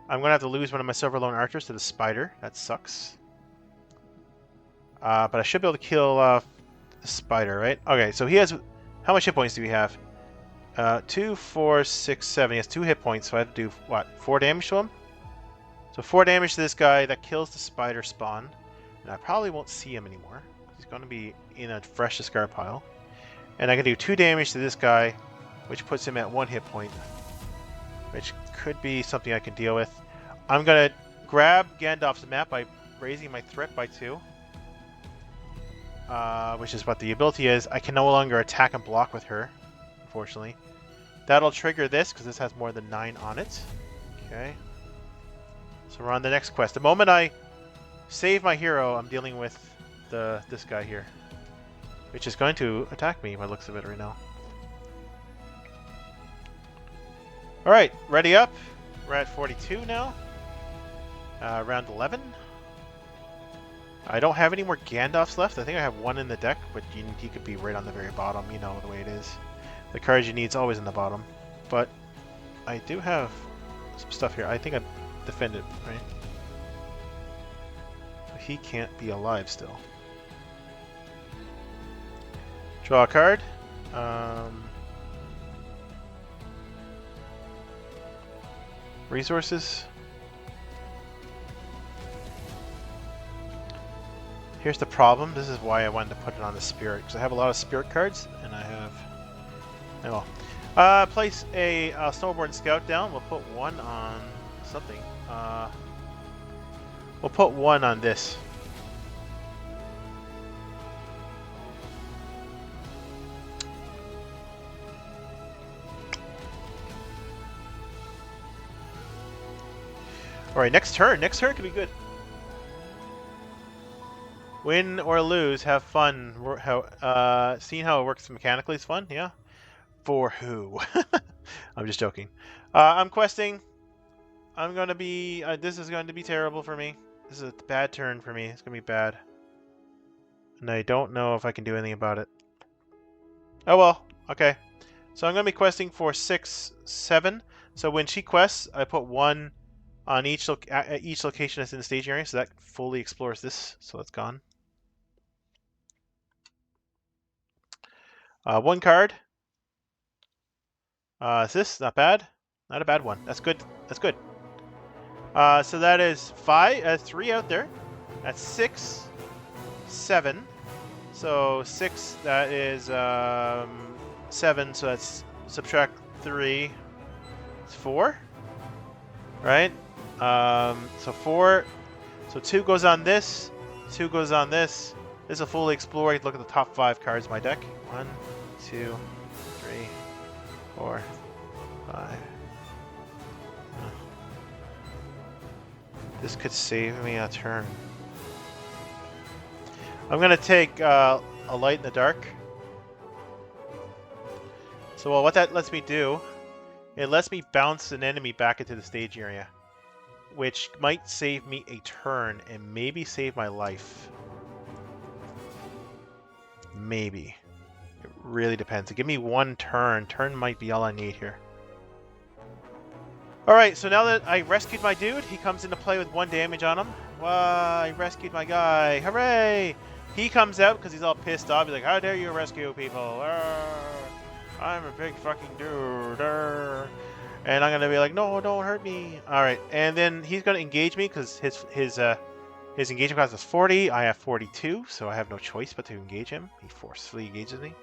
I'm going to have to lose one of my Silver Lone Archers to the spider. That sucks. But I should be able to kill the spider, right? Okay, so he has... How much hit points do we have? 2, 4, 6, 7. He has 2 hit points, so I have to do, what, 4 damage to him? So 4 damage to this guy. That kills the spider spawn. And I probably won't see him anymore. He's going to be in a fresh discard pile. And I can do 2 damage to this guy, which puts him at 1 hit point. Which could be something I can deal with. I'm going to grab Gandalf's map by raising my threat by 2. Which is what the ability is. I can no longer attack and block with her, unfortunately. That'll trigger this, because this has more than 9 on it. Okay. So we're on the next quest. The moment I save my hero, I'm dealing with this guy here. Which is going to attack me by the looks of it right now. Alright, ready up. We're at 42 now. Round 11. I don't have any more Gandalfs left. I think I have 1 in the deck, but he could be right on the very bottom. You know the way it is. The cards you need is always in the bottom. But I do have some stuff here. I think I defended, right? So he can't be alive still. Draw a card. Resources. Here's the problem. This is why I wanted to put it on the spirit, because I have a lot of spirit cards, and I have... Oh. Place a snowboard scout down. We'll put 1 on something. We'll put 1 on this. Alright, next turn. Next turn could be good. Win or lose, have fun. Seeing how it works mechanically is fun, yeah? For who? I'm just joking. I'm questing. I'm gonna be... this is going to be terrible for me. This is a bad turn for me. It's gonna be bad. And I don't know if I can do anything about it. Oh well, okay. So I'm gonna be questing for 6, 7. So when she quests, I put 1 on each location that's in the stage area, so that fully explores this. So that's gone. 1 card. Is this not bad? Not a bad one. That's good. That's good. So that is 3 out there. That's 6, 7. So 6. That is 7. So that's subtract 3. It's 4. Right? So 4. So 2 goes on this. 2 goes on this. This will fully explore. You look at the top 5 cards of my deck. 1, 2, 3, 4, 5. This could save me a turn. I'm gonna take a light in the dark. So what that lets me do, it lets me bounce an enemy back into the stage area, which might save me a turn and maybe save my life. Maybe. It really depends. Give me 1 turn. Turn might be all I need here. Alright, so now that I rescued my dude, he comes into play with 1 damage on him. Wow, I rescued my guy. Hooray! He comes out because he's all pissed off. He's like, how dare you rescue people? I'm a big fucking dude. And I'm going to be like, no, don't hurt me. Alright, and then he's going to engage me because his engagement cost is 40. I have 42, so I have no choice but to engage him. He forcefully engages me.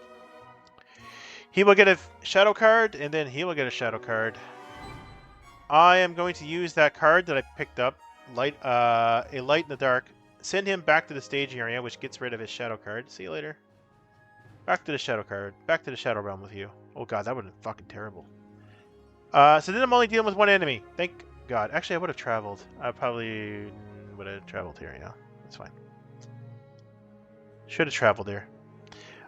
He will get a shadow card, and then he will get a shadow card. I am going to use that card that I picked up, a light in the dark, send him back to the staging area, which gets rid of his shadow card. See you later. Back to the shadow card. Back to the shadow realm with you. Oh god, that would have been fucking terrible. So then I'm only dealing with 1 enemy. Thank god. Actually, I would have traveled. I probably would have traveled here, yeah. That's fine. Should have traveled there.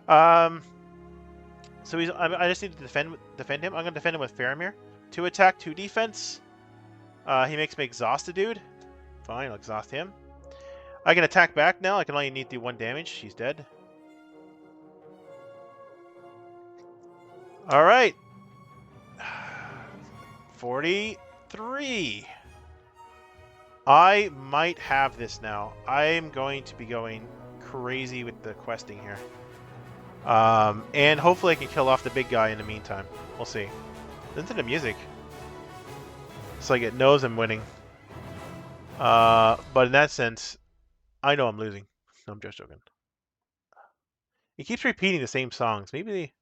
So I just need to defend him. I'm going to defend him with Faramir. 2 attack, 2 defense. He makes me exhaust a dude. Fine, I'll exhaust him. I can attack back now. I can only need to do 1 damage. She's dead. Alright. 43. I might have this now. I'm going to be going crazy with the questing here. And hopefully I can kill off the big guy in the meantime. We'll see. Listen to the music. It's like it knows I'm winning. But in that sense, I know I'm losing. No, I'm just joking. It keeps repeating the same songs. Maybe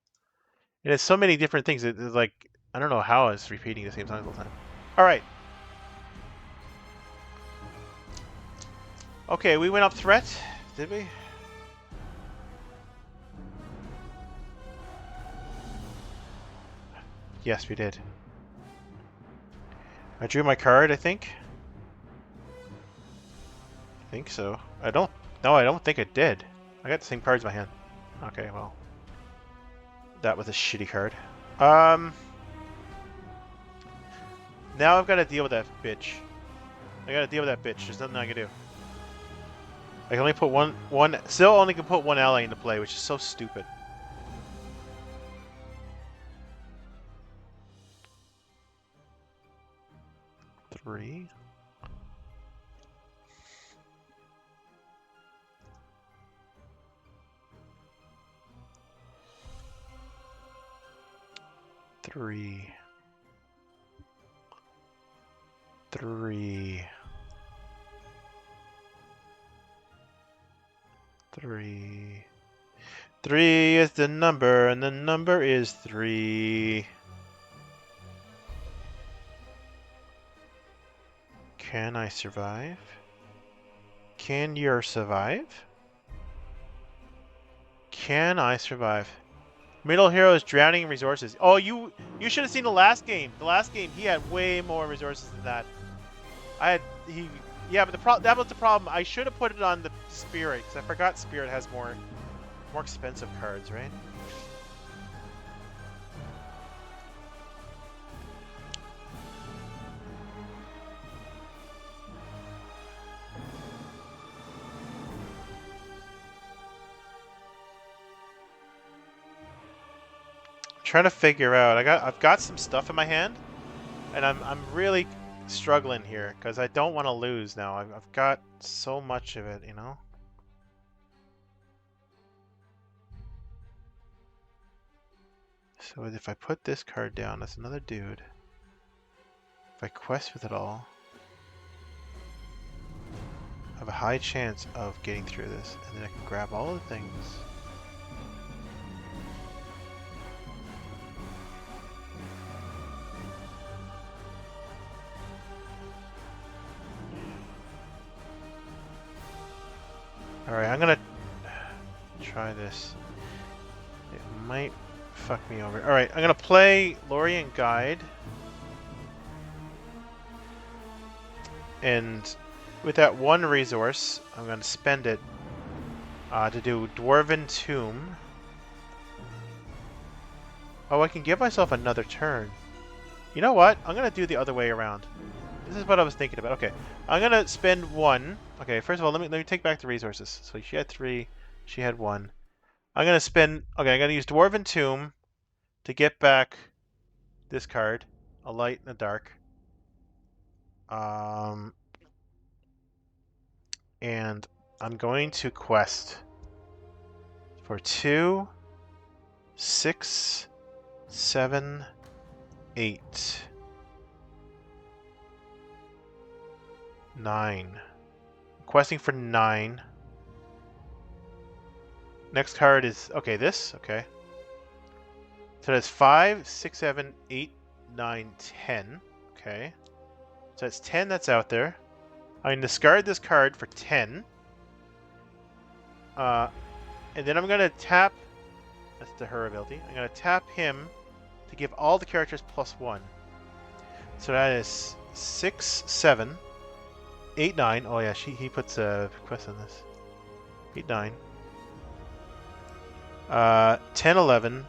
it has so many different things. It's like, I don't know how it's repeating the same songs all the time. Alright. Okay, we went up threat. Did we? Yes, we did. I drew my card, I think. I think so. I don't... No, I don't think it did. I got the same cards in my hand. Okay, well. That was a shitty card. Now I've got to deal with that bitch. I got to deal with that bitch. There's nothing I can do. I can only put one... Still only can put 1 ally into play, which is so stupid. Three. Three. Three. Three. 3 is the number, and the number is 3. Can I survive? Can you survive? Can I survive? Middle hero is drowning in resources. Oh, you should have seen the last game. The last game, he had way more resources than that. I had he. Yeah, but that was the problem. I should have put it on the Spirit because I forgot Spirit has more expensive cards, right? Trying to figure out. I've got some stuff in my hand, and I'm really struggling here because I don't want to lose now. I've got so much of it, you know. So if I put this card down, that's another dude. If I quest with it all, I have a high chance of getting through this, and then I can grab all the things. Alright, I'm gonna try this. It might fuck me over. Alright, I'm gonna play Lorien Guide. And with that one resource, I'm gonna spend it to do Dwarven Tomb. Oh, I can give myself another turn. You know what? I'm gonna do the other way around. This is what I was thinking about. Okay, I'm gonna spend one. Okay, first of all, let me take back the resources. So she had 3, she had 1. I'm gonna spend. Okay, I'm gonna use Dwarven Tomb to get back this card, a light and a dark. And I'm going to quest for 2, 6, 7, 8, 9. Questing for 9. Next card is okay. This okay. So that's 5, 6, 7, 8, 9, 10. Okay. So that's 10 that's out there. I can discard this card for 10. And then I'm gonna tap. That's the her ability. I'm gonna tap him to give all the characters +1. So that is 6, 7, 8, 9. Oh yeah, he puts a quest on this. 8, 9. 10, 11,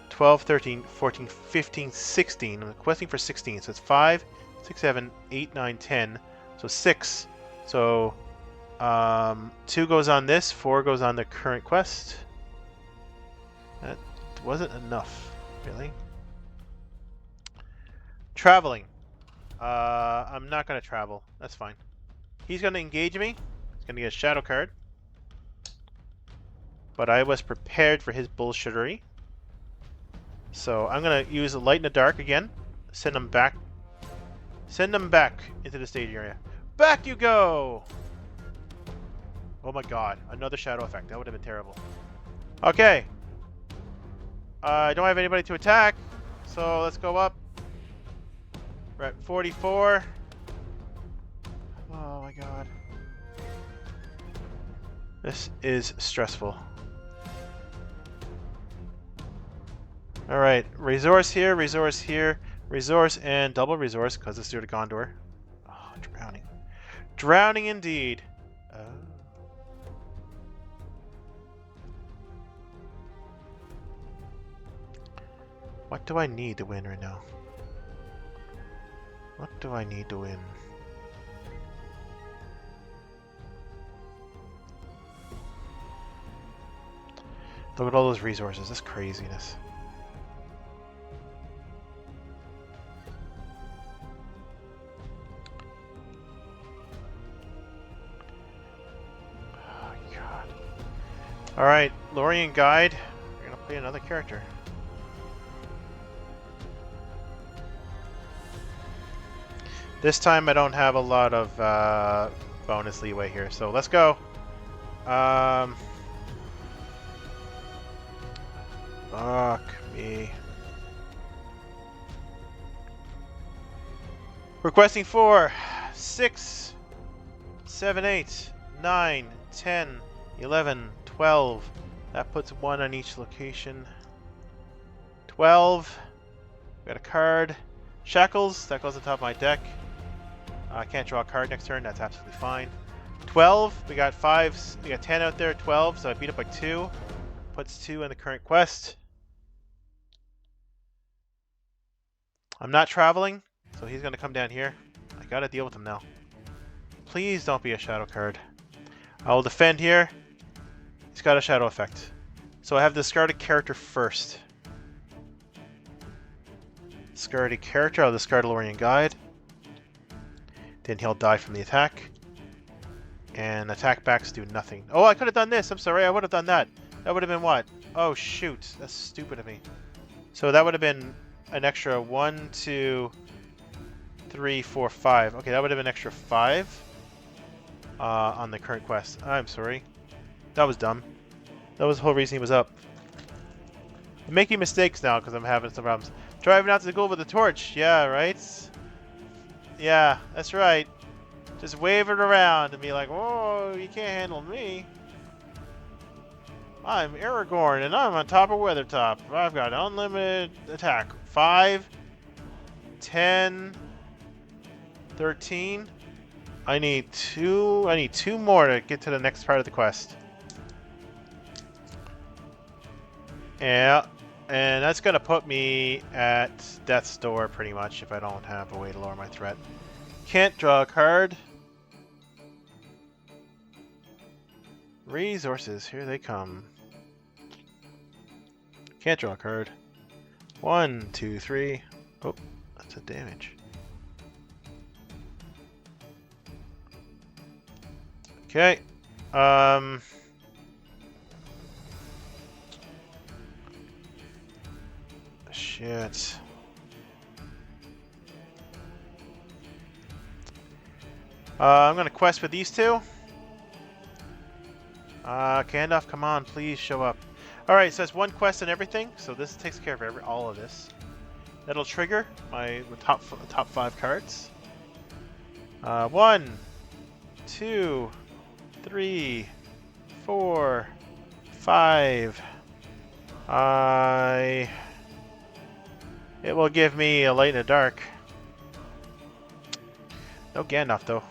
12, 13, 14, 15, 16. I'm questing for 16. So it's 5, 6, 7, 8, 9, 10. So 6. So 2 goes on this, 4 goes on the current quest. That wasn't enough, really. Traveling. I'm not going to travel. That's fine. He's going to engage me. He's going to get a shadow card. But I was prepared for his bullshittery. So I'm going to use a light and a dark again. Send him back. Send him back into the stage area. Back you go! Oh my god. Another shadow effect. That would have been terrible. Okay. I don't have anybody to attack. So let's go up. We're at 44. Oh my god. This is stressful. Alright, resource here, resource and double resource because it's due to Gondor. Oh, drowning. Drowning indeed. Oh. What do I need to win right now? What do I need to win? Look at all those resources. That's craziness. Oh, God. Alright, Lorien Guide. We're going to play another character. This time I don't have a lot of bonus leeway here, so let's go. Fuck me. Requesting 4, 6, 7, 8, 9, 10, 11, 12. That puts 1 on each location. 12. Got a card. Shackles, that goes on top of my deck. I can't draw a card next turn. That's absolutely fine. 12. We got 5. We got 10 out there. 12. So I beat up by 2. Puts 2 in the current quest. I'm not traveling, so he's going to come down here. I got to deal with him now. Please don't be a shadow card. I will defend here. He's got a shadow effect. So I have discarded character first. Discarded character. I'll discard Lorien Guide. Then he'll die from the attack. And attack backs do nothing. Oh, I could have done this. I'm sorry. I would have done that. That would have been what? Oh, shoot. That's stupid of me. So that would have been an extra 1, 2, 3, 4, 5. Okay, that would have been an extra 5 on the current quest. I'm sorry. That was dumb. That was the whole reason he was up. I'm making mistakes now because I'm having some problems. Driving out to the goal with a torch. Yeah, right? Yeah, that's right. Just wave it around and be like, whoa, you can't handle me. I'm Aragorn and I'm on top of Weathertop. I've got unlimited attack. 5, 10, 13. I need two more to get to the next part of the quest. Yeah, and that's gonna put me at death's door pretty much if I don't have a way to lower my threat. Can't draw a card. Resources, here they come. Can't draw a card. 1, 2, 3. Oh, that's a damage. Okay. Shit. I'm gonna quest with these two. Gandalf, come on, please show up. Alright, so that's one quest and everything, so this takes care of all of this. That'll trigger my top 5 cards. 1, 2, 3, 4, 5. It will give me a light in the dark. No Gandalf though.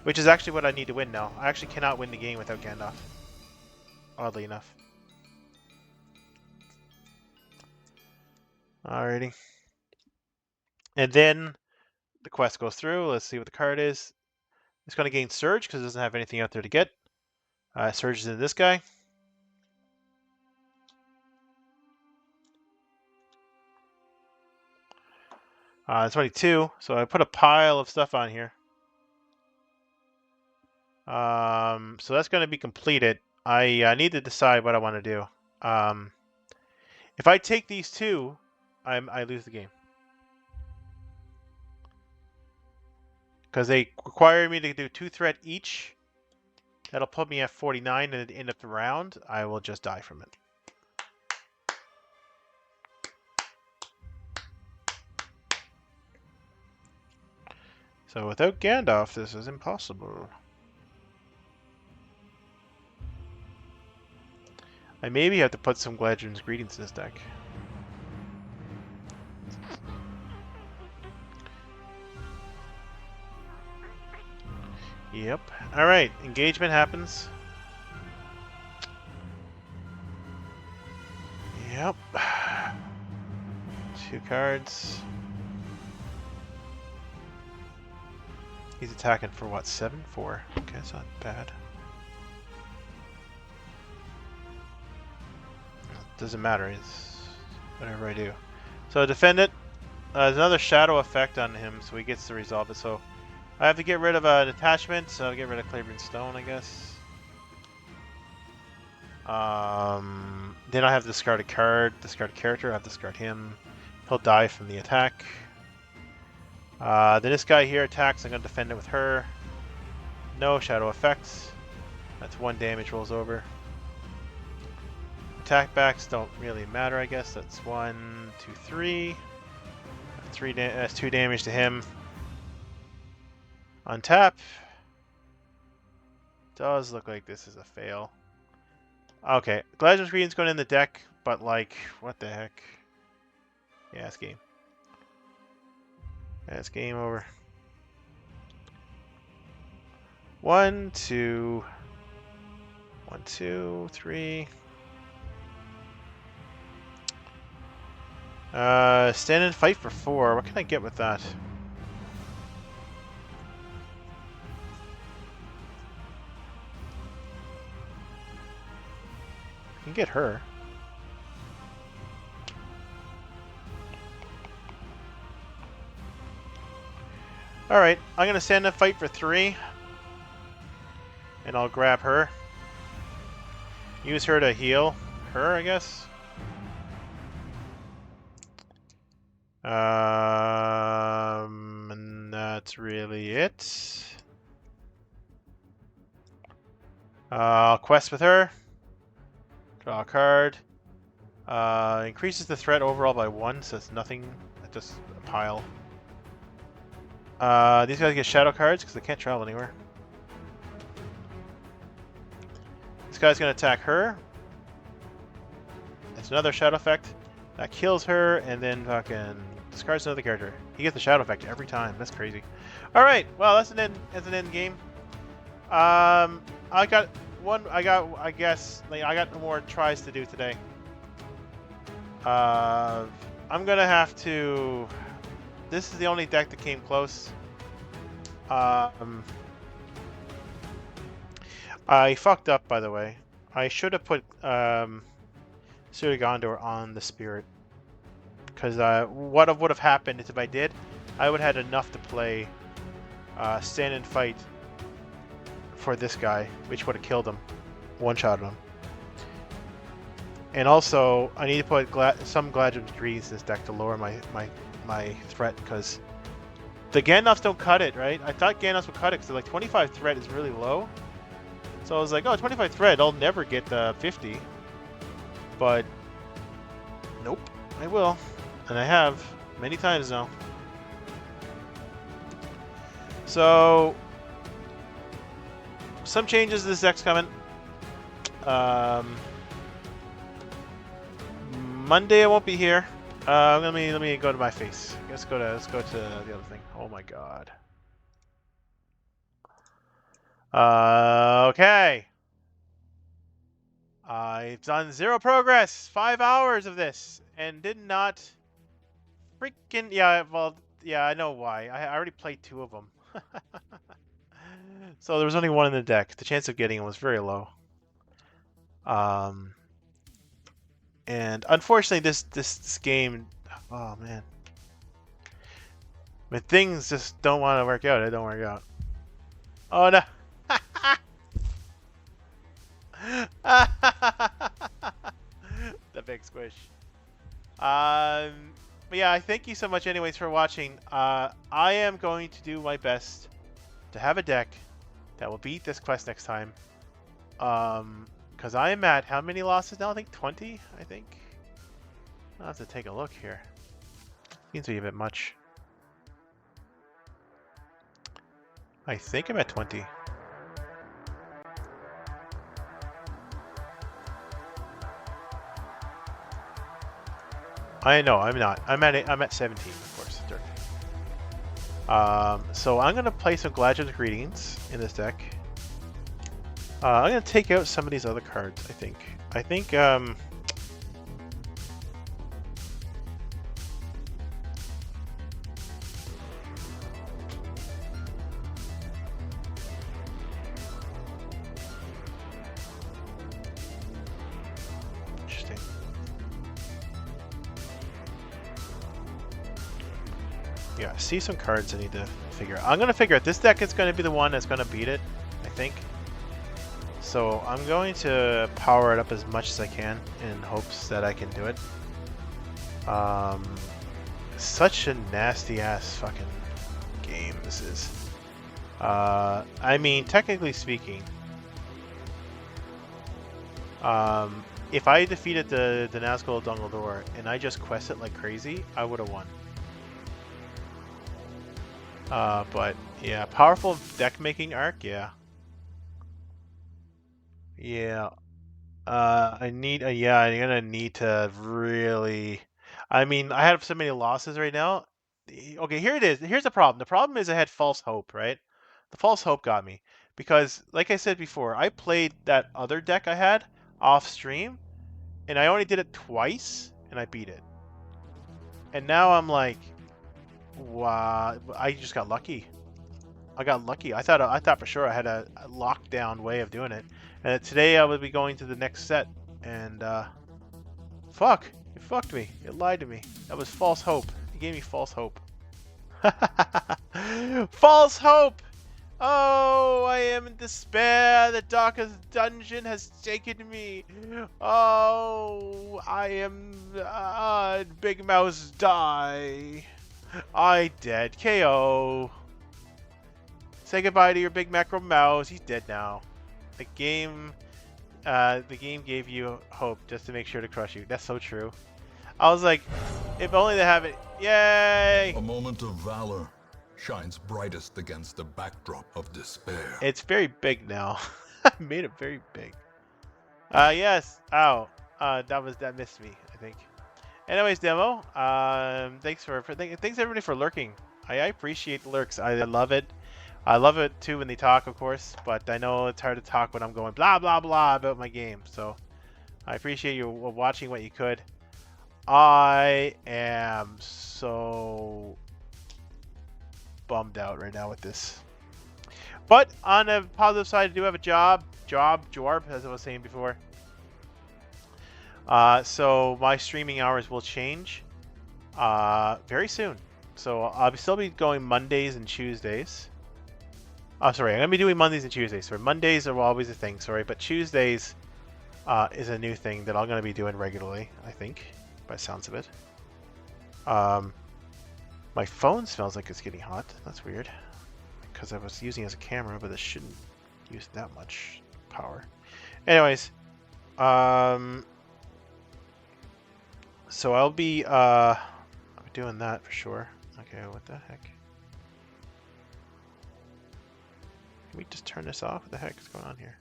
Which is actually what I need to win now. I actually cannot win the game without Gandalf. Oddly enough. Alrighty. And then the quest goes through. Let's see what the card is. It's going to gain Surge because it doesn't have anything out there to get. Surge is in this guy. It's only 2, so I put a pile of stuff on here. So that's going to be completed. I need to decide what I want to do. If I take these 2, I lose the game. Because they require me to do 2 threat each. That'll put me at 49, and at the end of the round, I will just die from it. So without Gandalf, this is impossible. I maybe have to put some Gladrun's Greetings in this deck. Yep. Alright, engagement happens. Yep. 2 cards. He's attacking for what, 7? 4. Okay, it's not bad. Doesn't matter, it's whatever I do. So defend it. There's another shadow effect on him, so he gets to resolve it. So I have to get rid of an attachment, so I'll get rid of Clavering Stone, I guess. Then I have to discard a card, discard a character, I have to discard him. He'll die from the attack. Then this guy here attacks, I'm going to defend it with her. No shadow effects. That's 1 damage, rolls over. Attack backs don't really matter, I guess. That's 1, 2, 3. That's 2 damage to him. Untap. Does look like this is a fail. Okay, Gladrun's Greetings going in the deck, but like, what the heck? Yeah, it's game. Yeah, it's game over. 1, 2. 1, 2, 3. Stand and fight for 4. What can I get with that? I can get her. Alright, I'm gonna stand and fight for 3. And I'll grab her. Use her to heal her, I guess. And that's really it. I'll quest with her. Draw a card. Increases the threat overall by 1, so it's nothing. It's just a pile. These guys get shadow cards because they can't travel anywhere. This guy's gonna attack her. That's another shadow effect. That kills her, and then fucking discards another character. He gets the shadow effect every time. That's crazy. All right, well that's an end. That's an end game. I got one. I guess like, I got more tries to do today. I'm gonna have to. This is the only deck that came close. I fucked up, by the way. I should have put Surigondor on the Spirit. Because what would have happened is if I did, I would have had enough to play Stand and Fight for this guy, which would have killed him. One-shotted him. And also, I need to put some Gladrium Degrees in this deck to lower my threat, because the Gandalfs don't cut it, right? I thought Gandalfs would cut it, because like 25 threat is really low. So I was like, oh, 25 threat, I'll never get the 50. But, nope, I will. And I have many times now. So, some changes to this deck's coming. Monday I won't be here. Let me go to my face. Let's go to the other thing. Oh my god. Okay. I've done 0 progress. 5 hours of this and did not freaking yeah, I know why. I already played 2 of them. So there was only 1 in the deck. The chance of getting it was very low. And unfortunately this game, oh man. When things just don't want to work out, it don't work out. Oh no. The big squish. But yeah, thank you so much anyways for watching. I am going to do my best to have a deck that will beat this quest next time. Because I am at how many losses now? I think 20, I think. I'll have to take a look here. Seems to be a bit much. I think I'm at 20. I know, I'm not. I'm at 17, of course. So I'm gonna play some Gladrium's Greetings in this deck. I'm gonna take out some of these other cards, I think. Interesting. Yeah, I see some cards I need to figure out. I'm gonna figure out this deck is gonna be the one that's gonna beat it, I think. So I'm going to power it up as much as I can in hopes that I can do it. Such a nasty ass fucking game this is. I mean, technically speaking, if I defeated the Nazgul Dungledore and I just quested like crazy, I would have won. But yeah, powerful deck making arc, yeah. Yeah. I'm gonna need to really. I mean, I have so many losses right now. Okay, here it is. Here's the problem. The problem is I had false hope, right? The false hope got me. because, like I said before, I played that other deck I had off stream, and I only did it twice, and I beat it. And now I'm like, wow, I just got lucky. I got lucky. I thought for sure I had a lockdown way of doing it. And today I would be going to the next set, and fuck, it fucked me. It lied to me. That was false hope. It gave me false hope. False hope. Oh, I am in despair. The darkest dungeon has taken me. Oh, I am. Big Mouse die. I dead. KO. Say goodbye to your big macro mouse. He's dead now. The game gave you hope just to make sure to crush you. That's so true. I was like, if only they have it. Yay! A moment of valor shines brightest against the backdrop of despair. It's very big now. I made it very big. Yes. Ow. That missed me, I think. Anyways, demo. Thanks everybody for lurking. I appreciate the lurks. I love it. I love it too when they talk, of course, but I know it's hard to talk when I'm going blah blah blah about my game. So I appreciate you watching what you could. I am so bummed out right now with this. But on a positive side, I do have a job, as I was saying before. So my streaming hours will change very soon. So I'll still be going Mondays and Tuesdays. Oh, sorry, I'm going to be doing Mondays and Tuesdays. So Mondays are always a thing, sorry. But Tuesdays is a new thing that I'm going to be doing regularly, I think, by the sounds of it. My phone smells like it's getting hot. That's weird. Because I was using it as a camera, but it shouldn't use that much power. Anyways, so I'll be doing that for sure. Okay, what the heck? Can we just turn this off? What the heck is going on here?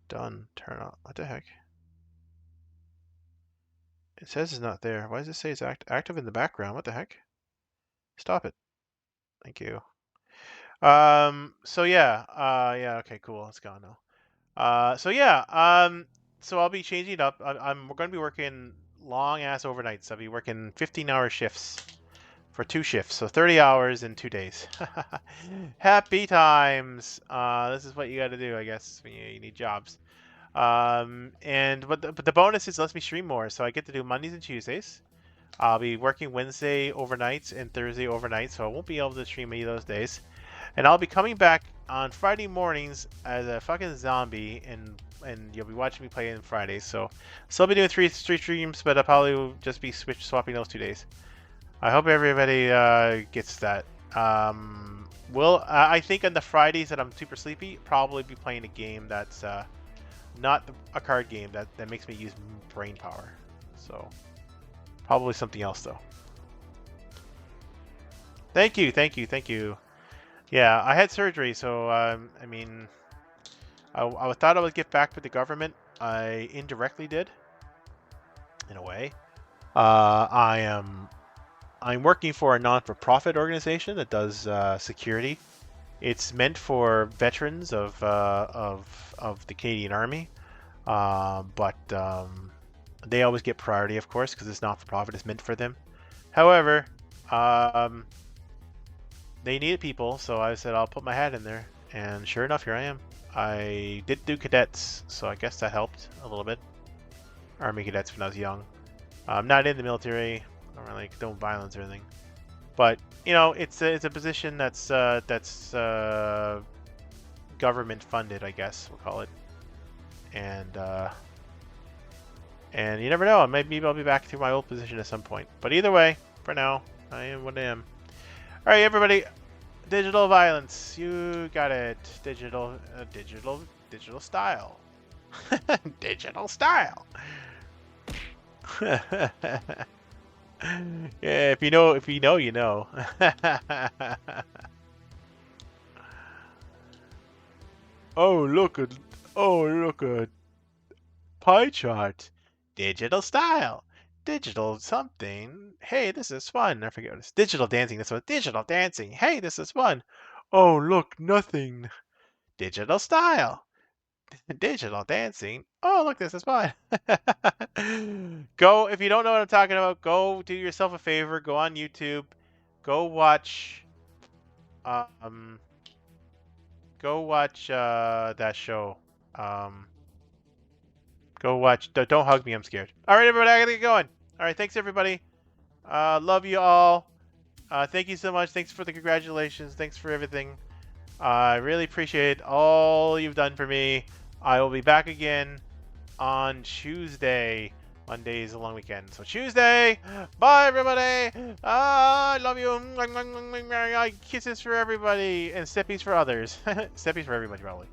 Done. Turn off. What the heck? It says it's not there. Why does it say it's active in the background? What the heck? Stop it. Thank you. So yeah. Yeah. Okay. Cool. It's gone now. So yeah. So I'll be changing it up. We're going to be working long ass overnights. I'll be working 15-hour shifts for 2 shifts, so 30 hours in 2 days. Happy times. This is what you got to do, I guess, when you need jobs. But the bonus is it lets me stream more, so I get to do Mondays and Tuesdays. I'll be working Wednesday overnights and Thursday overnight, so I won't be able to stream any of those days. And I'll be coming back on Friday mornings as a fucking zombie, and you'll be watching me play on Fridays. So I'll be doing three streams, but I'll probably just be swapping those 2 days. I hope everybody gets that. I think on the Fridays that I'm super sleepy, probably be playing a game that's not a card game that makes me use brain power. So probably something else though. Thank you. Yeah, I had surgery, so I mean, I thought I would get back with the government. I indirectly did, in a way. I'm working for a non-for-profit organization that does security. It's meant for veterans of the Canadian Army, but they always get priority, of course, because it's not-for-profit. It's meant for them. However, they needed people, so I said I'll put my hat in there, and sure enough, here I am. I did do cadets, so I guess that helped a little bit. Army cadets when I was young. I'm not in the military. I don't really condone violence or anything, but you know, it's a position that's government funded, I guess we'll call it, and you never know. Maybe I'll be back to my old position at some point. But either way, for now, I am what I am. All right, everybody. Digital violence. You got it. Digital style. Digital style. Yeah, if you know, you know. Oh, look at pie chart. Digital style. Digital something. Hey, this is fun. I forget what it's. Digital dancing. That's what. Digital dancing. Hey, this is fun. Oh, look, nothing. Digital style. Digital dancing. Oh, look, this is fun. Go, if you don't know what I'm talking about, go do yourself a favor. Go on YouTube. Go watch, um, that show. Um, Go watch. Don't hug me. I'm scared. All right, everybody, I gotta get going. All right, thanks everybody. Love you all. Thank you so much. Thanks for the congratulations. Thanks for everything. I really appreciate all you've done for me. I will be back again on Tuesday. Monday is a long weekend. So Tuesday. Bye, everybody. I love you. Kisses for everybody. And steppies for others. Steppies for everybody, probably.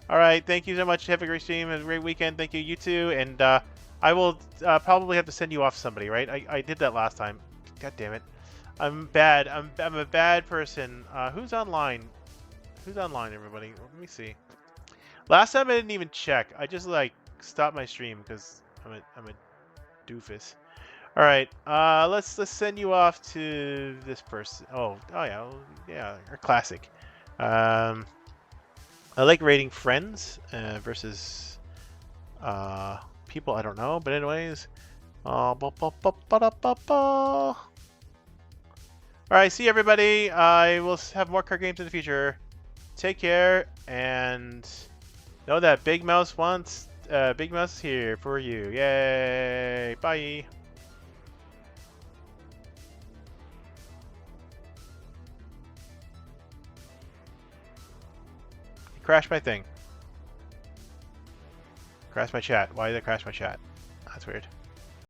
All right. Thank you so much. Have a great stream. Have a great weekend. Thank you. You too. And I will probably have to send you off to somebody, right? I did that last time. God damn it. I'm bad. I'm a bad person. Who's online? Who's online, everybody? Let me see. Last time I didn't even check. I just like stopped my stream because I'm a doofus. All right. Let's send you off to this person. Oh yeah, yeah. Our classic. I like rating friends versus people I don't know. But anyways. All right. See everybody. I will have more card games in the future. Take care and know that Big Mouse wants. Big Mouse is here for you. Yay! Bye. Crash my thing. Crash my chat. Why did it crash my chat? That's weird.